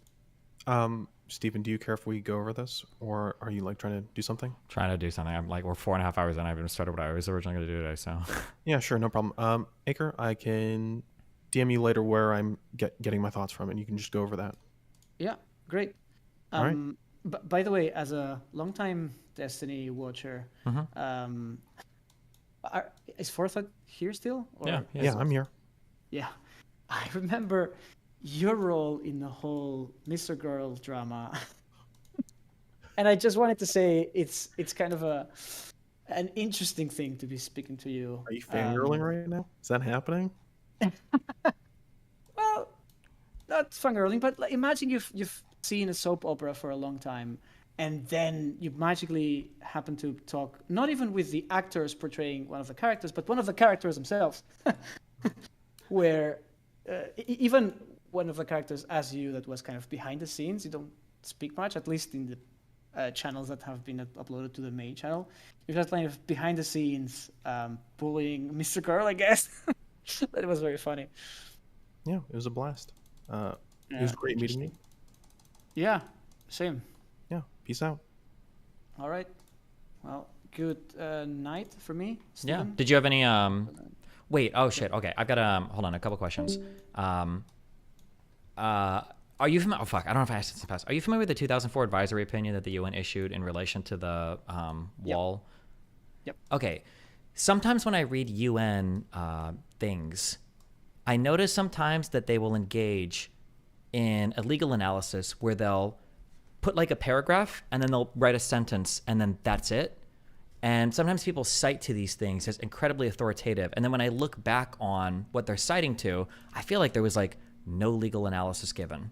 Stephen, do you care if we go over this, or are you like trying to do something? Trying to do something. I'm like, we're 4.5 hours in. I haven't started what I was originally going to do today, so. Yeah, sure, no problem. Aker, I can DM you later where I'm getting my thoughts from, and you can just go over that. Yeah, great. All right. By the way, as a longtime Destiny watcher, is Forethought here still? Or Yeah, I'm here. Yeah, I remember your role in the whole Mr. Girl drama, and I just wanted to say it's kind of an interesting thing to be speaking to you. Are you fangirling right now? Is that happening? Well, not fangirling, but like, imagine you've seen a soap opera for a long time, and then you magically happen to talk not even with the actors portraying one of the characters, but one of the characters themselves, where even one of the characters as you that was kind of behind the scenes, you don't speak much, at least in the channels that have been uploaded to the main channel. You're just kind of behind the scenes bullying Mr. Girl, I guess. That was very funny. Yeah, it was a blast. It was great meeting you. Yeah, same. Yeah, peace out. All right. Well, good night for me, Yeah. Steven. Did you have any Wait. Oh shit. Okay. I've got hold on. A couple questions. Are you familiar? Oh fuck. I don't know if I asked this in the past. Are you familiar with the 2004 advisory opinion that the UN issued in relation to the wall? Yep. Okay. Sometimes when I read UN things, I notice sometimes that they will engage in a legal analysis where they'll put like a paragraph and then they'll write a sentence and then that's it. And sometimes people cite to these things as incredibly authoritative. And then when I look back on what they're citing to, I feel like there was like no legal analysis given.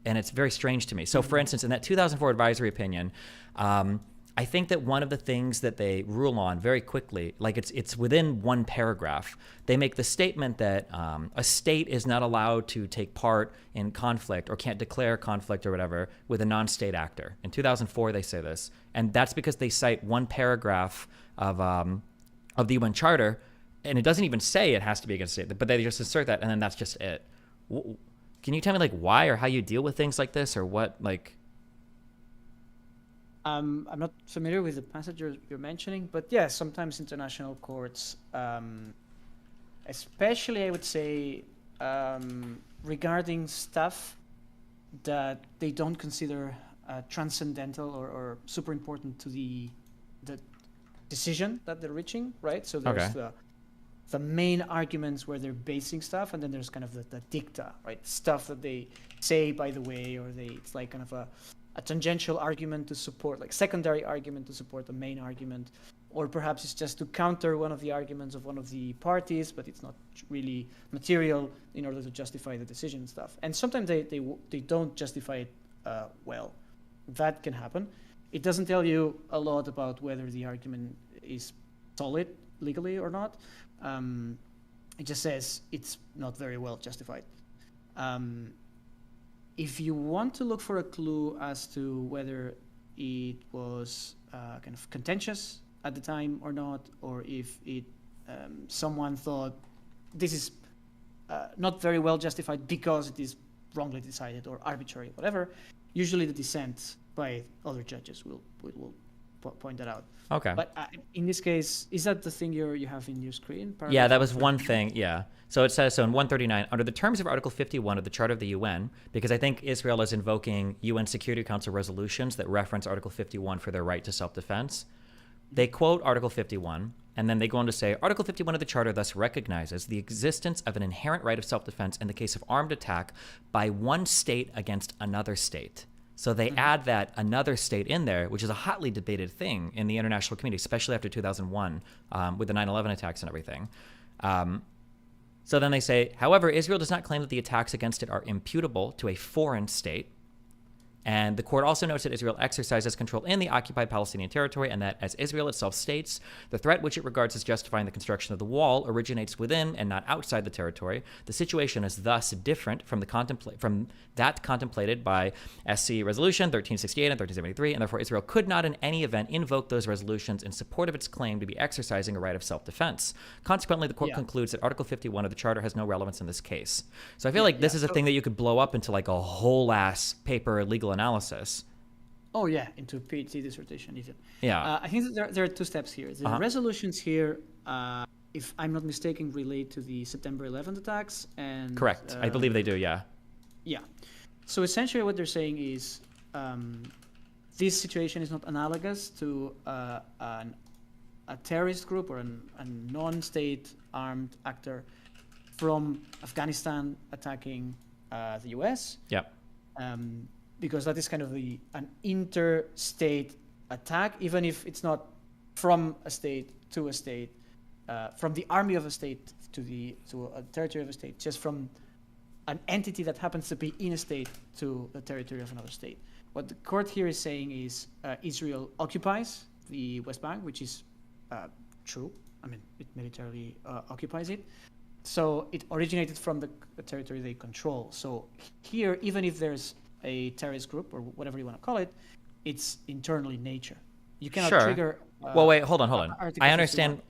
And it's very strange to me. So for instance, in that 2004 advisory opinion, I think that one of the things that they rule on very quickly, like it's within one paragraph, they make the statement that a state is not allowed to take part in conflict or can't declare conflict or whatever with a non-state actor. In 2004, they say this. And that's because they cite one paragraph of the UN Charter, and it doesn't even say it has to be against a state, but they just insert that, and then that's just it. Can you tell me like why or how you deal with things like this or what like... I'm not familiar with the passage you're mentioning, but yeah, sometimes international courts, especially I would say regarding stuff that they don't consider transcendental or super important to the decision that they're reaching, right? So there's the main arguments where they're basing stuff, and then there's kind of the dicta, right? Stuff that they say by the way, or it's like kind of a tangential argument to support, like secondary argument to support the main argument, or perhaps it's just to counter one of the arguments of one of the parties, but it's not really material in order to justify the decision and stuff. And sometimes they don't justify it well. That can happen. It doesn't tell you a lot about whether the argument is solid legally or not. It just says it's not very well justified. If you want to look for a clue as to whether it was kind of contentious at the time or not, or if it someone thought this is not very well justified because it is wrongly decided or arbitrary, whatever, usually the dissent by other judges will point that out. Okay. But in this case, is that the thing you have in your screen? Yeah, that was one thing. Yeah. So it says, so in 139, under the terms of Article 51 of the Charter of the UN, because I think Israel is invoking UN Security Council resolutions that reference Article 51 for their right to self-defense, they quote Article 51, and then they go on to say, Article 51 of the Charter thus recognizes the existence of an inherent right of self-defense in the case of armed attack by one state against another state. So they add that another state in there, which is a hotly debated thing in the international community, especially after 2001 with the 9/11 attacks and everything. So then they say, however, Israel does not claim that the attacks against it are imputable to a foreign state. And the court also notes that Israel exercises control in the occupied Palestinian territory, and that, as Israel itself states, the threat which it regards as justifying the construction of the wall originates within and not outside the territory. The situation is thus different from that contemplated by SC Resolution 1368 and 1373, and therefore Israel could not in any event invoke those resolutions in support of its claim to be exercising a right of self-defense. Consequently, the court concludes that Article 51 of the Charter has no relevance in this case. So I feel like this is a thing that you could blow up into like a whole ass paper legal analysis. Oh yeah, into a PhD dissertation even. Yeah. I think that there are two steps here. The resolutions here, if I'm not mistaken, relate to the September 11th attacks. And correct. I believe they do. Yeah. Yeah. So essentially, what they're saying is, this situation is not analogous to a terrorist group or a non-state armed actor from Afghanistan attacking the U.S. Yeah. Because that is kind of an interstate attack, even if it's not from a state to a state, from the army of a state to a territory of a state, just from an entity that happens to be in a state to the territory of another state. What the court here is saying is Israel occupies the West Bank, which is true. I mean, it militarily occupies it. So it originated from the territory they control. So here, even if there's a terrorist group or whatever you want to call it, it's internal in nature. You cannot trigger. Well, wait, hold on. I understand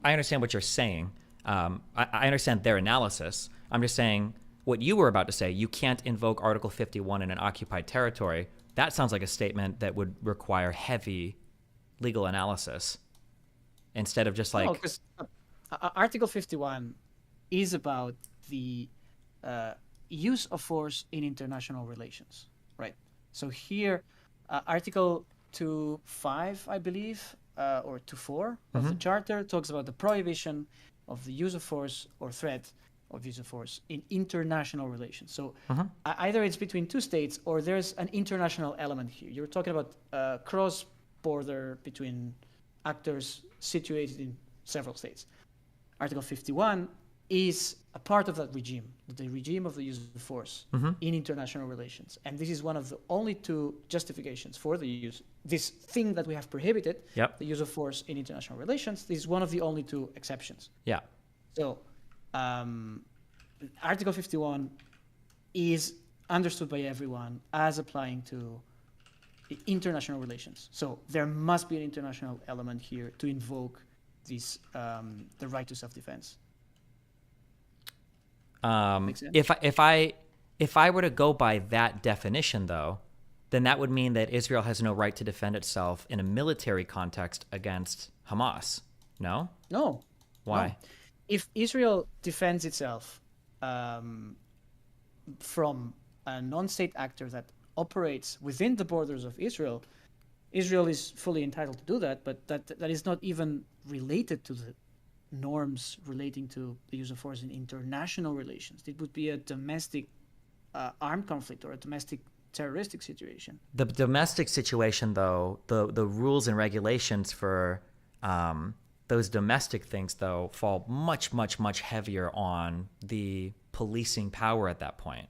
what you're saying. I understand their analysis. I'm just saying what you were about to say. You can't invoke Article 51 in an occupied territory. That sounds like a statement that would require heavy legal analysis instead of just like. No, because Article 51 is about the use of force in international relations, right? So here, Article 2.5, I believe, or 2.4 of the Charter talks about the prohibition of the use of force or threat of use of force in international relations. So either it's between two states or there's an international element here. You're talking about cross-border between actors situated in several states. Article 51 is a part of that regime, the regime of the use of force in international relations. And this is one of the only two justifications for the use, this thing that we have prohibited, the use of force in international relations. This is one of the only two exceptions. Yeah. So Article 51 is understood by everyone as applying to international relations. So there must be an international element here to invoke this, the right to self-defense. If I were to go by that definition, though, then that would mean that Israel has no right to defend itself in a military context against Hamas. No? No. Why? No. If Israel defends itself from a non-state actor that operates within the borders of Israel, Israel is fully entitled to do that, but that is not even related to the norms relating to the use of force in international relations. It would be a domestic armed conflict or a domestic terroristic situation. The domestic situation, though, the rules and regulations for those domestic things, though, fall much, much, much heavier on the policing power at that point.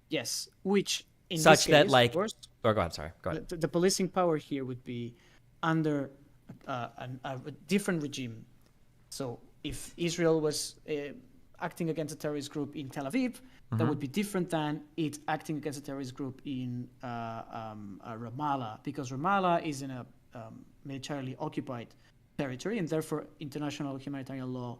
Yes, which in such this case, that, like, of course, go ahead. Sorry, go ahead. The policing power here would be under a different regime. So if Israel was acting against a terrorist group in Tel Aviv, that would be different than it acting against a terrorist group in Ramallah, because Ramallah is in a militarily occupied territory, and therefore international humanitarian law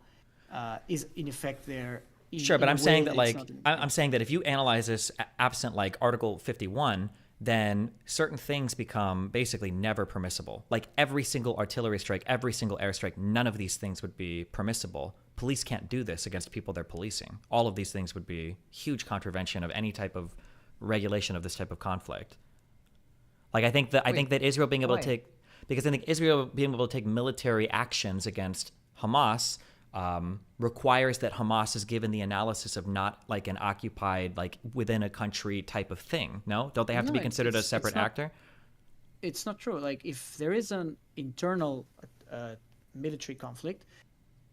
is in effect there. Sure, but I'm saying that, like, I'm saying that if you analyze this absent, like, Article 51, then certain things become basically never permissible. Like every single artillery strike, every single airstrike, none of these things would be permissible. Police can't do this against people they're policing. All of these things would be huge contravention of any type of regulation of this type of conflict. Like I think that Israel being able to take, because I think Israel being able to take military actions against Hamas requires that Hamas is given the analysis of not like an occupied, like within a country type of thing. No? Don't they have to be considered a separate actor? It's not true. Like if there is an internal military conflict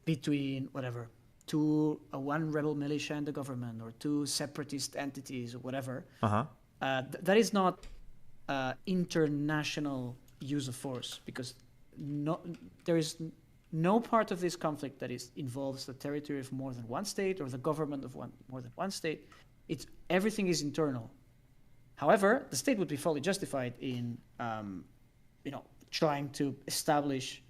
between whatever, one rebel militia and the government, or two separatist entities or whatever, that is not international use of force, because there is no part of this conflict that involves the territory of more than one state or the government of more than one state. Everything is internal. However, the state would be fully justified in, trying to establish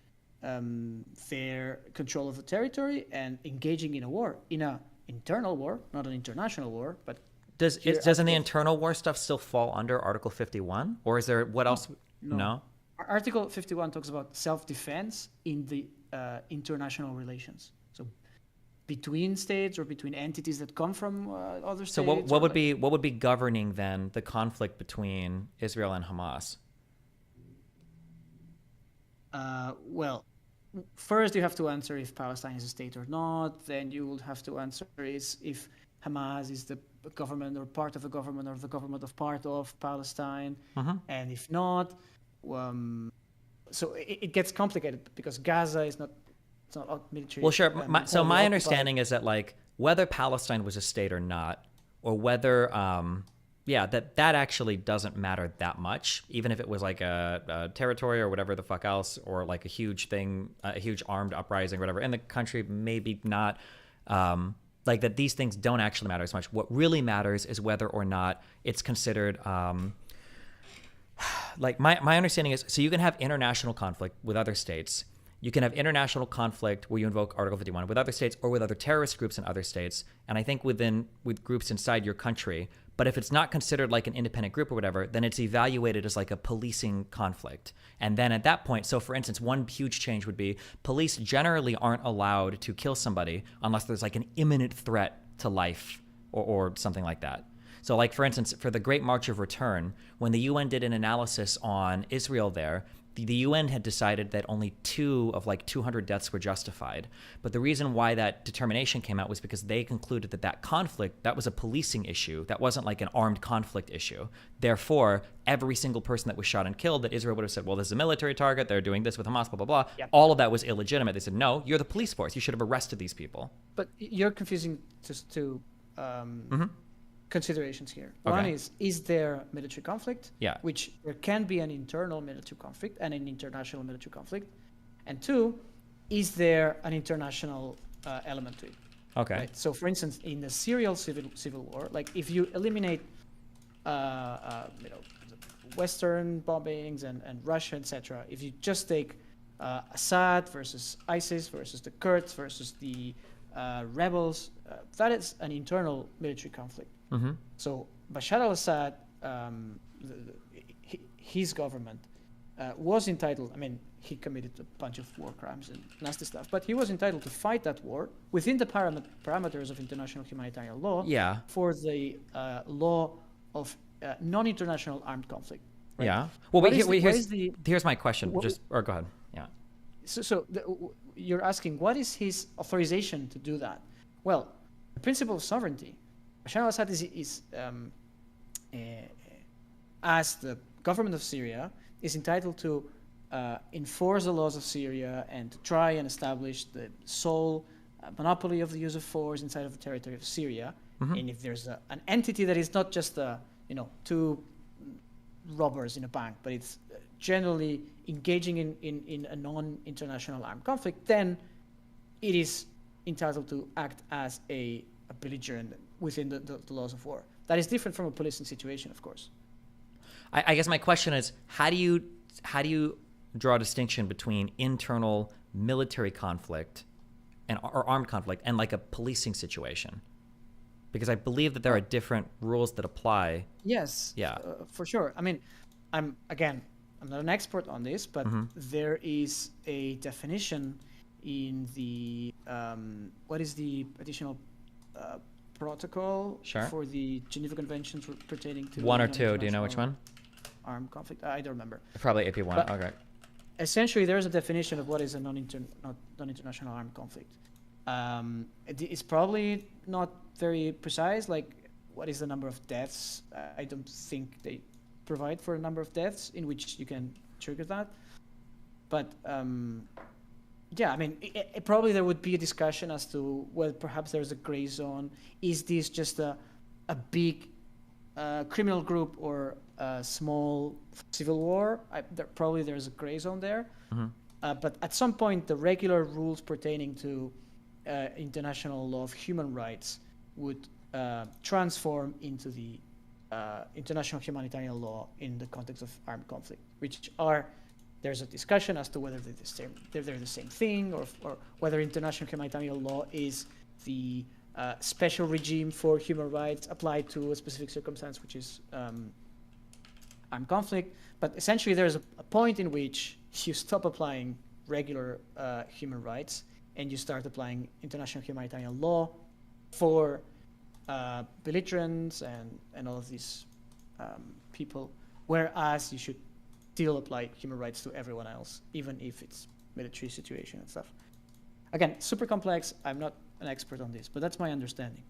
their control of the territory and engaging in a war, in an internal war, not an international war. But doesn't the internal war stuff still fall under Article 51, or is there what else? No. Article 51 talks about self-defense in the international relations. So between states or between entities that come from other states. So what would be governing then the conflict between Israel and Hamas? Well, first you have to answer if Palestine is a state or not. Then you will have to answer if Hamas is the government or part of the government or the government of part of Palestine. And if not, so it gets complicated because Gaza is not military. Well, sure. So my understanding is that, like, whether Palestine was a state or not, or whether that actually doesn't matter that much, even if it was like a territory or whatever the fuck else, or like a huge thing, a huge armed uprising or whatever in the country, maybe not. Like that, these things don't actually matter as much. What really matters is whether or not it's considered. Like my understanding is, so you can have international conflict with other states. You can have international conflict where you invoke Article 51 with other states or with other terrorist groups in other states. And I think with groups inside your country, But if it's not considered like an independent group or whatever, then it's evaluated as like a policing conflict. And then at that point, so for instance, one huge change would be police generally aren't allowed to kill somebody unless there's like an imminent threat to life or something like that. So like, for instance, for the Great March of Return, when the UN did an analysis on Israel there, the UN had decided that only 2 of like 200 deaths were justified. But the reason why that determination came out was because they concluded that that conflict, that was a policing issue. That wasn't like an armed conflict issue. Therefore, every single person that was shot and killed, that Israel would have said, well, this is a military target, they're doing this with Hamas, blah, blah, blah. Yep. All of that was illegitimate. They said, no, you're the police force. You should have arrested these people. But you're confusing just two considerations here. Okay. One is there military conflict? Yeah. Which there can be an internal military conflict and an international military conflict. And 2, is there an international element to it? Okay. Right? So, for instance, in the Syrian civil war, like if you eliminate, Western bombings and Russia, etc., if you just take Assad versus ISIS versus the Kurds versus the rebels, that is an internal military conflict. Mm-hmm. So Bashar al-Assad, his government was entitled, I mean, he committed a bunch of war crimes and nasty stuff, but he was entitled to fight that war within the parameters of international humanitarian law for the law of non-international armed conflict. Right? Yeah. Well, What here's my question. Go ahead. Yeah. So you're asking, what is his authorization to do that? Well, the principle of sovereignty. Bashar al-Assad is as the government of Syria, is entitled to enforce the laws of Syria and to try and establish the sole monopoly of the use of force inside of the territory of Syria. Mm-hmm. And if there's an entity that is not just 2 robbers in a bank, but it's generally engaging in a non-international armed conflict, then it is entitled to act as a belligerent within the laws of war. That is different from a policing situation, of course. I guess my question is, how do you draw a distinction between internal military conflict or armed conflict and like a policing situation? Because I believe that there are different rules that apply. Yes. Yeah. For sure. I mean, I'm not an expert on this, but there is a definition in the what is the additional protocol for the Geneva Conventions pertaining to 1 or 2? Do you know which one? Armed conflict. I don't remember. Probably AP1. But okay. Essentially, there is a definition of what is a non-international armed conflict. It's probably not very precise. Like, what is the number of deaths? I don't think they provide for a number of deaths in which you can trigger that. But yeah, I mean, probably there would be a discussion as to whether perhaps there's a gray zone. Is this just a big criminal group or a small civil war? Probably there's a gray zone there. Mm-hmm. But at some point, the regular rules pertaining to international law of human rights would transform into the international humanitarian law in the context of armed conflict, which there's a discussion as to whether they're the same thing, or whether international humanitarian law is the special regime for human rights applied to a specific circumstance, which is armed conflict. But essentially, there's a point in which you stop applying regular human rights and you start applying international humanitarian law for belligerents and all of these people, whereas you should still apply human rights to everyone else, even if it's military situation and stuff. Again, super complex. I'm not an expert on this, but that's my understanding.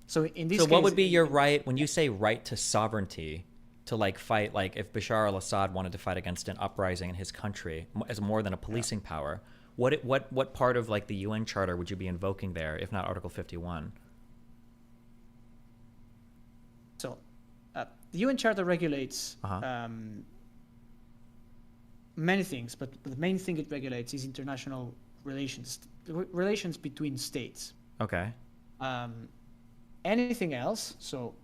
So in this case, what would be your right when you say right to sovereignty to like fight, like if Bashar al-Assad wanted to fight against an uprising in his country as more than a policing power? What part of like the UN Charter would you be invoking there, if not Article 51? So the UN Charter regulates many things, but the main thing it regulates is international relations between states. Okay. Anything else, so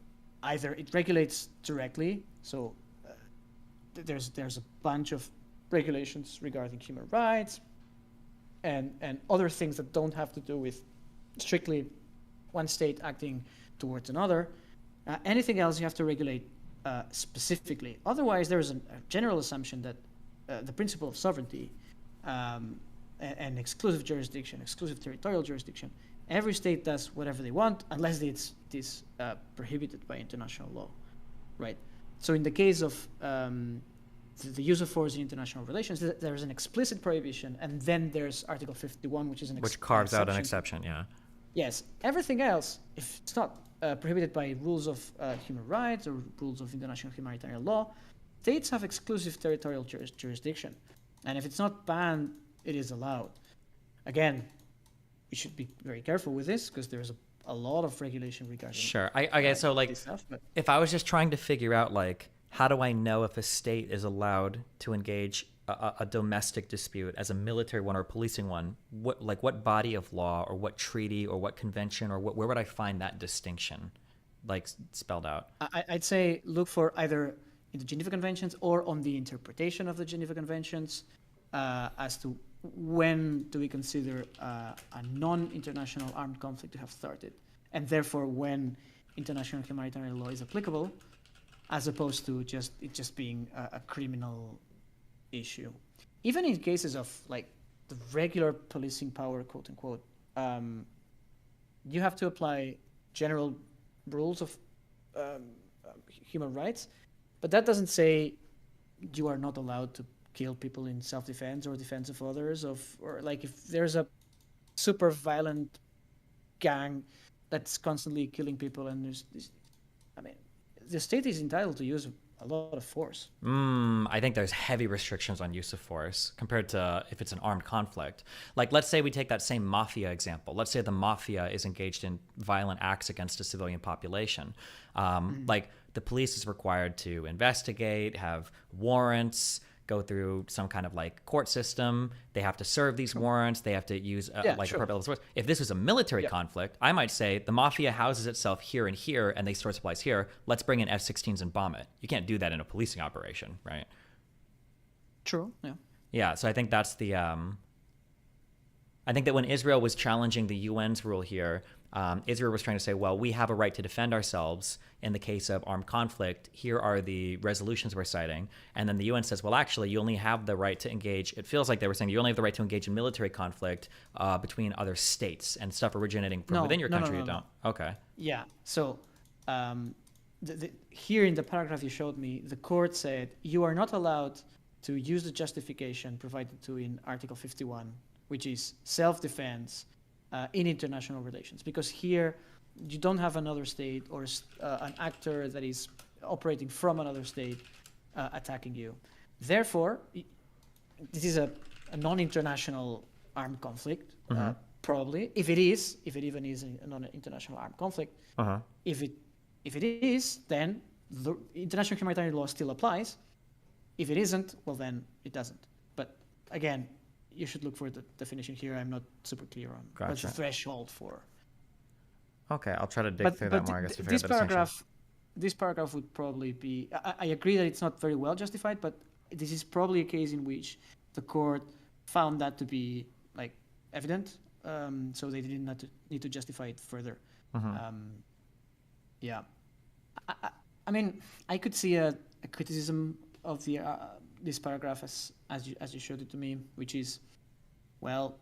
either it regulates directly, so there's a bunch of regulations regarding human rights and other things that don't have to do with strictly one state acting towards another. Anything else you have to regulate specifically. Otherwise, there is a general assumption that the principle of sovereignty and exclusive jurisdiction, exclusive territorial jurisdiction, every state does whatever they want unless it's prohibited by international law, right? So in the case of the use of force in international relations, there's an explicit prohibition, and then there's Article 51, which is which carves out an exception. Yeah. Yes. Everything else, if it's not prohibited by rules of human rights or rules of international humanitarian law, states have exclusive territorial jurisdiction, and if it's not banned, it is allowed. Again, we should be very careful with this because there's a lot of regulation regarding. Sure. Okay. So like, stuff, if I was just trying to figure out like, how do I know if a state is allowed to engage a domestic dispute as a military one or a policing one? What body of law or what treaty or what convention or where would I find that distinction, like spelled out? I'd say look for either in the Geneva Conventions or on the interpretation of the Geneva Conventions as to when do we consider a non-international armed conflict to have started, and therefore when international humanitarian law is applicable, as opposed to it just being a criminal issue. Even in cases of like the regular policing power, quote unquote, you have to apply general rules of human rights, but that doesn't say you are not allowed to kill people in self-defense or defense of others, or like if there's a super violent gang that's constantly killing people and there's this, I mean, the state is entitled to use a lot of force. I think there's heavy restrictions on use of force compared to if it's an armed conflict. Like, let's say we take that same mafia example. Let's say the mafia is engaged in violent acts against a civilian population. Like, the police is required to investigate, have warrants, go through some kind of like court system. They have to serve these warrants. They have to use a purpose force. If this was a military conflict, I might say the mafia houses itself here and here, and they store supplies here. Let's bring in F-16s and bomb it. You can't do that in a policing operation, right? True. Yeah. Yeah. So I think that's the. I think that when Israel was challenging the UN's rule here, Israel was trying to say, well, we have a right to defend ourselves in the case of armed conflict. Here are the resolutions we're citing. And then the UN says, well, actually, you only have the right to engage. It feels like they were saying you only have the right to engage in military conflict between other states and stuff originating from within your country. You don't. Okay. Yeah. So here in the paragraph you showed me, the court said you are not allowed to use the justification provided to in Article 51, which is self-defense in international relations, because here you don't have another state or an actor that is operating from another state attacking you. Therefore, this is a non-international armed conflict, probably. If it even is a non-international armed conflict, if it is, then the international humanitarian law still applies. If it isn't, well, then it doesn't. But again, you should look for the definition here. I'm not super clear on what's the threshold for. Okay, I'll try to dig through that more, I guess, to figure out the distinction. This paragraph would probably be... I agree that it's not very well justified, but this is probably a case in which the court found that to be like evident, so they did not need to justify it further. Yeah. I mean, I could see a criticism of the this paragraph as you showed it to me, which is, well,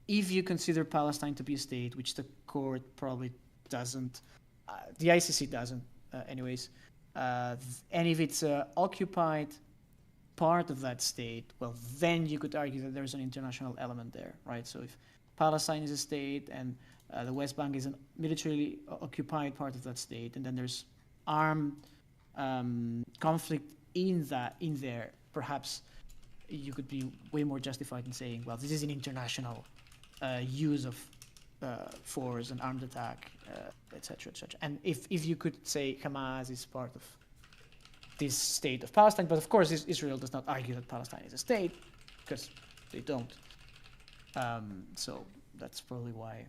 if you consider Palestine to be a state, which the court probably doesn't, the ICC doesn't, anyways, and if it's an occupied part of that state, well, then you could argue that there's an international element there, right? So if Palestine is a state and the West Bank is a militarily occupied part of that state, and then there's armed conflict in there, perhaps you could be way more justified in saying, well, this is an international use of force and armed attack, etc., etc. And if you could say Hamas is part of this state of Palestine, but of course Israel does not argue that Palestine is a state, because they don't. So that's probably why.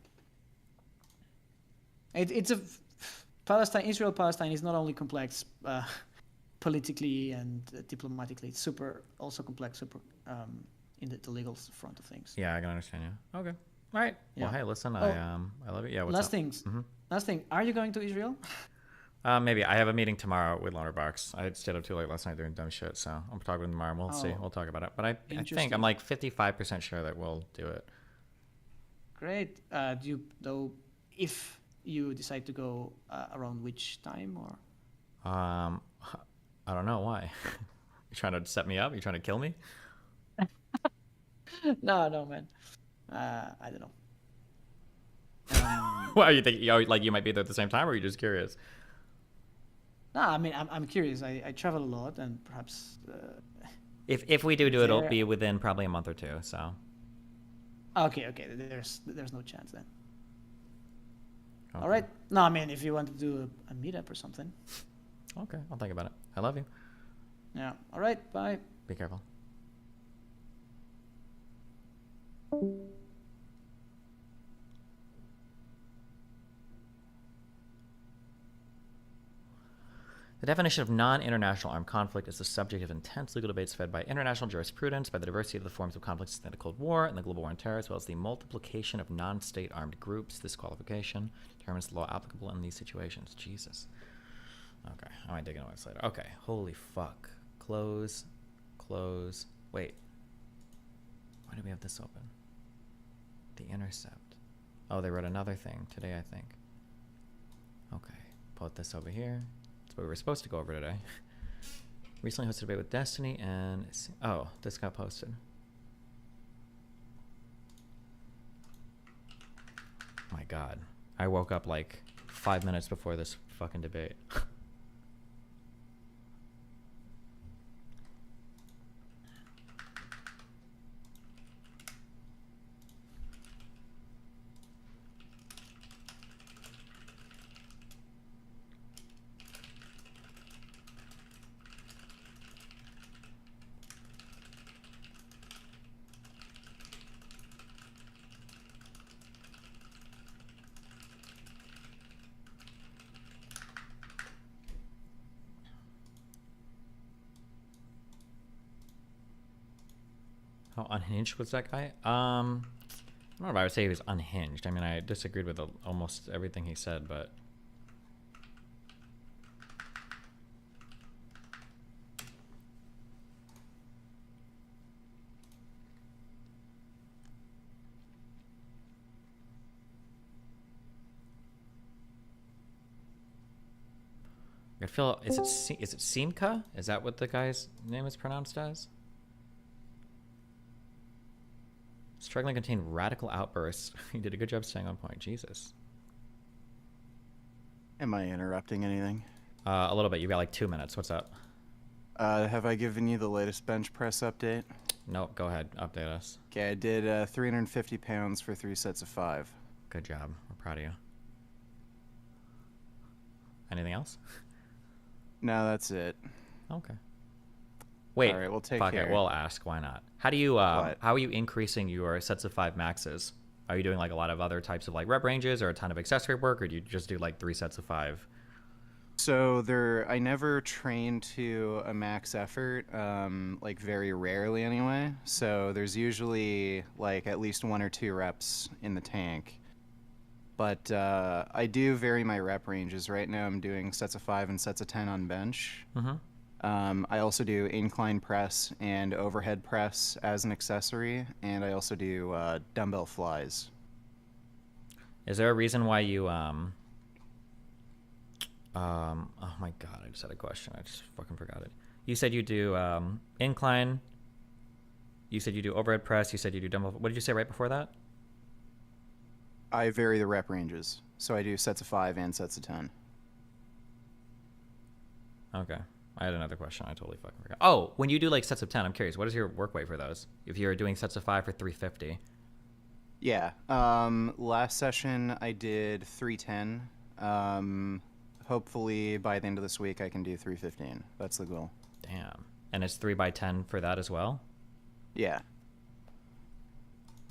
Israel-Palestine is not only complex politically and diplomatically, it's also complex in the legal front of things. Yeah, I can understand you. Okay. All right. Yeah. Well, hey, listen, I love it. Yeah, what's last up? things. Last thing, are you going to Israel? Maybe. I have a meeting tomorrow with Loner Box. I stayed up too late last night doing dumb shit, so I'm talking with him tomorrow. We'll see. Oh, We'll talk about it. But I think interesting. I'm like 55% sure that we'll do it. Great. Do you though, if you decide to go around which time or? I don't know why. You trying to set me up? You trying to kill me? No, man. I don't know. Well, you think like you might be there at the same time, or are you just curious? No, I mean I'm curious. I travel a lot, and perhaps. If we do it, it'll be within probably a month or two. So. Okay. There's no chance then. Okay. All right. No, I mean if you want to do a meetup or something. Okay, I'll think about it. I love you. Yeah. All right. Bye. Be careful. The definition of non-international armed conflict is the subject of intense legal debates fed by international jurisprudence, by the diversity of the forms of conflicts in the Cold War and the global war on terror, as well as the multiplication of non-state armed groups. This qualification determines the law applicable in these situations. Jesus. Okay, I might dig into this later. Okay, holy fuck. Close. Wait. Why do we have this open? The Intercept. Oh, they wrote another thing today, I think. Okay, put this over here. That's what we were supposed to go over today. Recently hosted a debate with Destiny and... Oh, this got posted. My God. I woke up like 5 minutes before this fucking debate. How unhinged was that guy? I don't know if I would say he was unhinged. I mean, I disagreed with almost everything he said, but... I feel... Is it Simka? Is that what the guy's name is pronounced as? Struggling to contain radical outbursts. He did a good job staying on point. Jesus. Am I interrupting anything? A little bit. You've got like 2 minutes. What's up? Have I given you the latest bench press update? Nope. Go ahead. Update us. Okay, I did 350 pounds for 3 sets of 5. Good job. We're proud of you. Anything else? No, that's it. Okay. Wait. All right, we'll take fuck care. it. We'll ask. Why not? How do you? How are you increasing your sets of 5 maxes? Are you doing like a lot of other types of like rep ranges or a ton of accessory work, or do you just do like 3 sets of 5? So I never train to a max effort, like very rarely anyway. So there's usually like at least 1 or 2 reps in the tank. But I do vary my rep ranges. Right now I'm doing sets of 5 and sets of 10 on bench. Mm-hmm. I also do incline press and overhead press as an accessory, and I also do dumbbell flies. Is there a reason why you oh my God, I just had a question. I just fucking forgot it. You said you do incline. You said you do overhead press. You said you do dumbbell. What did you say right before that? I vary the rep ranges, so I do sets of 5 and sets of 10. Okay. I had another question. I totally fucking forgot. Oh, when you do like sets of 10, I'm curious. What is your work weight for those? If you're doing sets of 5 for 350. Yeah. Last session I did 310. Hopefully by the end of this week I can do 315. That's the goal. Damn. And it's 3x10 for that as well? Yeah.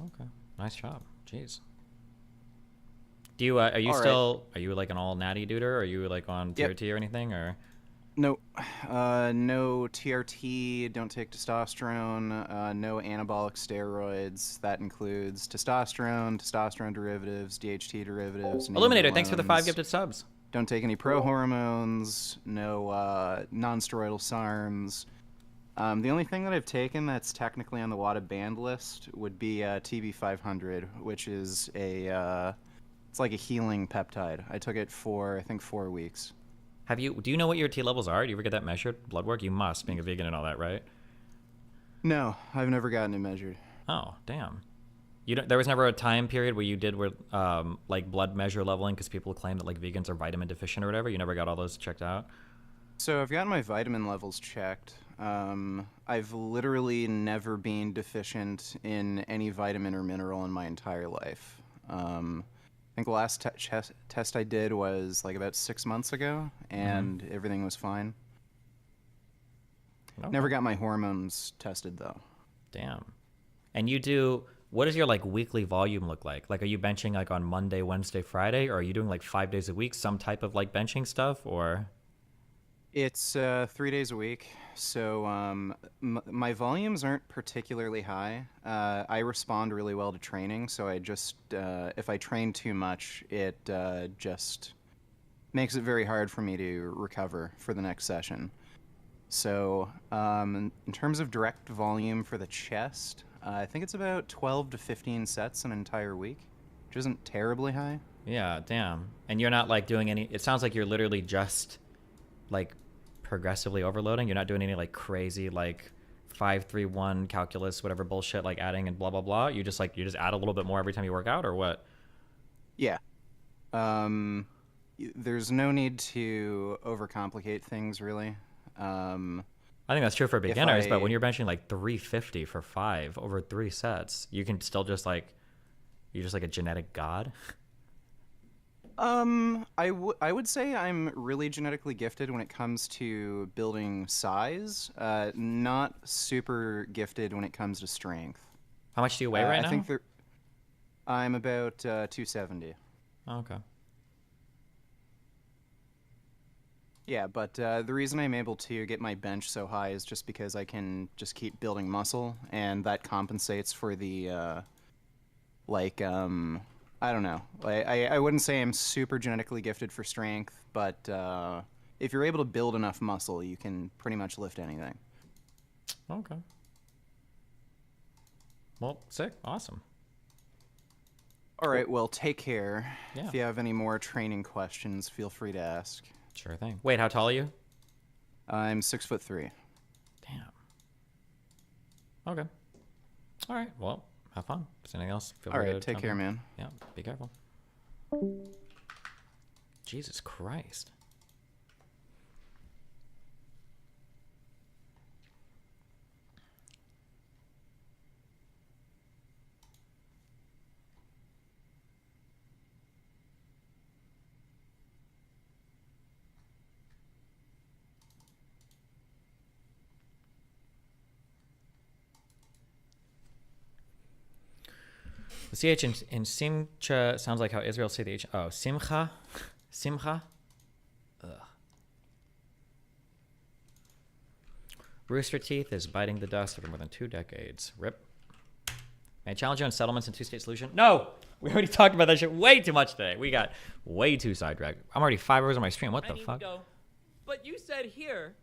Okay. Nice job. Jeez. Do you are you All still are you like an all natty duder? Are you like on TRT or anything or? No, no TRT, don't take testosterone, no anabolic steroids. That includes testosterone, testosterone derivatives, DHT derivatives. Illuminator, thanks for the 5 gifted subs. Don't take any pro hormones, no non-steroidal SARMs. The only thing that I've taken that's technically on the WADA banned list would be TB500, which is it's like a healing peptide. I took it for, I think, 4 weeks. Do you know what your T levels are? Do you ever get that measured? Blood work? You must, being a vegan and all that, right? No, I've never gotten it measured. Oh, damn. There was never a time period where you did like blood measure leveling because people claim that like vegans are vitamin deficient or whatever. You never got all those checked out? So I've gotten my vitamin levels checked. I've literally never been deficient in any vitamin or mineral in my entire life. I think the last test I did was like about 6 months ago, and everything was fine. Okay. Never got my hormones tested though. Damn. And what does your like weekly volume look like? Like, are you benching like on Monday, Wednesday, Friday, or are you doing like 5 days a week, some type of like benching stuff, or? It's 3 days a week, so my volumes aren't particularly high. I respond really well to training, so I just if I train too much, it just makes it very hard for me to recover for the next session. So in terms of direct volume for the chest, I think it's about 12 to 15 sets an entire week, which isn't terribly high. Yeah, damn. And you're not like doing any, it sounds like you're literally just like progressively overloading. You're not doing any like crazy like 5-3-1 calculus, whatever bullshit, like adding and blah, blah, blah. You just add a little bit more every time you work out, or what? Yeah. There's no need to overcomplicate things, really. I think that's true for beginners, but when you're benching like 350 for 5 over 3 sets, you can still just like, you're just like a genetic god. I would say I'm really genetically gifted when it comes to building size, not super gifted when it comes to strength. How much do you weigh right now? I think I'm about 270. Oh, okay. Yeah, but the reason I'm able to get my bench so high is just because I can just keep building muscle, and that compensates for the, I don't know. I wouldn't say I'm super genetically gifted for strength, but if you're able to build enough muscle, you can pretty much lift anything. Okay. Well, sick. Awesome. All right, well, take care. Yeah. If you have any more training questions, feel free to ask. Sure thing. Wait, how tall are you? I'm 6'3". Damn. Okay. All right. Well, have fun. If there's anything else, feel free to All right, take care, man. Yeah, be careful. Jesus Christ. The CH in Simcha sounds like how Israel say the H. Oh, Simcha? Simcha? Ugh. Rooster Teeth is biting the dust for more than 2 decades. Rip. May I challenge you on settlements and 2-state solution? No! We already talked about that shit way too much today. We got way too sidetracked. I'm already 5 hours on my stream. What the fuck? Go. But you said here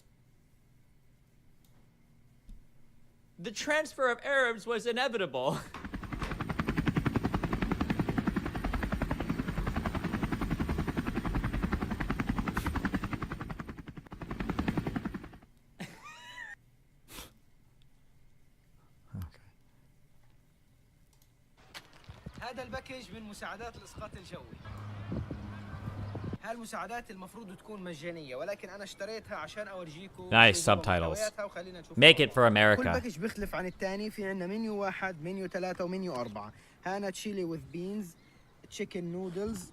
the transfer of Arabs was inevitable. هذا الباكج من مساعدات الإسقاط الجوي. هالمساعدات المفروض تكون مجانية ولكن أنا اشتريتها عشان أورجيكم. Nice subtitles. Make it for كل America. باكج بيختلف عن الثاني. في عندنا منيو 1 منيو 3 ومنيو 4. هانا تشيلي with beans, chicken noodles,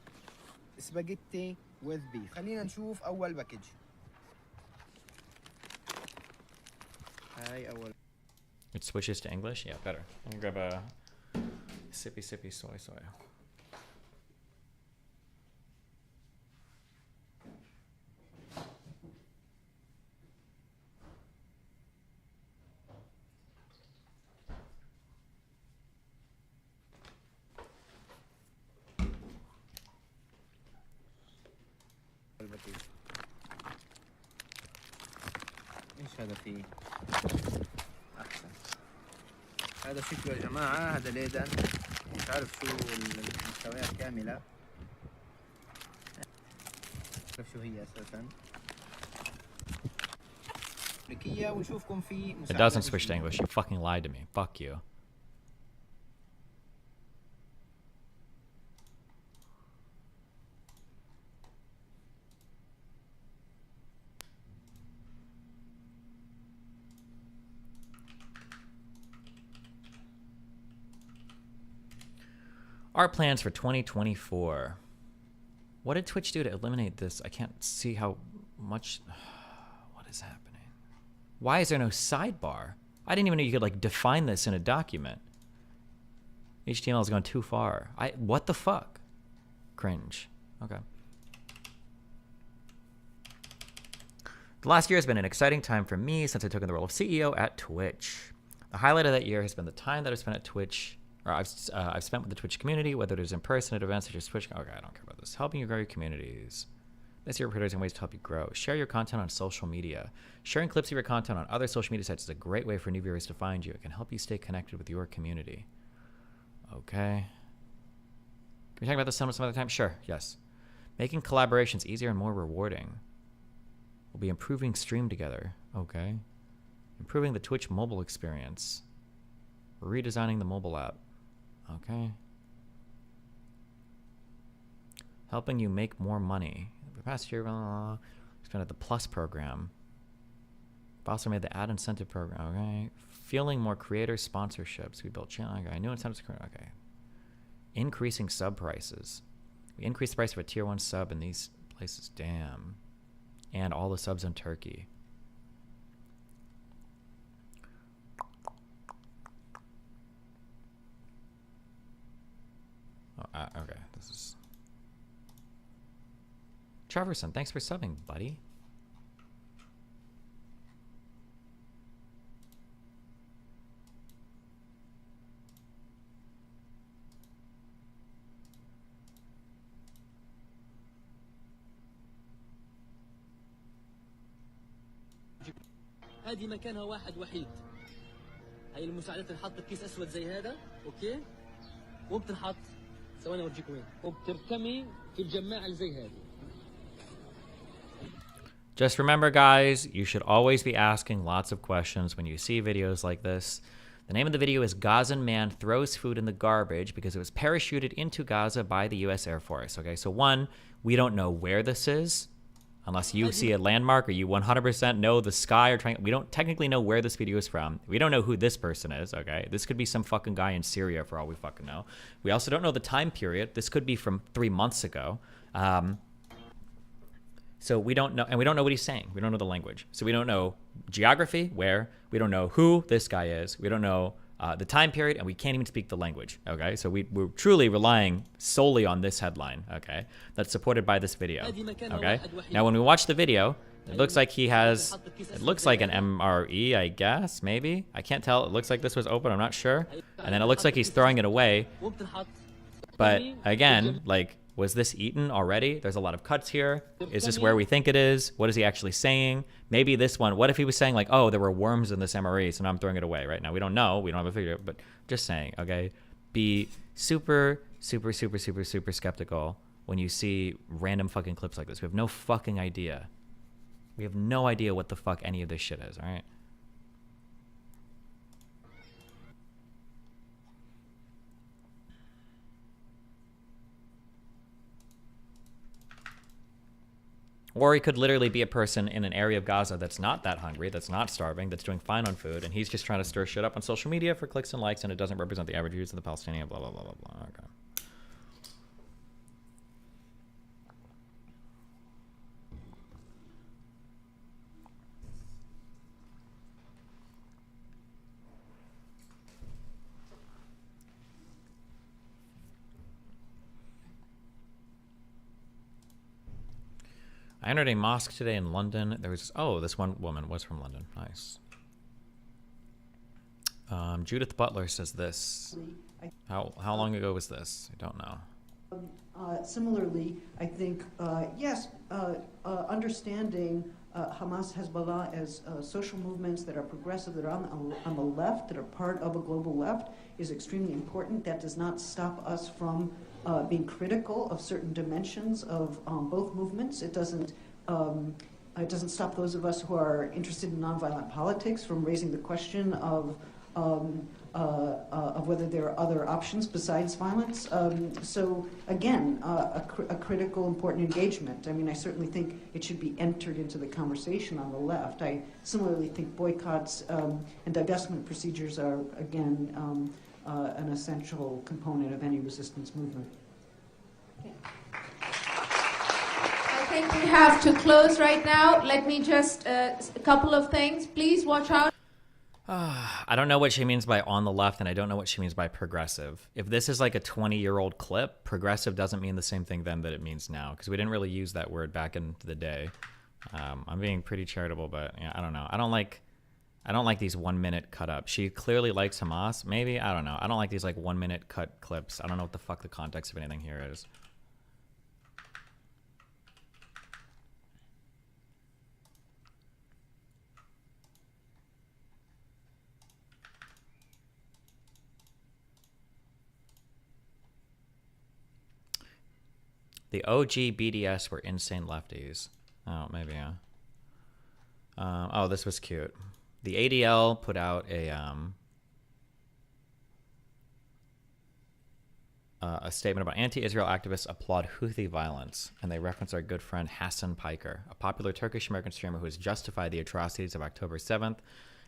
spaghetti with beef. خلينا نشوف أول باكج. هاي أول. It switches to English? Yeah, better. Let me grab a sippy soy soy. هذا فيه أحسن. هذا شكله يا جماعة، هذا ليدن، مش عارف شو المستويات كاملة، مش عارف شو هي أساسا. ونشوفكم في It doesn't switch to English. You fucking lied to me. Fuck you. Our plans for 2024. What did Twitch do to eliminate this? I can't see how much. What is happening? Why is there no sidebar? I didn't even know you could like define this in a document. HTML has gone too far. What the fuck? Cringe. Okay. The last year has been an exciting time for me since I took on the role of CEO at Twitch. The highlight of that year has been the time that I've spent at Twitch, or I've spent with the Twitch community, whether it is in person at events such as Twitch. Okay, I don't care about this. Helping you grow your communities. This year, we're producing ways to help you grow. Share your content on social media. Sharing clips of your content on other social media sites is a great way for new viewers to find you. It can help you stay connected with your community. Okay. Can we talk about this some other time? Sure, yes. Making collaborations easier and more rewarding. We'll be improving Stream Together. Okay. Improving the Twitch mobile experience. We're redesigning the mobile app. Okay. Helping you make more money. The past year, expanded the Plus program. We've also made the ad incentive program. Okay. Fueling more creator sponsorships. We built channel. Okay. New incentives. Okay. Increasing sub prices. We increased the price of a tier 1 sub in these places. Damn. And all the subs in Turkey. Oh, okay. This is... Trevorson, thanks for subbing, buddy. هذه مكانها واحد وحيد. هاي المساعدات تنحط بكيس اسود زي هذا، اوكي؟ وبتنحط ثواني اورجيكم وين، وبترتمي في الجماعه اللي زي هذه. Just remember, guys, you should always be asking lots of questions when you see videos like this. The name of the video is Gazan Man Throws Food in the Garbage because it was parachuted into Gaza by the U.S. Air Force. Okay, so one, we don't know where this is, unless you see a landmark or you 100% know the sky or trying. We don't technically know where this video is from. We don't know who this person is, okay? This could be some fucking guy in Syria for all we fucking know. We also don't know the time period. This could be from 3 months ago. So we don't know, and we don't know what he's saying. We don't know the language. So we don't know geography, where. We don't know who this guy is. We don't know the time period, and we can't even speak the language, okay? So we're truly relying solely on this headline, okay? That's supported by this video, okay? Now, when we watch the video, it looks like he has, it looks like an MRE, I guess, maybe? I can't tell. It looks like this was open. I'm not sure. And then it looks like he's throwing it away. But again, like, was this eaten already? There's a lot of cuts here. Is this where we think it is? What is he actually saying? Maybe this one. What if he was saying like, oh, there were worms in this MRE, so now I'm throwing it away right now? We don't know. We don't have a figure, but just saying, okay? Be super, super, super, super, super skeptical when you see random fucking clips like this. We have no fucking idea. We have no idea what the fuck any of this shit is, all right? Or he could literally be a person in an area of Gaza that's not that hungry, that's not starving, that's doing fine on food, and he's just trying to stir shit up on social media for clicks and likes, and it doesn't represent the average views of the Palestinian, blah, blah, blah, blah, blah. Okay. I entered a mosque today in London. There was, oh, this one woman was from London. Nice. Judith Butler says this. How long ago was this? I don't know. Similarly, I think, yes, understanding Hamas, Hezbollah as social movements that are progressive, that are on the left, that are part of a global left, is extremely important. That does not stop us from being critical of certain dimensions of both movements. It doesn't stop those of us who are interested in nonviolent politics from raising the question of whether there are other options besides violence. So again, a critical, important engagement. I mean, I certainly think it should be entered into the conversation on the left. I similarly think boycotts and divestment procedures are, again, an essential component of any resistance movement. I think we have to close right now. Let me just, a couple of things. Please watch out. I don't know what she means by on the left, and I don't know what she means by progressive. If this is like a 20-year-old clip, progressive doesn't mean the same thing then that it means now, because we didn't really use that word back in the day. I'm being pretty charitable, but yeah, I don't know. I don't like these 1 minute cut ups. She clearly likes Hamas. Maybe, I don't know. I don't like these like 1 minute cut clips. I don't know what the fuck the context of anything here is. The OG BDS were insane lefties. Oh, maybe, yeah. Oh, this was cute. The ADL put out a statement about anti-Israel activists applaud Houthi violence, and they reference our good friend Hassan Piker, a popular Turkish-American streamer who has justified the atrocities of October 7th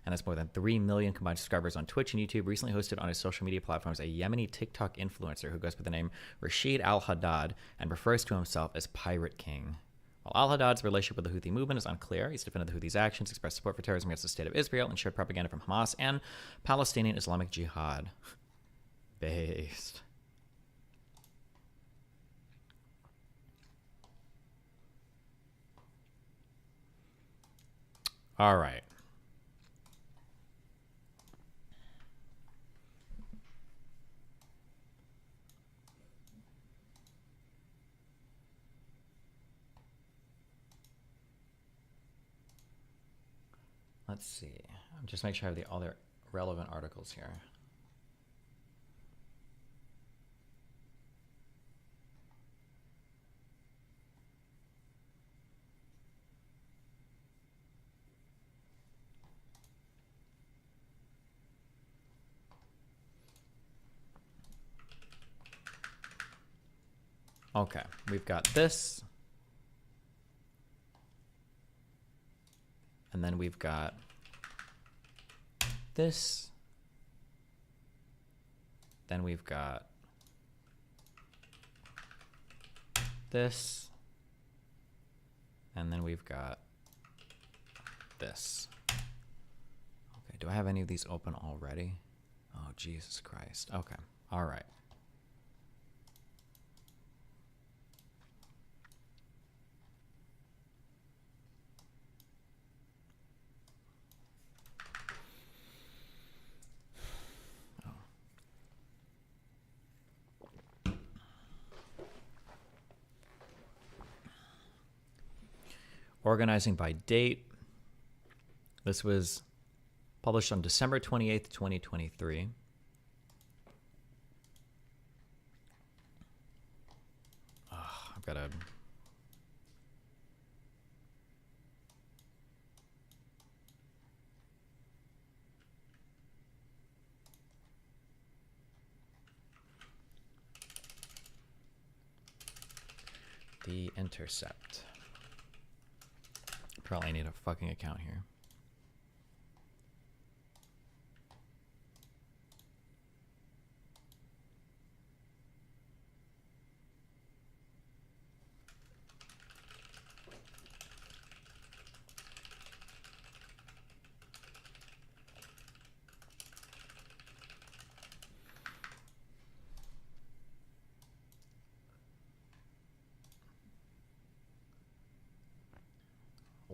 and has more than 3 million combined subscribers on Twitch and YouTube. Recently hosted on his social media platforms a Yemeni TikTok influencer who goes by the name Rashid Al-Haddad and refers to himself as Pirate King. While Al-Haddad's relationship with the Houthi movement is unclear, he's defended the Houthis' actions, expressed support for terrorism against the state of Israel, and shared propaganda from Hamas and Palestinian Islamic Jihad. Based. All right. Let's see. Just make sure I have all the relevant articles here. Okay, we've got this. And then we've got this. Then we've got this. And then we've got this. Okay, do I have any of these open already? Oh, Jesus Christ. Okay, all right. Organizing by date. This was published on December 28th, 2023. I've got to... The Intercept. Probably need a fucking account here.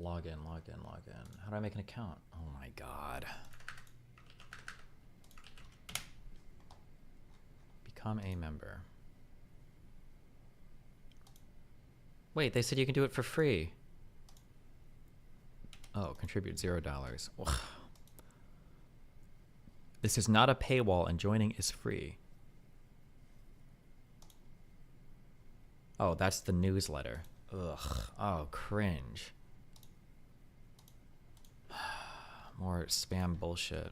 Log in. How do I make an account? Oh my God. Become a member. Wait, they said you can do it for free. Oh, contribute $0. Ugh. This is not a paywall and joining is free. Oh, that's the newsletter. Ugh. Oh, cringe. More spam bullshit.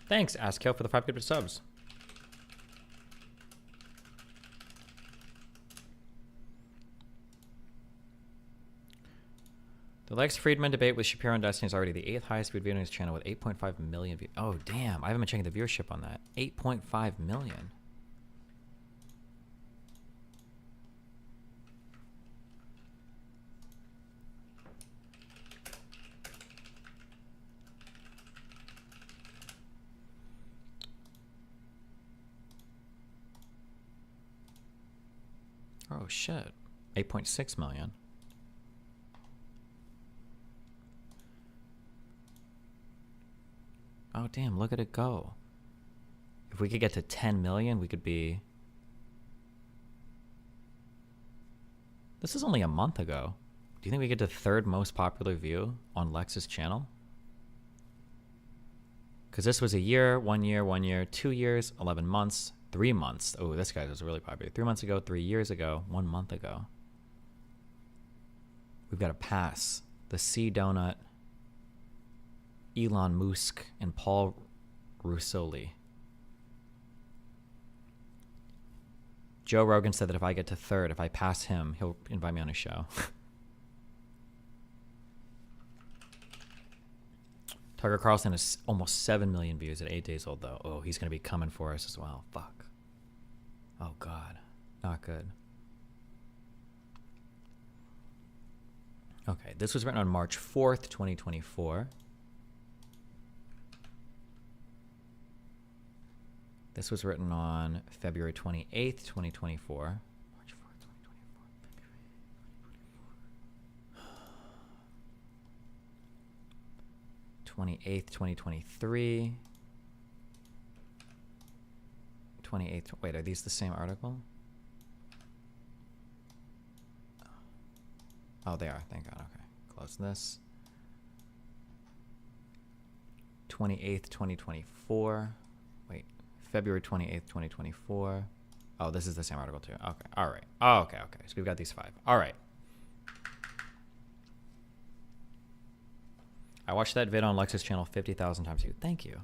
Thanks, Askell, for the 5 gifted subs. The Lex Friedman debate with Shapiro and Destiny is already the 8th highest viewed video on his channel with 8.5 million views. Oh, damn. I haven't been checking the viewership on that. 8.5 million. Oh, shit. 8.6 million. Oh, damn, look at it go. If we could get to 10 million, we could be... This is only a month ago. Do you think we get to third most popular view on Lex's channel? Because this was a year, 1 year, 1 year, 2 years, 11 months, 3 months. Oh, this guy was really popular. 3 months ago, 3 years ago, 1 month ago. We've got to pass the C Donut, Elon Musk, and Paul Russoli. Joe Rogan said that if I get to third, if I pass him, he'll invite me on his show. Tucker Carlson is almost 7 million views at 8 days old, though. Oh, he's going to be coming for us as well. Fuck. Oh, God. Not good. Okay, this was written on March 4th, 2024. This was written on February 28th, 2024. March 4th, 2024. 28th, 2023. 28th. Wait, are these the same article? Oh, they are. Thank God. Okay. Close this. 28th, 2024. Wait. February 28th, 2024. Oh, this is the same article too. Okay. All right. Oh, okay. Okay. So we've got these 5. All right. I watched that vid on Lex's channel 50,000 times. Thank you.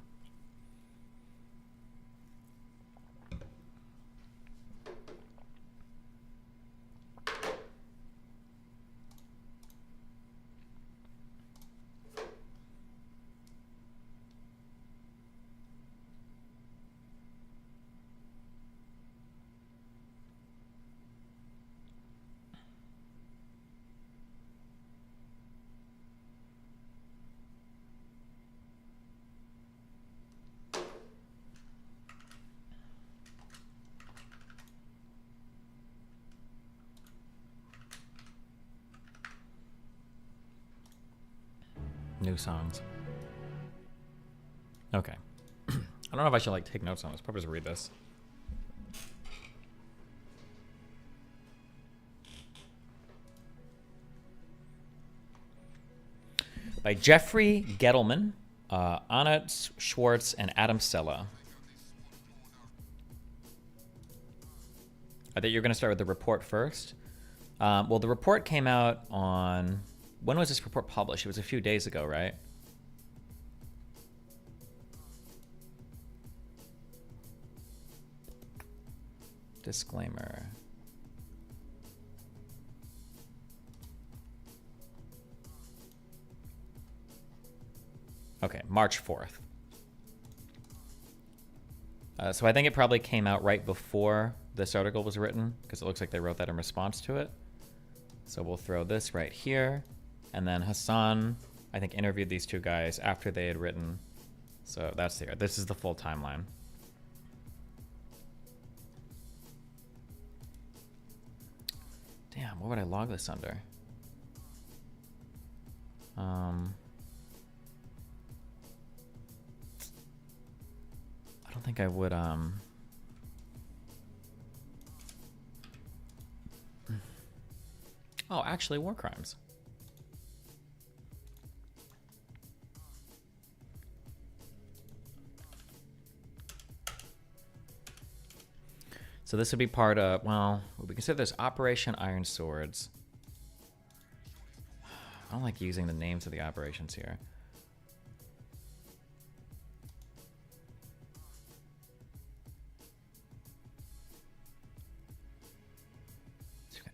New songs. Okay. I don't know if I should like take notes on this. Probably just read this. By Jeffrey Gettleman, Anna Schwartz, and Adam Sella. I thought you were going to start with the report first. Well, the report came out on... When was this report published? It was a few days ago, right? Disclaimer. Okay, March 4th. So I think it probably came out right before this article was written, because it looks like they wrote that in response to it. So we'll throw this right here. And then Hassan, I think, interviewed these two guys after they had written So that's here. This is the full timeline. Damn, what would I log this under? I don't think I would, Oh, actually, war crimes. So this would be part of, well, we consider this Operation Iron Swords. I don't like using the names of the operations here.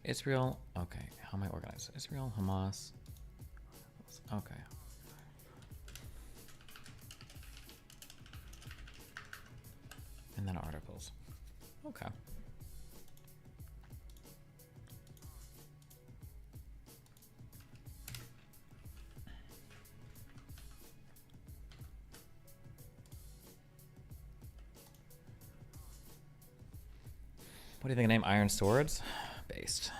Israel, okay, how am I organized? Israel, Hamas, okay. And then articles, okay. What do you think of the name Iron Swords? Based.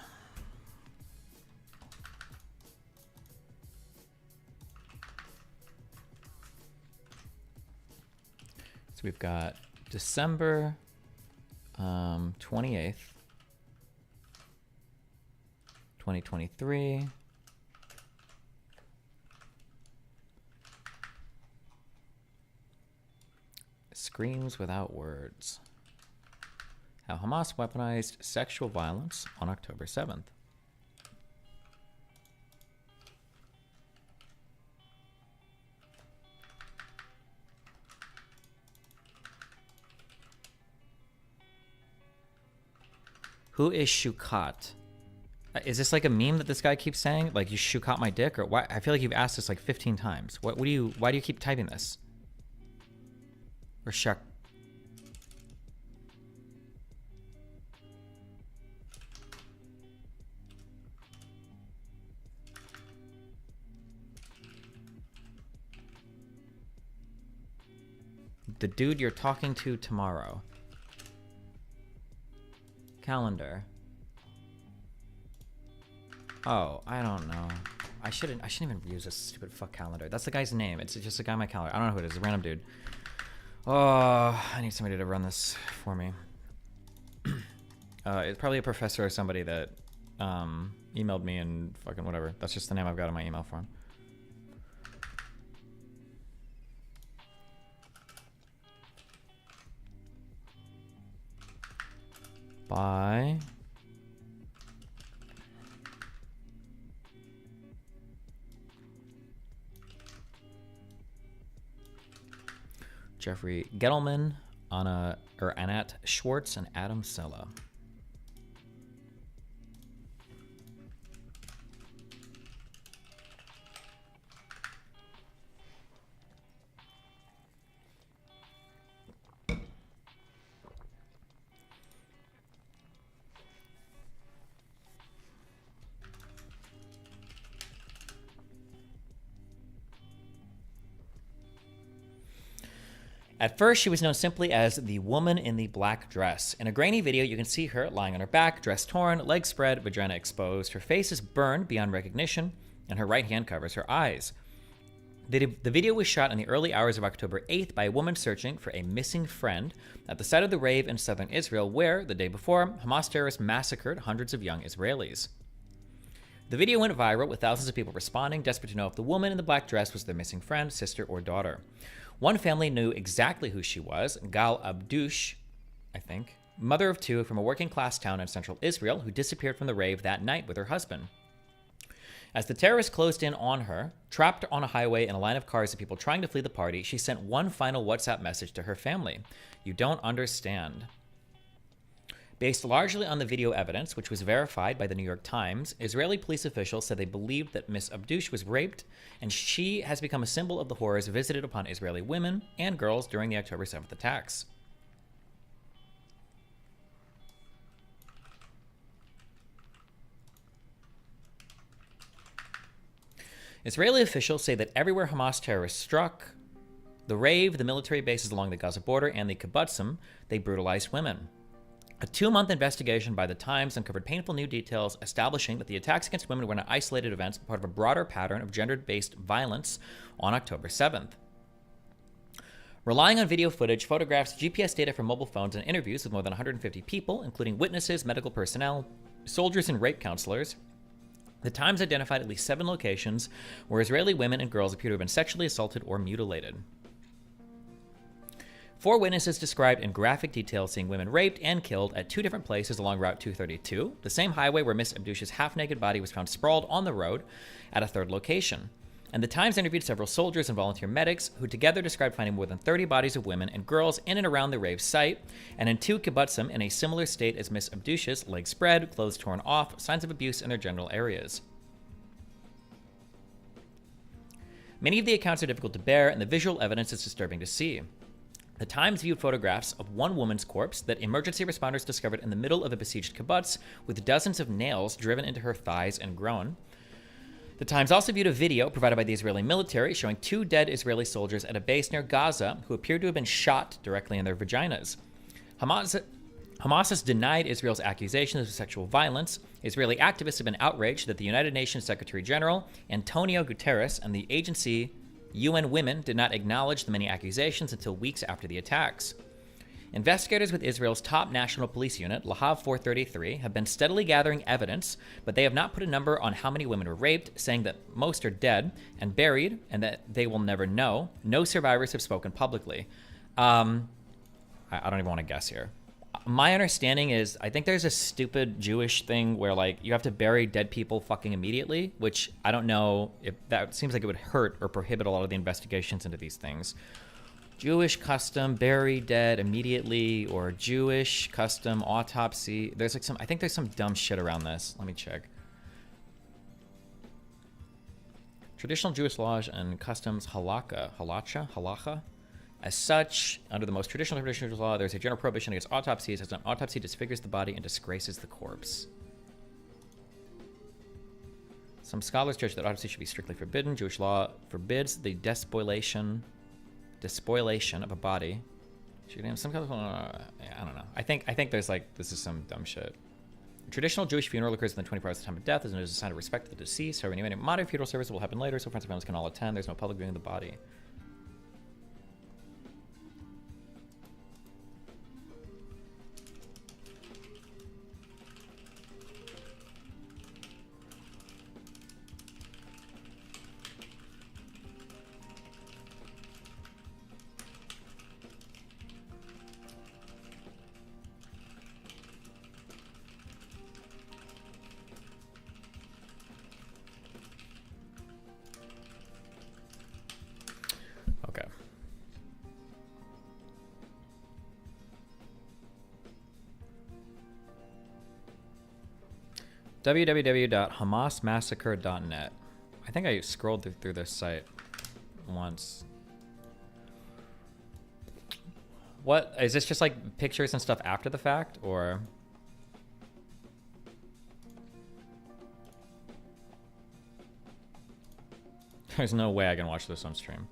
So we've got December 28th, 2023. Screams without words. How Hamas weaponized sexual violence on October 7th. Who is Shukat? Is this like a meme that this guy keeps saying? Like, you Shukat my dick? Or why? I feel like you've asked this like 15 times. Why do you keep typing this? Or Shuk? The dude you're talking to tomorrow. Calendar. Oh, I don't know. I shouldn't even use this stupid fuck calendar. That's the guy's name. It's just a guy on my calendar. I don't know who it is. A random dude. Oh, I need somebody to run this for me. It's probably a professor or somebody that emailed me and fucking whatever. That's just the name I've got in my email for him. By Jeffrey Gettleman, Anat Schwartz, and Adam Sella. At first, she was known simply as the woman in the black dress. In a grainy video, you can see her lying on her back, dress torn, legs spread, vagina exposed. Her face is burned beyond recognition, and her right hand covers her eyes. The video was shot in the early hours of October 8th by a woman searching for a missing friend at the site of the rave in southern Israel, where, the day before, Hamas terrorists massacred hundreds of young Israelis. The video went viral, with thousands of people responding, desperate to know if the woman in the black dress was their missing friend, sister, or daughter. One family knew exactly who she was, Gal Abdush, I think, mother of two from a working-class town in central Israel, who disappeared from the rave that night with her husband. As the terrorists closed in on her, trapped on a highway in a line of cars of people trying to flee the party, she sent one final WhatsApp message to her family. "You don't understand." Based largely on the video evidence, which was verified by the New York Times, Israeli police officials said they believed that Miss Abdush was raped, and she has become a symbol of the horrors visited upon Israeli women and girls during the October 7th attacks. Israeli officials say that everywhere Hamas terrorists struck, The rave, the military bases along the Gaza border, and the kibbutzim, they brutalized women. A 2-month investigation by the Times uncovered painful new details establishing that the attacks against women were not isolated events, but part of a broader pattern of gender-based violence on October 7th. Relying on video footage, photographs, GPS data from mobile phones, and interviews with more than 150 people, including witnesses, medical personnel, soldiers, and rape counselors, the Times identified at least 7 locations where Israeli women and girls appear to have been sexually assaulted or mutilated. 4 witnesses described in graphic detail seeing women raped and killed at 2 different places along Route 232, the same highway where Miss Abdusha's half-naked body was found sprawled on the road at a 3rd location. And the Times interviewed several soldiers and volunteer medics who together described finding more than 30 bodies of women and girls in and around the rave site, and in 2 kibbutzim in a similar state as Miss Abdusha's, legs spread, clothes torn off, signs of abuse in their general areas. Many of the accounts are difficult to bear, and the visual evidence is disturbing to see. The Times viewed photographs of one woman's corpse that emergency responders discovered in the middle of a besieged kibbutz with dozens of nails driven into her thighs and groin. The Times also viewed a video provided by the Israeli military showing 2 dead Israeli soldiers at a base near Gaza who appeared to have been shot directly in their vaginas. Hamas has denied Israel's accusations of sexual violence. Israeli activists have been outraged that the United Nations Secretary General Antonio Guterres and the agency UN Women did not acknowledge the many accusations until weeks after the attacks. Investigators with Israel's top national police unit, Lahav 433, have been steadily gathering evidence, but they have not put a number on how many women were raped, saying that most are dead and buried and that they will never know. No survivors have spoken publicly. I don't even want to guess here. My understanding is, I think there's a stupid Jewish thing where, like, you have to bury dead people fucking immediately, which I don't know if that seems like it would hurt or prohibit a lot of the investigations into these things. Jewish custom, bury dead immediately, or Jewish custom autopsy. There's like I think there's some dumb shit around this. Let me check. Traditional Jewish laws and customs, halacha. As such, under the most traditional Jewish law, there's a general prohibition against autopsies, as an autopsy disfigures the body and disgraces the corpse. Some scholars judge that autopsy should be strictly forbidden. Jewish law forbids the despoilation of a body. Some kind of, I don't know. I think there's like, this is some dumb shit. A traditional Jewish funeral occurs within 24 hours of the time of death as a sign of respect to the deceased. However, any modern funeral service will happen later, so friends and families can all attend. There's no public viewing of the body. www.hamasmassacre.net. I think I scrolled through this site once. What is this? Just like pictures and stuff after the fact, or? There's no way I can watch this on stream.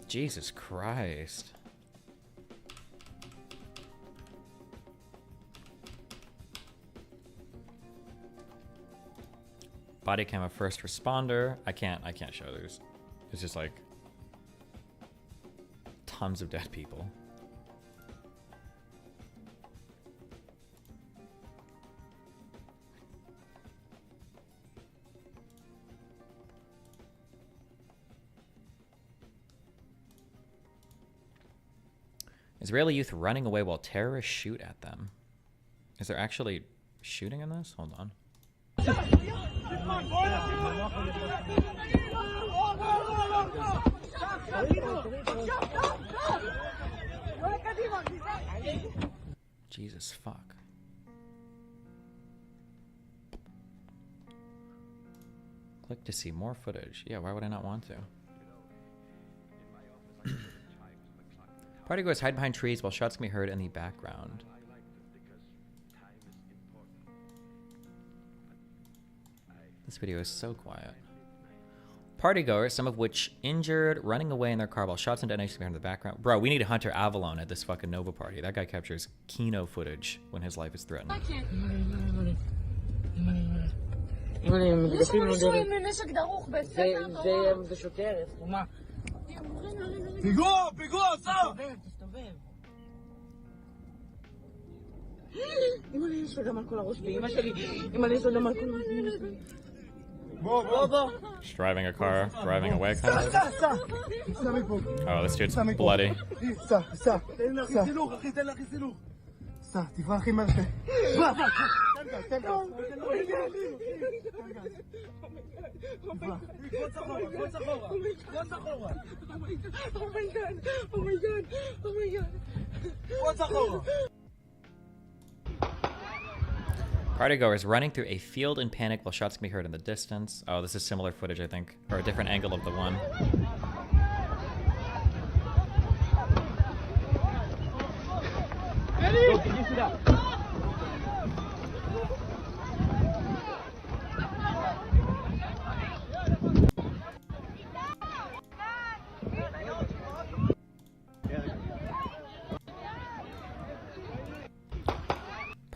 Jesus Christ. Body cam of first responder. I can't show those. It's just like tons of dead people. Israeli youth running away while terrorists shoot at them. Is there actually shooting in this? Hold on. Jesus fuck. Click to see more footage. Yeah, why would I not want to? Partygoers hide behind trees while shots can be heard in the background. This video is so quiet. partygoers, some of which injured, running away in their car while shots and detonations behind the background. Bro, we need Hunter Avalon at this fucking Nova party. That guy captures Kino footage when his life is threatened. Just driving a car, driving away kind of. Oh, this dude's bloody. Partygoers running through a field in panic while shots can be heard in the distance. Oh, this is similar footage, I think, or a different angle of the one.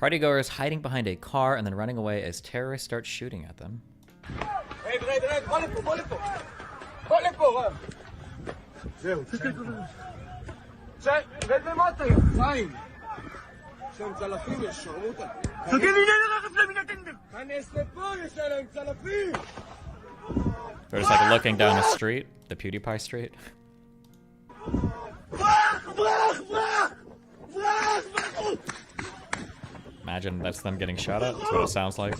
Partygoers hiding behind a car and then running away as terrorists start shooting at them. They're just like looking down the street, the PewDiePie street. Imagine that's them getting shot at. That's what it sounds like.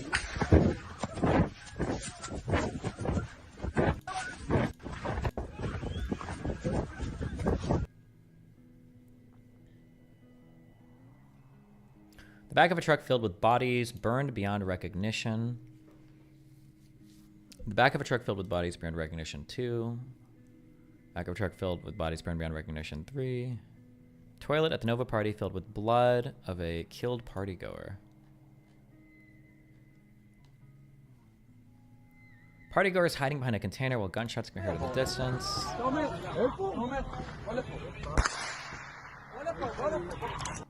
The back of a truck filled with bodies burned beyond recognition. The back of a truck filled with bodies beyond recognition 2. Back of a truck filled with bodies burned beyond recognition 3. Toilet at the Nova party filled with blood of a killed partygoer. Partygoers hiding behind a container while gunshots can be heard in the distance.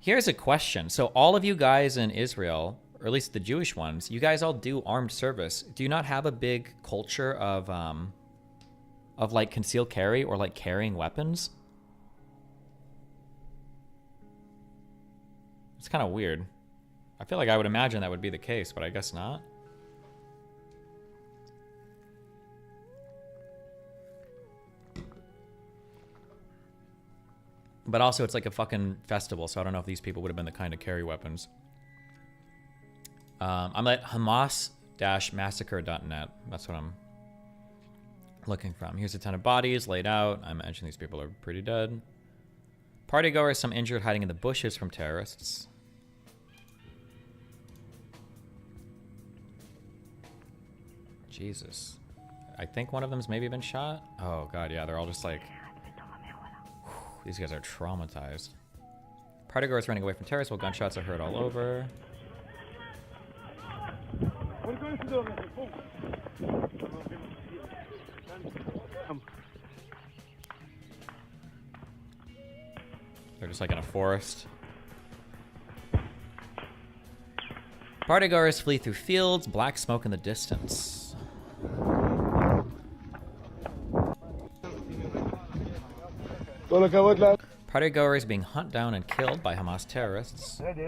Here's a question. So all of you guys in Israel, or at least the Jewish ones, you guys all do armed service. Do you not have a big culture of like concealed carry or like carrying weapons? It's kind of weird. I feel like I would imagine that would be the case, but I guess not. But also, it's like a fucking festival, so I don't know if these people would have been the kind to carry weapons. I'm at Hamas-massacre.net. That's what I'm looking from. Here's a ton of bodies laid out. I imagine these people are pretty dead. Partygoers, some injured, hiding in the bushes from terrorists. Jesus. I think one of them's maybe been shot. Oh god, yeah, they're all just like... Whew, these guys are traumatized. Partygoers running away from terrorists while gunshots are heard all over. They're just like in a forest. Partygoers flee through fields, black smoke in the distance. Partygoers being hunted down and killed by Hamas terrorists. Ready.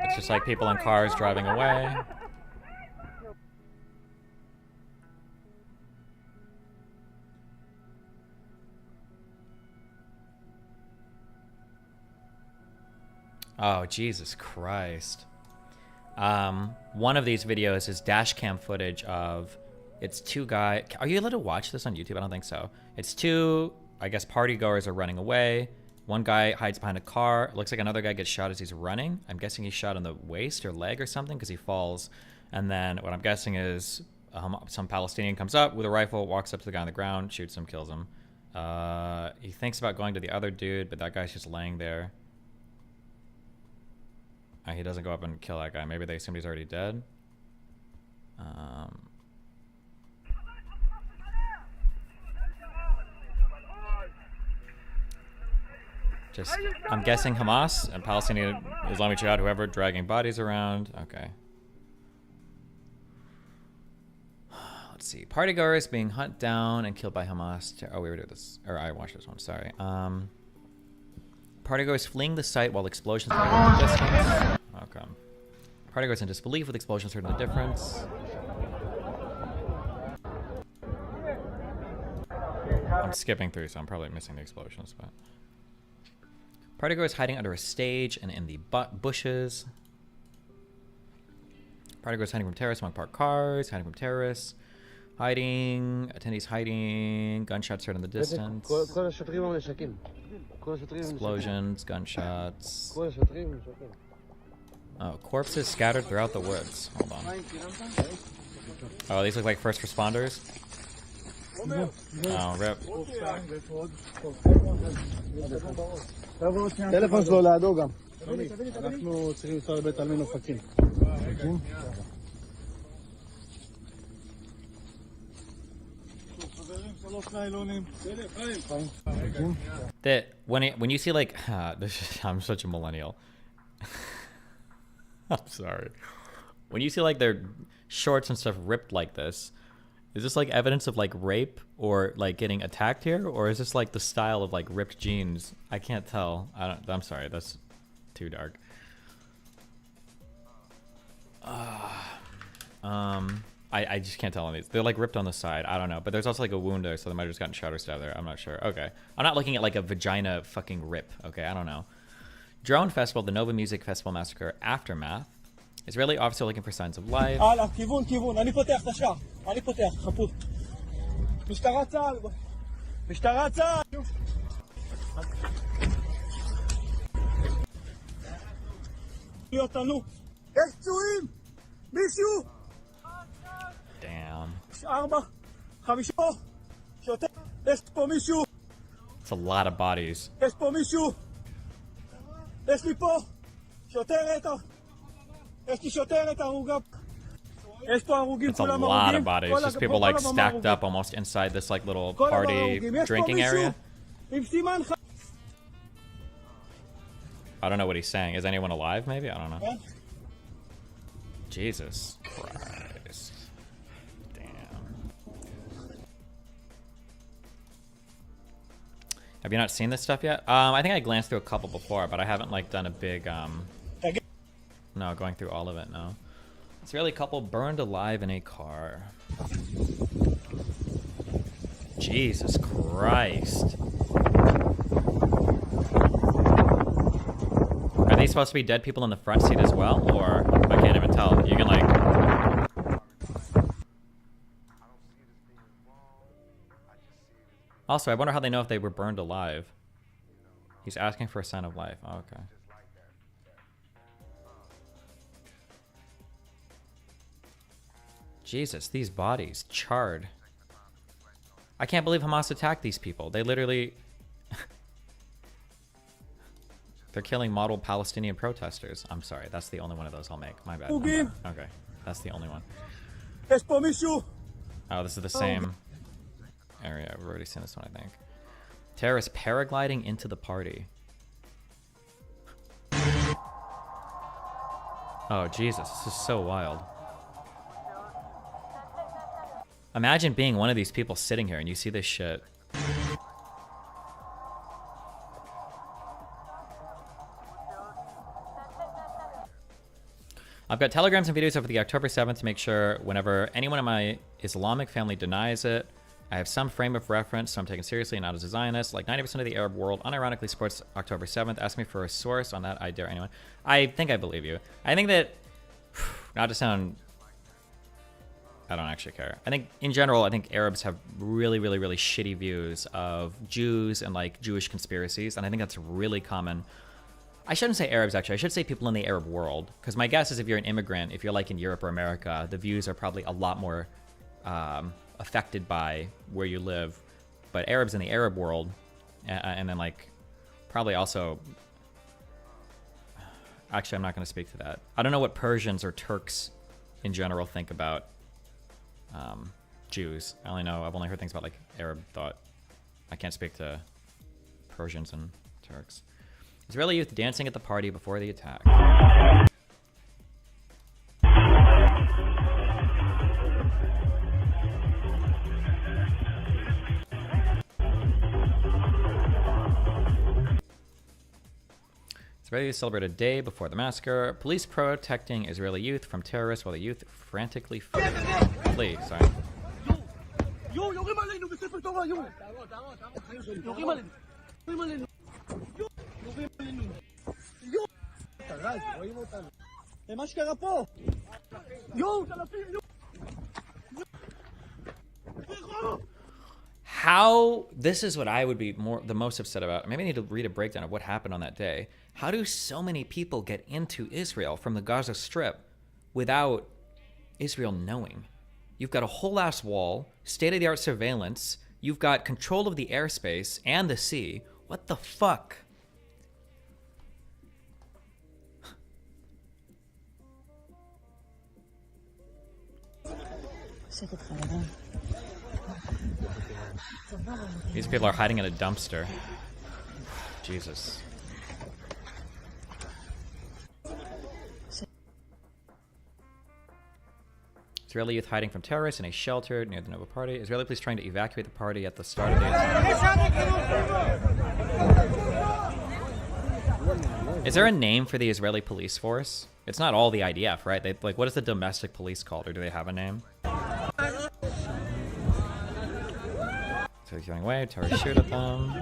It's just like people in cars driving away. Oh, Jesus Christ. One of these videos is dash cam footage of, it's two guys. Are you allowed to watch this on YouTube? I don't think so. It's two, I guess, party goers are running away. One guy hides behind a car. It looks like another guy gets shot as he's running. I'm guessing he's shot in the waist or leg or something because he falls. And then what I'm guessing is some Palestinian comes up with a rifle, walks up to the guy on the ground, shoots him, kills him. He thinks about going to the other dude, but that guy's just laying there. He doesn't go up and kill that guy. Maybe they assume he's already dead. Just, I'm guessing Hamas and Palestinian Islamic Jihad, whoever, dragging bodies around. Okay. Let's see. Partygoers being hunted down and killed by Hamas. Oh, we were doing this. Or I watched this one, sorry. Partygoers fleeing the site while explosions heard in the distance. Okay. Partygoers in disbelief with explosions heard in the difference. I'm skipping through, so I'm probably missing the explosions, but... Partygoers hiding under a stage and in the bushes. Partygoers hiding from terrorists among parked cars, hiding from terrorists. Hiding, attendees hiding, gunshots heard in the distance. Explosions, gunshots. Oh, corpses scattered throughout the woods. Hold on. Oh, these look like first responders? Oh, rip. טלפון שלו לידו גם. אנחנו צריכים לנסוע לבית עלמין אופקים. That when you see like I'm such a millennial. I'm sorry. When you see like their shorts and stuff ripped like this, is this like evidence of like rape or like getting attacked here, or is this like the style of like ripped jeans? I can't tell. I'm sorry. That's too dark. I just can't tell on these. They're like ripped on the side. I don't know. But there's also like a wound there, so they might have just gotten shot or stabbed there. I'm not sure. Okay. I'm not looking at like a vagina fucking rip. Okay. I don't know. Drone Festival, the Nova Music Festival Massacre Aftermath. Israeli officer looking for signs of life. כיוון, כיוון. אני פותח את השער. אני פותח, חפות. משטרה צה"ל. משטרה צה"ל. להיות לנו. יש פצועים. מישהו. Damn. 4, 5. שוטר. יש פה מישהו. It's a lot of bodies. יש פה מישהו. יש לי פה. שוטרת. יש לי שוטרת הרוגה. יש פה הרוגים. It's a lot of bodies. Just people like stacked up almost inside this like little party drinking area. עם סימן ח... I don't know what he's saying. Is anyone alive maybe? I don't know. Jesus Christ. Damn. Have you not seen this stuff yet? I think I glanced through a couple before, but I haven't like done a big no, going through all of it, no. Israeli couple burned alive in a car. Jesus Christ. Are they supposed to be dead people in the front seat as well? Or I can't even tell. You can like... Also, I wonder how they know if they were burned alive. He's asking for a sign of life. Oh, okay. Jesus, these bodies. Charred. I can't believe Hamas attacked these people. They literally... They're killing model Palestinian protesters. I'm sorry, that's the only one of those I'll make. My bad. Okay, that's the only one. Oh, this is the same area. I've already seen this one, I think. Terrorists paragliding into the party. Oh, Jesus, this is so wild. Imagine being one of these people sitting here and you see this shit. I've got telegrams and videos over the October 7th to make sure whenever anyone in my Islamic family denies it, I have some frame of reference, so I'm taken seriously and not as a Zionist. Like 90% of the Arab world unironically supports October 7th. Ask me for a source on that. I dare anyone. I think I believe you. I think that, not to sound, I don't actually care. I think in general, I think Arabs have really, really, really shitty views of Jews and like Jewish conspiracies. And I think that's really common. I shouldn't say Arabs, actually. I should say people in the Arab world. Because my guess is if you're an immigrant, if you're like in Europe or America, the views are probably a lot more affected by where you live. But Arabs in the Arab world, and then like probably also, Actually, I'm not going to speak to that. I don't know what Persians or Turks in general think about Jews. I've only heard things about like Arab thought. I can't speak to Persians and Turks. Israeli youth dancing at the party before the attack. Israeli youth celebrate a day before the massacre. Police protecting Israeli youth from terrorists while the youth frantically flee. Sorry. How, this is what I would be the most upset about. Maybe I need to read a breakdown of what happened on that day. How do so many people get into Israel from the Gaza Strip without Israel knowing? You've got a whole ass wall, state-of-the-art surveillance, you've got control of the airspace and the sea. What the fuck? These people are hiding in a dumpster. Jesus. Israeli youth hiding from terrorists in a shelter near the Nova party. Israeli police trying to evacuate the party at the start of the attack. Is there a name for the Israeli police force? It's not all the IDF, right? They, like, what is the domestic police called, or do they have a name? So he's going away, terrorists shoot at them.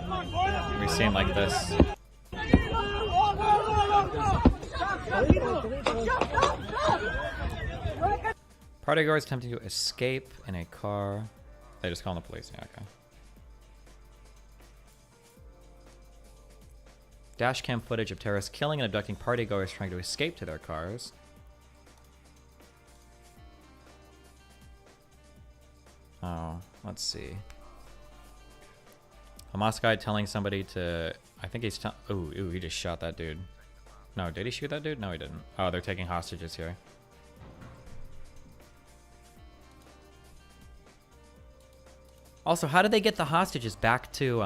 We seem like this. Partygoers attempting to escape in a car. They just call the police. Yeah, okay. Dashcam footage of terrorists killing and abducting partygoers trying to escape to their cars. Oh, let's see. Hamas guy telling somebody to... I think he's... Ooh, he just shot that dude. No, did he shoot that dude? No, he didn't. Oh, they're taking hostages here. Also, how did they get the hostages back to,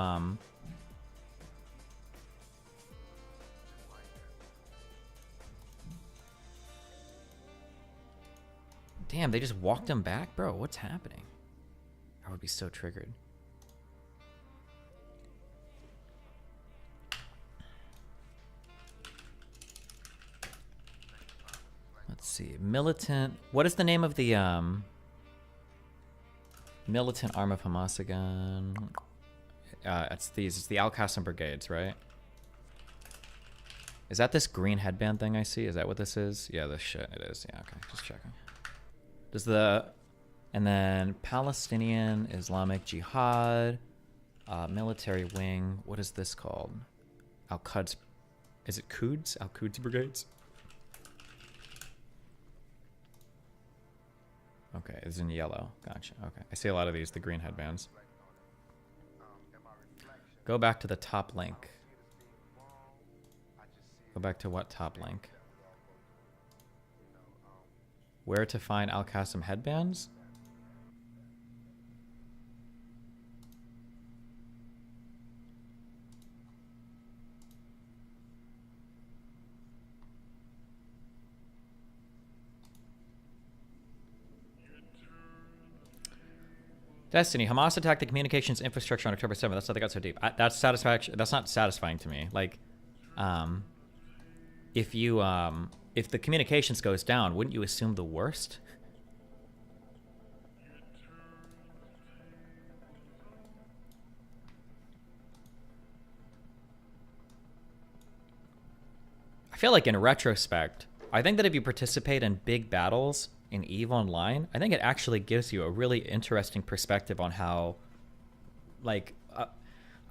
Damn, they just walked them back? Bro, what's happening? I would be so triggered. Let's see. Militant. What is the name of the, militant arm of Hamas again? It's the Al-Qassam Brigades, right? Is that this green headband thing I see? Is that what this is? Yeah, this shit. It is. Yeah, okay. Just checking. Does the... And then Palestinian Islamic Jihad. Military wing. What is this called? Al-Quds... Is it Quds? Al-Quds Brigades? Okay, it's in yellow. Gotcha. Okay. I see a lot of these, the green headbands. Go back to the top link. Go back to what top link? Where to find Al-Qassam headbands? Destiny. Hamas attacked the communications infrastructure on October 7th. That's how they got so deep. That's satisfaction. That's not satisfying to me. Like, if the communications goes down, wouldn't you assume the worst? I feel like in retrospect, I think that if you participate in big battles in EVE Online, I think it actually gives you a really interesting perspective on how, like,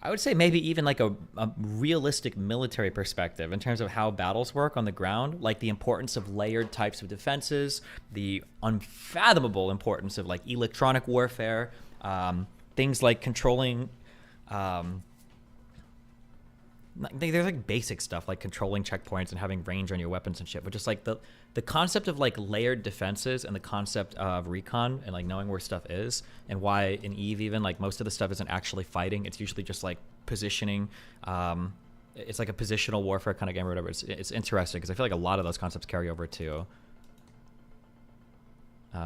I would say maybe even like a realistic military perspective in terms of how battles work on the ground, like the importance of layered types of defenses, the unfathomable importance of like electronic warfare, things like controlling there's like basic stuff like controlling checkpoints and having range on your weapons and shit, but just like the concept of like layered defenses and the concept of recon and like knowing where stuff is and why in Eve even like most of the stuff isn't actually fighting. It's usually just like positioning. It's like a positional warfare kind of game or whatever. It's interesting because I feel like a lot of those concepts carry over to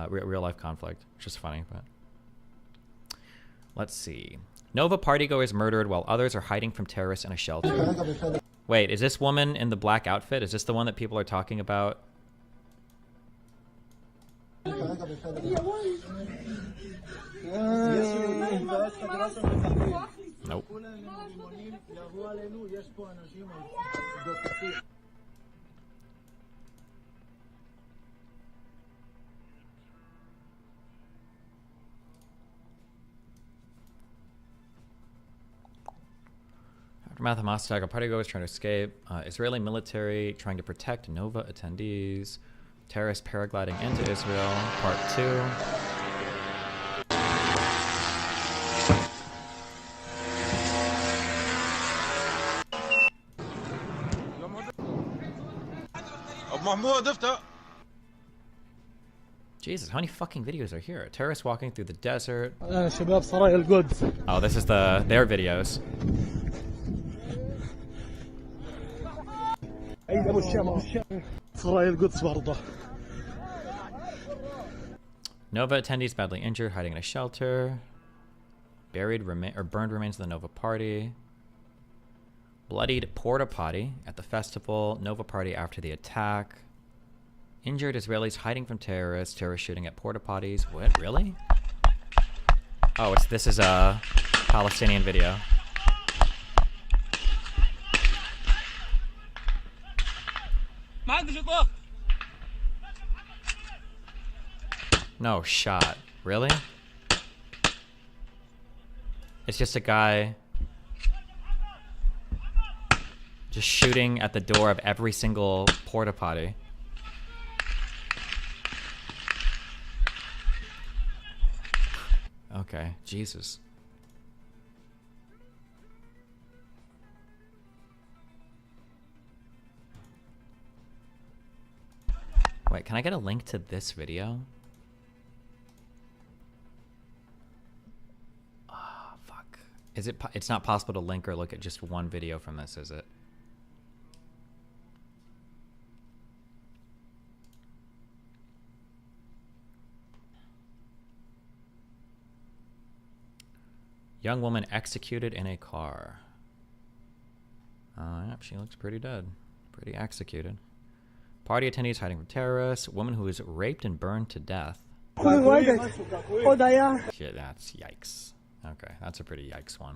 real life conflict, which is funny. But let's see. Nova partygoers murdered while others are hiding from terrorists in a shelter. Wait, is this woman in the black outfit? Is this the one that people are talking about? Nope. Aftermath of Hamas attack, a partygoers trying to escape. Israeli military trying to protect Nova attendees. Terrorists paragliding into Israel. Part 2. Jesus, how many fucking videos are here? Terrorists walking through the desert. Oh, this is their videos. Nova attendees badly injured, hiding in a shelter. Burned remains of the Nova party. Bloodied porta potty at the festival. Nova party after the attack. Injured Israelis hiding from terrorists. Terrorists shooting at porta potties. What? Really? Oh, this is a Palestinian video. No shot. Really? It's just a guy just shooting at the door of every single porta potty. Okay, Jesus. Wait, can I get a link to this video? Ah, fuck. Is it? It's not possible to link or look at just one video from this, is it? Young woman executed in a car. Yep, she looks pretty dead. Pretty executed. Party attendees hiding from terrorists. Woman who was raped and burned to death. Shit, that's yikes. Okay, that's a pretty yikes one.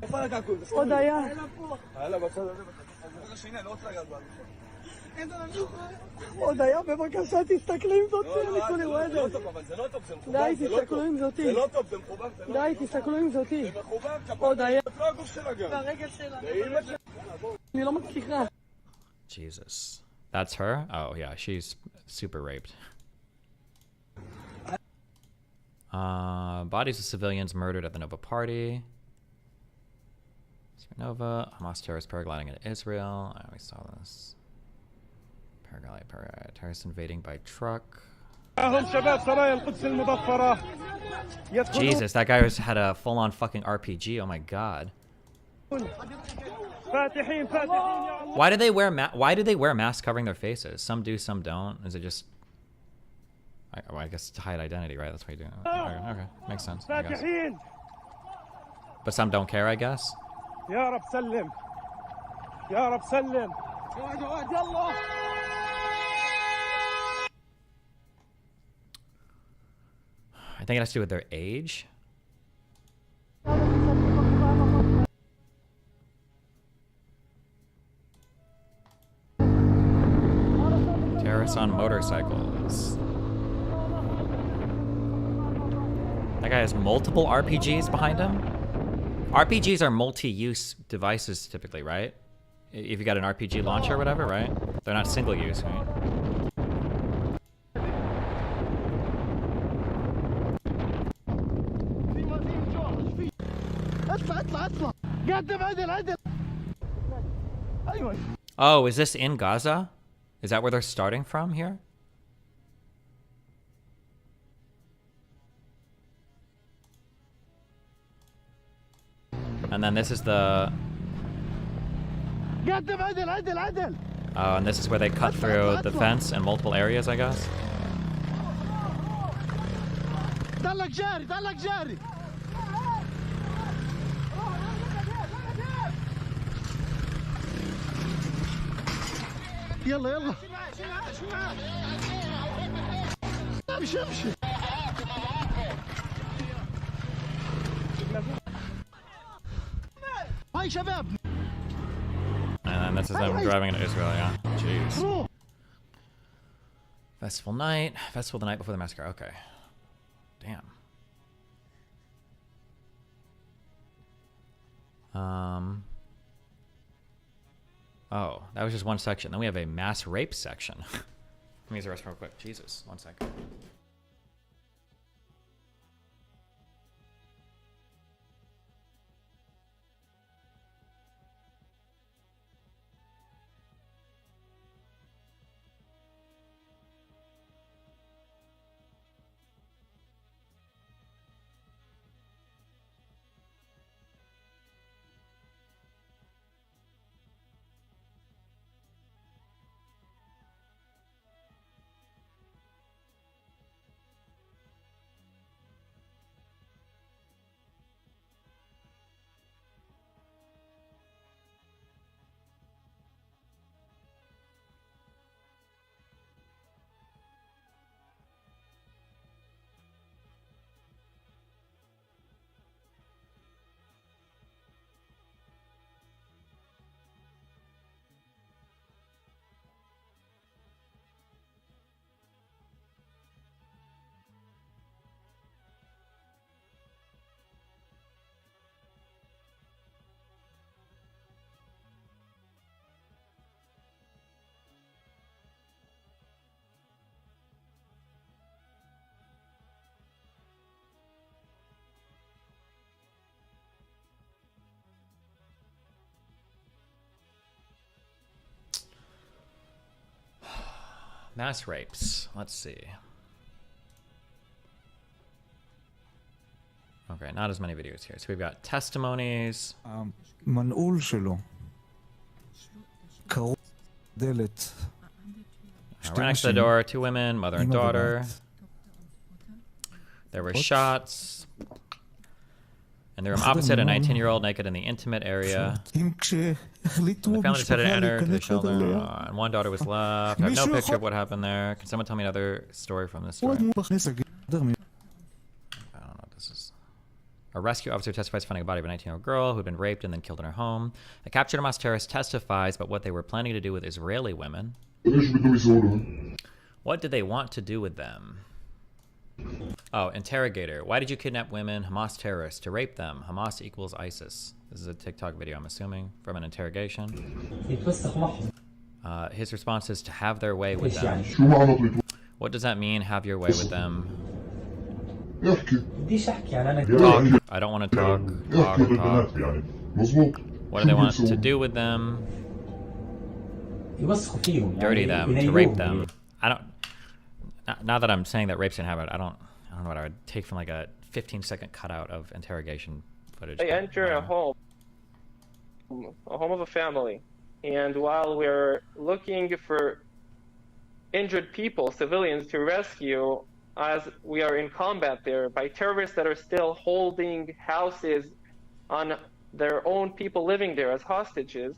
Jesus. That's her? Oh, yeah, she's super raped. Bodies of civilians murdered at the Nova party. Nova, Hamas terrorists paragliding into Israel. We saw this. Terrorists invading by truck. Jesus, that guy had a full-on fucking RPG. Oh my god. Why do they wear masks covering their faces? Some do, some don't. Is it just? I guess to hide identity, right? That's why you do it. Okay, makes sense. I guess. But some don't care, I guess. I think it has to do with their age. Terrorists on motorcycles. That guy has multiple RPGs behind him. RPGs are multi-use devices typically, right? If you got an RPG launcher or whatever, right? They're not single-use, right? Oh, is this in Gaza? Is that where they're starting from here? And then this is the... Oh, and this is where they cut through the fence in multiple areas, I guess. يلا يلا امشي امشي هاي شباب. And then this is them driving into Israel, yeah. Jeez. Festival night. Festival the night before the massacre. Okay. Damn. Oh, that was just one section. Then we have a mass rape section. Let me use the restroom real quick. Jesus, 1 second. Mass rapes. Let's see. Okay, not as many videos here. So we've got testimonies. מנעול שלו. קרוב דלת. Right next to the door, 2 women, mother and daughter. There were shots. And the room opposite, a 19-year-old naked in the intimate area. And the family decided to enter to the children, and one daughter was left. I have no picture of what happened there. Can someone tell me another story from this story? I don't know what this is. A rescue officer testifies finding a body of a 19-year-old girl who'd been raped and then killed in her home. A captured Hamas terrorist testifies about what they were planning to do with Israeli women. What did they want to do with them? Oh, interrogator. Why did you kidnap women, Hamas terrorists, to rape them? Hamas equals ISIS. This is a TikTok video, I'm assuming, from an interrogation. His response is to have their way with them. What does that mean, have your way with them? Talk. I don't want to talk. Talk. What do they want to do with them? Dirty them, to rape them. I don't... Now that I'm saying that rapes didn't happen, I don't know what I would take from like a 15-second cutout of interrogation footage. They enter a home of a family, and while we're looking for injured people, civilians to rescue, as we are in combat there by terrorists that are still holding houses on their own people living there as hostages.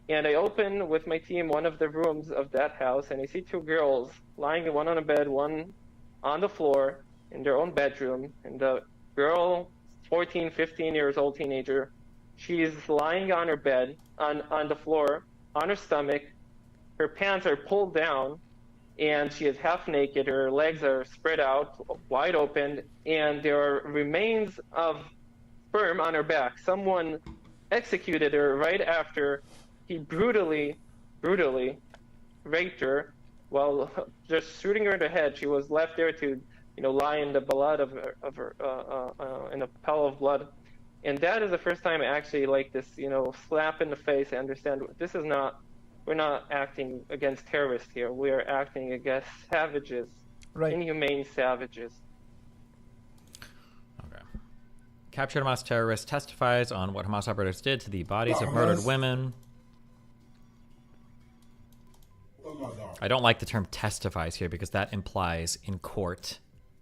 And I open with my team one of the rooms of that house, and I see 2 girls lying, one on a bed, one on the floor in their own bedroom. And the girl, 14, 15 years old teenager, she's lying on her bed, on the floor, on her stomach. Her pants are pulled down, and she is half naked. Her legs are spread out, wide open, and there are remains of sperm on her back. Someone executed her right after he brutally raped her while just shooting her in the head. She was left there to, lie in the blood of her in a puddle of blood. And that is the first time I actually like this, slap in the face. I understand we're not acting against terrorists here. We are acting against savages, inhumane savages. Okay. Captured Hamas terrorist testifies on what Hamas operators did to the bodies of murdered women. I don't like the term testifies here because that implies in court,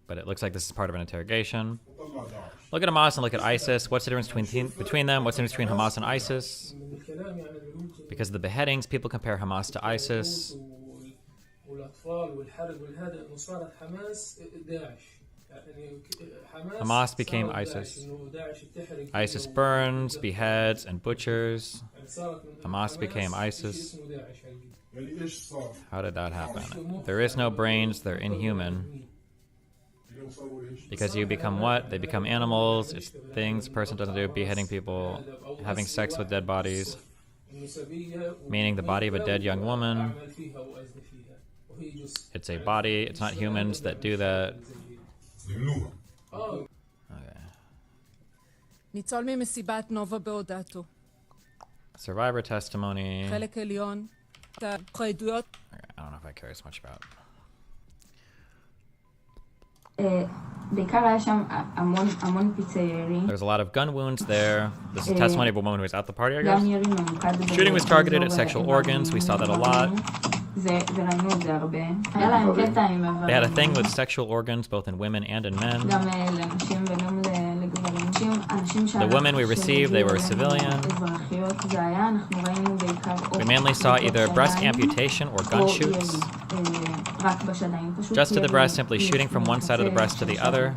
but it looks like this is part of an interrogation. Look at Hamas and look at ISIS. What's the difference between them? What's the difference between Hamas and ISIS? Because of the beheadings, people compare Hamas to ISIS. Hamas became ISIS. ISIS burns, beheads, and butchers. Hamas became ISIS. How did that happen? There is no brains, they're inhuman. Because you become what? They become animals. It's things a person doesn't do. Beheading people, having sex with dead bodies, meaning the body of a dead young woman. It's a body. It's not humans that do that. Okay. Survivor testimony. Okay, I don't know if I care as much about. There's a lot of gun wounds there. This is testimony of a woman who was at the party, I guess. Shooting was targeted at sexual organs. We saw that a lot. They had a thing with sexual organs, both in women and in men. The women we received, they were civilian. We mainly saw either breast amputation or gun shoots. Just to the breast, simply shooting from one side of the breast to the other.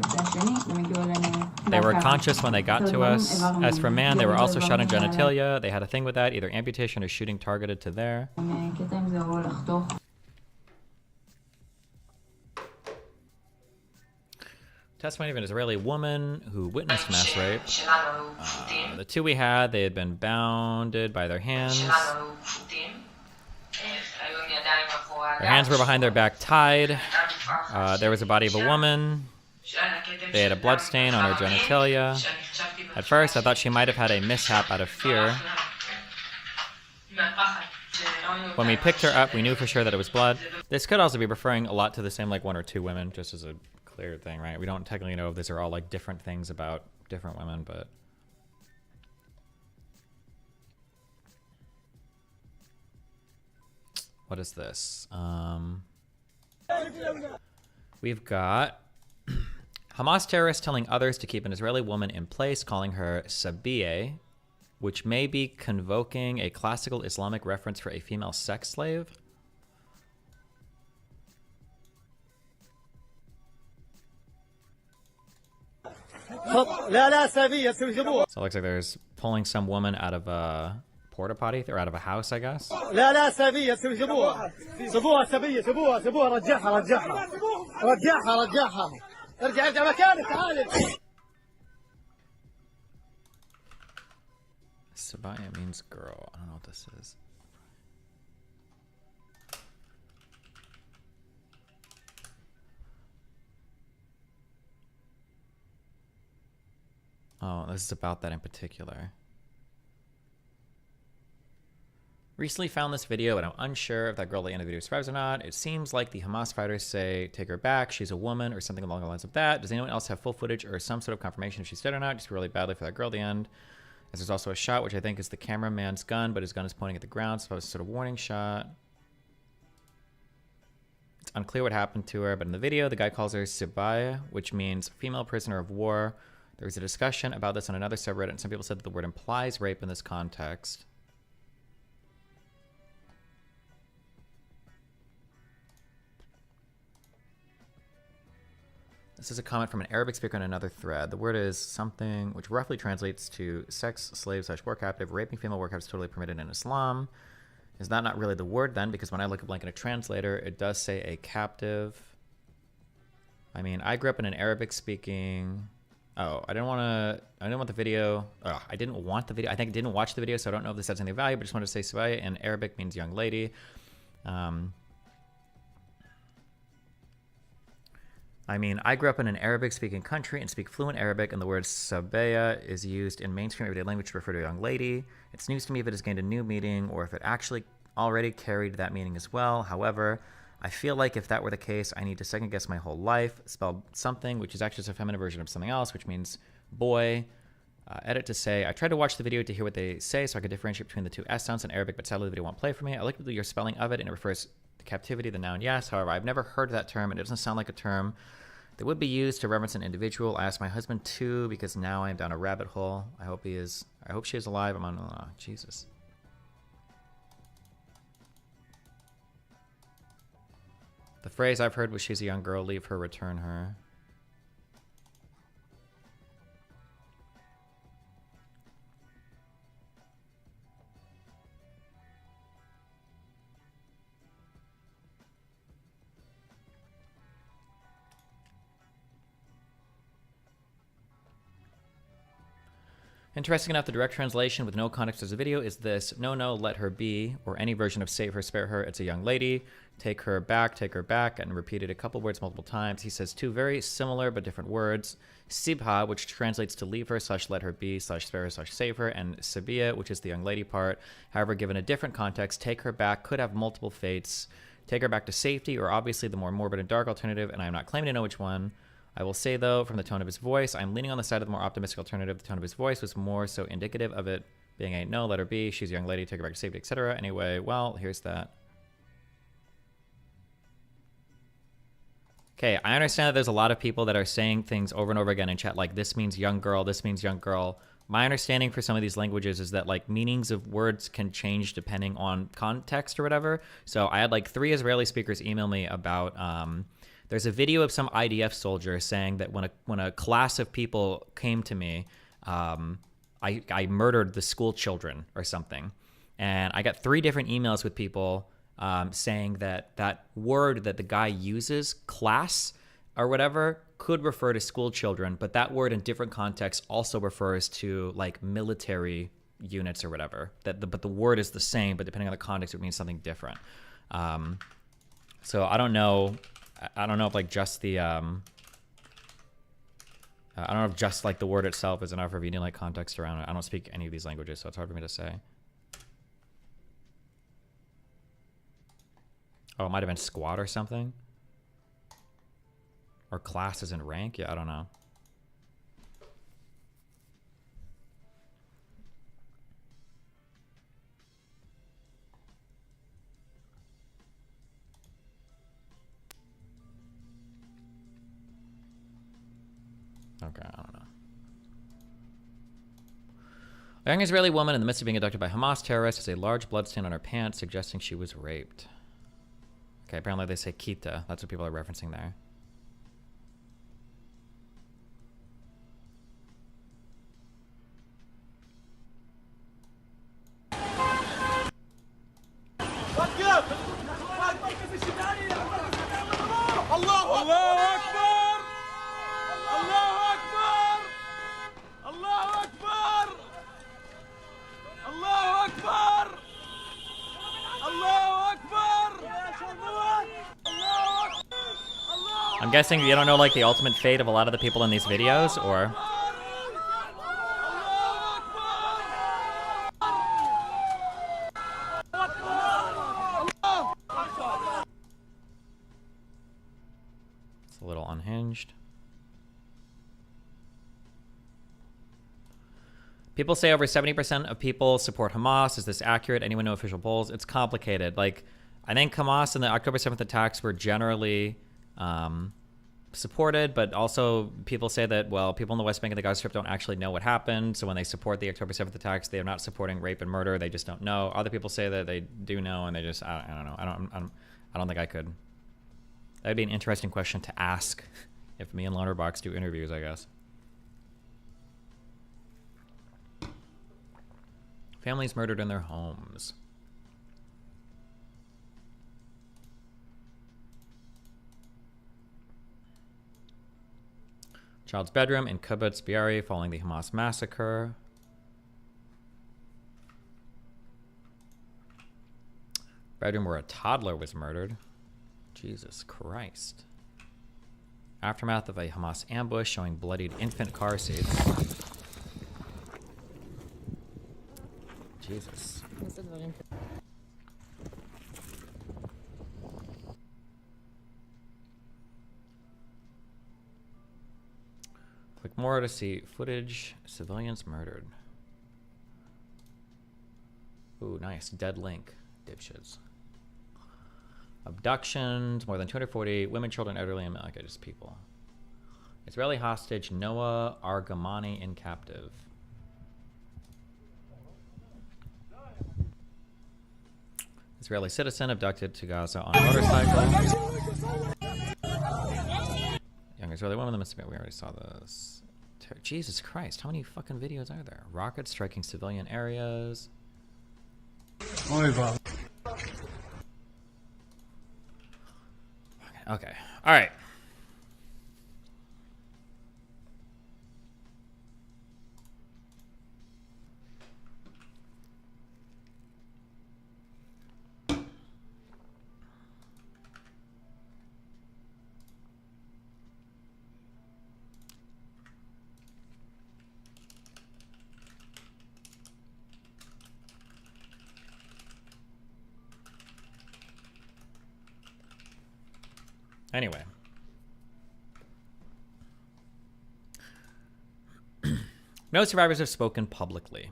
They were conscious when they got to us. As for man, they were also shot in genitalia. They had a thing with that, either amputation or shooting targeted to there. Testimony of an Israeli woman who witnessed mass rape. The two we had, they had been bounded by their hands. Their hands were behind their back tied. There was a body of a woman. They had a blood stain on her genitalia. At first, I thought she might have had a mishap out of fear. When we picked her up, we knew for sure that it was blood. This could also be referring a lot to the same like one or two women, just as a clear thing, right? We don't technically know if these are all like different things about different women, but... What is this? We've got Hamas terrorists telling others to keep an Israeli woman in place, calling her Sabiyeh, which may be convoking a classical Islamic reference for a female sex slave. So it looks like there's pulling some woman out of a porta potty or out of a house, I guess. Sabaya means girl. I don't know what this is. Oh, this is about that in particular. Recently found this video, but I'm unsure if that girl at the end of the video survives or not. It seems like the Hamas fighters say, take her back, she's a woman, or something along the lines of that. Does anyone else have full footage or some sort of confirmation if she's dead or not? Just really badly for that girl at the end. As there's also a shot, which I think is the cameraman's gun, but his gun is pointing at the ground, so it was a sort of warning shot. It's unclear what happened to her, but in the video, the guy calls her Sibaya, which means female prisoner of war. There was a discussion about this on another subreddit, and some people said that the word implies rape in this context. This is a comment from an Arabic speaker on another thread. The word is something which roughly translates to sex, slave / war captive. Raping female war captive is totally permitted in Islam. Is that not really the word then? Because when I look up like in a translator, it does say a captive. I mean, I grew up in an Arabic speaking... Oh, I didn't want the video. Oh, I didn't want the video. I think I didn't watch the video, so I don't know if this has any value, but just wanted to say Sabaya in Arabic means young lady. I mean, I grew up in an Arabic-speaking country and speak fluent Arabic, and the word sabaya is used in mainstream everyday language to refer to a young lady. It's news to me if it has gained a new meaning or if it actually already carried that meaning as well. However, I feel like if that were the case, I need to second-guess my whole life. Spelled something, which is actually just a feminine version of something else, which means boy. Edit to say, I tried to watch the video to hear what they say so I could differentiate between the two S sounds in Arabic, but sadly the video won't play for me. I looked at your spelling of it, and it refers to captivity, the noun, yes. However, I've never heard that term, and it doesn't sound like a term that would be used to reference an individual. I asked my husband too, because now I am down a rabbit hole. I hope she is alive. I'm on, oh, Jesus. The phrase I've heard was she's a young girl, leave her, return her. Interesting enough, the direct translation with no context as a video is this: no, let her be, or any version of save her, spare her, it's a young lady, take her back, and repeated a couple words multiple times. He says two very similar but different words: sibha, which translates to leave her / let her be / spare her / save her, and sabia, which is the young lady part. However, given a different context, take her back could have multiple fates: take her back to safety, or obviously the more morbid and dark alternative, and I am not claiming to know which one. I will say, though, from the tone of his voice, I'm leaning on the side of the more optimistic alternative. The tone of his voice was more so indicative of it being a no, let her be, she's a young lady, take her back to safety, etc. Anyway, well, here's that. Okay, I understand that there's a lot of people that are saying things over and over again in chat, like, this means young girl, this means young girl. My understanding for some of these languages is that, like, meanings of words can change depending on context or whatever. So I had, like, 3 Israeli speakers email me about... there's a video of some IDF soldier saying that when a class of people came to me, I murdered the school children or something. And I got 3 different emails with people saying that word that the guy uses, class or whatever, could refer to school children, but that word in different contexts also refers to like military units or whatever. But the word is the same, but depending on the context, it means something different. So I don't know. I don't know if like just the I don't know if just like the word itself is enough, or if you need like context around it. I don't speak any of these languages, so it's hard for me to say. Oh, it might have been squad or something. Or class is in rank? Yeah, I don't know. Okay, I don't know. A young Israeli woman in the midst of being abducted by Hamas terrorists has a large bloodstain on her pants, suggesting she was raped. Okay, apparently they say Kita. That's what people are referencing there. I'm guessing you don't know like the ultimate fate of a lot of the people in these videos, or... It's a little unhinged. People say over 70% of people support Hamas. Is this accurate? Anyone know official polls? It's complicated. Like, I think Hamas and the October 7th attacks were generally supported, but also people say that, well, people in the West Bank and the Gaza Strip don't actually know what happened. So when they support the October 7th attacks, they are not supporting rape and murder. They just don't know. Other people say that they do know, and they just, I don't know. I don't think I could. That would be an interesting question to ask if me and Lonerbox do interviews, I guess. Families murdered in their homes. Child's bedroom in Kibbutz Be'eri following the Hamas massacre. Bedroom where a toddler was murdered. Jesus Christ. Aftermath of a Hamas ambush showing bloodied infant car seats. Jesus. Click more to see footage. Civilians murdered. Ooh, nice. Dead link. Dipshits. Abductions. More than 240 women, children, elderly, and okay, just people. Israeli hostage Noah Argamani in captive. Israeli citizen abducted to Gaza on a motorcycle. Young Israeli woman. We already saw this. Jesus Christ, how many fucking videos are there? Rockets striking civilian areas. Okay. All right. Anyway. No survivors have spoken publicly.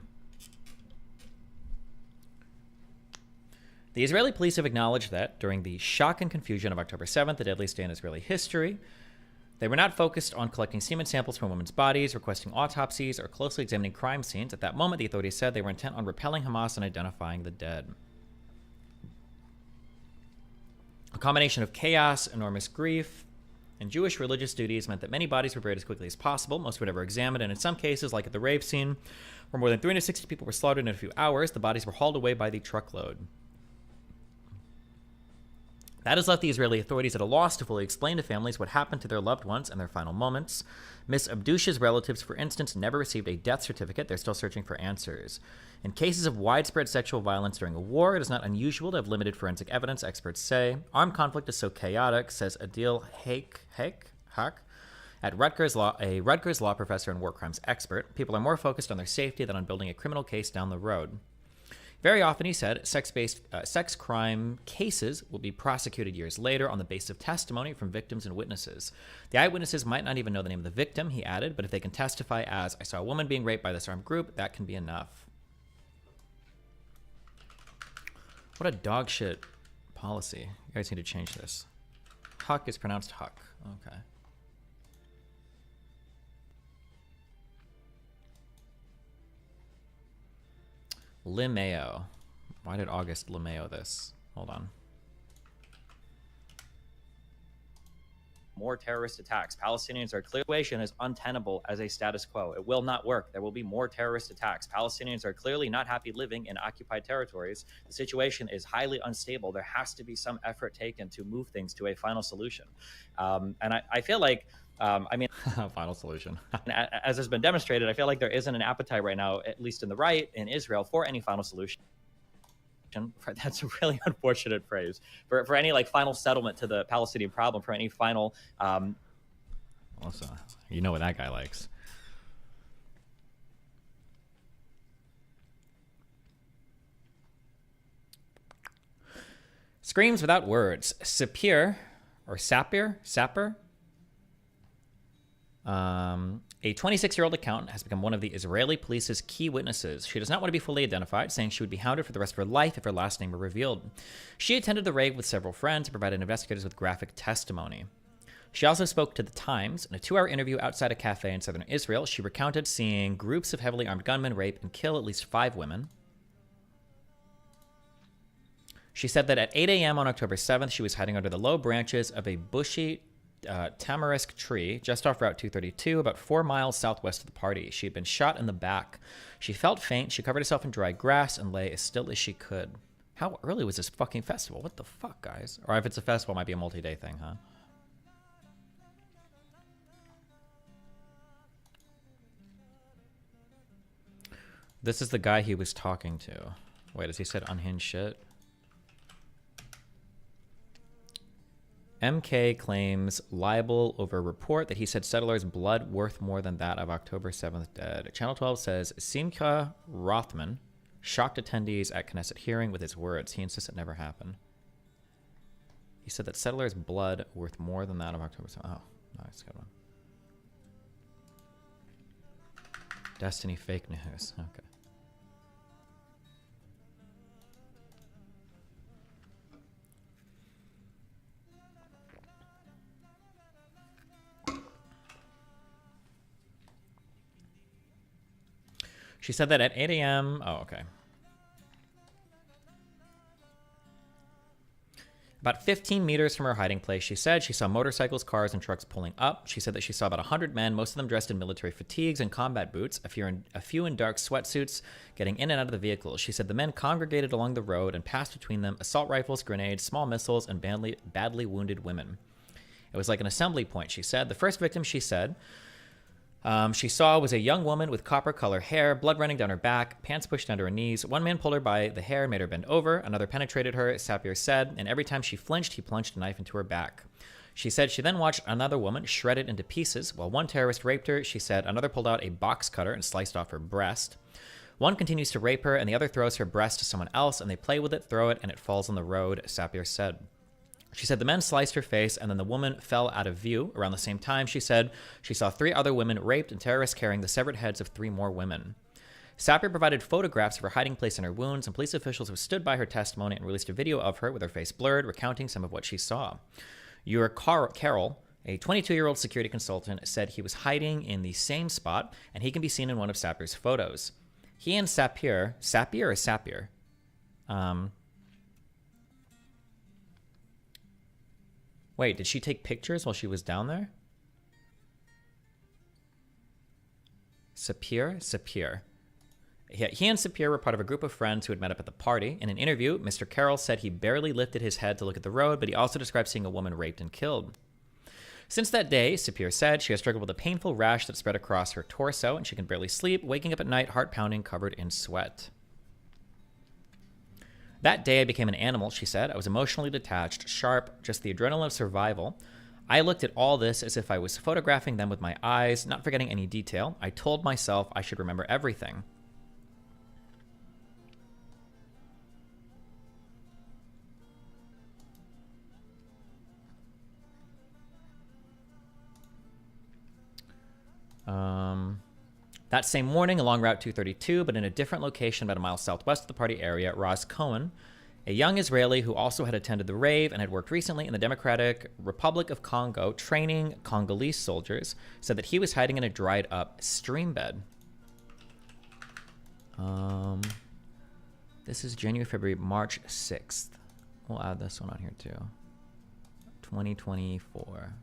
The Israeli police have acknowledged that during the shock and confusion of October 7th, the deadliest day in Israeli history, they were not focused on collecting semen samples from women's bodies, requesting autopsies, or closely examining crime scenes. At that moment, the authorities said they were intent on repelling Hamas and identifying the dead. A combination of chaos, enormous grief, and Jewish religious duties meant that many bodies were buried as quickly as possible. Most were never examined, and in some cases, like at the rave scene, where more than 360 people were slaughtered in a few hours, the bodies were hauled away by the truckload. That has left the Israeli authorities at a loss to fully explain to families what happened to their loved ones in their final moments. Miss Abdusha's relatives, for instance, never received a death certificate. They're still searching for answers. In cases of widespread sexual violence during a war, it is not unusual to have limited forensic evidence, experts say. Armed conflict is so chaotic, says Adil Haq, at Rutgers Law, a Rutgers law professor and war crimes expert. People are more focused on their safety than on building a criminal case down the road. Very often, he said, sex crime cases will be prosecuted years later on the basis of testimony from victims and witnesses. The eyewitnesses might not even know the name of the victim, he added, but if they can testify as, I saw a woman being raped by this armed group, that can be enough. What a dog shit policy. You guys need to change this. Huck is pronounced Huck. Okay. Limeo. Why did August Limeo this? Hold on. More terrorist attacks. Palestinians are clear. The situation is untenable as a status quo. It will not work. There will be more terrorist attacks. Palestinians are clearly not happy living in occupied territories. The situation is highly unstable. There has to be some effort taken to move things to a final solution. And I feel like final solution. As has been demonstrated, I feel like there isn't an appetite right now, at least in the right, in Israel, for any final solution. That's a really unfortunate phrase. For any like final settlement to the Palestinian problem, for any final... also, you know what that guy likes. Screams without words. Sapir, or Sapper, a 26-year-old accountant has become one of the Israeli police's key witnesses. She does not want to be fully identified, saying she would be hounded for the rest of her life if her last name were revealed. She attended the rave with several friends and provided investigators with graphic testimony. She also spoke to The Times. In a 2-hour interview outside a cafe in southern Israel, she recounted seeing groups of heavily armed gunmen rape and kill at least 5 women. She said that at 8 a.m. on October 7th, she was hiding under the low branches of a bushy tamarisk tree just off Route 232, about 4 miles southwest of the party. She had been shot in the back. She felt faint. She covered herself in dry grass and lay as still as she could. How early was this fucking festival? What the fuck, guys? Or if it's a festival, it might be a multi-day thing, huh? This is the guy he was talking to. Wait, has he said unhinged shit? MK claims libel over report that he said settlers' blood worth more than that of October 7th dead. Channel 12 says Simcha Rothman shocked attendees at Knesset hearing with his words. He insists it never happened. He said that settlers' blood worth more than that of October 7th. Oh, nice, good one. Destiny fake news. Okay. She said that at 8 a.m. Oh, okay. About 15 meters from her hiding place, she said she saw motorcycles, cars, and trucks pulling up. She said that she saw about 100 men, most of them dressed in military fatigues and combat boots, a few in dark sweatsuits, getting in and out of the vehicles. She said the men congregated along the road and passed between them assault rifles, grenades, small missiles, and badly wounded women. It was like an assembly point, she said. The first victim, she said, she saw was a young woman with copper color hair, blood running down her back, pants pushed under her knees. One man pulled her by the hair, made her bend over. Another penetrated her, Sapir said, and every time she flinched, he plunged a knife into her back. She said she then watched another woman shredded into pieces. While one terrorist raped her, she said another pulled out a box cutter and sliced off her breast. One continues to rape her, and the other throws her breast to someone else, and they play with it, throw it, and it falls on the road, Sapir said. She said the men sliced her face, and then the woman fell out of view. Around the same time, she said she saw 3 other women raped and terrorists carrying the severed heads of 3 more women. Sapir provided photographs of her hiding place and her wounds, and police officials have stood by her testimony and released a video of her with her face blurred, recounting some of what she saw. Your Carroll, a 22-year-old security consultant, said he was hiding in the same spot, and he can be seen in one of Sapir's photos. He and Sapir or Sapir? Wait, did she take pictures while she was down there? Sapir. He and Sapir were part of a group of friends who had met up at the party. In an interview, Mr. Carroll said he barely lifted his head to look at the road, but he also described seeing a woman raped and killed. Since that day, Sapir said, she has struggled with a painful rash that spread across her torso, and she can barely sleep, waking up at night, heart pounding, covered in sweat. That day, I became an animal, she said. I was emotionally detached, sharp, just the adrenaline of survival. I looked at all this as if I was photographing them with my eyes, not forgetting any detail. I told myself I should remember everything. That same morning, along Route 232, but in a different location about a mile southwest of the party area, Roz Cohen, a young Israeli who also had attended the rave and had worked recently in the Democratic Republic of Congo training Congolese soldiers, said that he was hiding in a dried-up stream bed. This is January, February, March 6th. We'll add this one on here too. 2024.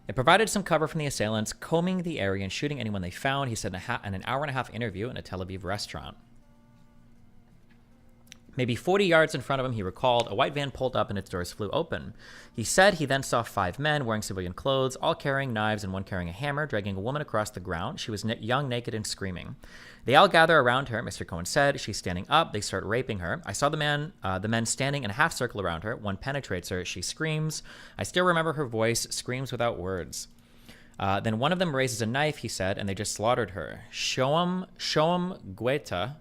It provided some cover from the assailants, combing the area and shooting anyone they found, he said in an hour-and-a-half interview in a Tel Aviv restaurant. Maybe 40 yards in front of him, he recalled, a white van pulled up and its doors flew open. He said he then saw 5 men wearing civilian clothes, all carrying knives and one carrying a hammer, dragging a woman across the ground. She was young, naked, and screaming. They all gather around her, Mr. Cohen said. She's standing up. They start raping her. I saw the men standing in a half circle around her. One penetrates her. She screams. I still remember her voice, screams without words. Then one of them raises a knife, he said, and they just slaughtered her. Shoam Gueta,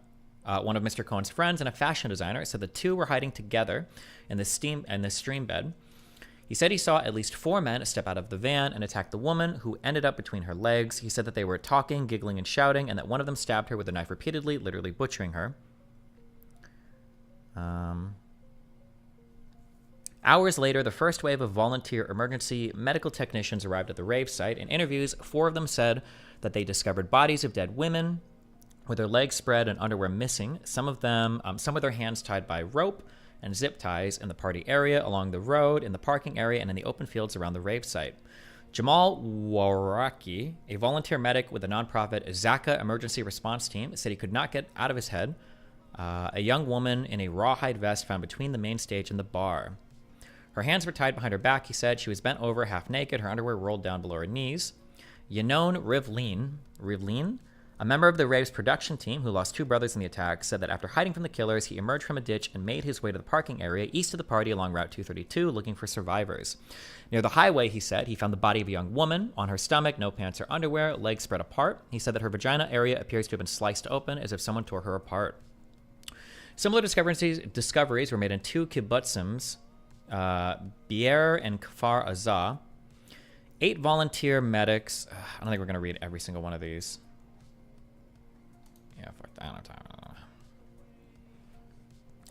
one of Mr. Cohen's friends and a fashion designer, said the two were hiding together in the stream bed. He said he saw at least 4 men step out of the van and attack the woman, who ended up between her legs. He said that they were talking, giggling, and shouting, and that one of them stabbed her with a knife repeatedly, literally butchering her. Hours later, the first wave of volunteer emergency medical technicians arrived at the rave site. In interviews, 4 of them said that they discovered bodies of dead women with their legs spread and underwear missing. Some with their hands tied by rope and zip ties in the party area, along the road, in the parking area, and in the open fields around the rave site. Jamal Waraki, a volunteer medic with the nonprofit Zaka Emergency Response Team, said he could not get out of his head a young woman in a rawhide vest found between the main stage and the bar. Her hands were tied behind her back, he said. She was bent over, half naked, her underwear rolled down below her knees. Yanon Rivlin, a member of the rave's production team who lost 2 brothers in the attack, said that after hiding from the killers, he emerged from a ditch and made his way to the parking area east of the party along Route 232, looking for survivors. Near the highway, he said, he found the body of a young woman on her stomach, no pants or underwear, legs spread apart. He said that her vagina area appears to have been sliced open as if someone tore her apart. Similar discoveries were made in 2 kibbutzim, Be'er and Kfar Azah. 8 volunteer medics. I don't think we're going to read every single one of these. Yeah, fuck that. I don't have time.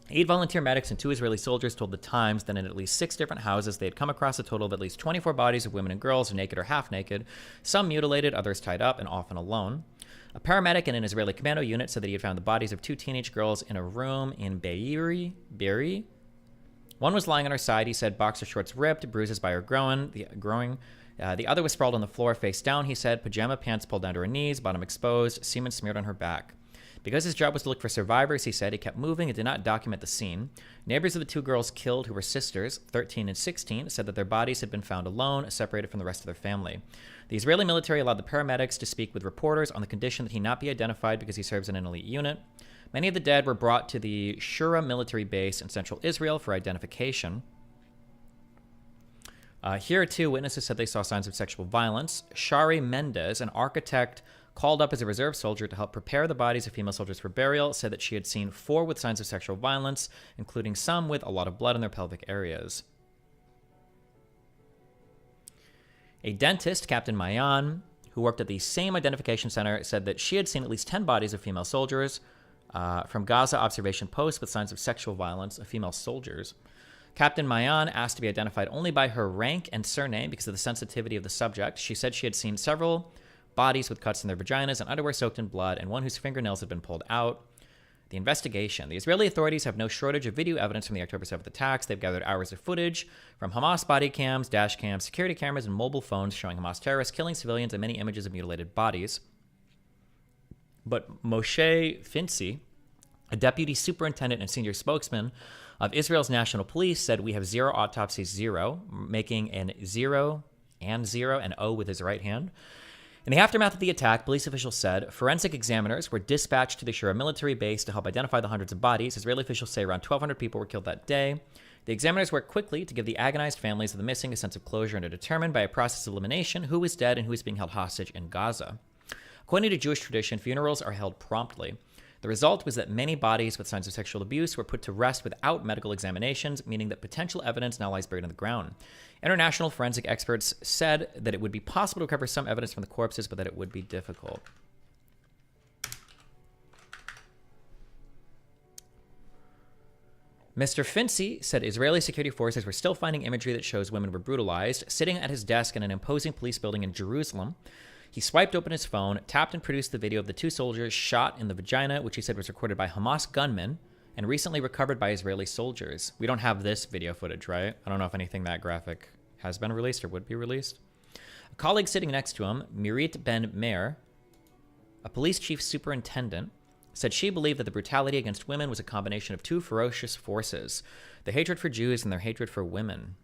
8 volunteer medics and 2 Israeli soldiers told the Times that in at least 6 different houses they had come across a total of at least 24 bodies of women and girls, naked or half naked, some mutilated, others tied up, and often alone. A paramedic in an Israeli commando unit said that he had found the bodies of 2 teenage girls in a room in Be'eri. One was lying on her side, he said, boxer shorts ripped, bruises by her growing. The other was sprawled on the floor, face down, he said, pajama pants pulled down to her knees, bottom exposed, semen smeared on her back. Because his job was to look for survivors, he said, he kept moving and did not document the scene. Neighbors of the 2 girls killed, who were sisters, 13 and 16, said that their bodies had been found alone, separated from the rest of their family. The Israeli military allowed the paramedics to speak with reporters on the condition that he not be identified because he serves in an elite unit. Many of the dead were brought to the Shura military base in central Israel for identification. Here, too, witnesses said they saw signs of sexual violence. Shari Mendez, an architect called up as a reserve soldier to help prepare the bodies of female soldiers for burial, said that she had seen 4 with signs of sexual violence, including some with a lot of blood in their pelvic areas. A dentist, Captain Mayan, who worked at the same identification center, said that she had seen at least 10 bodies of female soldiers from Gaza observation posts with signs of sexual violence of female soldiers. Captain Mayan asked to be identified only by her rank and surname because of the sensitivity of the subject. She said she had seen several bodies with cuts in their vaginas and underwear soaked in blood, and one whose fingernails had been pulled out. The investigation. The Israeli authorities have no shortage of video evidence from the October 7th attacks. They've gathered hours of footage from Hamas body cams, dash cams, security cameras, and mobile phones showing Hamas terrorists killing civilians and many images of mutilated bodies. But Moshe Finzi, a deputy superintendent and senior spokesman of Israel's National Police, said we have 0 autopsies, 0, making an 0 and 0, and O with his right hand. In the aftermath of the attack, police officials said forensic examiners were dispatched to the Shura military base to help identify the hundreds of bodies. Israeli officials say around 1,200 people were killed that day. The examiners worked quickly to give the agonized families of the missing a sense of closure and to determine by a process of elimination who was dead and who was being held hostage in Gaza. According to Jewish tradition, funerals are held promptly. The result was that many bodies with signs of sexual abuse were put to rest without medical examinations, meaning that potential evidence now lies buried in the ground. International forensic experts said that it would be possible to recover some evidence from the corpses, but that it would be difficult. Mr. Finzi said Israeli security forces were still finding imagery that shows women were brutalized. Sitting at his desk in an imposing police building in Jerusalem, he swiped open his phone, tapped and produced the video of the 2 soldiers shot in the vagina, which he said was recorded by Hamas gunmen and recently recovered by Israeli soldiers. We don't have this video footage, right? I don't know if anything that graphic has been released or would be released. A colleague sitting next to him, Mirit Ben Meir, a police chief superintendent, said she believed that the brutality against women was a combination of 2 ferocious forces, their hatred for Jews and their hatred for women.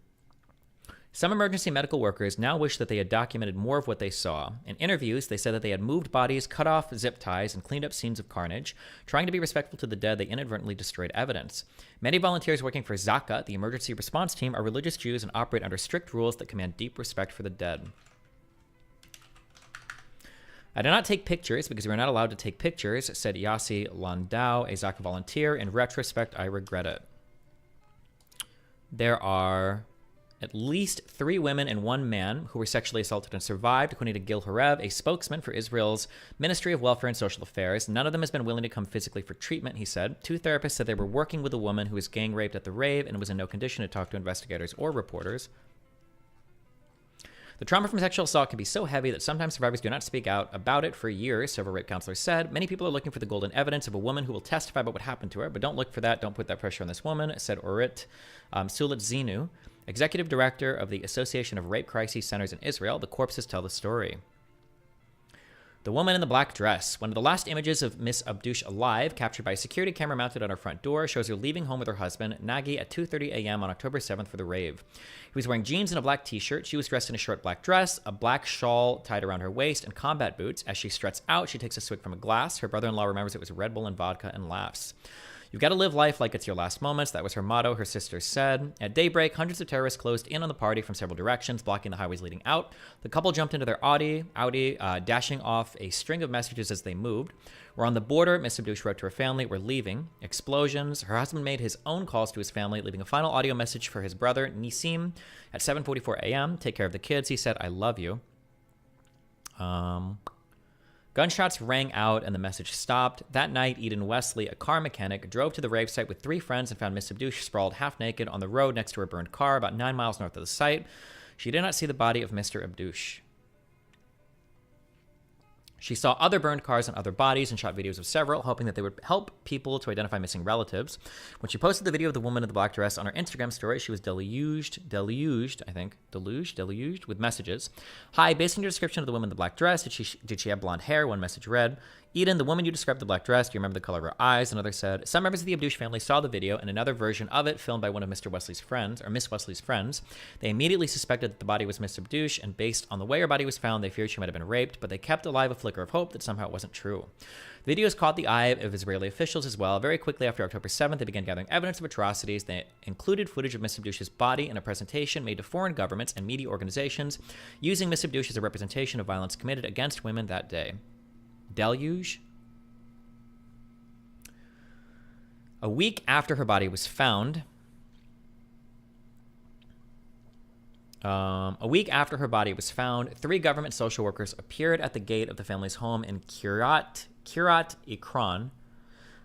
Some emergency medical workers now wish that they had documented more of what they saw. In interviews, they said that they had moved bodies, cut off zip ties, and cleaned up scenes of carnage. Trying to be respectful to the dead, they inadvertently destroyed evidence. Many volunteers working for Zaka, the emergency response team, are religious Jews and operate under strict rules that command deep respect for the dead. I did not take pictures because we were not allowed to take pictures, said Yossi Landau, a Zaka volunteer. In retrospect, I regret it. There are at least 3 women and 1 man who were sexually assaulted and survived, according to Gil Harev, a spokesman for Israel's Ministry of Welfare and Social Affairs. None of them has been willing to come physically for treatment, he said. 2 therapists said they were working with a woman who was gang raped at the rave and was in no condition to talk to investigators or reporters. The trauma from sexual assault can be so heavy that sometimes survivors do not speak out about it for years, several rape counselors said. Many people are looking for the golden evidence of a woman who will testify about what happened to her, but don't look for that. Don't put that pressure on this woman, said Orit Sulit Zinu, executive director of the Association of Rape Crisis Centers in Israel. The corpses tell the story. The woman in the black dress. One of the last images of Miss Abdush alive, captured by a security camera mounted on her front door, shows her leaving home with her husband, Nagy, at 2:30 a.m. on October 7th for the rave. He was wearing jeans and a black t-shirt. She was dressed in a short black dress, a black shawl tied around her waist, and combat boots. As she struts out, she takes a swig from a glass. Her brother-in-law remembers it was Red Bull and vodka and laughs. You've got to live life like it's your last moments. That was her motto, her sisters said. At daybreak, hundreds of terrorists closed in on the party from several directions, blocking the highways leading out. The couple jumped into their Audi, dashing off a string of messages as they moved. We're on the border, Miss Abdush wrote to her family. We're leaving. Explosions. Her husband made his own calls to his family, leaving a final audio message for his brother, Nisim, at 7:44 a.m. Take care of the kids. He said, I love you. Gunshots rang out and the message stopped. That night, Eden Wesley, a car mechanic, drove to the rave site with 3 friends and found Miss Abdush sprawled half naked on the road next to her burned car about 9 miles north of the site. She did not see the body of Mr. Abdush. She saw other burned cars and other bodies and shot videos of several, hoping that they would help people to identify missing relatives. When she posted the video of the woman in the black dress on her Instagram story, she was deluged with messages. Hi, based on your description of the woman in the black dress, did she have blonde hair? One message read, Eden, the woman you described the black dress, do you remember the color of her eyes? Another said, some members of the Abdush family saw the video and another version of it filmed by one of Mr. Wesley's friends, or Miss Wesley's friends. They immediately suspected that the body was Miss Abdush, and based on the way her body was found, they feared she might have been raped, but they kept alive a flicker of hope that somehow it wasn't true. The videos caught the eye of Israeli officials as well. Very quickly after October 7th, they began gathering evidence of atrocities. They included footage of Miss Abdush's body in a presentation made to foreign governments and media organizations, using Miss Abdush as a representation of violence committed against women that day. Deluge? A week after her body was found, 3 government social workers appeared at the gate of the family's home in Kiryat Ikran,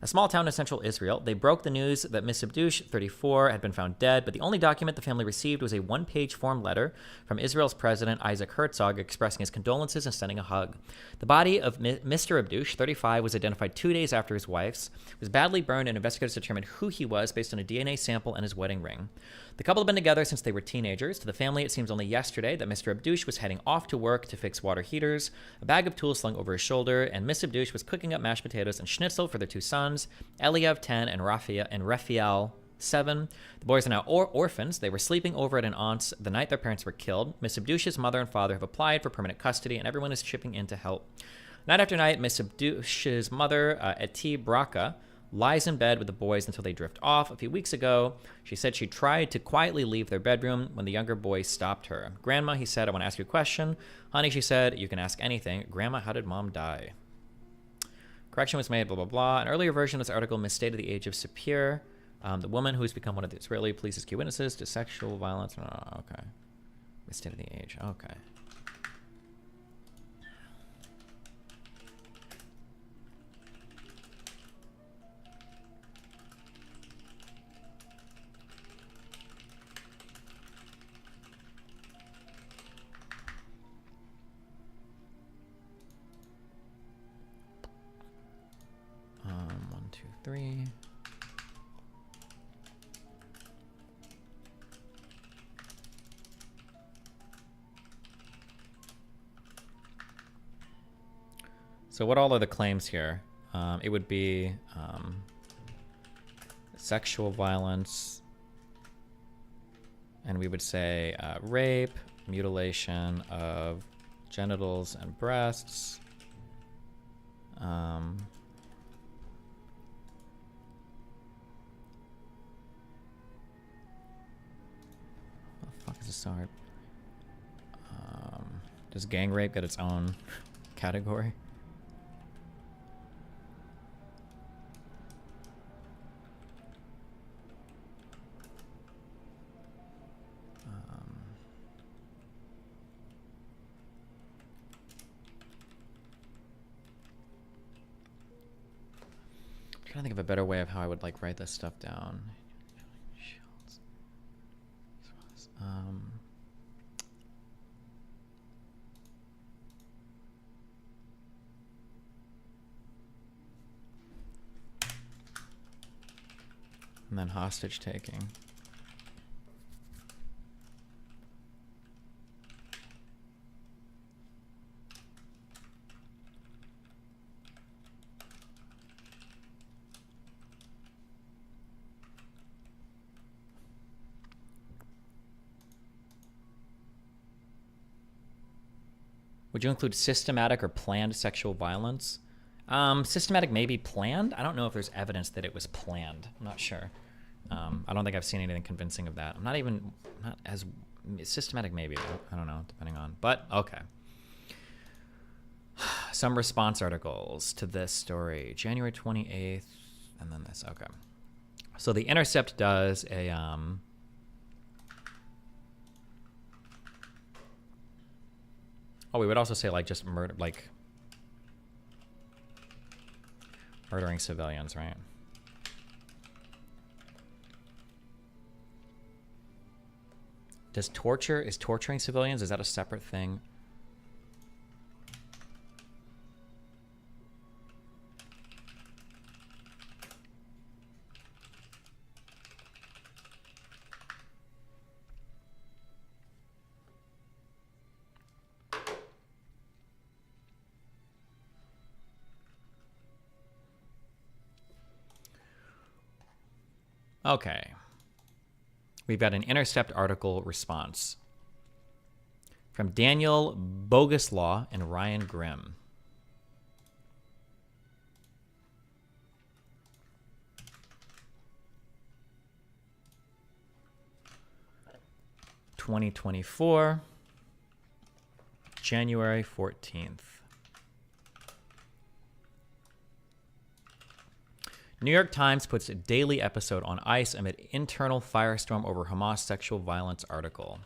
a small town in central Israel. They broke the news that Miss Abdush, 34, had been found dead, but the only document the family received was a 1-page form letter from Israel's president, Isaac Herzog, expressing his condolences and sending a hug. The body of Mr. Abdush, 35, was identified 2 days after his wife's. It was badly burned, and investigators determined who he was based on a DNA sample and his wedding ring. The couple had been together since they were teenagers. To the family, it seems only yesterday that Mr. Abdush was heading off to work to fix water heaters, a bag of tools slung over his shoulder, and Miss Abdush was cooking up mashed potatoes and schnitzel for their 2 sons, Eliav, 10, and Raphael, 7. The boys are now orphans. They were sleeping over at an aunt's the night their parents were killed. Miss Abdush's mother and father have applied for permanent custody, and everyone is chipping in to help. Night after night, Miss Abdush's mother, Eti Braka, lies in bed with the boys until they drift off. A few weeks ago, she said she tried to quietly leave their bedroom when the younger boy stopped her. Grandma, he said, I want to ask you a question. Honey, she said, you can ask anything. Grandma, how did mom die? Correction was made, blah, blah, blah. An earlier version of this article misstated the age of Sapir, the woman who has become one of the Israeli police's key witnesses to sexual violence. Oh, okay. Misstated the age. Okay. One, two, three. So what all are the claims here? It would be sexual violence, and we would say rape, mutilation of genitals and breasts, fuck is this hard? Does gang rape get its own category? I'm trying to think of a better way of how I would like write this stuff down. And then hostage taking. Would you include systematic or planned sexual violence? Systematic, maybe. Planned? I don't know if there's evidence that it was planned. I'm not sure. I don't think I've seen anything convincing of that. I'm not as systematic, maybe. I don't know, depending on. But okay. Some response articles to this story. January 28th, and then this. Okay. So The Intercept does a oh, we would also say like just murder, like murdering civilians, right? Is torturing civilians, is that a separate thing? Okay. We've got an Intercept article response from Daniel Boguslaw and Ryan Grimm. (2024) January 14th. New York Times puts a daily episode on ice amid internal firestorm over Hamas sexual violence article.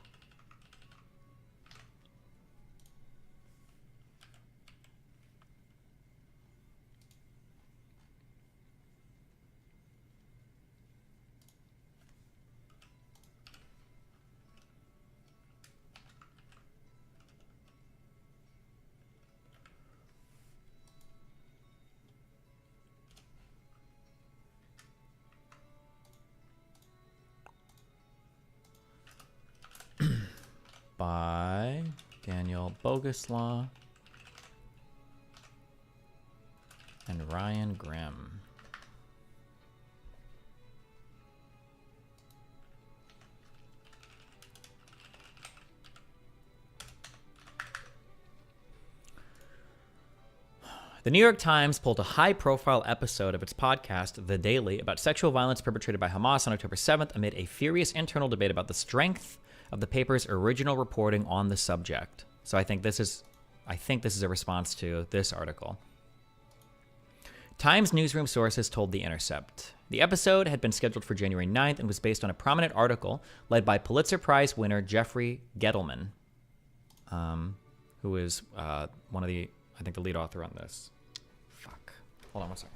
By Daniel Boguslaw and Ryan Grimm. The New York Times pulled a high-profile episode of its podcast, The Daily, about sexual violence perpetrated by Hamas on October 7th amid a furious internal debate about the strength of the paper's original reporting on the subject. So I think this is a response to this article. Times newsroom sources told The Intercept. The episode had been scheduled for January 9th and was based on a prominent article led by Pulitzer Prize winner Jeffrey Gettleman, who is one of the, I think, the lead author on this. Fuck. Hold on one second.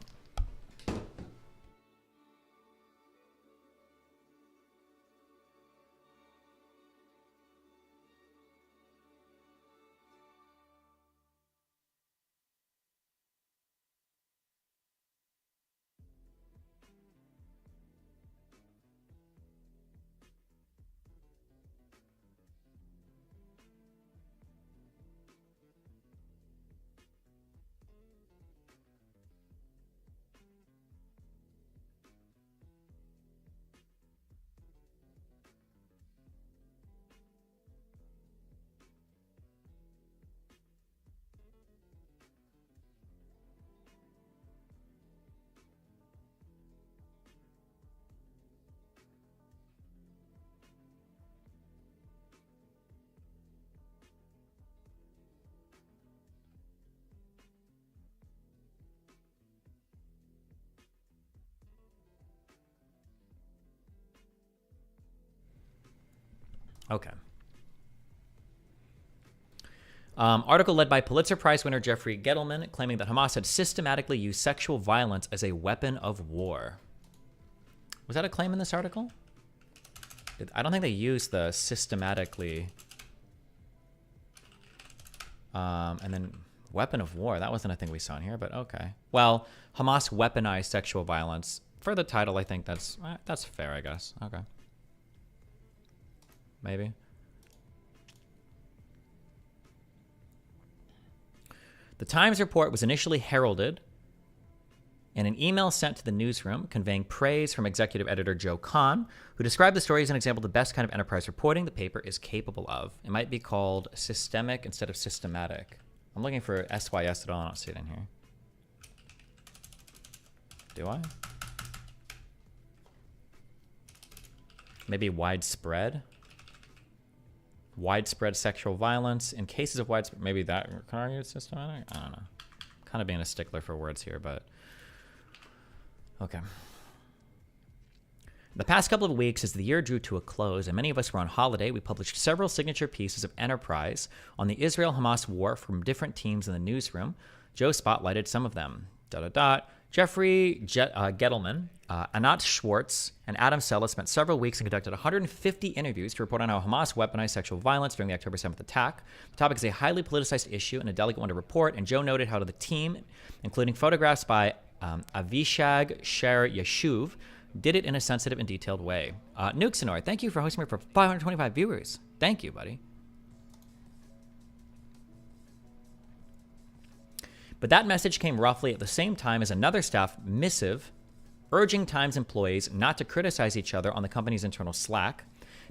Okay. Article led by Pulitzer Prize winner Jeffrey Gettleman, claiming that Hamas had systematically used sexual violence as a weapon of war. Was that a claim in this article? I don't think they used the systematically. And then weapon of war. That wasn't a thing we saw in here, but okay. Well, Hamas weaponized sexual violence. For the title, I think that's fair, I guess. Okay. Maybe. The Times report was initially heralded in an email sent to the newsroom conveying praise from executive editor Joe Kahn, who described the story as an example of the best kind of enterprise reporting the paper is capable of. It might be called systemic instead of systematic. I'm looking for SYS at all. I don't see it in here. Do I? Maybe widespread? Widespread sexual violence. In cases of widespread, maybe that can I argue it's systematic? I don't know. Kind of being a stickler for words here, but okay. The past couple of weeks, as the year drew to a close and many of us were on holiday, we published several signature pieces of enterprise on the Israel-Hamas war from different teams in the newsroom. Joe spotlighted some of them. Jeffrey Gettleman, Anat Schwartz, and Adam Sella spent several weeks and conducted 150 interviews to report on how Hamas weaponized sexual violence during the October 7th attack. The topic is a highly politicized issue and a delicate one to report, and Joe noted how the team, including photographs by Avishag Sher Yeshuv, did it in a sensitive and detailed way. Nuxenor, thank you for hosting me for 525 viewers. Thank you, buddy. But that message came roughly at the same time as another staff missive urging Times employees not to criticize each other on the company's internal Slack.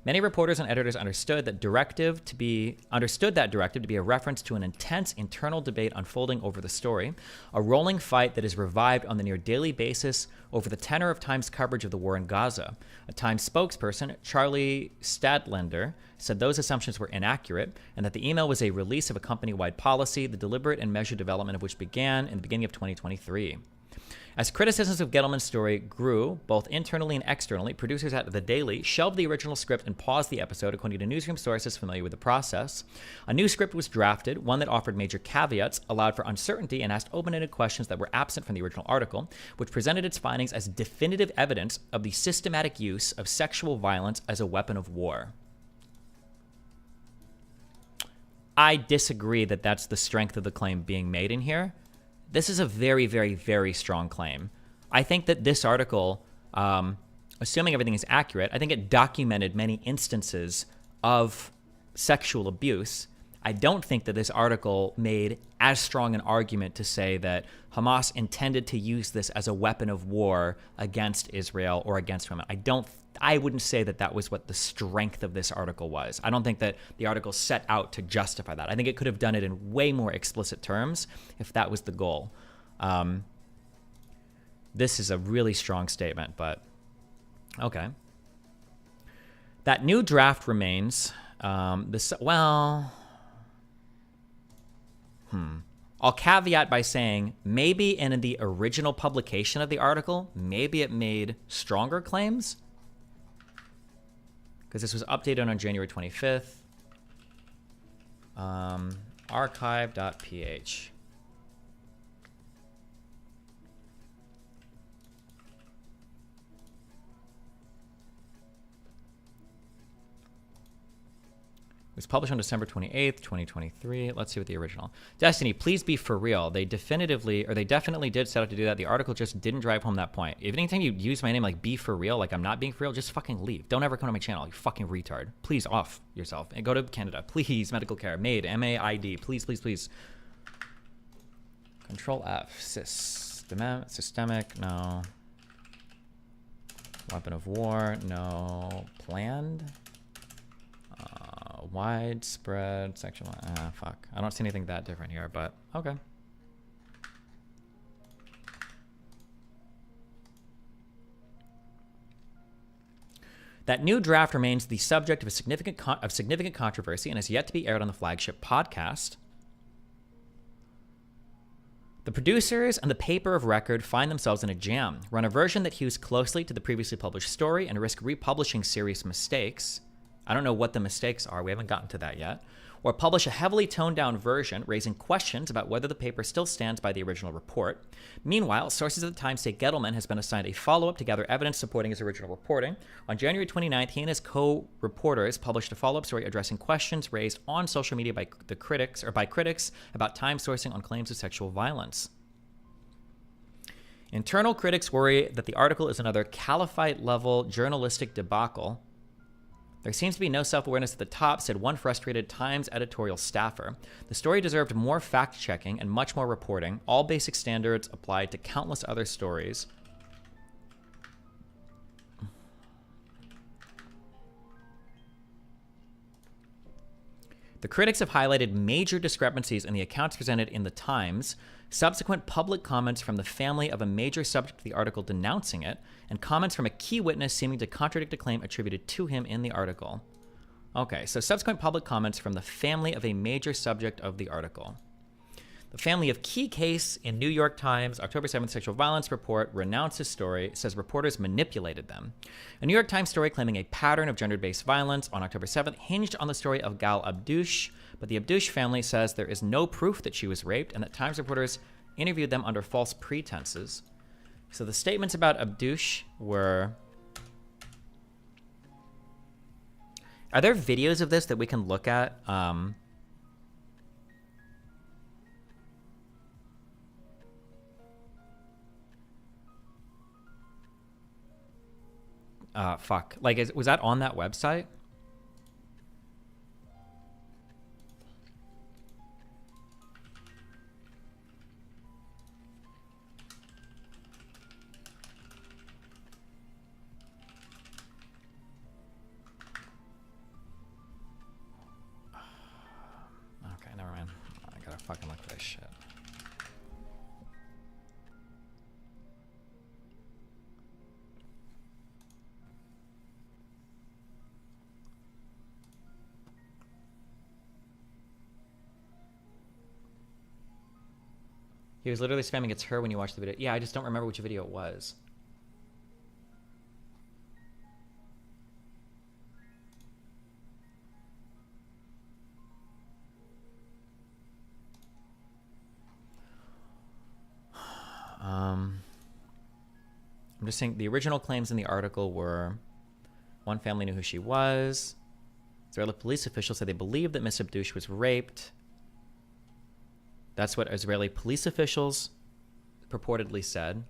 Many reporters and editors understood that directive to be a reference to an intense internal debate unfolding over the story, a rolling fight that is revived on the near daily basis over the tenor of Times coverage of the war in Gaza. A Times spokesperson, Charlie Stadlander, said those assumptions were inaccurate and that the email was a release of a company-wide policy, the deliberate and measured development of which began in the beginning of 2023. As criticisms of Gettleman's story grew, both internally and externally, producers at The Daily shelved the original script and paused the episode, according to newsroom sources familiar with the process. A new script was drafted, one that offered major caveats, allowed for uncertainty, and asked open-ended questions that were absent from the original article, which presented its findings as definitive evidence of the systematic use of sexual violence as a weapon of war. I disagree that that's the strength of the claim being made in here. This is a very, very, very strong claim. I think that this article, assuming everything is accurate, I think it documented many instances of sexual abuse. I don't think that this article made as strong an argument to say that Hamas intended to use this as a weapon of war against Israel or against women. I wouldn't say that that was what the strength of this article was. I don't think that the article set out to justify that. I think it could have done it in way more explicit terms if that was the goal. This is a really strong statement, but okay. That new draft remains. I'll caveat by saying maybe in the original publication of the article, maybe it made stronger claims, because this was updated on January 25th. Archive.ph. It was published on December 28th, 2023. Let's see what the original. Destiny, please be for real. They definitely did set out to do that. The article just didn't drive home that point. If anytime you use my name like be for real, like I'm not being for real, just fucking leave. Don't ever come to my channel, you fucking retard. Please off yourself and go to Canada. Please, medical care. MAID, M-A-I-D. Please, please, please. Control F. Systemic, no. Weapon of war, no. Planned. Widespread sexual. Fuck. I don't see anything that different here, but okay. That new draft remains the subject of a significant controversy and is yet to be aired on the flagship podcast. The producers and the paper of record find themselves in a jam. Run a version that hews closely to the previously published story and risk republishing serious mistakes. I don't know what the mistakes are. We haven't gotten to that yet. Or publish a heavily toned down version, raising questions about whether the paper still stands by the original report. Meanwhile, sources at the Times say Gettleman has been assigned a follow-up to gather evidence supporting his original reporting. On January 29th, he and his co-reporters published a follow-up story addressing questions raised on social media by critics about Times sourcing on claims of sexual violence. Internal critics worry that the article is another caliphate-level journalistic debacle There seems to be no self-awareness at the top, said one frustrated Times editorial staffer. The story deserved more fact-checking and much more reporting. All basic standards applied to countless other stories. The critics have highlighted major discrepancies in the accounts presented in the Times, subsequent public comments from the family of a major subject of the article denouncing it, and comments from a key witness seeming to contradict a claim attributed to him in the article. Okay, so subsequent public comments from the family of a major subject of the article. The family of key case in New York Times October 7th sexual violence report renounces story, says reporters manipulated them. A New York Times story claiming a pattern of gender-based violence on October 7th hinged on the story of Gal Abdouche, but the Abdouche family says there is no proof that she was raped and that Times reporters interviewed them under false pretenses. So the statements about Abdouche were... Are there videos of this that we can look at? Fuck. Like, was that on that website? Okay, never mind. I gotta fucking look for this shit. He was literally spamming "it's her" when you watch the video. Yeah, I just don't remember which video it was. I'm just saying the original claims in the article were one family knew who she was. Israeli police officials said they believed that Miss Abdouche was raped. That's what Israeli police officials purportedly said.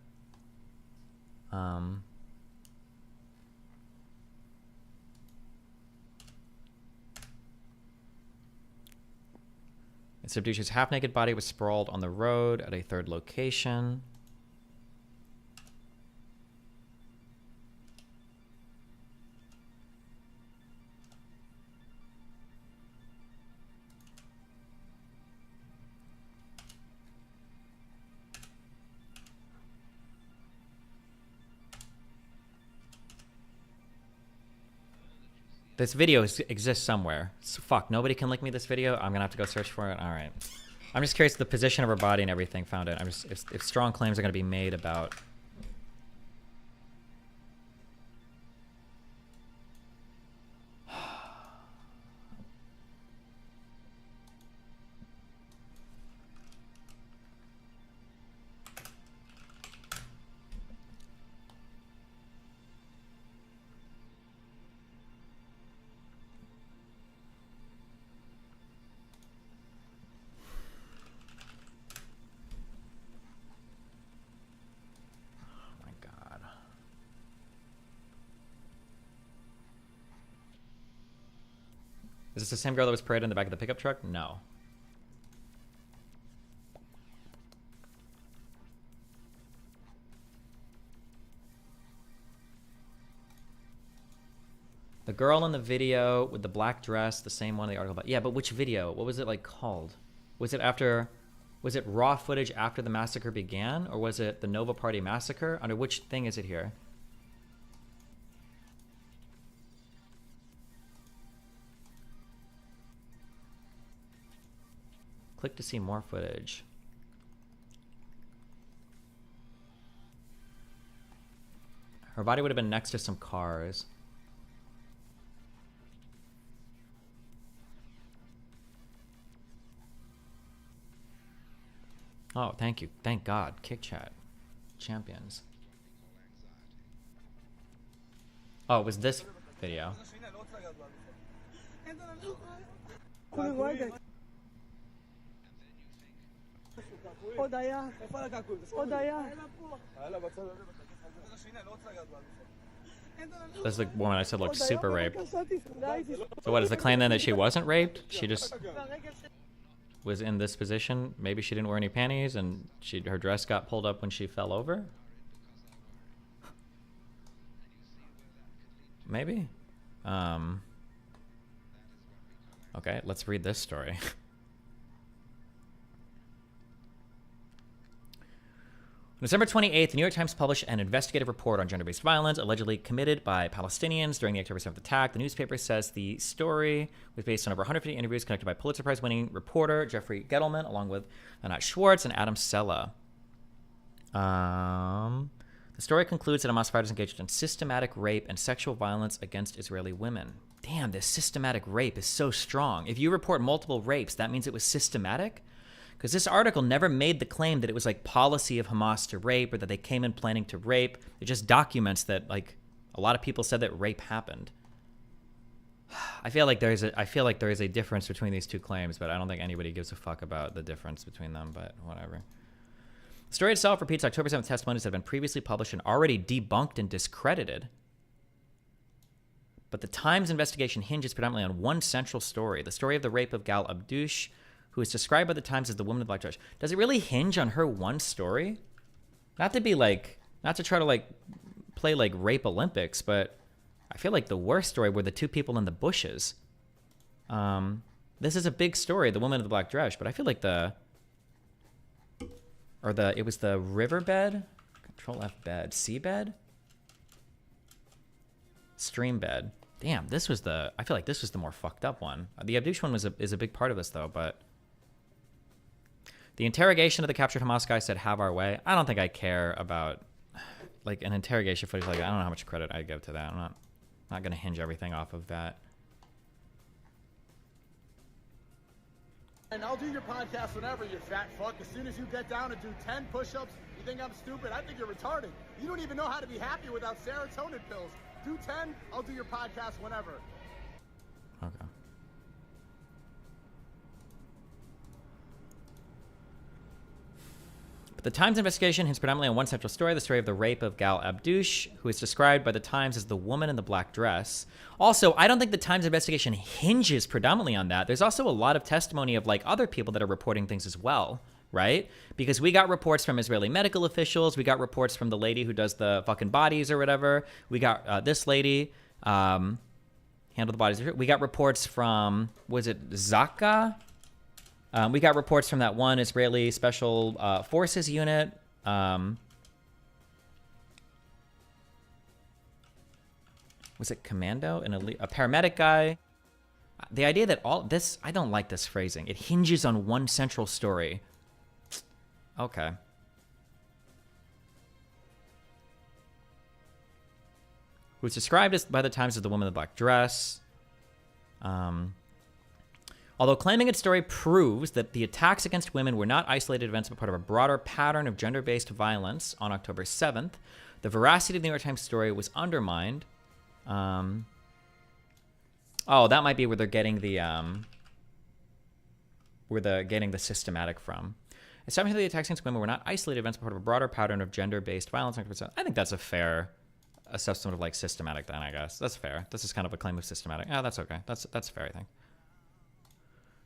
Miss Abdouche's half-naked body was sprawled on the road at a third location. This video exists somewhere. So fuck, nobody can link me this video. I'm gonna have to go search for it. All right. I'm just curious the position of her body and everything. Found it. I'm just if strong claims are gonna be made about. Is this the same girl that was paraded in the back of the pickup truck? No. The girl in the video with the black dress, the same one in the article about. Yeah, but which video? What was it like called? Was it after? Was it raw footage after the massacre began, or was it the Nova Party massacre? Under which thing is it here? Click to see more footage. Her body would have been next to some cars. Oh, thank you. Thank God. Kick chat. Champions. Oh, it was this video. That's the woman I said looked super raped. So what is the claim then, that she wasn't raped? She just was in this position. Maybe she didn't wear any panties and her dress got pulled up when she fell over? Maybe. Okay, let's read this story. On December 28th, the New York Times published an investigative report on gender-based violence allegedly committed by Palestinians during the October 7th attack. The newspaper says the story was based on over 150 interviews conducted by Pulitzer Prize-winning reporter Jeffrey Gettleman, along with Anat Schwartz and Adam Sella. The story concludes that Hamas fighters engaged in systematic rape and sexual violence against Israeli women. Damn, this systematic rape is so strong. If you report multiple rapes, that means it was systematic? Because this article never made the claim that it was like policy of Hamas to rape or that they came in planning to rape. It just documents that like a lot of people said that rape happened. I feel like there is a difference between these two claims, but I don't think anybody gives a fuck about the difference between them, but whatever. The story itself repeats October 7th testimonies that have been previously published and already debunked and discredited. But the Times investigation hinges predominantly on one central story, the story of the rape of Gal Abdouche, who is described by the Times as the woman in the black dress. Does it really hinge on her one story? Not to try to like play like rape Olympics, but I feel like the worst story were the two people in the bushes. This is a big story, the woman in the black dress, but I feel like it was the riverbed, Control F bed, seabed, stream bed. Damn, I feel like this was the more fucked up one. The Abdouche one is a big part of this though, but the interrogation of the captured Hamas guy said, "Have our way." I don't think I care about like an interrogation footage like that. I don't know how much credit I give to that. I'm not going to hinge everything off of that. And I'll do your podcast whenever, you fat fuck. As soon as you get down and do 10 push-ups, you think I'm stupid? I think you're retarded. You don't even know how to be happy without serotonin pills. Do 10, I'll do your podcast whenever. Okay. But the Times investigation hints predominantly on one central story, the story of the rape of Gal Abdouche, who is described by the Times as the woman in the black dress. Also, I don't think the Times investigation hinges predominantly on that. There's also a lot of testimony of like other people that are reporting things as well, right? Because we got reports from Israeli medical officials. We got reports from the lady who does the fucking bodies or whatever. We got this lady handle the bodies. We got reports from, was it Zaka? We got reports from that one Israeli special forces unit. Was it commando? A paramedic guy. The idea that all this, I don't like this phrasing. It hinges on one central story. Okay. Who was described by the Times as the woman in the black dress. Although claiming its story proves that the attacks against women were not isolated events but part of a broader pattern of gender-based violence on October 7th, the veracity of the New York Times story was undermined. Oh, that might be where they're getting the systematic from. Establishing that the attacks against women were not isolated events but part of a broader pattern of gender-based violence on October 7th. I think that's a fair assessment of like systematic then, I guess. That's fair. This is kind of a claim of systematic. Oh, that's okay. That's fair, I think.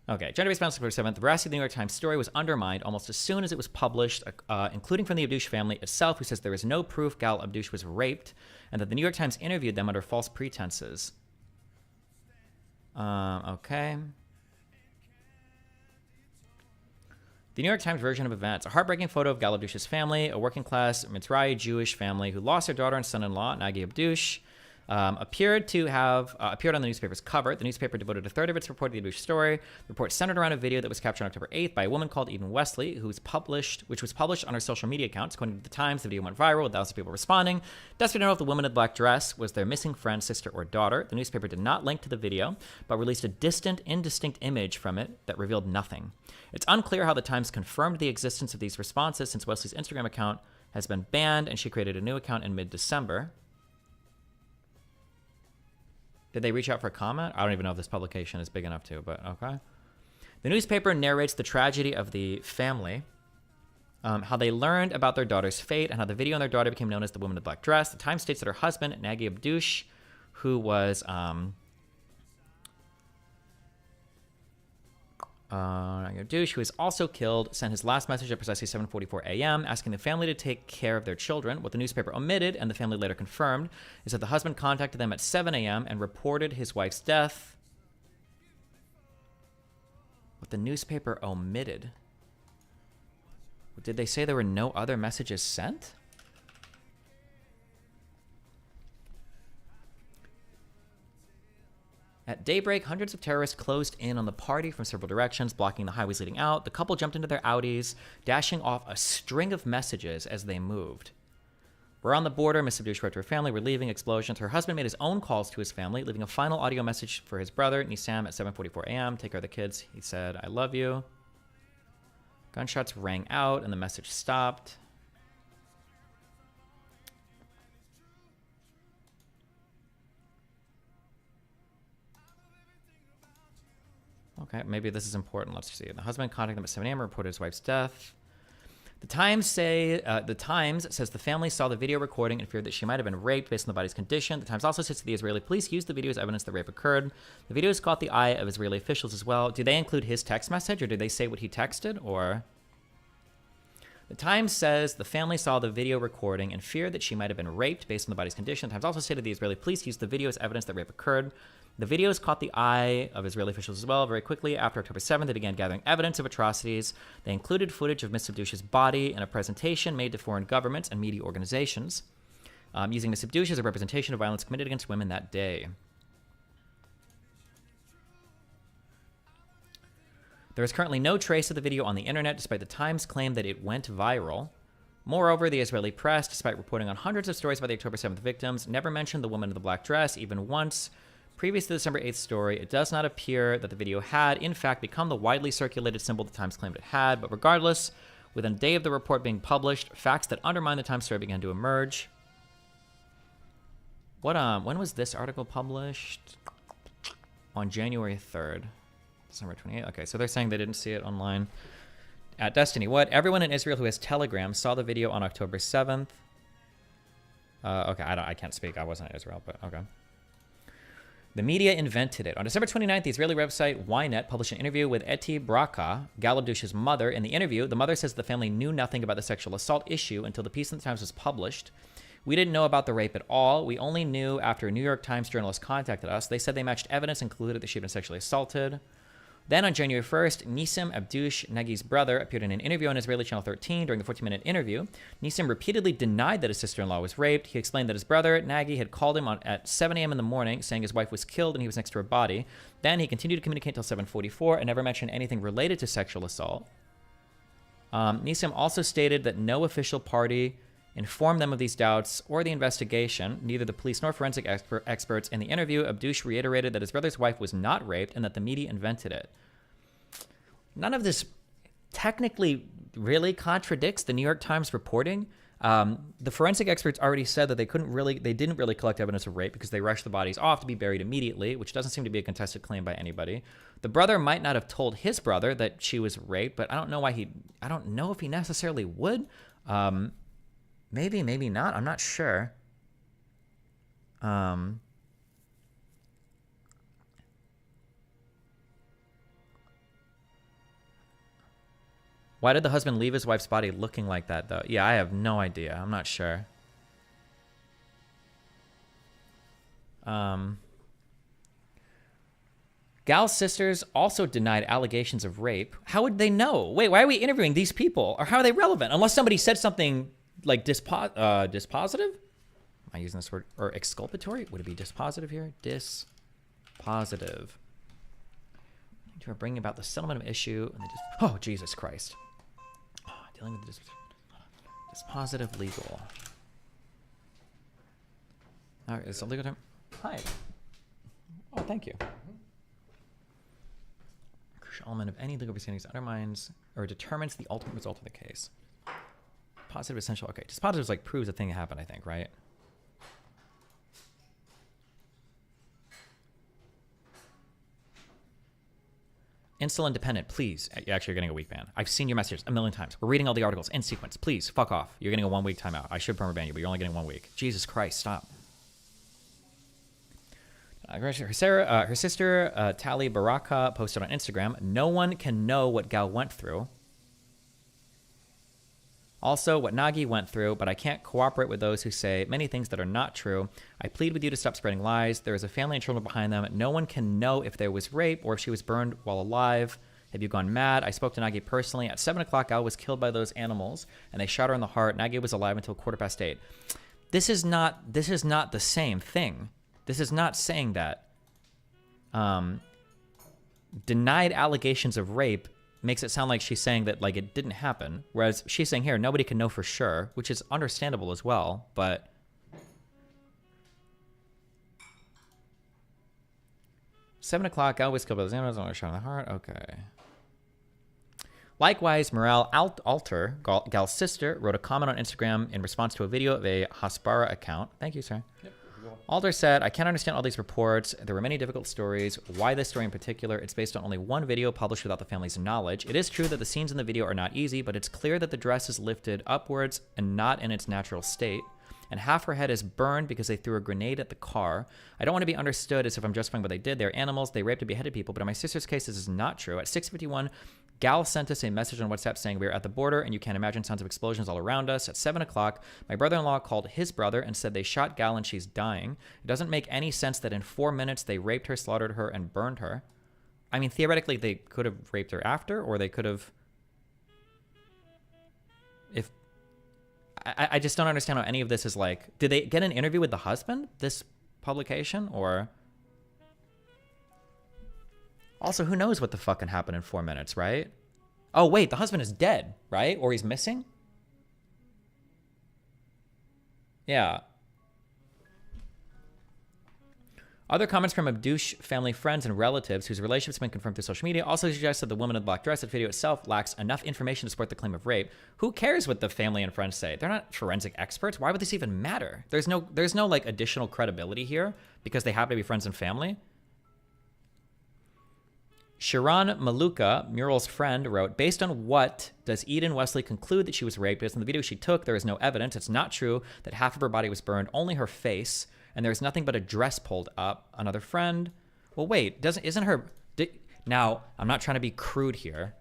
Okay, gender-based violence on October 7th. The veracity of the New York Times story was undermined almost as soon as it was published, including from the Abdouche family itself, who says there is no proof Gal Abdouche was raped, and that the New York Times interviewed them under false pretenses. Okay. The New York Times version of events. A heartbreaking photo of Gal Abdouche's family, a working-class Mizrahi Jewish family who lost their daughter and son-in-law, Nagi Abdouche, appeared on the newspaper's cover. The newspaper devoted a third of its report to the Abdouche story. The report centered around a video that was captured on October 8th by a woman called Eden Wesley, which was published on her social media accounts. According to the Times, the video went viral with thousands of people responding, desperate to know if the woman in the black dress was their missing friend, sister, or daughter. The newspaper did not link to the video, but released a distant, indistinct image from it that revealed nothing. It's unclear how the Times confirmed the existence of these responses, since Wesley's Instagram account has been banned and she created a new account in mid-December. Did they reach out for a comment? I don't even know if this publication is big enough to, but okay. The newspaper narrates the tragedy of the family. how they learned about their daughter's fate and how the video on their daughter became known as the woman in the black dress. The Times states that her husband, Nagy Abdouche, who was who was also killed, sent his last message at precisely 7:44 a.m., asking the family to take care of their children. What the newspaper omitted, and the family later confirmed, is that the husband contacted them at 7 a.m. and reported his wife's death. What the newspaper omitted? Did they say there were no other messages sent? At daybreak, hundreds of terrorists closed in on the party from several directions, blocking the highways leading out. The couple jumped into their Audis, dashing off a string of messages as they moved. We're on the border, Miss Abdouche wrote to her family. We're leaving. Explosions. Her husband made his own calls to his family, leaving a final audio message for his brother, Nissam, at 7:44 a.m. Take care of the kids. He said, I love you. Gunshots rang out, and the message stopped. Okay, maybe this is important. Let's see. The husband contacted them at 7 a.m. and reported his wife's death. The Times says the family saw the video recording and feared that she might have been raped based on the body's condition. The Times also says that the Israeli police used the video as evidence that rape occurred. The videos caught the eye of Israeli officials as well. Do they include his text message, or did they say what he texted, or? The Times says the family saw the video recording and feared that she might have been raped based on the body's condition. The Times also stated the Israeli police used the video as evidence that rape occurred. The videos caught the eye of Israeli officials as well. Very quickly, after October 7th, they began gathering evidence of atrocities. They included footage of Miss Abdouche's body in a presentation made to foreign governments and media organizations, using Miss Abdouche as a representation of violence committed against women that day. There is currently no trace of the video on the internet, despite the Times' claim that it went viral. Moreover, the Israeli press, despite reporting on hundreds of stories about the October 7th victims, never mentioned the woman in the black dress even once. Previous to the December 8th story, it does not appear that the video had, in fact, become the widely circulated symbol the Times claimed it had, but regardless, within a day of the report being published, facts that undermine the Times story began to emerge. When was this article published? On January 3rd. December 28th. Okay, so they're saying they didn't see it online. At Destiny, what? Everyone in Israel who has Telegram saw the video on October 7th. Okay, I can't speak. I wasn't in Israel, but okay. The media invented it. On December 29th, the Israeli website Ynet published an interview with Eti Braka, Gal Abdouche's mother. In the interview, the mother says the family knew nothing about the sexual assault issue until the piece in the Times was published. We didn't know about the rape at all. We only knew after a New York Times journalist contacted us. They said they matched evidence and concluded that she had been sexually assaulted. Then on January 1st, Nissam Abdouche, Nagy's brother, appeared in an interview on Israeli Channel 13. During the 14-minute interview, Nissam repeatedly denied that his sister-in-law was raped. He explained that his brother, Nagy, had called him at 7 a.m. in the morning, saying his wife was killed and he was next to her body. Then he continued to communicate until 7:44 and never mentioned anything related to sexual assault. Nissam also stated that no official party informed them of these doubts or the investigation. Neither the police nor forensic experts. In the interview, Abdouche reiterated that his brother's wife was not raped and that the media invented it. None of this technically really contradicts the New York Times reporting. The forensic experts already said that they didn't really collect evidence of rape because they rushed the bodies off to be buried immediately, which doesn't seem to be a contested claim by anybody. The brother might not have told his brother that she was raped, but I don't know if he necessarily would. Maybe, maybe not. I'm not sure. Why did the husband leave his wife's body looking like that, though? Yeah, I have no idea. I'm not sure. Gal's sisters also denied allegations of rape. How would they know? Wait, why are we interviewing these people? Or how are they relevant? Unless somebody said something like dispositive? Am I using this word? Or exculpatory? Would it be dispositive here? Dispositive. To bring about the settlement of issue. And oh, Jesus Christ. Dealing with the dispositive legal. All right, is it a legal term? Hi. Oh, thank you. A crucial element of any legal proceedings undermines or determines the ultimate result of the case. Positive essential. Okay, dispositive is like proves a thing happened, I think, right? Insulin dependent, please. Actually, you're getting a week ban. I've seen your messages a million times. We're reading all the articles in sequence. Please, fuck off. You're getting a 1 week timeout. I should permaban you, but you're only getting 1 week. Jesus Christ, stop. Her sister, Tali Baraka, posted on Instagram, no one can know what Gal went through. Also, what Nagi went through, but I can't cooperate with those who say many things that are not true. I plead with you to stop spreading lies. There is a family and children behind them. No one can know if there was rape or if she was burned while alive. Have you gone mad? I spoke to Nagi personally. At 7 o'clock, Gal was killed by those animals, and they shot her in the heart. Nagi was alive until 8:15. This is not the same thing. This is not saying that denied allegations of rape makes it sound like she's saying that like it didn't happen, whereas she's saying here nobody can know for sure, which is understandable as well. But 7 o'clock, Gal was killed by those animals, only shot in the heart. Okay. Likewise, Morale Alter, Gal's sister, wrote a comment on Instagram in response to a video of a Hasbara account. Thank you, sir. Yep. Alder said, I can't understand all these reports. There were many difficult stories. Why this story in particular? It's based on only one video published without the family's knowledge. It is true that the scenes in the video are not easy, but it's clear that the dress is lifted upwards and not in its natural state. And half her head is burned because they threw a grenade at the car. I don't want to be understood as if I'm justifying what they did. They're animals. They raped and beheaded people. But in my sister's case, this is not true. At 6:51, Gal sent us a message on WhatsApp saying we are at the border and you can't imagine sounds of explosions all around us. At 7 o'clock, my brother-in-law called his brother and said they shot Gal and she's dying. It doesn't make any sense that in 4 minutes they raped her, slaughtered her, and burned her. I mean, theoretically, they could have raped her after, or they could have... If... I just don't understand how any of this is like... Did they get an interview with the husband, this publication, or... Also, who knows what the fuck can happen in 4 minutes, right? Oh, wait, the husband is dead, right? Or he's missing? Yeah. Other comments from Abdush family friends and relatives whose relationships have been confirmed through social media also suggest that the woman in the black dress at video itself lacks enough information to support the claim of rape. Who cares what the family and friends say? They're not forensic experts. Why would this even matter? There's no like additional credibility here because they happen to be friends and family. Sharon Maluka, Muriel's friend, wrote, based on what does Eden Wesley conclude that she was raped? Based on the video she took, there is no evidence. It's not true that half of her body was burned, only her face, and there's nothing but a dress pulled up. Another friend. Well, wait, isn't her... Now, I'm not trying to be crude here.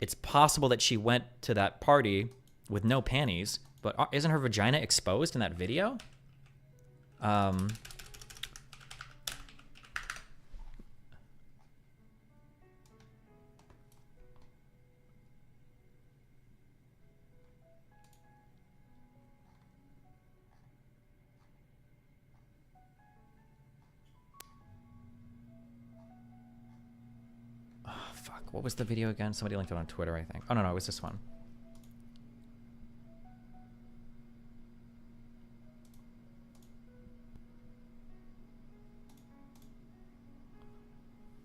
It's possible that she went to that party with no panties, but isn't her vagina exposed in that video? What was the video again? Somebody linked it on Twitter, I think. Oh, no, it was this one.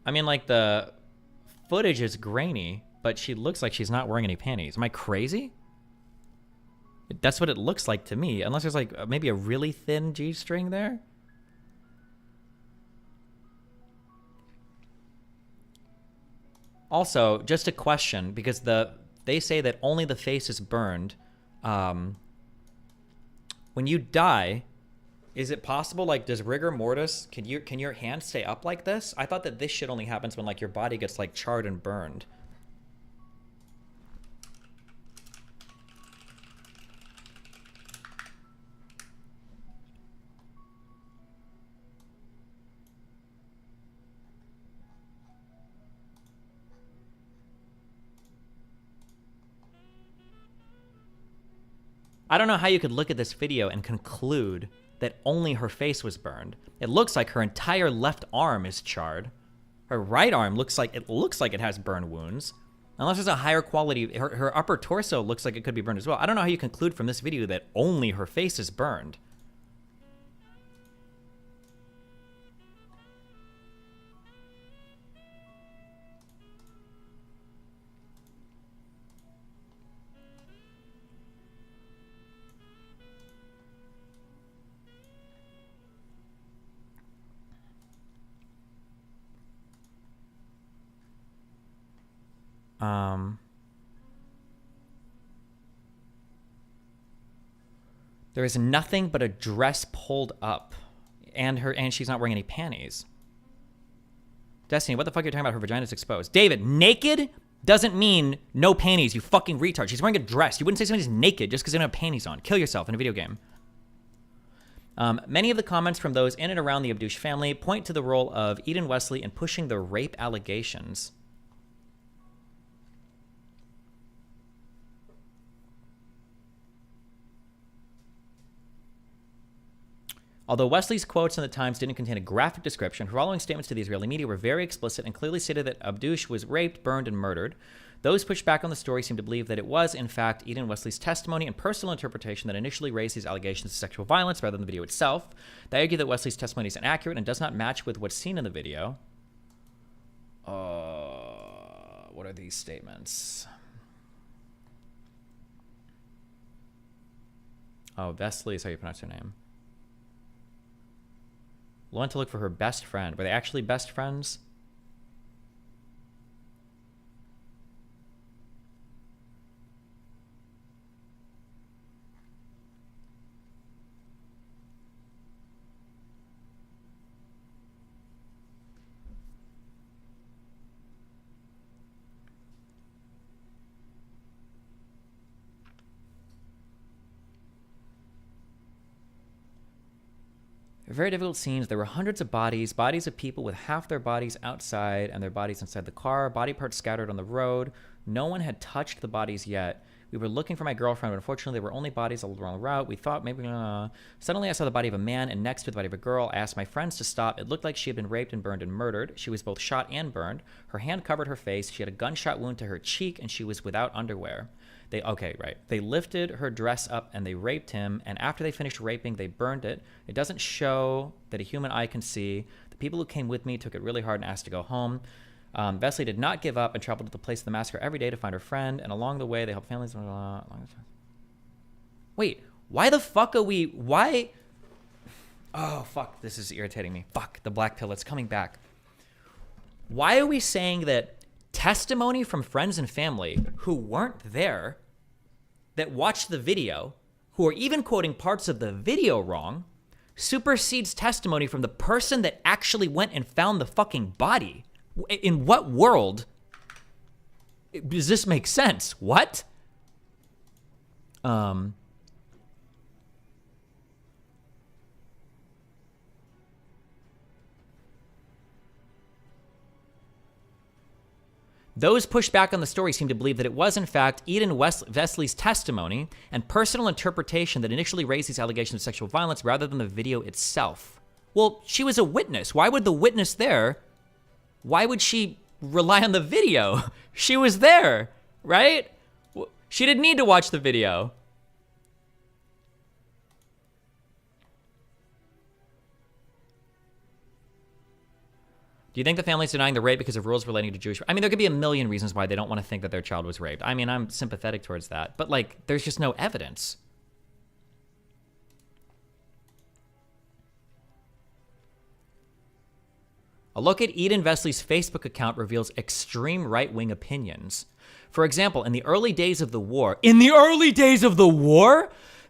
I mean, like, the footage is grainy, but she looks like she's not wearing any panties. Am I crazy? That's what it looks like to me, unless there's, like, maybe a really thin G-string there. Also, just a question, because they say that only the face is burned. When you die, is it possible, like, does rigor mortis, can your hand stay up like this? I thought that this shit only happens when, like, your body gets, like, charred and burned. I don't know how you could look at this video and conclude that only her face was burned. It looks like her entire left arm is charred. Her right arm looks like it has burn wounds. Unless there's a higher quality, her upper torso looks like it could be burned as well. I don't know how you conclude from this video that only her face is burned. There is nothing but a dress pulled up, and she's not wearing any panties. Destiny, what the fuck are you talking about? Her vagina's exposed. David, naked doesn't mean no panties, you fucking retard. She's wearing a dress. You wouldn't say somebody's naked just because they don't have panties on. Kill yourself in a video game. Many of the comments from those in and around the Abdush family point to the role of Eden Wesley in pushing the rape allegations. Although Wesley's quotes in the Times didn't contain a graphic description, her following statements to the Israeli media were very explicit and clearly stated that Abdush was raped, burned, and murdered. Those pushed back on the story seem to believe that it was, in fact, Eden Wesley's testimony and personal interpretation that initially raised these allegations of sexual violence rather than the video itself. They argue that Wesley's testimony is inaccurate and does not match with what's seen in the video. What are these statements? Oh, Wesley is how you pronounce her name. Went to look for her best friend. Were they actually best friends? Very difficult scenes. There were hundreds of bodies of people with half their bodies outside and their bodies inside the car, body parts scattered on the road. No one had touched the bodies yet. We were looking for my girlfriend, but unfortunately there were only bodies all along the route. We thought maybe... Suddenly I saw the body of a man, and next to the body of a girl. I asked my friends to stop. It looked like she had been raped and burned and murdered. She was both shot and burned. Her hand covered her face. She had a gunshot wound to her cheek, and she was without underwear. They lifted her dress up and they raped him, and after they finished raping, they burned it. It doesn't show that a human eye can see. The people who came with me took it really hard and asked to go home. Wesley did not give up and traveled to the place of the massacre every day to find her friend, and along the way, they helped families... Wait, why the fuck are we... Why... Oh, fuck, this is irritating me. Fuck, the black pill, it's coming back. Why are we saying that testimony from friends and family who weren't there, that watched the video, who are even quoting parts of the video wrong, supersedes testimony from the person that actually went and found the fucking body? In what world does this make sense? What? Those pushed back on the story seem to believe that it was, in fact, Eden Wesley's testimony and personal interpretation that initially raised these allegations of sexual violence rather than the video itself. Well, she was a witness. Why would the witness there, why would she rely on the video? She was there, right? She didn't need to watch the video. Do you think the family's denying the rape because of rules relating to Jewish... I mean, there could be a million reasons why they don't want to think that their child was raped. I mean, I'm sympathetic towards that. But, like, there's just no evidence. A look at Eden Wesley's Facebook account reveals extreme right-wing opinions. For example, in the early days of the war...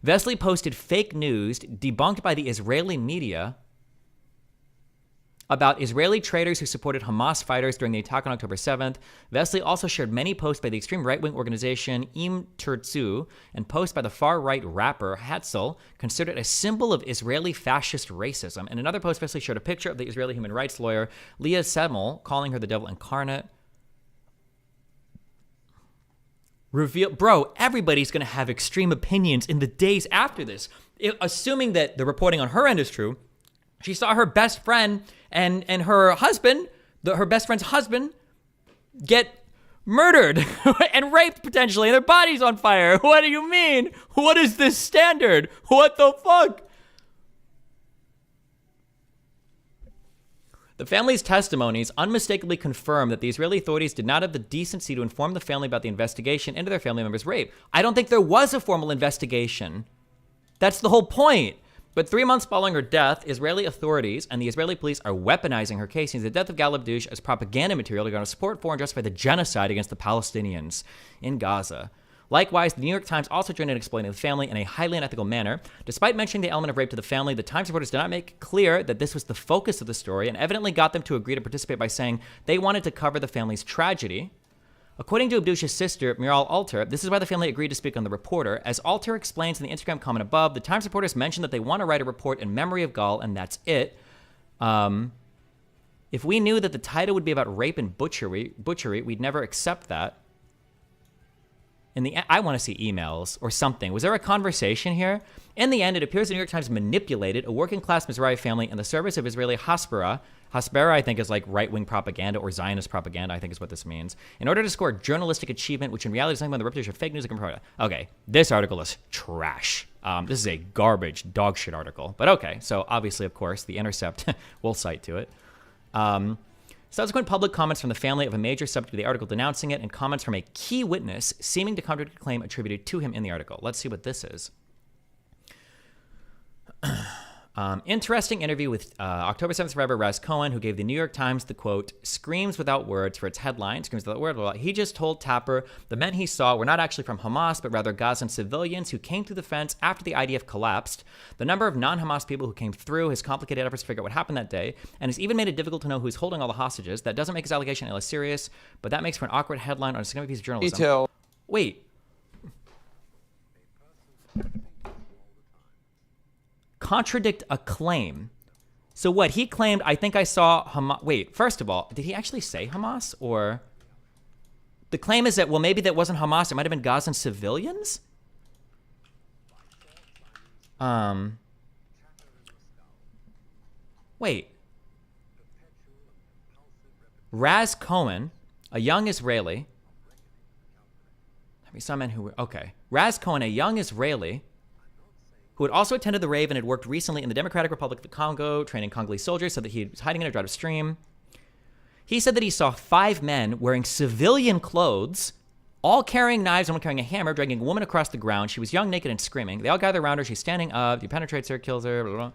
Wesley posted fake news debunked by the Israeli media about Israeli traitors who supported Hamas fighters during the attack on October 7th. Wesley also shared many posts by the extreme right-wing organization Im Tirtzu and posts by the far-right rapper Hatzel, considered a symbol of Israeli fascist racism. In another post, Wesley shared a picture of the Israeli human rights lawyer Leah Semmel, calling her the devil incarnate. Bro, everybody's going to have extreme opinions in the days after this. Assuming that the reporting on her end is true, she saw her best friend and her husband, her best friend's husband, get murdered and raped potentially, and their bodies on fire. What do you mean? What is this standard? What the fuck? The family's testimonies unmistakably confirm that the Israeli authorities did not have the decency to inform the family about the investigation into their family member's rape. I don't think there was a formal investigation. That's the whole point. But 3 months following her death, Israeli authorities and the Israeli police are weaponizing her case, using the death of Gal Abdouche as propaganda material to garner support for and justify the genocide against the Palestinians in Gaza. Likewise, the New York Times also joined in explaining the family in a highly unethical manner. Despite mentioning the element of rape to the family, the Times reporters did not make clear that this was the focus of the story and evidently got them to agree to participate by saying they wanted to cover the family's tragedy. According to Abdouche's sister, Miral Alter, this is why the family agreed to speak on the reporter. As Alter explains in the Instagram comment above, the Times reporters mentioned that they want to write a report in memory of Gal, and that's it. If we knew that the title would be about rape and butchery, we'd never accept that. I want to see emails or something. Was there a conversation here? In the end, it appears the New York Times manipulated a working-class Mizrahi family in the service of Israeli Hasbara. Hasbara, I think, is like right-wing propaganda or Zionist propaganda, I think is what this means, in order to score journalistic achievement, which in reality is something about the reputation of fake news and propaganda. Okay, this article is trash. This is a garbage, dog shit article. But okay, so obviously, of course, The Intercept will cite to it. Subsequent public comments from the family of a major subject of the article denouncing it, and comments from a key witness seeming to contradict the claim attributed to him in the article. Let's see what this is. Interesting interview with October 7th survivor Raz Cohen, who gave the New York Times the quote, "Screams without words" for its headline. Screams without words. Well, he just told Tapper the men he saw were not actually from Hamas, but rather Gazan civilians who came through the fence after the IDF collapsed. The number of non-Hamas people who came through has complicated efforts to figure out what happened that day, and has even made it difficult to know who's holding all the hostages. That doesn't make his allegation any less serious, but that makes for an awkward headline on a significant piece of journalism. Detail. Wait. Contradict a claim. So what, he claimed, I think I saw Hamas. Wait, first of all, did he actually say Hamas? Or the claim is that, well, maybe that wasn't Hamas. It might have been Gazan civilians? Wait. Raz Cohen, a young Israeli. We saw men who were, okay. Raz Cohen, a young Israeli, who had also attended the rave and had worked recently in the Democratic Republic of the Congo, training Congolese soldiers, said that he was hiding in a drought of stream. He said that he saw 5 men wearing civilian clothes, all carrying knives, and one carrying a hammer, dragging a woman across the ground. She was young, naked, and screaming. They all gather around her. She's standing up. He penetrates her, kills her, blah, blah, blah.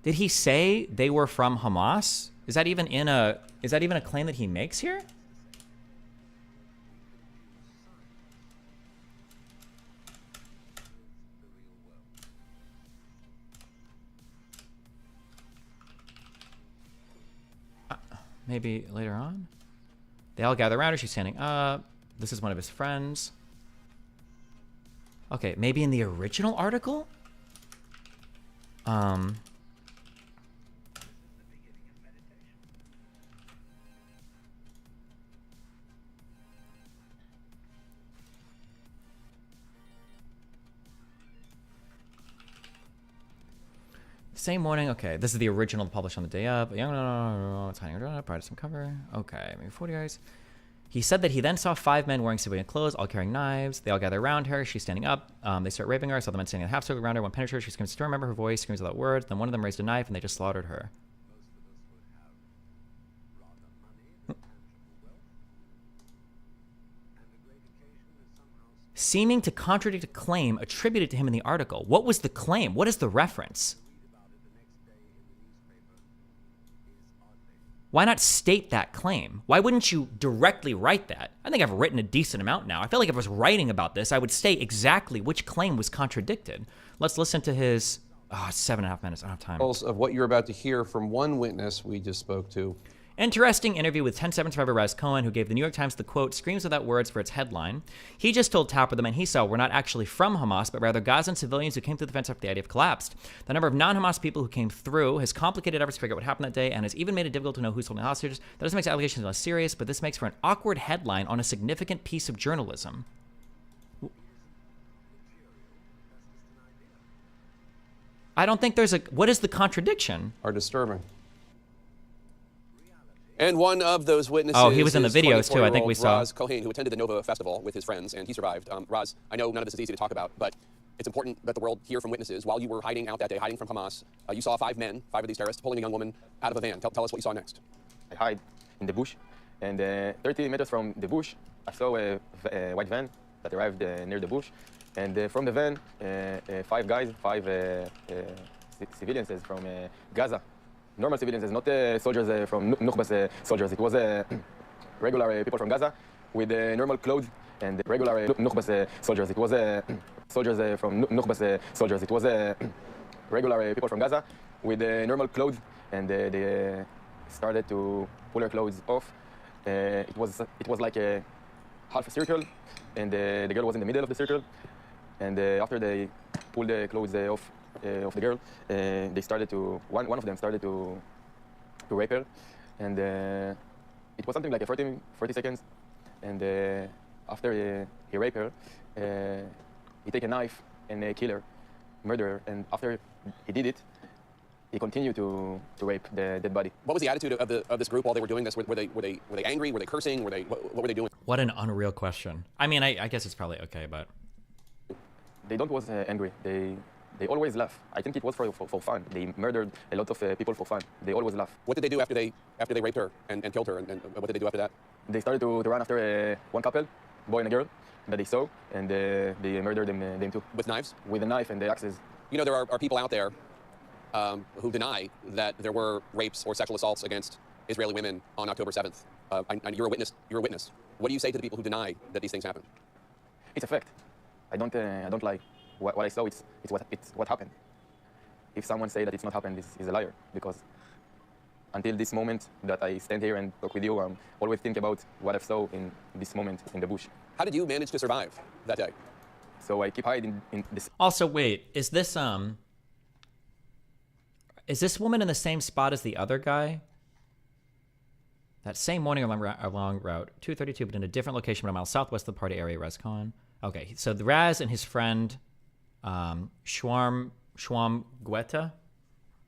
Did he say they were from Hamas? Is that even a claim that he makes here? Maybe later on. They all gather around her. She's standing up. This is one of his friends. Okay, maybe in the original article? Same morning, okay. This is the original published on the day of. It's hiding part of some cover. Okay, maybe 40 guys. He said that he then saw 5 men wearing civilian clothes, all carrying knives. They all gather around her. She's standing up. They start raping her. Saw the men standing in a half circle around her. One penetrates her. She screams, "Still remember her voice," screams without words. Then one of them raised a knife and they just slaughtered her. Seeming to contradict a claim attributed to him in the article. What was the claim? What is the reference? Why not state that claim? Why wouldn't you directly write that? I think I've written a decent amount now. I feel like if I was writing about this, I would state exactly which claim was contradicted. Let's listen to his, 7.5 minutes, I don't have time. Of what you're about to hear from one witness we just spoke to. Interesting interview with 10/7 survivor Raz Cohen, who gave the New York Times the quote, "Screams without words" for its headline. He just told Tapper the men he saw were not actually from Hamas, but rather Gazan civilians who came through the fence after the IDF collapsed. The number of non-Hamas people who came through has complicated efforts to figure out what happened that day and has even made it difficult to know who's holding hostages. That doesn't make the allegations less serious, but this makes for an awkward headline on a significant piece of journalism. I don't think there's a... What is the contradiction? Are disturbing. And one of those witnesses. Oh, he was in the videos too. I think we saw. Raz Cohen, who attended the Nova Festival with his friends, and he survived. Raz, I know none of this is easy to talk about, but it's important that the world hear from witnesses. While you were hiding out that day, hiding from Hamas, you saw 5 men, 5 of these terrorists, pulling a young woman out of a van. Tell us what you saw next. I hide in the bush, and 30 meters from the bush, I saw a white van that arrived near the bush, And from the van, 5 guys, 5 civilians from Gaza. Normal civilians, not soldiers from Nukhba's soldiers. It was regular people from Gaza with normal clothes and regular Nukhba's soldiers. It was soldiers from Nukhba's soldiers. It was regular people from Gaza with normal clothes, and they started to pull their clothes off. It was like a half a circle, and the girl was in the middle of the circle. And after they pulled the clothes off of the girl, they started to one of them started to rape her, and it was something like a 40 seconds. And after he raped her, he take a knife and kill her, murder her. And after he did it, he continued to rape the dead body. What was the attitude of this group while they were doing this? Were they angry? Were they cursing? What were they doing? What an unreal question. I mean, I guess it's probably okay, but they don't was angry. They always laugh. I think it was for fun. They murdered a lot of people for fun. They always laugh. What did they do after they raped her and killed her? And what did they do after that? They started to run after one couple, boy and a girl, that they saw, and they murdered them too. With knives? With a knife and the axes. You know, there are people out there who deny that there were rapes or sexual assaults against Israeli women on October 7th. And you're a witness. You're a witness. What do you say to the people who deny that these things happened? It's a fact. I don't lie. What I saw, it's what happened. If someone say that it's not happened, is a liar. Because until this moment that I stand here and talk with you, I'm always think about what I saw in this moment in the bush. How did you manage to survive that day? So I keep hiding in this. Also, wait, is this woman in the same spot as the other guy? That same morning along Route 232, but in a different location, but a mile southwest of the party area, Raz Khan. Okay, so the Raz and his friend, Shwarm Guetta,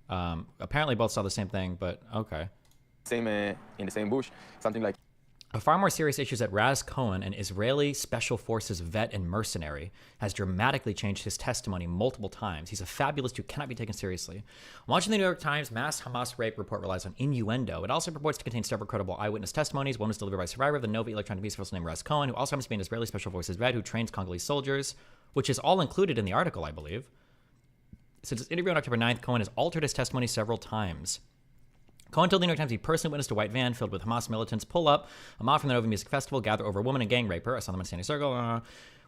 apparently both saw the same thing, but okay. Same in the same bush, something like. A far more serious issue is that Raz Cohen, an Israeli Special Forces vet and mercenary, has dramatically changed his testimony multiple times. He's a fabulist who cannot be taken seriously. Watching the New York Times mass Hamas rape report relies on innuendo. It also purports to contain several credible eyewitness testimonies. One was delivered by a survivor of the Novi electronic abuse force named Raz Cohen, who also happens to be an Israeli Special Forces vet who trains Congolese soldiers, which is all included in the article, I believe. Since his interview on October 9th, Cohen has altered his testimony several times. Cohen told the New York Times he personally witnessed a white van filled with Hamas militants pull up a mob from the Novi Music Festival, gather over a woman and gang rape her. I saw them in a standing circle.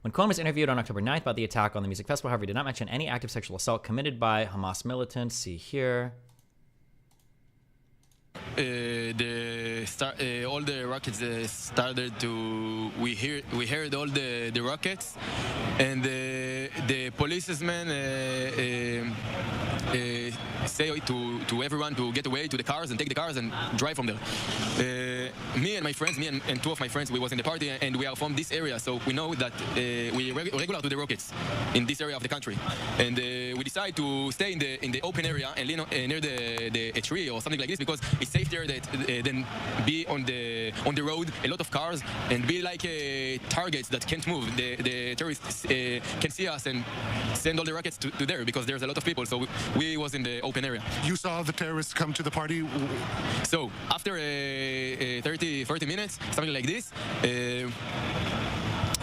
When Cohen was interviewed on October 9th about the attack on the music festival, however, he did not mention any active sexual assault committed by Hamas militants. See here. All the rockets started to. We heard all the rockets, and the policemen say to everyone to get away to the cars and take the cars and drive from there. Me and my friends, me and two of my friends, we was in the party, and we are from this area, so we know that we regular to the rockets in this area of the country, and we decide to stay in the open area and near a tree or something like this, because it's safer than be on the road, a lot of cars, and be like targets that can't move. The terrorists can see us and send all the rockets to there, because there's a lot of people, so we was in the open area. You saw the terrorists come to the party? So after 40 minutes, something like this,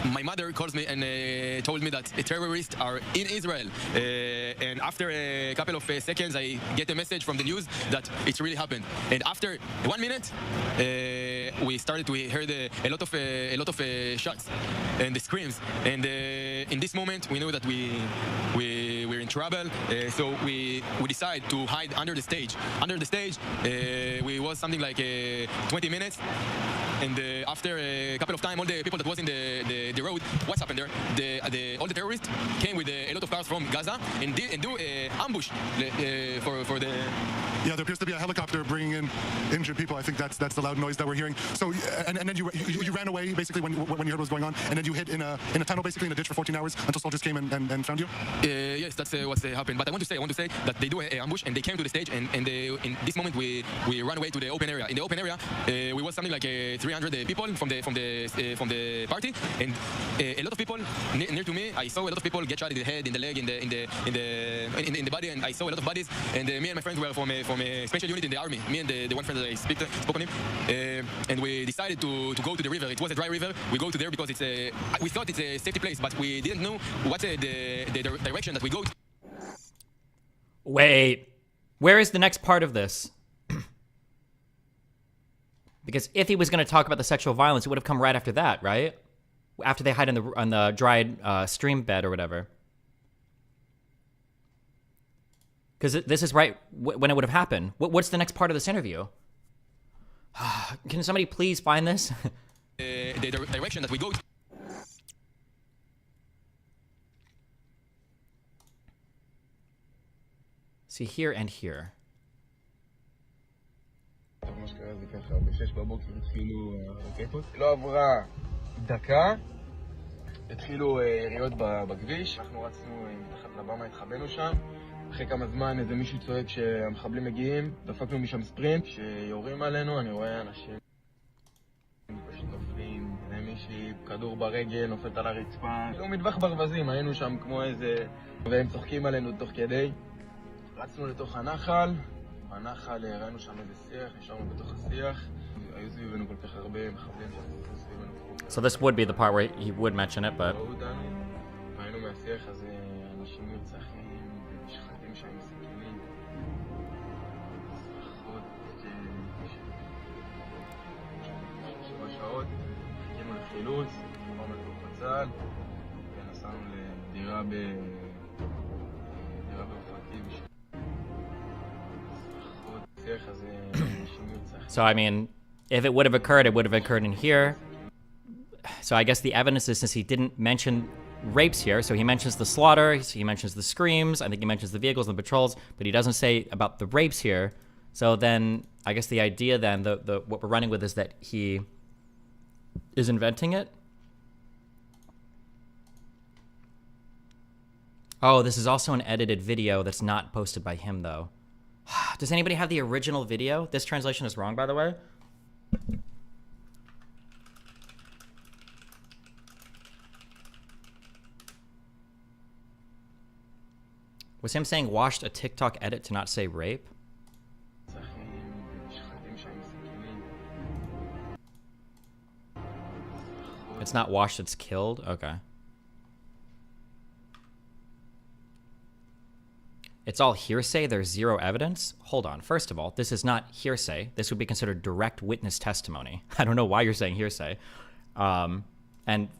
my mother calls me and told me that terrorists are in Israel. And after a couple of seconds, I get a message from the news that it really happened. And after 1 minute, we started to hear a lot of shots and the screams. And in this moment, we knew that we're in trouble. So we decided to hide under the stage. Under the stage, we was something like 20 minutes. And after a couple of time, all the people that was in the road, what's happened there? All the terrorists came with a lot of cars from Gaza and do an ambush for the. Yeah, there appears to be a helicopter bringing in injured people. I think that's the loud noise that we're hearing. So, and then you ran away basically when you heard what was going on, and then you hid in a tunnel basically in a ditch for 14 hours until soldiers came and found you. Yes, that's what's happened. But I want to say that they do an ambush and they came to the stage, and in this moment we ran away to the open area. In the open area, we was something like 3 300 people from the party, and a lot of people near to me. I saw a lot of people get shot in the head, in the leg, in the body, and I saw a lot of bodies. And me and my friends were from a special unit in the army. Me and the one friend that I spoke on him, and we decided to go to the river. It was a dry river. We go to there because we thought it's a safety place, but we didn't know what's the direction that we go to. Wait, where is the next part of this? Because if he was going to talk about the sexual violence, it would have come right after that, right? After they hide on the dried stream bed or whatever. Because this is right when it would have happened. What's the next part of this interview? Can somebody please find this? The direction that we go to. See, here and here. מה שקרה זה ככה, ב-6 בבוקר התחילו רקטות. לא עברה דקה, התחילו יריות בכביש. אנחנו רצנו מתחת לבמה, התחבאנו שם. אחרי כמה זמן איזה מישהו צועק שהמחבלים מגיעים, דפקנו משם ספרינט. שיורים עלינו, אני רואה אנשים פשוט נופלים, מישהי כדור ברגל, נופלת על הרצפה. לא מטווח ברווזים, היינו שם כמו איזה... והם צוחקים עלינו תוך כדי. רצנו לתוך הנחל. בנחל ראינו שם איזה שיח, נשארנו בתוך השיח. היו סביבנו כל כך הרבה מחבלים שחזרו סביבנו. So this would be the part where he would mention it, but... ראו אותנו, והיינו מהשיח הזה אנשים נרצחים ונשחטים שם בסכינים. צרחות, 7 שעות, חיכינו לחילוץ, עברנו לכוחות צה"ל, ונסענו לדירה באופקים. So, I mean, if it would have occurred, it would have occurred in here. So I guess the evidence is, since he didn't mention rapes here, so he mentions the slaughter, he mentions the screams, I think he mentions the vehicles and the patrols, but he doesn't say about the rapes here. So then, I guess the idea then, what we're running with is that he is inventing it. Oh, this is also an edited video that's not posted by him, though. Does anybody have the original video? This translation is wrong, by the way. Was him saying washed a TikTok edit to not say rape? It's not washed, it's killed? Okay. It's all hearsay, there's zero evidence? Hold on, first of all, this is not hearsay. This would be considered direct witness testimony. I don't know why you're saying hearsay. And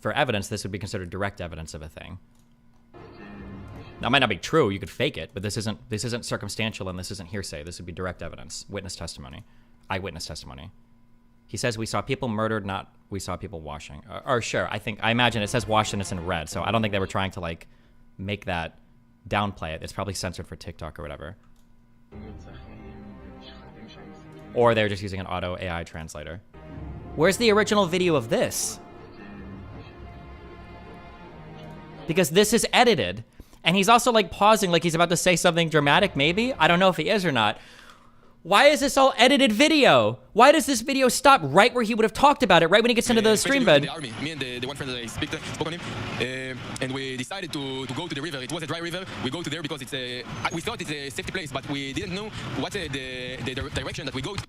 for evidence, this would be considered direct evidence of a thing. That might not be true, you could fake it, but this isn't circumstantial and this isn't hearsay. This would be direct evidence, witness testimony, eyewitness testimony. He says we saw people murdered, not we saw people washing. Or sure, I imagine it says washed and it's in red, so I don't think they were trying to like make that downplay it. It's probably censored for TikTok or whatever. Or they're just using an auto AI translator. Where's the original video of this? Because this is edited. And he's also like pausing like he's about to say something dramatic, maybe? I don't know if he is or not. Why is this all edited video? Why does this video stop right where he would have talked about it, right when he gets into the stream bed? Me and the one friend that I spoke on him, and we decided to go to the river. It was a dry river. We go to there because we thought it's a safety place, but we didn't know what's the direction that we go to.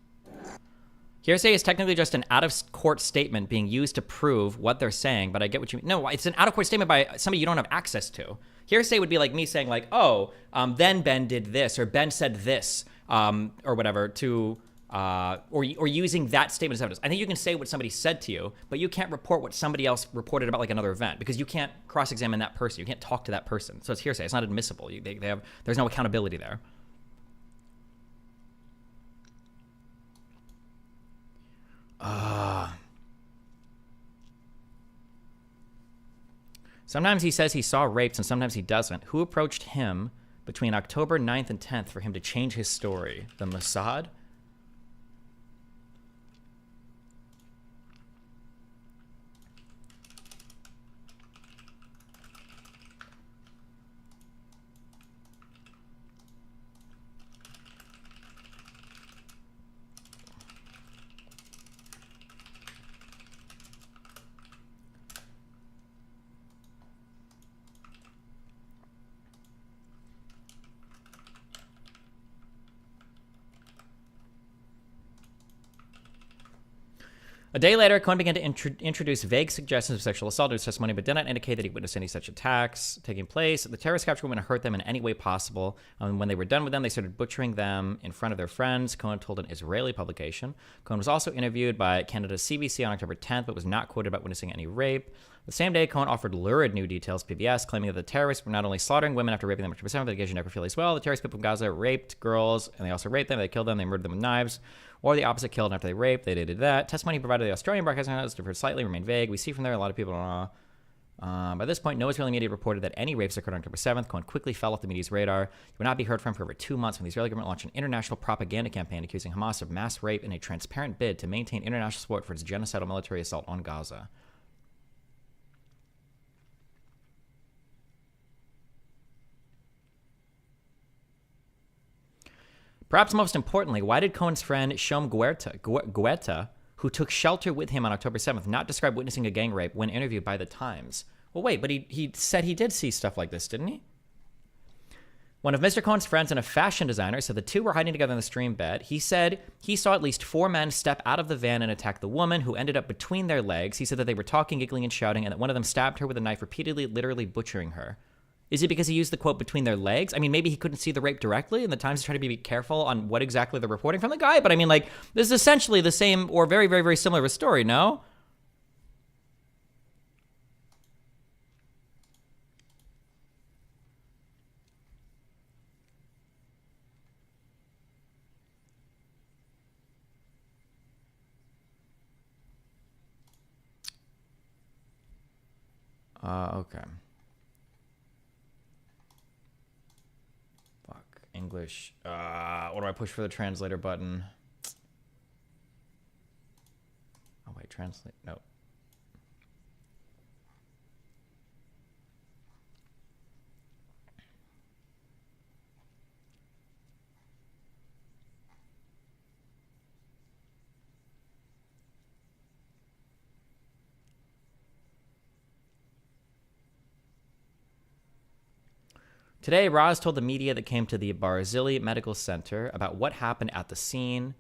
Hearsay is technically just an out-of-court statement being used to prove what they're saying, but I get what you mean. No, it's an out-of-court statement by somebody you don't have access to. Hearsay would be like me saying like, oh, then Ben did this, or Ben said this, or whatever, to, or using that statement as evidence. I think you can say what somebody said to you, but you can't report what somebody else reported about like another event, because you can't cross-examine that person. You can't talk to that person. So it's hearsay. It's not admissible. There's no accountability there. Sometimes he says he saw rapes and sometimes he doesn't. Who approached him between October 9th and 10th for him to change his story? The Mossad? A day later, Cohen began to introduce vague suggestions of sexual assault in his testimony, but did not indicate that he witnessed any such attacks taking place. The terrorists captured women and hurt them in any way possible. When they were done with them, they started butchering them in front of their friends, Cohen told an Israeli publication. Cohen was also interviewed by Canada's CBC on October 10th, but was not quoted about witnessing any rape. The same day, Cohen offered lurid new details to PBS, claiming that the terrorists were not only slaughtering women after raping them after 7th, but occasionally necrophilia as well. The terrorist people from Gaza raped girls, and they also raped them. They killed them. They murdered them with knives. Or the opposite, killed after they raped. They did that. Testimony provided by the Australian Broadcasting House differed slightly, remained vague. We see from there a lot of people don't know. By this point, no Israeli media reported that any rapes occurred on October 7th. Cohen quickly fell off the media's radar. He would not be heard from for over 2 months when the Israeli government launched an international propaganda campaign accusing Hamas of mass rape in a transparent bid to maintain international support for its genocidal military assault on Gaza. Perhaps most importantly, why did Cohen's friend Shom Guetta, who took shelter with him on October 7th, not describe witnessing a gang rape when interviewed by The Times? Well, wait, but he said he did see stuff like this, didn't he? One of Mr. Cohen's friends and a fashion designer said the two were hiding together in the stream bed. He said he saw at least 4 men step out of the van and attack the woman, who ended up between their legs. He said that they were talking, giggling, and shouting, and that one of them stabbed her with a knife, repeatedly, literally butchering her. Is it because he used the quote between their legs? I mean, maybe he couldn't see the rape directly, and the Times is trying to be careful on what exactly they're reporting from the guy. But I mean, like, this is essentially the same or very, very, very similar of a story, no? Okay. English. What do I push for the translator button? Oh, wait, translate. No. Today, Roz told the media that came to the Barzili Medical Center about what happened at the scene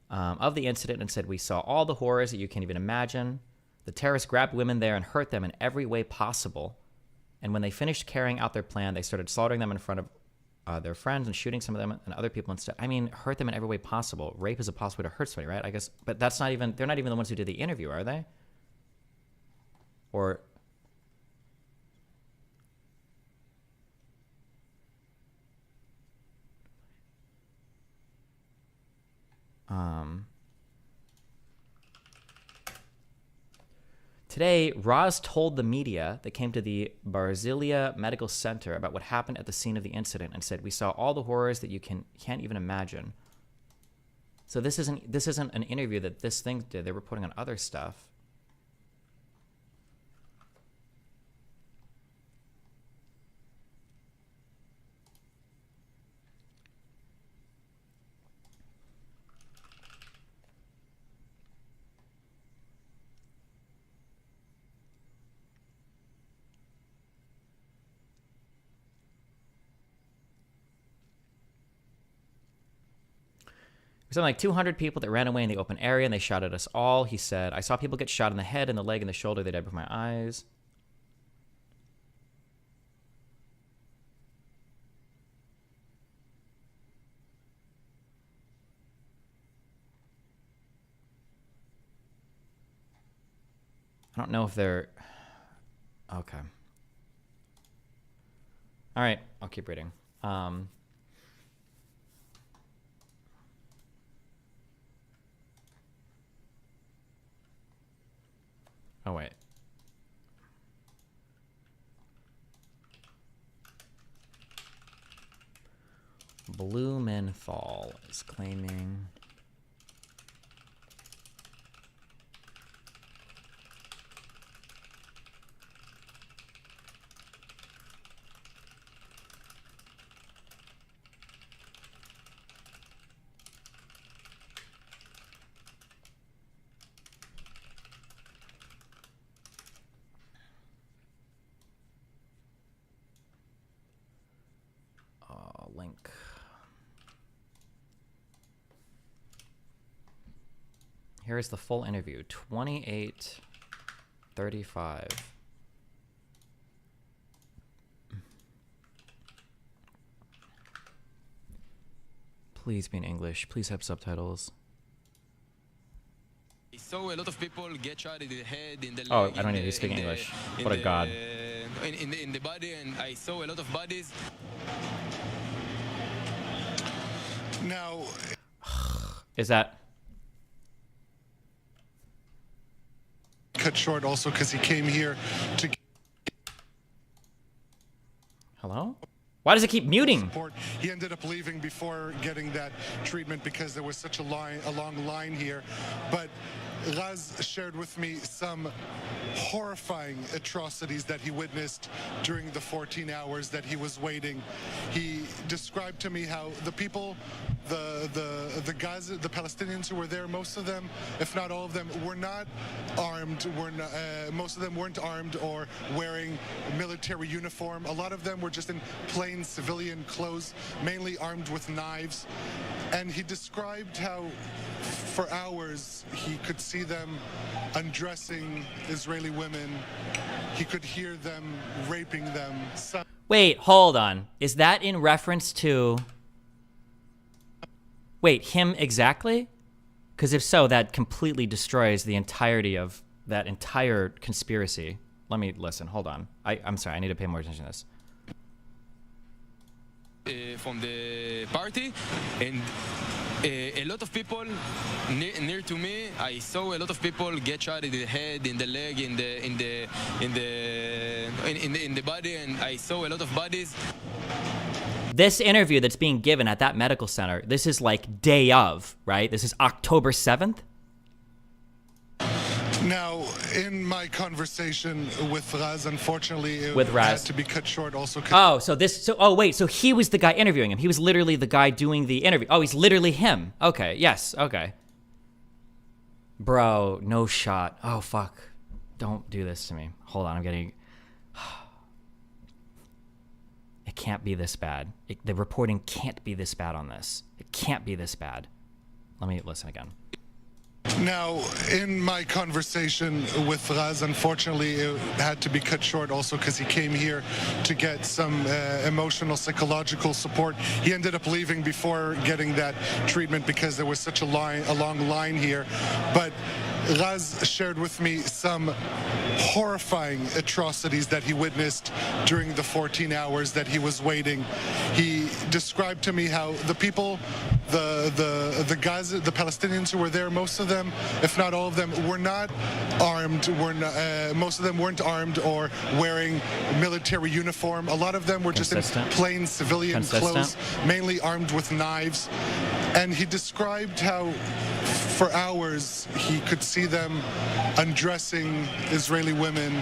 of the incident and said, "We saw all the horrors that you can't even imagine. The terrorists grabbed women there and hurt them in every way possible. And when they finished carrying out their plan, they started slaughtering them in front of their friends and shooting some of them and other people instead." I mean, hurt them in every way possible. Rape is a possible way to hurt somebody, right? I guess, but that's not even, they're not even the ones who did the interview, are they? Or... Today, Roz told the media that came to the Barzilia Medical Center about what happened at the scene of the incident and said, "We saw all the horrors that you can't even imagine." So this isn't an interview that this thing did. They're reporting on other stuff. Something like 200 people that ran away in the open area, and they shot at us all. He said, "I saw people get shot in the head and the leg and the shoulder. They died before my eyes." I don't know if they're... Okay. All right, I'll keep reading. Oh, wait. Blumenthal is claiming... link. Here is the full interview. 28:35. Please be in English. Please have subtitles. I saw a lot of people get shot in the head, in the leg. Oh, I don't need to speak English. What a god. In the body, and I saw a lot of bodies. Now, is that cut short also because he came here to. Hello? Why does it keep muting? Support. He ended up leaving before getting that treatment because there was such a long line here. But Raz shared with me some horrifying atrocities that he witnessed during the 14 hours that he was waiting. He described to me how the people, the Gaza, the Palestinians who were there, most of them, if not all of them, were not armed. Most of them weren't armed or wearing military uniform. A lot of them were just in plain civilian clothes, mainly armed with knives. And he described how for hours he could see them undressing Israeli women. He could hear them raping them. Wait, hold on. Is that in reference to... Wait, him exactly? Because if so, that completely destroys the entirety of that entire conspiracy. Let me listen. Hold on. I'm sorry. I need to pay more attention to this. From the party, and a lot of people near to me, I saw a lot of people get shot in the head, in the leg, in the body, and I saw a lot of bodies. This interview that's being given at that medical center, this is like day of, right? This is October 7th. Now, in my conversation with Raz, unfortunately, it had to be cut short also. Wait, so he was the guy interviewing him. He was literally the guy doing the interview. Oh, he's literally him. Okay, yes, okay. Bro, no shot. Oh, fuck. Don't do this to me. Hold on, I'm getting... It can't be this bad. The reporting can't be this bad on this. It can't be this bad. Let me listen again. Now, in my conversation with Raz, unfortunately, it had to be cut short also because he came here to get some emotional, psychological support. He ended up leaving before getting that treatment because there was such a long line here. But Raz shared with me some horrifying atrocities that he witnessed during the 14 hours that he was waiting. He described to me how the people, the Gaza, the Palestinians who were there, most of them, if not all of them, were not armed. Most of them weren't armed or wearing military uniform. A lot of them were just in plain civilian clothes, mainly armed with knives. And he described how for hours he could see them undressing Israeli women.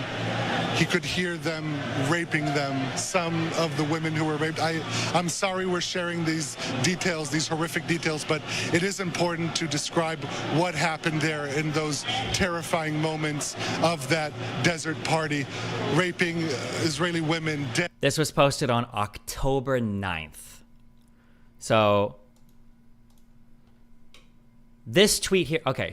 He could hear them raping them, some of the women who were raped. I'm sorry we're sharing these details, these horrific details, but it is important to describe what happened there in those terrifying moments of that desert party, raping Israeli women. This was posted on October 9th. So... This tweet here, okay,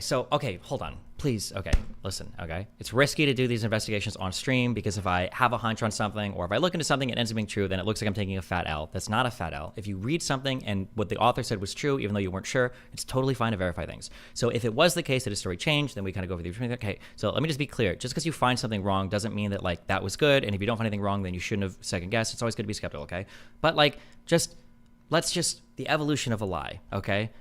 hold on, please, okay, listen, okay? It's risky to do these investigations on stream because if I have a hunch on something or if I look into something and it ends up being true, then it looks like I'm taking a fat L. That's not a fat L. If you read something and what the author said was true, even though you weren't sure, it's totally fine to verify things. So if it was the case that his story changed, then we kind of go over the, okay, so let me just be clear. Just because you find something wrong doesn't mean that, like, that was good, and if you don't find anything wrong, then you shouldn't have second guessed. It's always good to be skeptical, okay? But, like, the evolution of a lie, okay?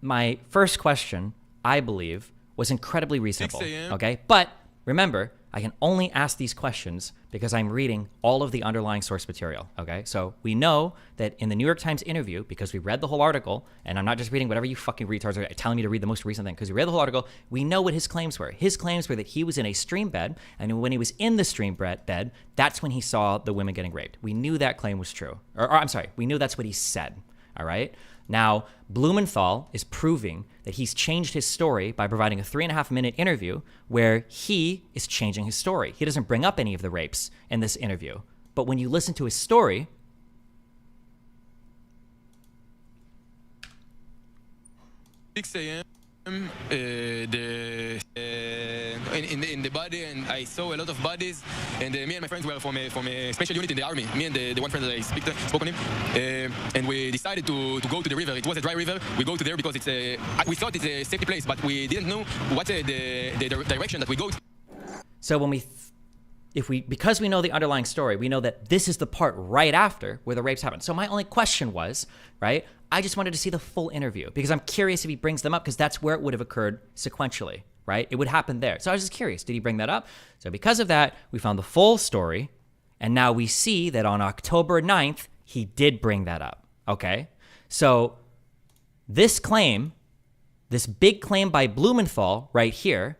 My first question, I believe, was incredibly reasonable, okay? But remember, I can only ask these questions because I'm reading all of the underlying source material, okay? So we know that in the New York Times interview, because we read the whole article, and I'm not just reading whatever you fucking retards are telling me to read the most recent thing, because we read the whole article, we know what his claims were. His claims were that he was in a stream bed, and when he was in the stream bed, that's when he saw the women getting raped. We knew that claim was true. Or I'm sorry, we knew that's what he said, all right? Now, Blumenthal is proving that he's changed his story by providing a 3.5-minute interview where he is changing his story. He doesn't bring up any of the rapes in this interview. But when you listen to his story, 6 a.m. In the body, and I saw a lot of bodies. And me and my friends were from a special unit in the army. Me and the one friend that I spoke on him, and we decided to go to the river. It was a dry river. We go to there because we thought it's a safety place, but we didn't know what the direction that we go to. So when because we know the underlying story, we know that this is the part right after where the rapes happen. So my only question was, right, I just wanted to see the full interview because I'm curious if he brings them up because that's where it would have occurred sequentially, right? It would happen there. So I was just curious, did he bring that up? So because of that, we found the full story, and now we see that on October 9th, he did bring that up, okay? So this claim, this big claim by Blumenthal right here,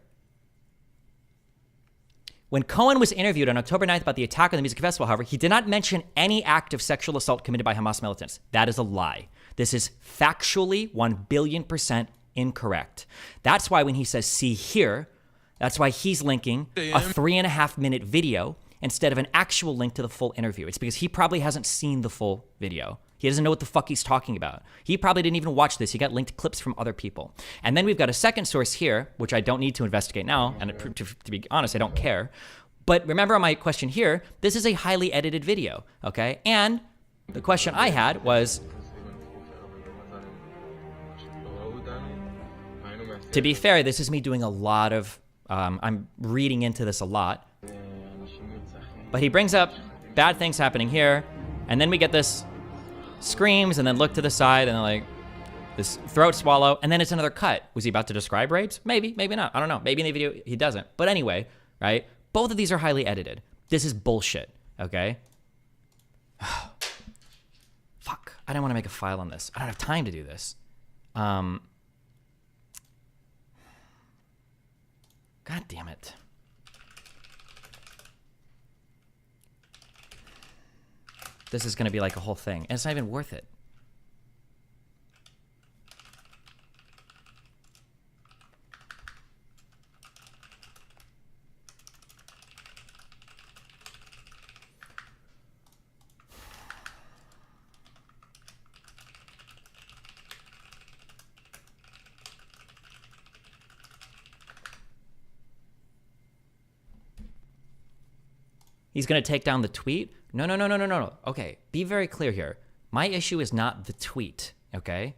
when Cohen was interviewed on October 9th about the attack on the music festival, however, he did not mention any act of sexual assault committed by Hamas militants. That is a lie. This is factually 1 billion% incorrect. That's why when he says, see here, that's why he's linking a 3.5-minute video instead of an actual link to the full interview. It's because he probably hasn't seen the full video. He doesn't know what the fuck he's talking about. He probably didn't even watch this. He got linked clips from other people. And then we've got a second source here, which I don't need to investigate now. And to be honest, I don't care. But remember on my question here, this is a highly edited video, okay? And the question I had was, to be fair, this is me doing a lot of, I'm reading into this a lot. But he brings up bad things happening here. And then we get this screams and then look to the side and then like this throat swallow. And then it's another cut. Was he about to describe rapes? Maybe, maybe not. I don't know. Maybe in the video he doesn't. But anyway, right? Both of these are highly edited. This is bullshit, okay? Fuck. I don't want to make a file on this. I don't have time to do this. God damn it. This is going to be like a whole thing. And it's not even worth it. He's going to take down the tweet? No. Okay, be very clear here. My issue is not the tweet, okay?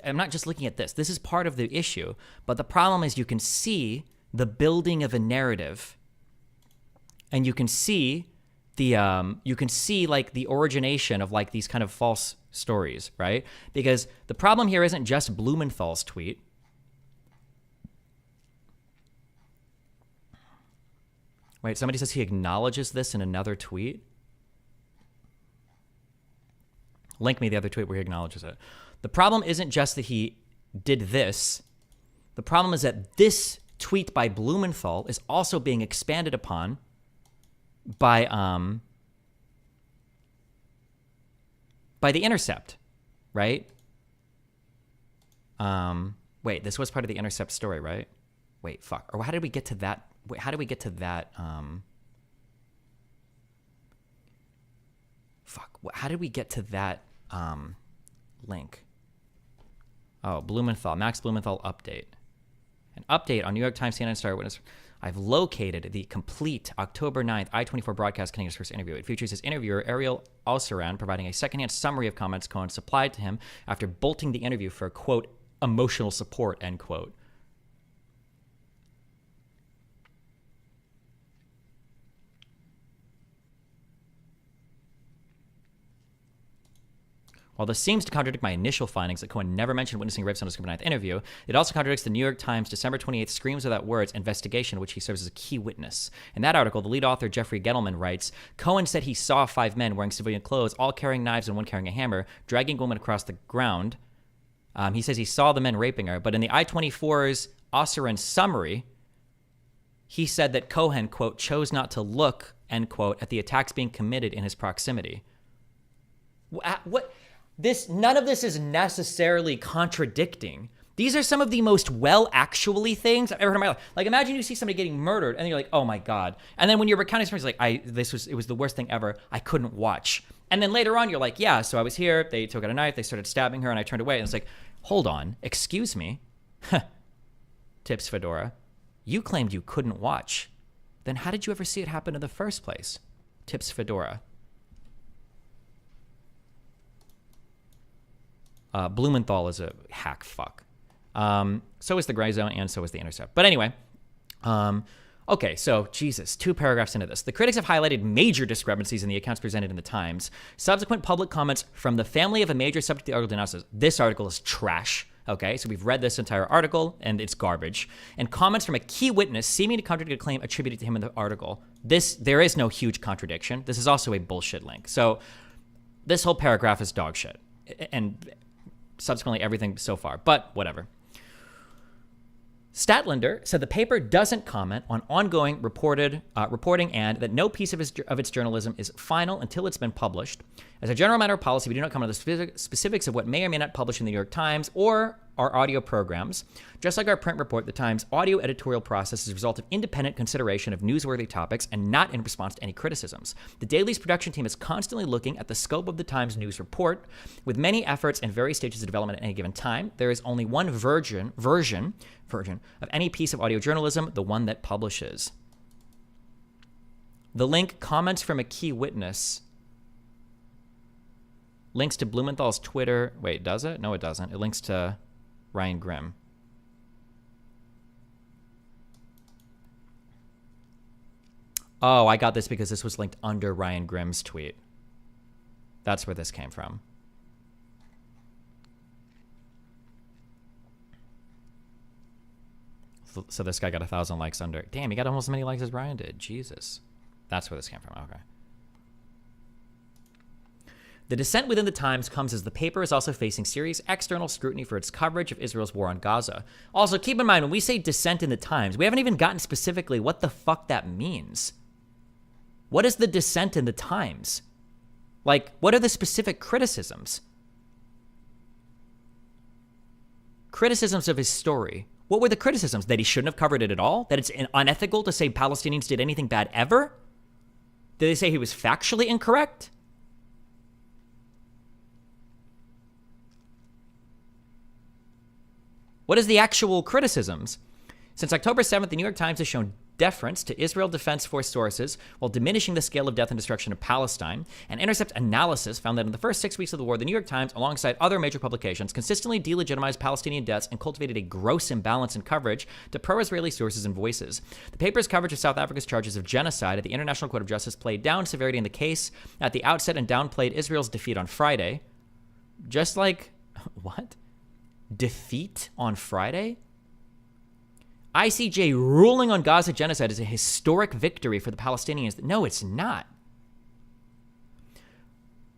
I'm not just looking at this. This is part of the issue. But the problem is you can see the building of a narrative. And you can see the, like the origination of like these kind of false stories, right? Because the problem here isn't just Blumenthal's tweet. Wait, somebody says he acknowledges this in another tweet. Link me the other tweet where he acknowledges it. The problem isn't just that he did this. The problem is that this tweet by Blumenthal is also being expanded upon by The Intercept, right? Wait, this was part of The Intercept story, right? Wait, fuck. Or how did we get to that? Wait, how did we get to that? Fuck. How did we get to that link? Oh, Blumenthal. Max Blumenthal update. An update on New York Times, CNN, Star Witness. I've located the complete October 9th I-24 broadcast containing his first interview. It features his interviewer, Ariel Alsaran, providing a secondhand summary of comments Cohen supplied to him after bolting the interview for, quote, emotional support, end quote. While this seems to contradict my initial findings that Cohen never mentioned witnessing rapes on his October 9th interview, it also contradicts the New York Times December 28th Screams Without Words investigation, which he serves as a key witness. In that article, the lead author, Jeffrey Gettleman, writes, Cohen said he saw 5 men wearing civilian clothes, all carrying knives and one carrying a hammer, dragging a woman across the ground. He says he saw the men raping her, but in the I-24's Osseran summary, he said that Cohen, quote, chose not to look, end quote, at the attacks being committed in his proximity. What? None of this is necessarily contradicting. These are some of the most well-actually things I've ever heard in my life. Like, imagine you see somebody getting murdered, and you're like, oh my God. And then when you're recounting stories, like, it was the worst thing ever. I couldn't watch. And then later on, you're like, yeah, so I was here. They took out a knife. They started stabbing her, and I turned away. And it's like, hold on. Excuse me. tips Fedora. You claimed you couldn't watch. Then how did you ever see it happen in the first place? Tips Fedora. Blumenthal is a hack fuck. So is the Gray Zone, and so is the Intercept. But anyway, okay, so Jesus, 2 paragraphs into this. The critics have highlighted major discrepancies in the accounts presented in the Times. Subsequent public comments from the family of a major subject of the article denounces this article is trash. Okay, so we've read this entire article, and it's garbage. And comments from a key witness seeming to contradict a claim attributed to him in the article. There is no huge contradiction. This is also a bullshit link. So this whole paragraph is dog shit. And subsequently everything so far, but whatever. Statlander said the paper doesn't comment on ongoing reporting and that no piece of its journalism is final until it's been published. As a general matter of policy, we do not comment on the specifics of what may or may not publish in the New York Times or our audio programs. Just like our print report, the Times' audio editorial process is a result of independent consideration of newsworthy topics and not in response to any criticisms. The Daily's production team is constantly looking at the scope of the Times news report. With many efforts and various stages of development at any given time, there is only one version of any piece of audio journalism, the one that publishes. The link comments from a key witness links to Blumenthal's Twitter. Wait, does it? No, it doesn't. It links to Ryan Grimm. Oh, I got this because this was linked under Ryan Grimm's tweet. That's where this came from. So this guy got 1,000 likes under. Damn, he got almost as many likes as Ryan did. Jesus. That's where this came from. Okay. The dissent within the Times comes as the paper is also facing serious external scrutiny for its coverage of Israel's war on Gaza. Also, keep in mind, when we say dissent in the Times, we haven't even gotten specifically what the fuck that means. What is the dissent in the Times? Like, what are the specific criticisms? Criticisms of his story. What were the criticisms? That he shouldn't have covered it at all? That it's unethical to say Palestinians did anything bad ever? Did they say he was factually incorrect? What is the actual criticisms? Since October 7th, the New York Times has shown deference to Israel Defense Force sources while diminishing the scale of death and destruction of Palestine. An Intercept analysis found that in the first 6 weeks of the war, the New York Times, alongside other major publications, consistently delegitimized Palestinian deaths and cultivated a gross imbalance in coverage to pro-Israeli sources and voices. The paper's coverage of South Africa's charges of genocide at the International Court of Justice played down severity in the case at the outset and downplayed Israel's defeat on Friday. Just like, what? Defeat on Friday? ICJ ruling on Gaza genocide is a historic victory for the Palestinians. No, it's not.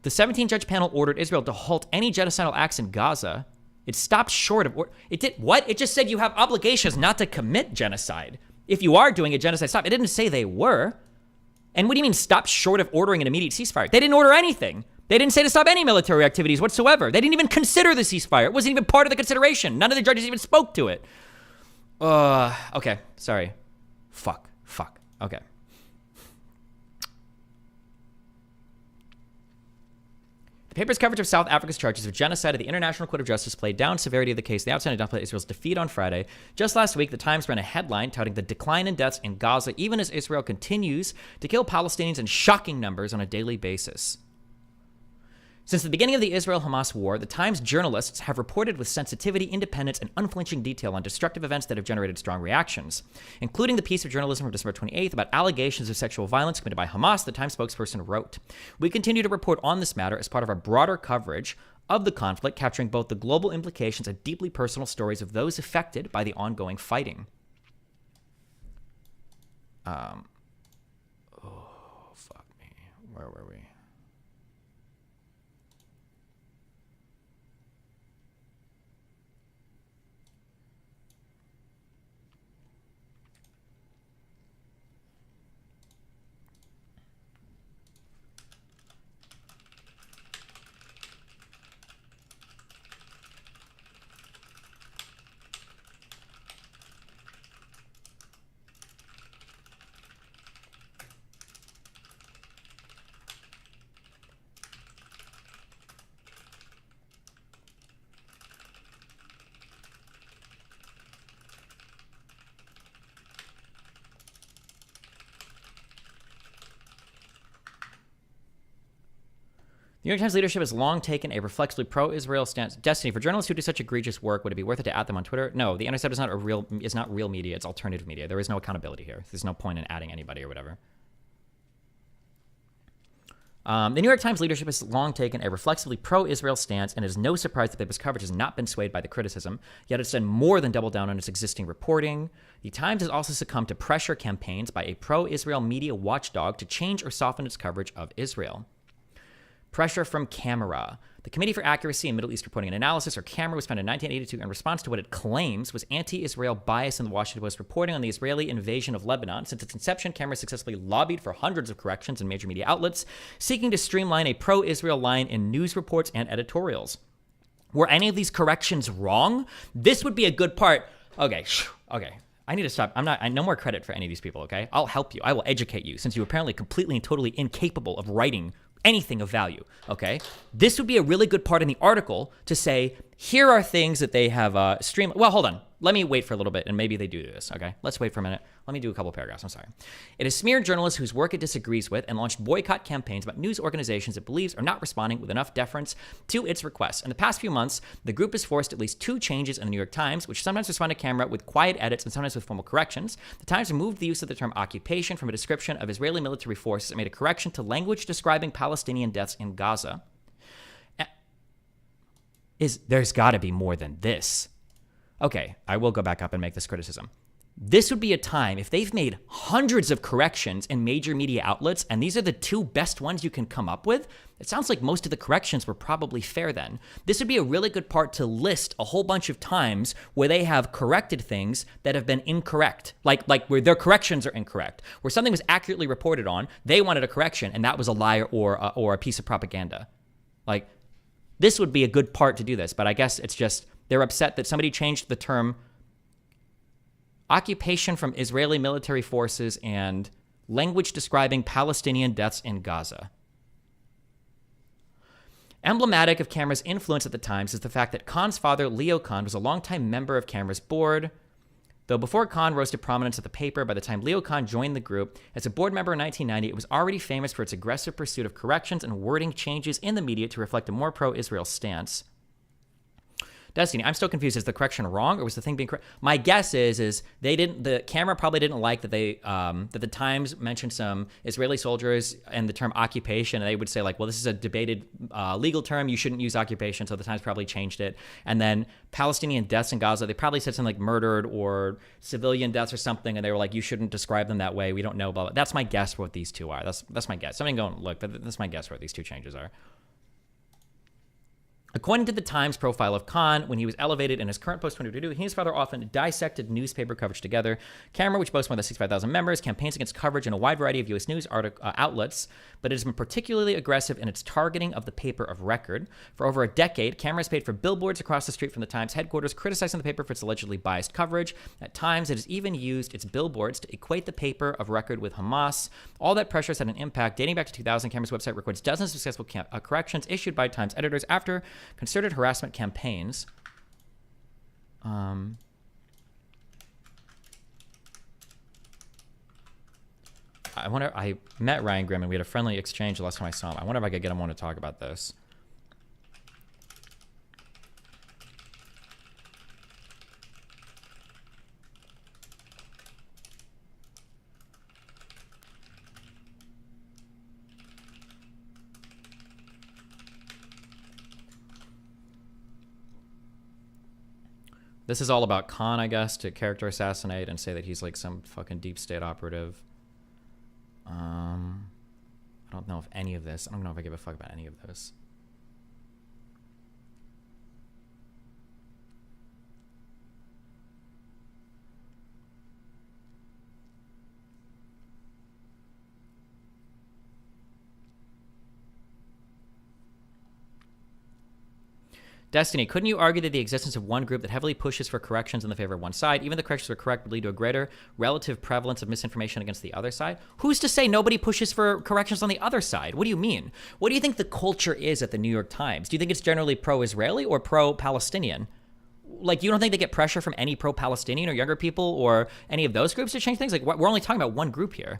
The 17-judge panel ordered Israel to halt any genocidal acts in Gaza. It stopped short of... It did what? It just said you have obligations not to commit genocide. If you are doing a genocide, stop. It didn't say they were. And what do you mean stop short of ordering an immediate ceasefire? They didn't order anything. They didn't say to stop any military activities whatsoever. They didn't even consider the ceasefire. It wasn't even part of the consideration. None of the judges even spoke to it. Okay, sorry. Fuck. Okay. The paper's coverage of South Africa's charges of genocide at the International Court of Justice played down severity of the case. The outside downplayed Israel's defeat on Friday. Just last week, the Times ran a headline touting the decline in deaths in Gaza, even as Israel continues to kill Palestinians in shocking numbers on a daily basis. Since the beginning of the Israel-Hamas war, the Times journalists have reported with sensitivity, independence, and unflinching detail on destructive events that have generated strong reactions, including the piece of journalism from December 28th about allegations of sexual violence committed by Hamas, the Times spokesperson wrote. We continue to report on this matter as part of our broader coverage of the conflict, capturing both the global implications and deeply personal stories of those affected by the ongoing fighting. Oh, fuck me. Where were we? New York Times leadership has long taken a reflexively pro-Israel stance. Destiny, for journalists who do such egregious work, would it be worth it to add them on Twitter? No, The Intercept is not real media. It's alternative media. There is no accountability here. There's no point in adding anybody or whatever. The New York Times leadership has long taken a reflexively pro-Israel stance, and it is no surprise that the paper's coverage has not been swayed by the criticism, yet it's done more than double down on its existing reporting. The Times has also succumbed to pressure campaigns by a pro-Israel media watchdog to change or soften its coverage of Israel. Pressure from Camera. The Committee for Accuracy in Middle East Reporting and Analysis, or CAMERA, was founded in 1982 in response to what it claims was anti-Israel bias in the Washington Post reporting on the Israeli invasion of Lebanon. Since its inception, CAMERA successfully lobbied for hundreds of corrections in major media outlets, seeking to streamline a pro-Israel line in news reports and editorials. Were any of these corrections wrong? This would be a good part. Okay. I need to stop. No more credit for any of these people, okay? I'll help you. I will educate you, since you're apparently completely and totally incapable of writing anything of value, okay? This would be a really good part in the article to say, here are things that they have streamed. Well, hold on. Let me wait for a little bit, and maybe they do this, okay? Let's wait for a minute. Let me do a couple paragraphs. I'm sorry. It has smeared journalists whose work it disagrees with and launched boycott campaigns about news organizations it believes are not responding with enough deference to its requests. In the past few months, the group has forced at least 2 changes in the New York Times, which sometimes respond to CAMERA with quiet edits and sometimes with formal corrections. The Times removed the use of the term occupation from a description of Israeli military forces and made a correction to language describing Palestinian deaths in Gaza. There's got to be more than this. Okay, I will go back up and make this criticism. This would be a time, if they've made hundreds of corrections in major media outlets, and these are the 2 best ones you can come up with, it sounds like most of the corrections were probably fair then. This would be a really good part to list a whole bunch of times where they have corrected things that have been incorrect. Like where their corrections are incorrect. Where something was accurately reported on, they wanted a correction, and that was a lie or a piece of propaganda. Like, this would be a good part to do this, but I guess it's just they're upset that somebody changed the term occupation from Israeli military forces and language describing Palestinian deaths in Gaza. Emblematic of CAMERA's influence at the Times is the fact that Khan's father, Leo Khan, was a longtime member of CAMERA's board. Though before Khan rose to prominence at the paper, by the time Leo Khan joined the group as a board member in 1990, it was already famous for its aggressive pursuit of corrections and wording changes in the media to reflect a more pro-Israel stance. Destiny, I'm still confused. Is the correction wrong, or was the thing being correct? My guess is the CAMERA probably didn't like that that the Times mentioned some Israeli soldiers and the term occupation, and they would say like, well, this is a debated legal term. You shouldn't use occupation. So the Times probably changed it. And then Palestinian deaths in Gaza, they probably said something like murdered or civilian deaths or something, and they were like, you shouldn't describe them that way. We don't know about it. That's my guess for what these 2 are. That's my guess. Something going look, but that's my guess for what these 2 changes are. According to the Times profile of Khan, when he was elevated in his current post 2022, he and his father often dissected newspaper coverage together. CAMERA, which boasts more than 65,000 members, campaigns against coverage in a wide variety of U.S. news outlets, but it has been particularly aggressive in its targeting of the paper of record. For over a decade, CAMERA has paid for billboards across the street from the Times headquarters, criticizing the paper for its allegedly biased coverage. At times, it has even used its billboards to equate the paper of record with Hamas. All that pressure has had an impact. Dating back to 2000, CAMERA's website records dozens of successful corrections issued by Times editors after concerted harassment campaigns. I wonder, I met Ryan Grimm and we had a friendly exchange the last time I saw him. I wonder if I could get him on to talk about this. This is all about Khan, I guess, to character assassinate and say that he's like some fucking deep state operative. I don't know if any of this. I don't know if I give a fuck about any of this. Destiny, couldn't you argue that the existence of one group that heavily pushes for corrections in the favor of one side, even the corrections are correct, would lead to a greater relative prevalence of misinformation against the other side? Who's to say nobody pushes for corrections on the other side? What do you mean? What do you think the culture is at the New York Times? Do you think it's generally pro-Israeli or pro-Palestinian? Like, you don't think they get pressure from any pro-Palestinian or younger people or any of those groups to change things? Like, we're only talking about one group here.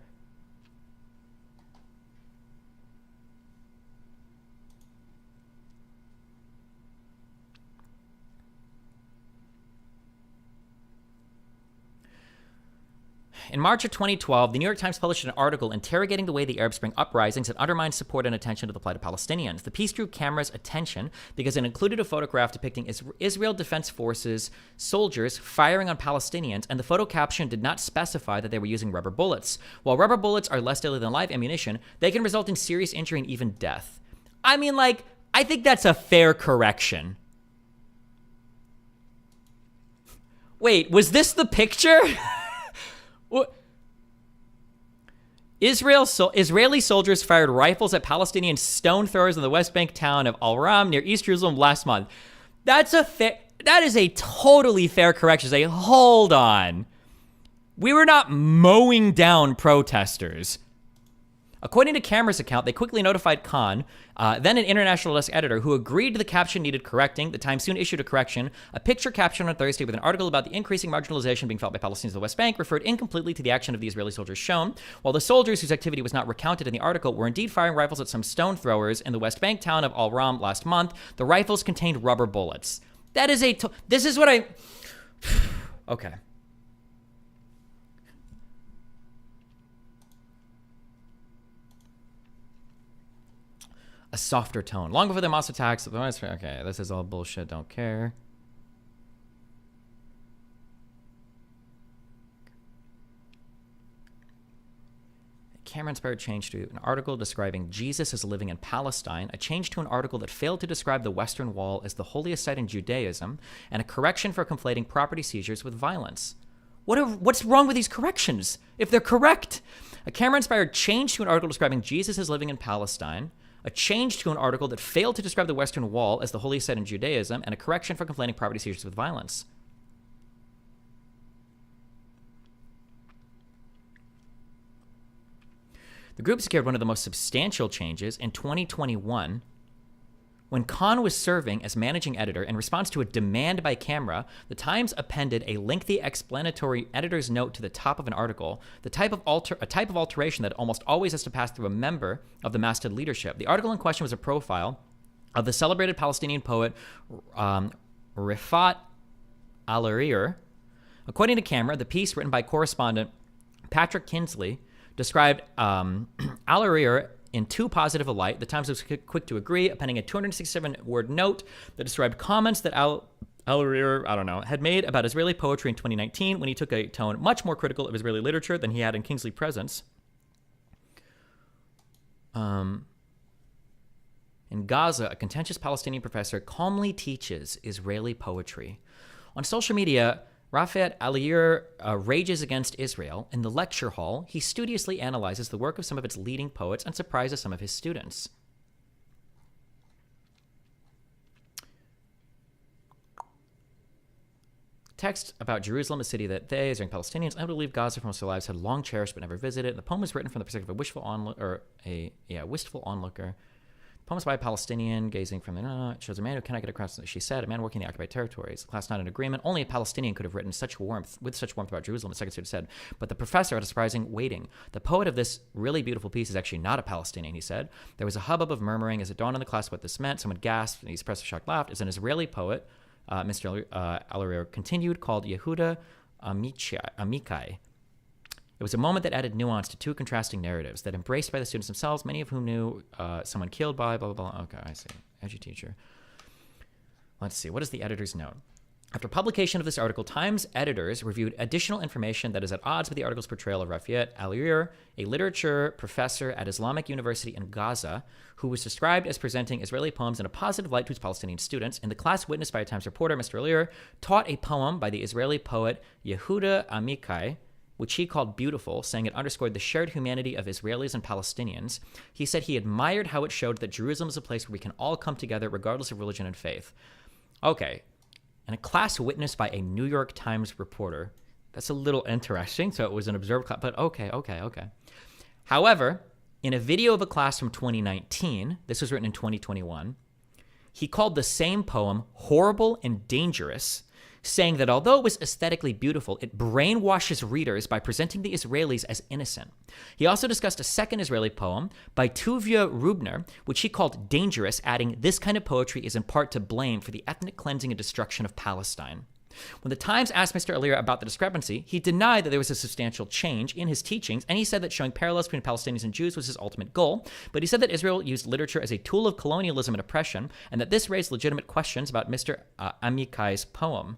In March of 2012, the New York Times published an article interrogating the way the Arab Spring uprisings had undermined support and attention to the plight of Palestinians. The piece drew cameras' attention because it included a photograph depicting Israel Defense Forces soldiers firing on Palestinians, and the photo caption did not specify that they were using rubber bullets. While rubber bullets are less deadly than live ammunition, they can result in serious injury and even death. I mean, like, I think that's a fair correction. Wait, was this the picture? What? Israeli soldiers fired rifles at Palestinian stone throwers in the West Bank town of Al-Ram near East Jerusalem last month. That is a totally fair correction. Say, hold on. We were not mowing down protesters. According to Camera's account, they quickly notified Khan, then an International Desk editor, who agreed the caption needed correcting. The Times soon issued a correction. A picture caption on Thursday with an article about the increasing marginalization being felt by Palestinians in the West Bank referred incompletely to the action of the Israeli soldiers shown. While the soldiers, whose activity was not recounted in the article, were indeed firing rifles at some stone throwers in the West Bank town of Al-Ram last month, the rifles contained rubber bullets. That is this is what I... Okay. A softer tone. Long before the Hamas attacks, okay, this is all bullshit, don't care. Camera-inspired change to an article describing Jesus as living in Palestine, a change to an article that failed to describe the Western Wall as the holiest site in Judaism, and a correction for conflating property seizures with violence. What's wrong with these corrections, if they're correct? A camera-inspired change to an article describing Jesus as living in Palestine, a change to an article that failed to describe the Western Wall as the holiest site in Judaism, and a correction for conflating property seizures with violence. The group secured one of the most substantial changes in 2021 when Khan was serving as managing editor. In response to a demand by Camera, the Times appended a lengthy explanatory editor's note to the top of an article, a type of alteration that almost always has to pass through a member of the masthead leadership. The article in question was a profile of the celebrated Palestinian poet Rifat Al-Arir. According to Camera, the piece, written by correspondent Patrick Kinsley, described Al-Arir in too positive a light. The Times was quick to agree, appending a 267-word note that described comments that Al-Arir, had made about Israeli poetry in 2019 when he took a tone much more critical of Israeli literature than he had in Kingsley's presence. In Gaza, a contentious Palestinian professor calmly teaches Israeli poetry. On social media, Rafat Al-Arir rages against Israel. In the lecture hall, he studiously analyzes the work of some of its leading poets and surprises some of his students. Text about Jerusalem, a city that they, as young Palestinians, unable to leave Gaza for most of their lives, had long cherished but never visited. The poem was written from the perspective of a wistful onlooker. Poems by a Palestinian gazing from the shows a man who cannot get across, she said, a man working in the occupied territories. The class not in agreement. Only a Palestinian could have written with such warmth about Jerusalem, the second student said. But the professor had a surprising waiting. The poet of this really beautiful piece is actually not a Palestinian, he said. There was a hubbub of murmuring as it dawned on the class what this meant. Someone gasped, and he suppressed a shocked laugh. It's an Israeli poet, Mr. Al-Arir continued, called Yehuda Amikai. It was a moment that added nuance to two contrasting narratives that embraced by the students themselves, many of whom knew someone killed by blah, blah, blah. Okay, I see. Edu teacher. Let's see. What is the editor's note? After publication of this article, Times editors reviewed additional information that is at odds with the article's portrayal of Rafat Al-Arir, a literature professor at Islamic University in Gaza, who was described as presenting Israeli poems in a positive light to his Palestinian students. In the class witnessed by a Times reporter, Mr. Al-Arir taught a poem by the Israeli poet Yehuda Amikai, which he called beautiful, saying it underscored the shared humanity of Israelis and Palestinians. He said he admired how it showed that Jerusalem is a place where we can all come together regardless of religion and faith. Okay, and a class witnessed by a New York Times reporter. That's a little interesting, so it was an observed class, but okay. However, in a video of a class from 2019, this was written in 2021, he called the same poem horrible and dangerous, saying that although it was aesthetically beautiful, it brainwashes readers by presenting the Israelis as innocent. He also discussed a second Israeli poem by Tuvia Rubner, which he called dangerous, adding, this kind of poetry is in part to blame for the ethnic cleansing and destruction of Palestine. When the Times asked Mr. Alir about the discrepancy, he denied that there was a substantial change in his teachings, and he said that showing parallels between Palestinians and Jews was his ultimate goal. But he said that Israel used literature as a tool of colonialism and oppression, and that this raised legitimate questions about Mr. Amikai's poem.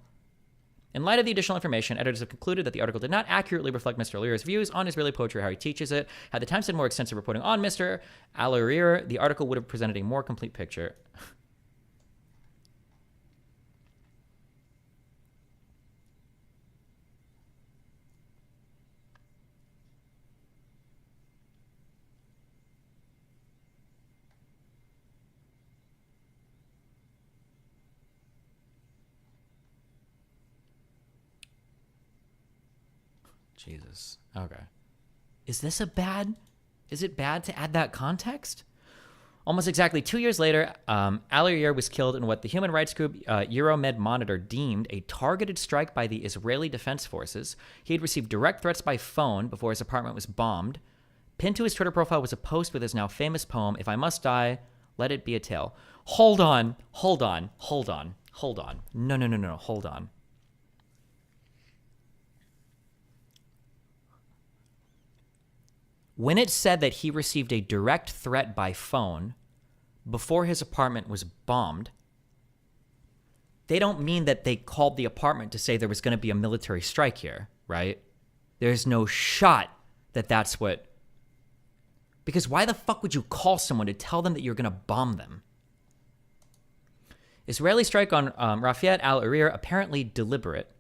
In light of the additional information, editors have concluded that the article did not accurately reflect Mr. Alir's views on Israeli poetry or how he teaches it. Had the Times done more extensive reporting on Mr. Alir, the article would have presented a more complete picture. Jesus. Okay. Is it bad to add that context? Almost exactly 2 years later, Al-Ayar was killed in what the human rights group Euromed Monitor deemed a targeted strike by the Israeli Defense Forces. He had received direct threats by phone before his apartment was bombed. Pinned to his Twitter profile was a post with his now famous poem, "If I Must Die, Let It Be a Tale." Hold on. No, hold on. When it said that he received a direct threat by phone before his apartment was bombed, they don't mean that they called the apartment to say there was going to be a military strike here, right? There's no shot that that's what... Because why the fuck would you call someone to tell them that you're going to bomb them? Israeli strike on Rafat al-Arir apparently deliberate.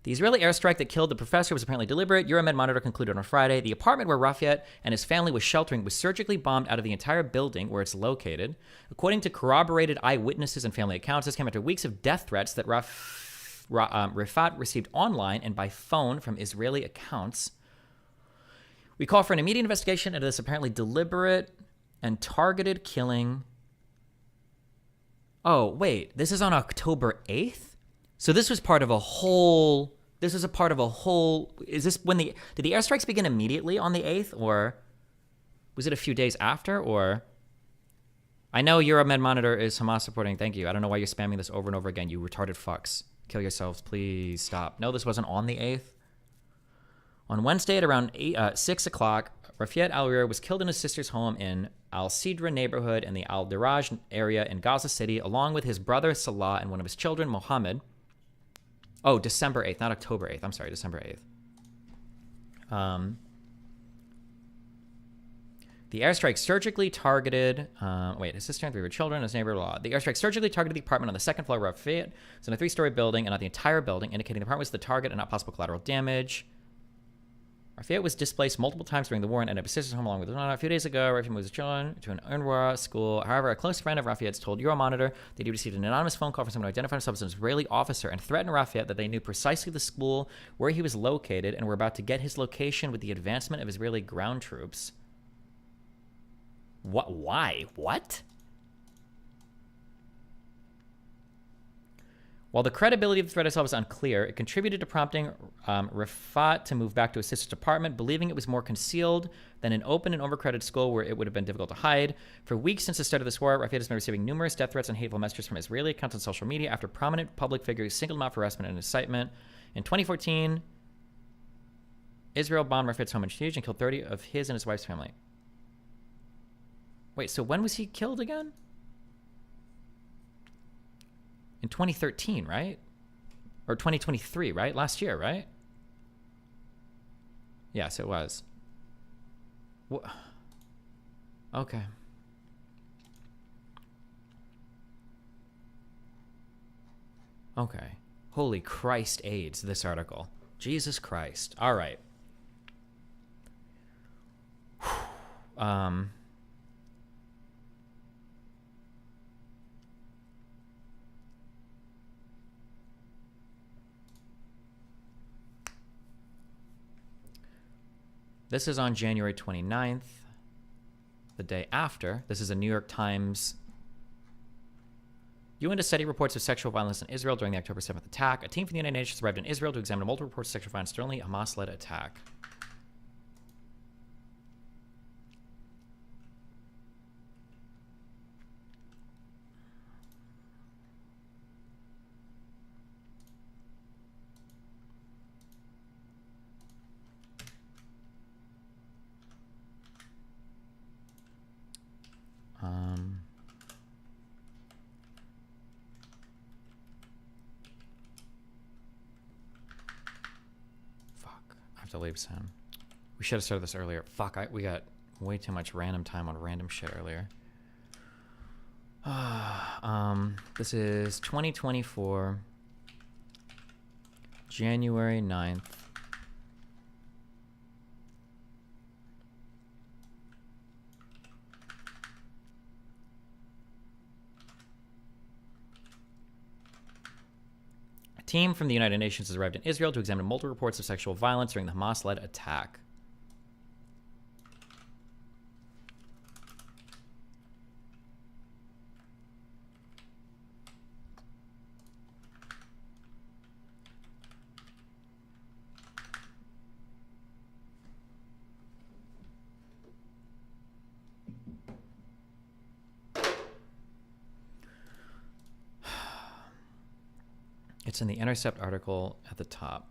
The Israeli airstrike that killed the professor was apparently deliberate. Euromed Monitor concluded on Friday. The apartment where Rafat and his family was sheltering was surgically bombed out of the entire building where it's located. According to corroborated eyewitnesses and family accounts, this came after weeks of death threats that Rafat received online and by phone from Israeli accounts. We call for an immediate investigation into this apparently deliberate and targeted killing. Oh, wait. This is on October 8th? So this was part of a whole... Is this when did the airstrikes begin immediately on the 8th, or was it a few days after, or... I know Euromed Monitor is Hamas supporting. Thank you. I don't know why you're spamming this over and over again, you retarded fucks. Kill yourselves, please stop. No, this wasn't on the 8th. On Wednesday at around 6 o'clock, Rafat al-Arir was killed in his sister's home in Al-Sidra neighborhood in the Al-Diraj area in Gaza City, along with his brother Salah and one of his children, Mohammed. Oh, December 8th, not October 8th. I'm sorry, December 8th. The airstrike surgically targeted... his sister and 3 of her children, his neighbor, blah. The airstrike surgically targeted the apartment on the second floor of Rafat. It's in a 3-story building and not the entire building, indicating the apartment was the target and not possible collateral damage. Rafat was displaced multiple times during the war and ended up his sister's home along with a few days ago. Rafat moved his children to an UNRWA school. However, a close friend of Rafat's told Euromonitor that he received an anonymous phone call from someone who identified himself as an Israeli officer and threatened Rafat that they knew precisely the school where he was located and were about to get his location with the advancement of Israeli ground troops. What? Why? What? While the credibility of the threat itself is unclear, it contributed to prompting Rafat to move back to his sister's apartment, believing it was more concealed than an open and overcrowded school where it would have been difficult to hide. For weeks since the start of this war, Rafat has been receiving numerous death threats and hateful messages from Israeli accounts on social media after prominent public figures singled him out for harassment and incitement. In 2014, Israel bombed Rafat's home in Shij and killed 30 of his and his wife's family. Wait, so when was he killed again? In 2013, right? Or 2023, right? Last year, right? Yes, it was. Okay. Okay. Holy Christ AIDS, this article. Jesus Christ. All right. This is on January 29th, the day after. This is a New York Times. UN study reports of sexual violence in Israel during the October 7th attack. A team from the United Nations arrived in Israel to examine multiple reports of sexual violence during a Hamas-led attack. have to leave soon. We should have started this earlier. Fuck, we got way too much random time on random shit earlier. This is 2024, January 9th. A team from the United Nations has arrived in Israel to examine multiple reports of sexual violence during the Hamas-led attack. It's in the Intercept article at the top.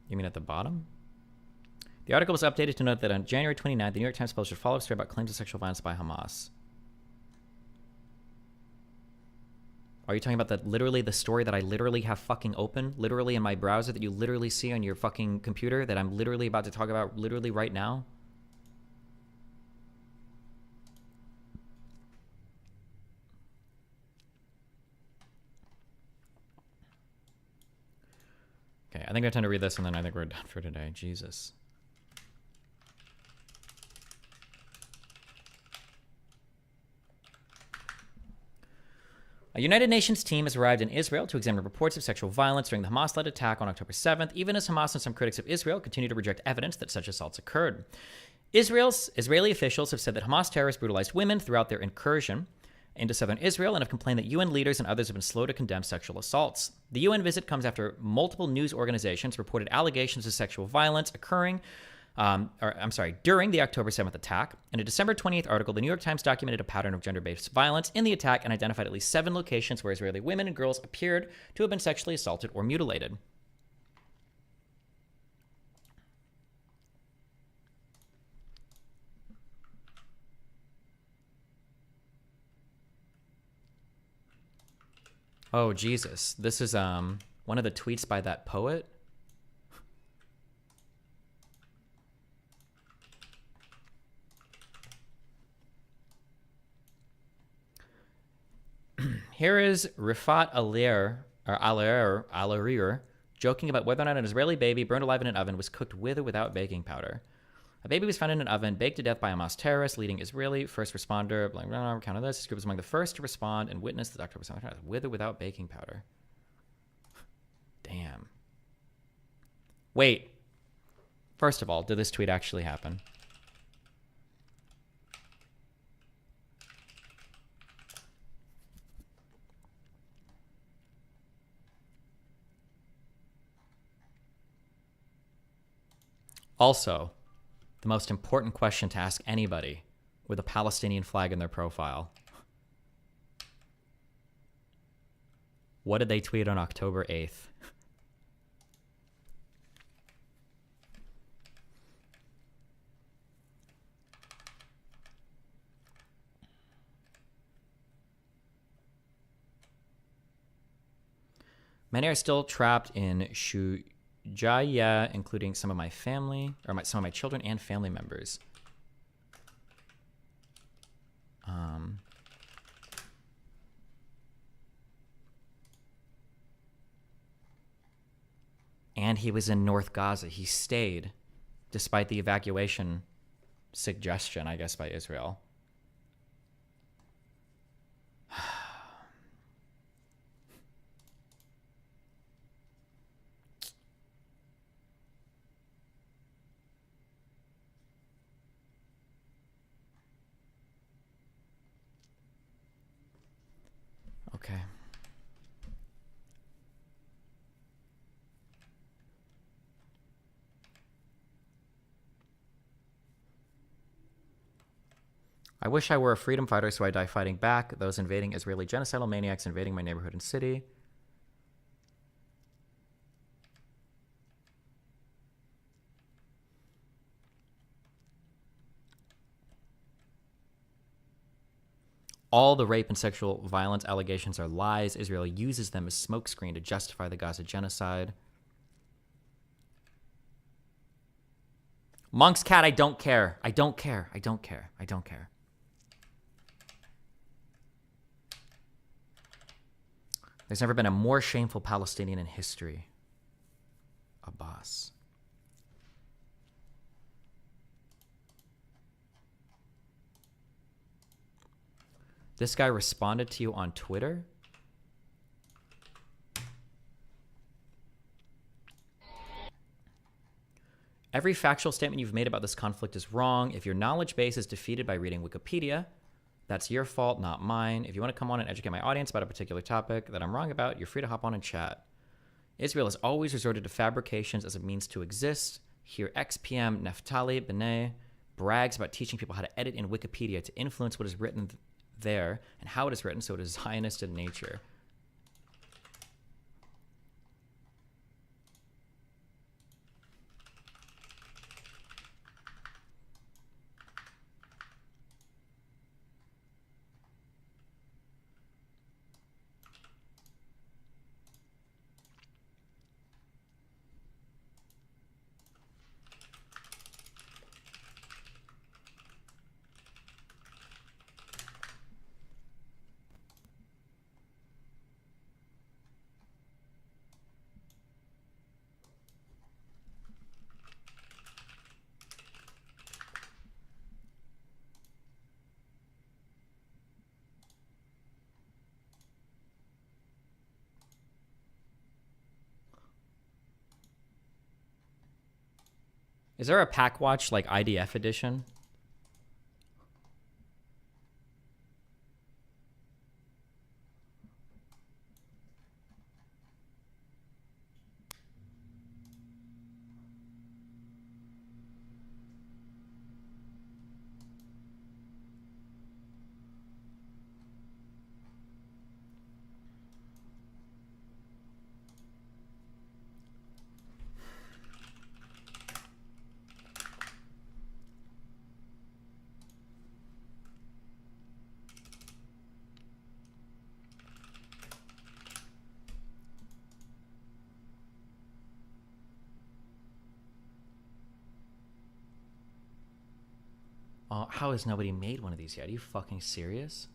You mean at the bottom? The article was updated to note that on January 29th, the New York Times published a follow-up story about claims of sexual violence by Hamas. Are you talking about that literally the story that I literally have fucking open, literally in my browser that you literally see on your fucking computer that I'm literally about to talk about literally right now? Okay, I think I have time to read this and then I think we're done for today. Jesus. A United Nations team has arrived in Israel to examine reports of sexual violence during the Hamas-led attack on October 7th, even as Hamas and some critics of Israel continue to reject evidence that such assaults occurred. Israeli officials have said that Hamas terrorists brutalized women throughout their incursion into southern Israel and have complained that UN leaders and others have been slow to condemn sexual assaults. The UN visit comes after multiple news organizations reported allegations of sexual violence occurring during the October 7th attack. In a December 28th article, the New York Times documented a pattern of gender-based violence in the attack and identified at least 7 locations where Israeli women and girls appeared to have been sexually assaulted or mutilated. Oh, Jesus. This is one of the tweets by that poet. Here is Rifat Alarir joking about whether or not an Israeli baby burned alive in an oven was cooked with or without baking powder. A baby was found in an oven, baked to death by Hamas terrorists, leading Israeli first responder, blah, blah, blah, count of this. This group was among the first to respond and witness the October 7th attack with or without baking powder. Damn. Wait. First of all, did this tweet actually happen? Also, the most important question to ask anybody with a Palestinian flag in their profile. What did they tweet on October 8th? Many are still trapped in Jaya, including some of my family, or some of my children and family members. And he was in North Gaza. He stayed, despite the evacuation suggestion, I guess, by Israel. Okay. I wish I were a freedom fighter so I die fighting back. Those invading Israeli genocidal maniacs invading my neighborhood and city. All the rape and sexual violence allegations are lies. Israel uses them as smokescreen to justify the Gaza genocide. Monk's cat, I don't care. I don't care. I don't care. I don't care. There's never been a more shameful Palestinian in history. Abbas. This guy responded to you on Twitter? Every factual statement you've made about this conflict is wrong. If your knowledge base is defeated by reading Wikipedia, that's your fault, not mine. If you want to come on and educate my audience about a particular topic that I'm wrong about, you're free to hop on and chat. Israel has always resorted to fabrications as a means to exist. Here, XPM Neftali B'nai brags about teaching people how to edit in Wikipedia to influence what is written there and how it is written so it is Zionist in nature. Is there a pack watch like IDF edition? How has nobody made one of these yet? Are you fucking serious?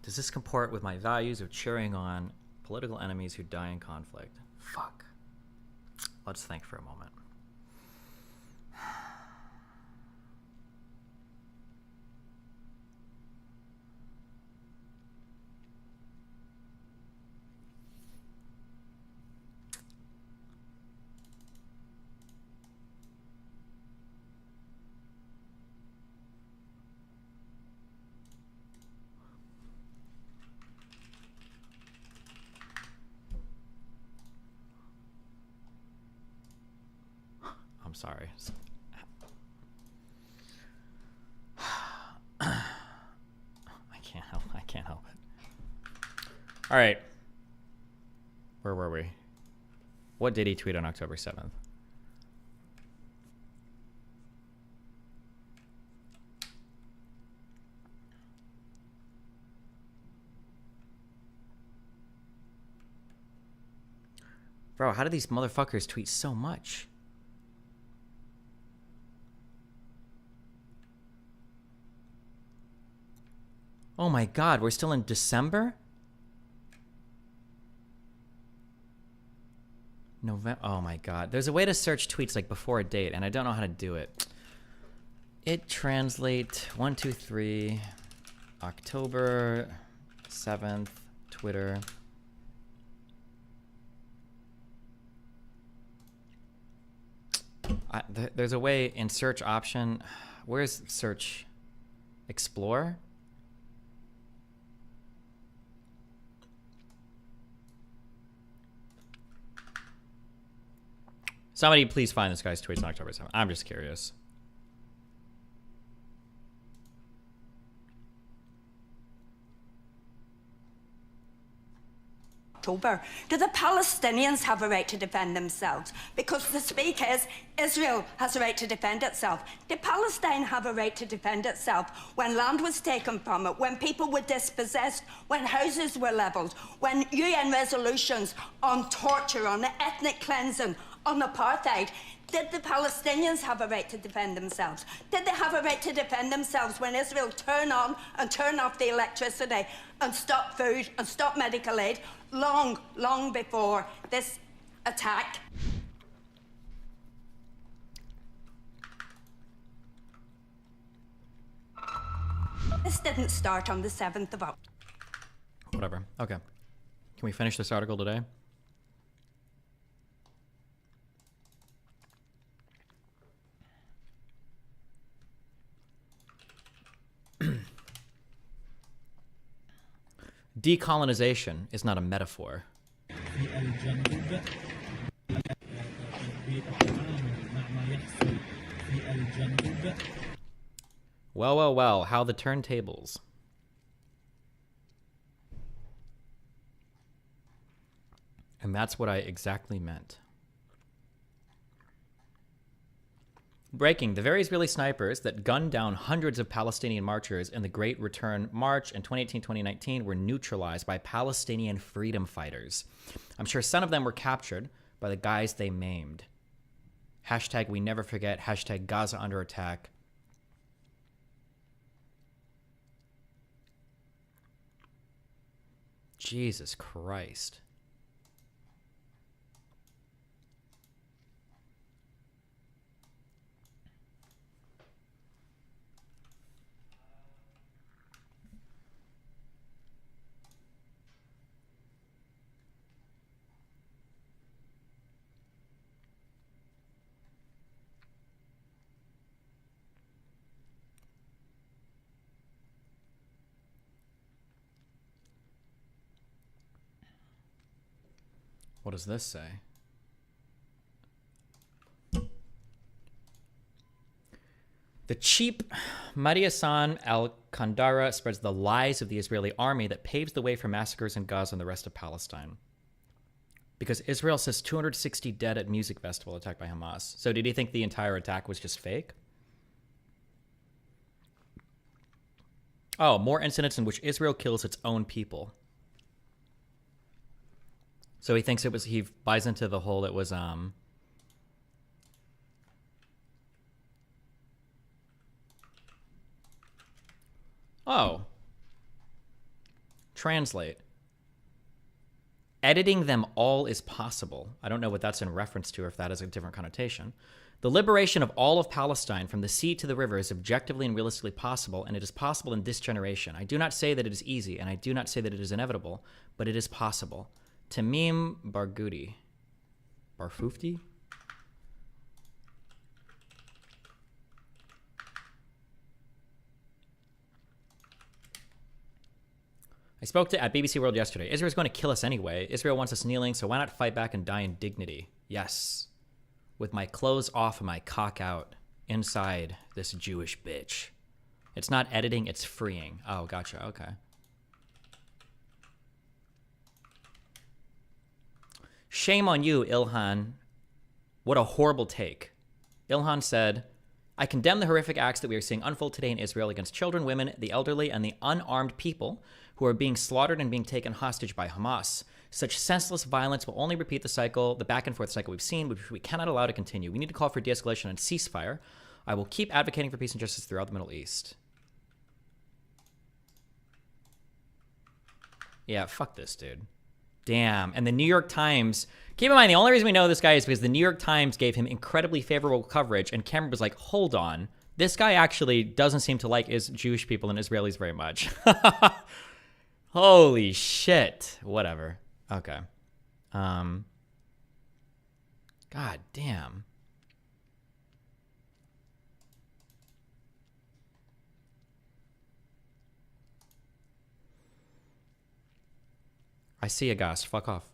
Does this comport with my values of cheering on political enemies who die in conflict? Fuck. Let's think for a moment. I'm sorry. I can't help it. All right. Where were we? What did he tweet on October 7th? Bro, how do these motherfuckers tweet so much? Oh my God, we're still in December? November. Oh my God. There's a way to search tweets like before a date, and I don't know how to do it. It translate 1, 2, 3, October 7th, Twitter. There's a way in search option. Where's search? Explore? Somebody please find this guy's tweets on October 7th. I'm just curious. October. Do the Palestinians have a right to defend themselves? Because the speak is Israel has a right to defend itself. Did Palestine have a right to defend itself when land was taken from it, when people were dispossessed, when houses were levelled, when UN resolutions on torture, on ethnic cleansing, on apartheid? Did the Palestinians have a right to defend themselves? Did they have a right to defend themselves when Israel turn on and turn off the electricity and stop food and stop medical aid long, long before this attack? This didn't start on the 7th of October. Whatever. Okay. Can we finish this article today? Decolonization is not a metaphor. Well, well, well, how the turntables. And that's what I exactly meant. Breaking, the very Israeli snipers that gunned down hundreds of Palestinian marchers in the Great Return March in 2018-2019 were neutralized by Palestinian freedom fighters. I'm sure some of them were captured by the guys they maimed. Hashtag we never forget, hashtag Gaza under attack. Jesus Christ. What does this say? The cheap Mahdi Hassan al-Kandara spreads the lies of the Israeli army that paves the way for massacres in Gaza and the rest of Palestine. Because Israel says 260 dead at music festival attacked by Hamas. So did he think the entire attack was just fake? Oh, more incidents in which Israel kills its own people. So he thinks it was, he buys into the whole, it was, oh. Translate. Editing them all is possible. I don't know what that's in reference to or if that has a different connotation. The liberation of all of Palestine from the sea to the river is objectively and realistically possible, and it is possible in this generation. I do not say that it is easy, and I do not say that it is inevitable, but it is possible. Tamim Barghouti. Barfoufti? I spoke at BBC World yesterday. Israel's going to kill us anyway. Israel wants us kneeling, so why not fight back and die in dignity? Yes. With my clothes off and my cock out inside this Jewish bitch. It's not editing, it's freeing. Oh, gotcha. Okay. Shame on you, Ilhan. What a horrible take. Ilhan said, I condemn the horrific acts that we are seeing unfold today in Israel against children, women, the elderly, and the unarmed people who are being slaughtered and being taken hostage by Hamas. Such senseless violence will only repeat the cycle, the back and forth cycle we've seen, which we cannot allow to continue. We need to call for de-escalation and ceasefire. I will keep advocating for peace and justice throughout the Middle East. Yeah, fuck this, dude. Damn. And the New York Times, keep in mind, the only reason we know this guy is because the New York Times gave him incredibly favorable coverage, and Cameron was like, hold on. This guy actually doesn't seem to like Jewish people and Israelis very much. Holy shit. Whatever. Okay. God damn. I see a gas. Fuck off.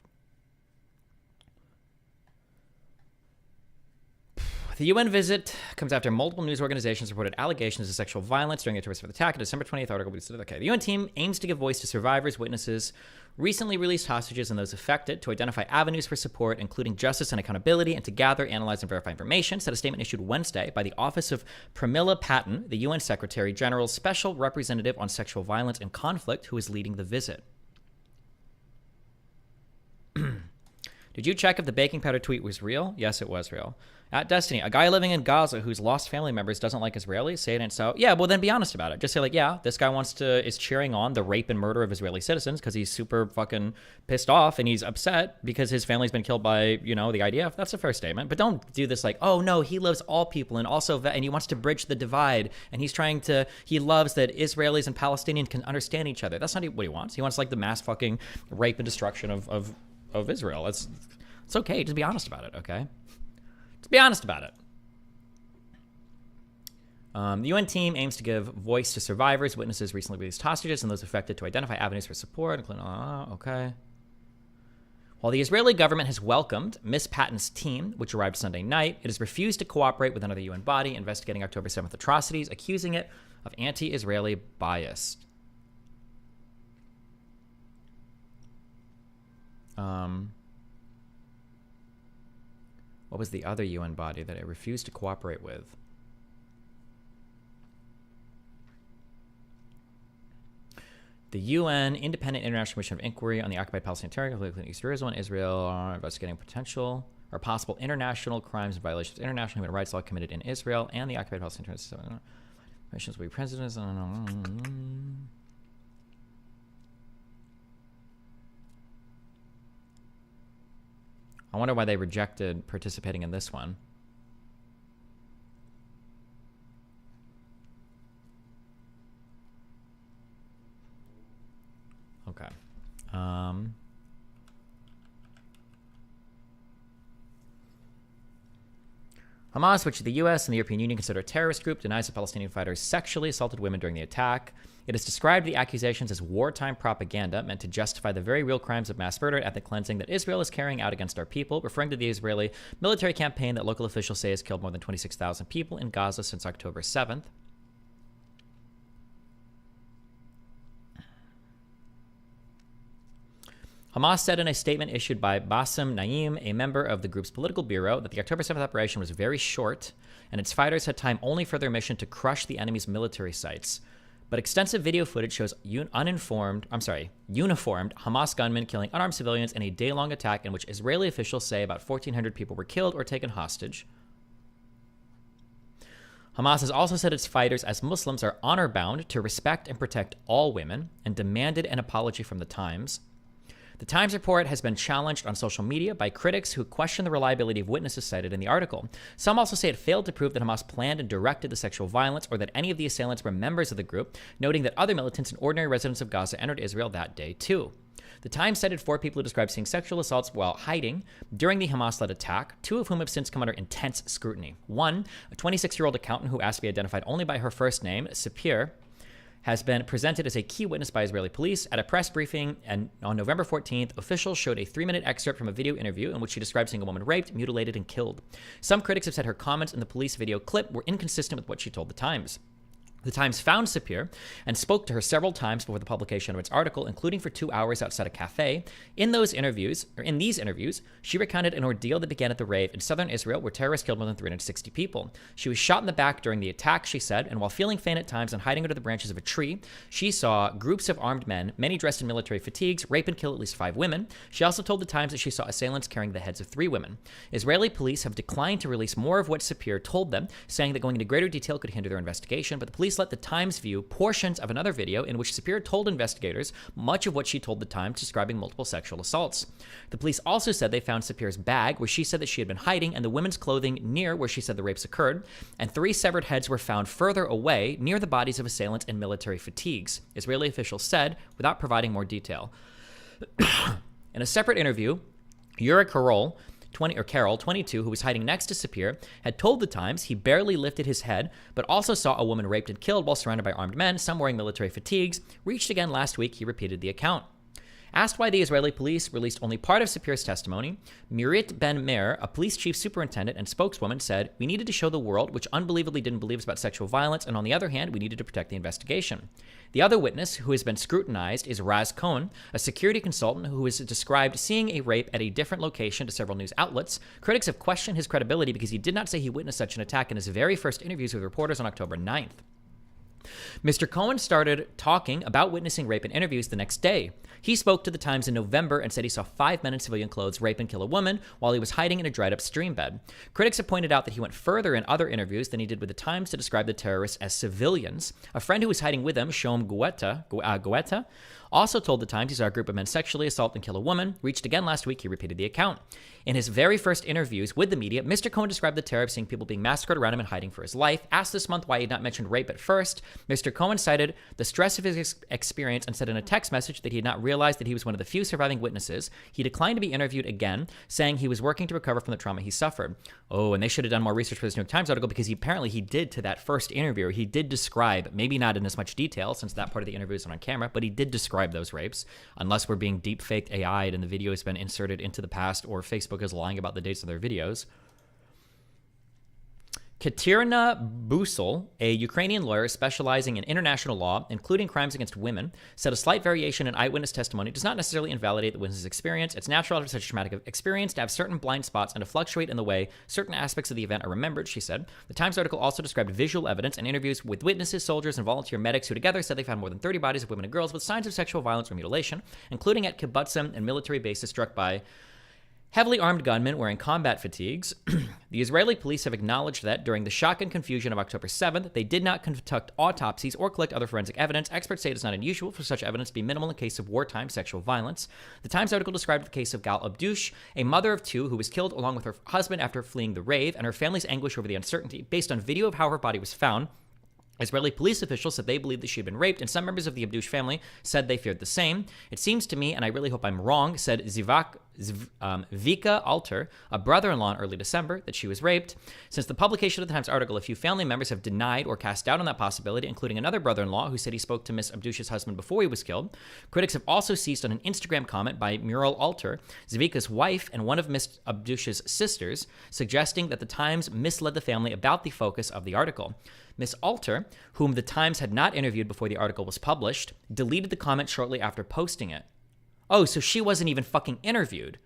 The UN visit comes after multiple news organizations reported allegations of sexual violence during a terrorist attack. A December 20th article. Okay, the UN team aims to give voice to survivors, witnesses, recently released hostages, and those affected to identify avenues for support, including justice and accountability, and to gather, analyze, and verify information, said a statement issued Wednesday by the Office of Pramila Patten, the UN Secretary General's special representative on sexual violence and conflict, who is leading the visit. Did you check if the baking powder tweet was real? Yes, it was real. At Destiny, a guy living in Gaza who's lost family members doesn't like Israelis. Say it ain't so. Yeah, well then be honest about it. Just say like, yeah, this guy is cheering on the rape and murder of Israeli citizens because he's super fucking pissed off and he's upset because his family's been killed by, the IDF. That's a fair statement. But don't do this like, oh no, he loves all people and also, and he wants to bridge the divide and he loves that Israelis and Palestinians can understand each other. That's not what he wants. He wants like the mass fucking rape and destruction of Israel. It's okay. Just be honest about it, okay? Just be honest about it. The UN team aims to give voice to survivors, witnesses, recently released hostages, and those affected to identify avenues for support, including, okay. While the Israeli government has welcomed Miss Patton's team, which arrived Sunday night, it has refused to cooperate with another UN body investigating October 7th atrocities, accusing it of anti-Israeli bias. What was the other UN body that it refused to cooperate with? The UN Independent International Commission of Inquiry on the Occupied Palestinian Territory, including East Jerusalem and Israel, are investigating potential or possible international crimes and violations of international human rights law committed in Israel and the Occupied Palestinian Territory. Missions will be presidents. I wonder why they rejected participating in this one. Okay. Hamas, which the U.S. and the European Union consider a terrorist group, denies the Palestinian fighters sexually assaulted women during the attack. It has described the accusations as wartime propaganda meant to justify the very real crimes of mass murder and ethnic cleansing that Israel is carrying out against our people, referring to the Israeli military campaign that local officials say has killed more than 26,000 people in Gaza since October 7th. Hamas said in a statement issued by Bassem Naim, a member of the group's political bureau, that the October 7th operation was very short and its fighters had time only for their mission to crush the enemy's military sites. But extensive video footage shows uniformed Hamas gunmen killing unarmed civilians in a day-long attack in which Israeli officials say about 1,400 people were killed or taken hostage. Hamas has also said its fighters as Muslims are honor-bound to respect and protect all women and demanded an apology from the Times. The Times report has been challenged on social media by critics who question the reliability of witnesses cited in the article. Some also say it failed to prove that Hamas planned and directed the sexual violence or that any of the assailants were members of the group, noting that other militants and ordinary residents of Gaza entered Israel that day too. The Times cited 4 people who described seeing sexual assaults while hiding during the Hamas-led attack, 2 of whom have since come under intense scrutiny. One, a 26-year-old accountant who asked to be identified only by her first name, Sapir, has been presented as a key witness by Israeli police. At a press briefing and on November 14th, officials showed a 3-minute excerpt from a video interview in which she described seeing a woman raped, mutilated, and killed. Some critics have said her comments in the police video clip were inconsistent with what she told the Times. The Times found Sapir and spoke to her several times before the publication of its article, including for 2 hours outside a cafe. In these interviews, she recounted an ordeal that began at the rave in southern Israel, where terrorists killed more than 360 people. She was shot in the back during the attack, she said, and while feeling faint at times and hiding under the branches of a tree, she saw groups of armed men, many dressed in military fatigues, rape and kill at least 5 women. She also told the Times that she saw assailants carrying the heads of 3 women. Israeli police have declined to release more of what Sapir told them, saying that going into greater detail could hinder their investigation, but the police let the Times view portions of another video in which Sapir told investigators much of what she told the Times, describing multiple sexual assaults. The police also said they found Sapir's bag, where she said that she had been hiding, and the women's clothing near where she said the rapes occurred, and 3 severed heads were found further away near the bodies of assailants in military fatigues, Israeli officials said, without providing more detail. In a separate interview, Yura Carol, 22, who was hiding next to Sapir, had told the Times he barely lifted his head, but also saw a woman raped and killed while surrounded by armed men, some wearing military fatigues. Reached again last week, he repeated the account. Asked why the Israeli police released only part of Sapir's testimony, Mirit Ben Meir, a police chief superintendent and spokeswoman, said, "We needed to show the world, which unbelievably didn't believe us about sexual violence, and on the other hand, we needed to protect the investigation." The other witness who has been scrutinized is Raz Cohen, a security consultant who has described seeing a rape at a different location to several news outlets. Critics have questioned his credibility because he did not say he witnessed such an attack in his very first interviews with reporters on October 9th. Mr. Cohen started talking about witnessing rape in interviews the next day. He spoke to the Times in November and said he saw 5 men in civilian clothes rape and kill a woman while he was hiding in a dried-up stream bed. Critics have pointed out that he went further in other interviews than he did with the Times to describe the terrorists as civilians. A friend who was hiding with him, Shom Guetta, also told the Times he saw a group of men sexually assault and kill a woman. Reached again last week, he repeated the account. In his very first interviews with the media, Mr. Cohen described the terror of seeing people being massacred around him and hiding for his life. Asked this month why he had not mentioned rape at first, Mr. Cohen cited the stress of his experience and said in a text message that he had not realized that he was one of the few surviving witnesses. He declined to be interviewed again, saying he was working to recover from the trauma he suffered. Oh, and they should have done more research for this New York Times article because he did to that first interview. He did describe, maybe not in as much detail since that part of the interview isn't on camera, but he did describe those rapes. Unless we're being deep-faked AI'd and the video has been inserted into the past or Facebook is lying about the dates of their videos. Katerina Busel, a Ukrainian lawyer specializing in international law, including crimes against women, said a slight variation in eyewitness testimony does not necessarily invalidate the witness's experience. It's natural after such a traumatic experience to have certain blind spots and to fluctuate in the way certain aspects of the event are remembered, she said. The Times article also described visual evidence and interviews with witnesses, soldiers, and volunteer medics who together said they found more than 30 bodies of women and girls with signs of sexual violence or mutilation, including at kibbutzim and military bases struck by heavily armed gunmen wearing combat fatigues. The Israeli police have acknowledged that during the shock and confusion of October 7th, they did not conduct autopsies or collect other forensic evidence. Experts say it is not unusual for such evidence to be minimal in case of wartime sexual violence. The Times article described the case of Gal Abdush, a mother of 2 who was killed along with her husband after fleeing the rave, and her family's anguish over the uncertainty. Based on video of how her body was found, Israeli police officials said they believed that she had been raped, and some members of the Abdush family said they feared the same. It seems to me, and I really hope I'm wrong, said Vika Alter, a brother-in-law in early December, that she was raped. Since the publication of the Times article, a few family members have denied or cast doubt on that possibility, including another brother-in-law who said he spoke to Miss Abdush's husband before he was killed. Critics have also seized on an Instagram comment by Muriel Alter, Zvika's wife and one of Miss Abdush's sisters, suggesting that the Times misled the family about the focus of the article. Miss Alter, whom the Times had not interviewed before the article was published, deleted the comment shortly after posting it. Oh, so she wasn't even fucking interviewed.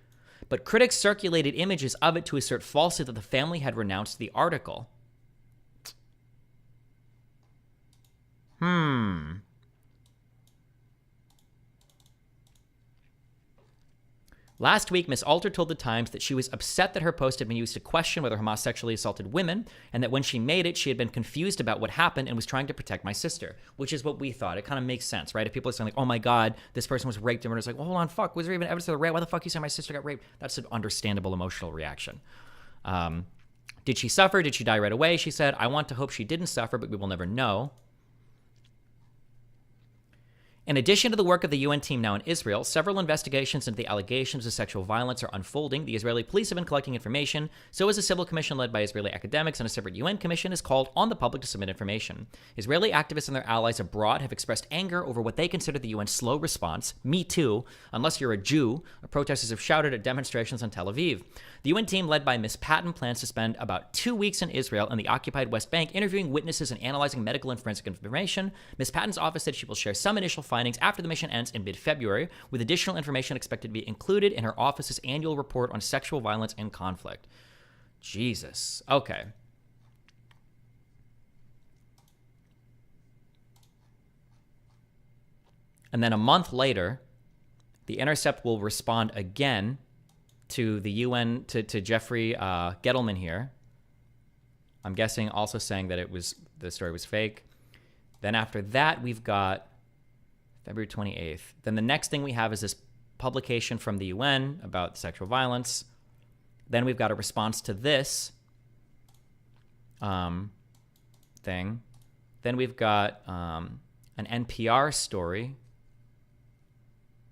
But critics circulated images of it to assert falsely that the family had renounced the article. Last week, Miss Alter told the Times that she was upset that her post had been used to question whether Hamas sexually assaulted women, and that when she made it, she had been confused about what happened and was trying to protect my sister, which is what we thought. It kind of makes sense, right? If people are saying like, oh my God, this person was raped, and we're just like, well, hold on, fuck, was there even evidence of the rape? Why the fuck you say my sister got raped? That's an understandable emotional reaction. Did she suffer? Did she die right away? She said, I want to hope she didn't suffer, but we will never know. In addition to the work of the UN team now in Israel, several investigations into the allegations of sexual violence are unfolding. The Israeli police have been collecting information. So is a civil commission led by Israeli academics, and a separate UN commission is called on the public to submit information. Israeli activists and their allies abroad have expressed anger over what they consider the UN's slow response. Me too, unless you're a Jew, protesters have shouted at demonstrations in Tel Aviv. The UN team led by Ms. Patton plans to spend about 2 weeks in Israel and the occupied West Bank interviewing witnesses and analyzing medical and forensic information. Ms. Patton's office said she will share some initial findings after the mission ends in mid-February, with additional information expected to be included in her office's annual report on sexual violence and conflict. Jesus. Okay. And then a month later, The Intercept will respond again to the UN, to Jeffrey Gettleman here. I'm guessing also saying that the story was fake. Then after that, we've got February 28th. Then the next thing we have is this publication from the UN about sexual violence. Then we've got a response to this thing. Then we've got an NPR story.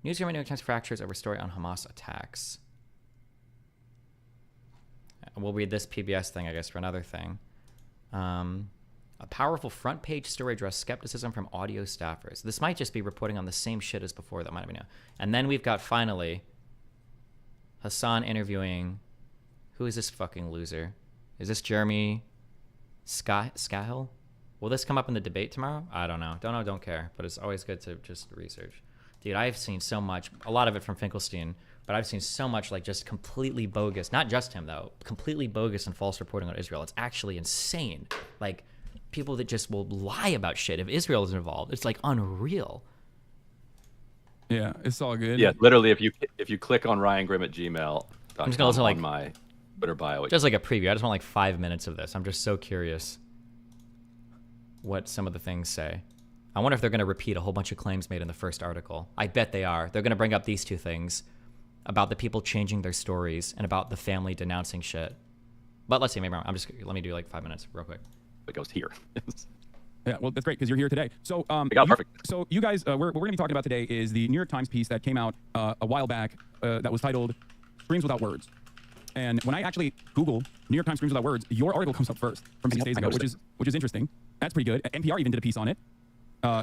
Newsroom New York Times fractures over story on Hamas attacks. We'll read this PBS thing, I guess, for another thing. A powerful front page story addressed skepticism from audio staffers. This might just be reporting on the same shit as before. That might be new. And then we've got finally Hassan interviewing. Who is this fucking loser? Is this Jeremy Scahill? Will this come up in the debate tomorrow? I don't know. Don't care. But it's always good to just research. Dude, I've seen so much. A lot of it from Finkelstein. But I've seen so much like just completely bogus. Not just him, though. Completely bogus and false reporting on Israel. It's actually insane. Like, people that just will lie about shit if Israel is involved. It's like unreal. Yeah, it's all good. Yeah, literally, if you click on Ryan Grimm at gmail.com I'm just gonna listen, like, on my Twitter bio. Just like a preview. I just want like 5 minutes of this. I'm just so curious what some of the things say. I wonder if they're going to repeat a whole bunch of claims made in the first article. I bet they are. They're going to bring up these two things about the people changing their stories and about the family denouncing shit. But let's see, maybe I'm just, let me do like 5 minutes real quick. It goes here. Yeah, well, that's great because you're here today. So, perfect. So you guys, what we're going to be talking about today is the New York Times piece that came out a while back that was titled "Screams Without Words." And when I actually Google New York Times "Screams Without Words," your article comes up first from 6 days ago, which is interesting. That's pretty good. NPR even did a piece on it,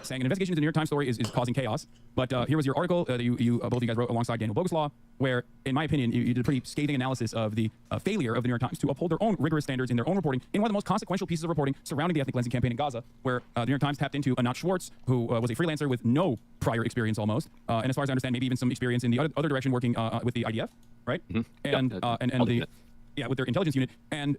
saying an investigation into the New York Times story is causing chaos. But here was your article that you both of you guys wrote alongside Daniel Boguslaw, where, in my opinion, you did a pretty scathing analysis of the failure of the New York Times to uphold their own rigorous standards in their own reporting in one of the most consequential pieces of reporting surrounding the ethnic cleansing campaign in Gaza, where the New York Times tapped into Anat Schwartz, who was a freelancer with no prior experience almost, and as far as I understand, maybe even some experience in the other direction working with the IDF, right? Mm-hmm. With their intelligence unit. And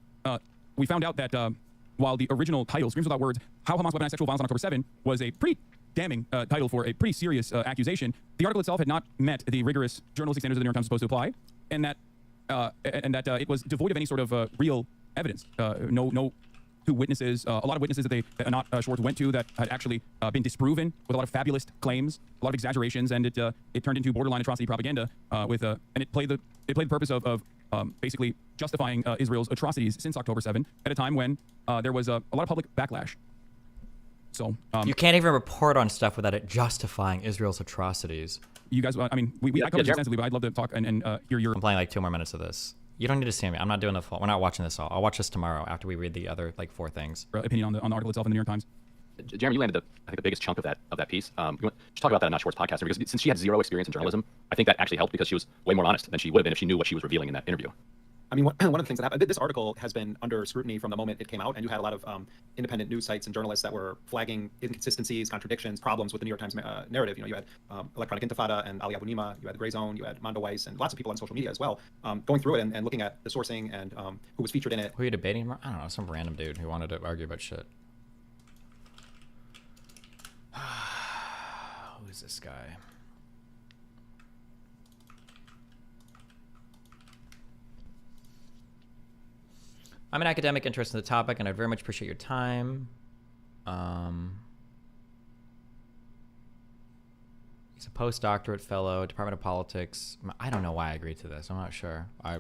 we found out that while the original title, Screams Without Words, How Hamas Weaponized Sexual Violence on October 7, was a pretty damning title for a pretty serious accusation, the article itself had not met the rigorous journalistic standards that the New York Times is supposed to apply, and that it was devoid of any sort of real evidence. No two witnesses, a lot of witnesses that Anat Schwartz went to that had actually been disproven with a lot of fabulous claims, a lot of exaggerations, and it turned into borderline atrocity propaganda and it played the purpose of basically justifying Israel's atrocities since October 7 at a time when there was a lot of public backlash. So you can't even report on stuff without it justifying Israel's atrocities. You guys, I mean, I covered this extensively, but I'd love to talk and hear your. I'm playing like 2 more minutes of this. You don't need to see me. I'm not doing the full. We're not watching this all. I'll watch this tomorrow after we read the other like 4 things. Opinion on the article itself in the New York Times. Jeremy, you landed the biggest chunk of that piece. Just talk about that on Anat Schwartz podcast, because since she had zero experience in journalism, I think that actually helped because she was way more honest than she would have been if she knew what she was revealing in that interview. I mean, one of the things that happened, this article has been under scrutiny from the moment it came out, and you had a lot of independent news sites and journalists that were flagging inconsistencies, contradictions, problems with the New York Times narrative. You know, you had Electronic Intifada and Ali Abu Nima, you had Gray Zone, you had Mondo Weiss, and lots of people on social media as well, going through it and looking at the sourcing and who was featured in it. Who are you debating? I don't know, some random dude who wanted to argue about shit. Who's this guy? I'm an academic interested in the topic, and I'd very much appreciate your time. He's a postdoctorate fellow, Department of Politics. I don't know why I agreed to this. I'm not sure. I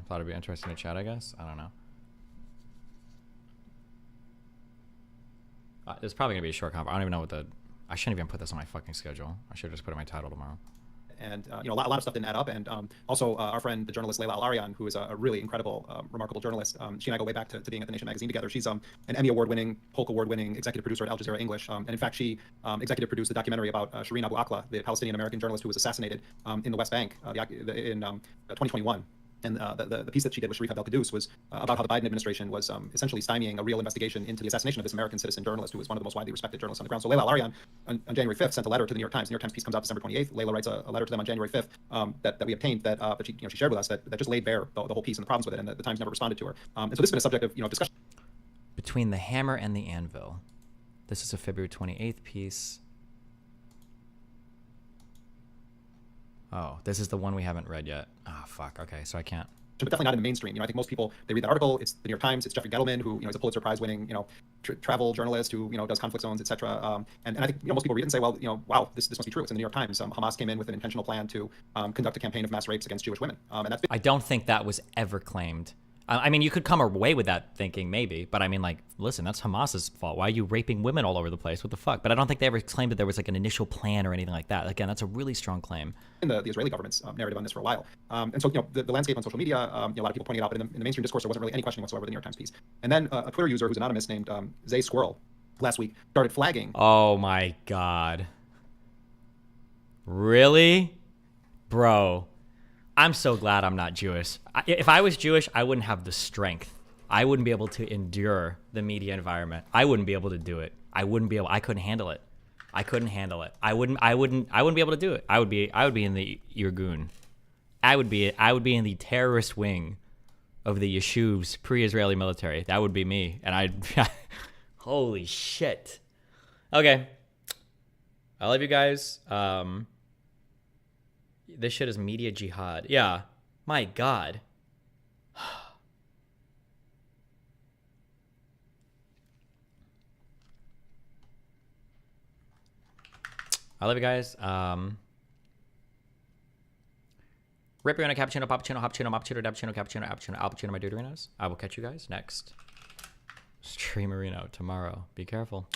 thought it'd be interesting to chat, I guess. I don't know. It's probably going to be a short convo. I don't even know what I shouldn't even put this on my fucking schedule. I should have just put it in my title tomorrow. And you know, a lot of stuff didn't add up. And also, our friend, the journalist Layla Al-Arian, who is a really incredible, remarkable journalist. She and I go way back to being at The Nation magazine together. She's an Emmy Award-winning, Polk Award-winning executive producer at Al Jazeera English. And in fact, she executive produced the documentary about Shireen Abu Akleh, the Palestinian-American journalist who was assassinated in the West Bank in 2021. And the piece that she did with Sharif Abdel-Qaddous was about how the Biden administration was essentially stymieing a real investigation into the assassination of this American citizen journalist who was one of the most widely respected journalists on the ground. So Layla Al-Arian on January 5th sent a letter to the New York Times. The New York Times piece comes out December 28th. Layla writes a letter to them on January 5th that we obtained that she shared with us that just laid bare the whole piece and the problems with it, and the Times never responded to her. And so this has been a subject of discussion. Between the Hammer and the Anvil. This is a February 28th piece. Oh, this is the one we haven't read yet. Oh, fuck. Okay, so I can't. But definitely not in the mainstream. I think most people, they read that article. It's the New York Times. It's Jeffrey Gettleman, who is a Pulitzer Prize winning travel journalist who does conflict zones, etc. And I think most people read it and say, well, wow, this must be true. It's in the New York Times. Hamas came in with an intentional plan to conduct a campaign of mass rapes against Jewish women, and that's. I don't think that was ever claimed I mean, you could come away with that thinking maybe, but I mean, like, listen, that's Hamas's fault. Why are you raping women all over the place? What the fuck? But I don't think they ever claimed that there was like an initial plan or anything like that. Again, that's a really strong claim. In the Israeli government's narrative on this for a while. And so, the landscape on social media, a lot of people pointing it out, but in the mainstream discourse, there wasn't really any question whatsoever with the New York Times piece. And then a Twitter user who's anonymous named Zay Squirrel last week started flagging. Oh my God. Really? Bro. I'm so glad I'm not Jewish. If I was Jewish, I wouldn't have the strength. I wouldn't be able to endure the media environment. I wouldn't be able to do it. I couldn't handle it. I couldn't handle it. I wouldn't be able to do it. I would be in the Irgun. I would be in the terrorist wing of the Yeshuv's pre-Israeli military. That would be me. And I'd holy shit. Okay. I love you guys. This shit is media jihad. Yeah. My God. I love you guys. Rip on a cappuccino, poppuccino, hoppuccino, moppuccino, dabpuccino, cappuccino, appuccino, alpuccino, my duderinos. I will catch you guys next Streamerino tomorrow. Be careful.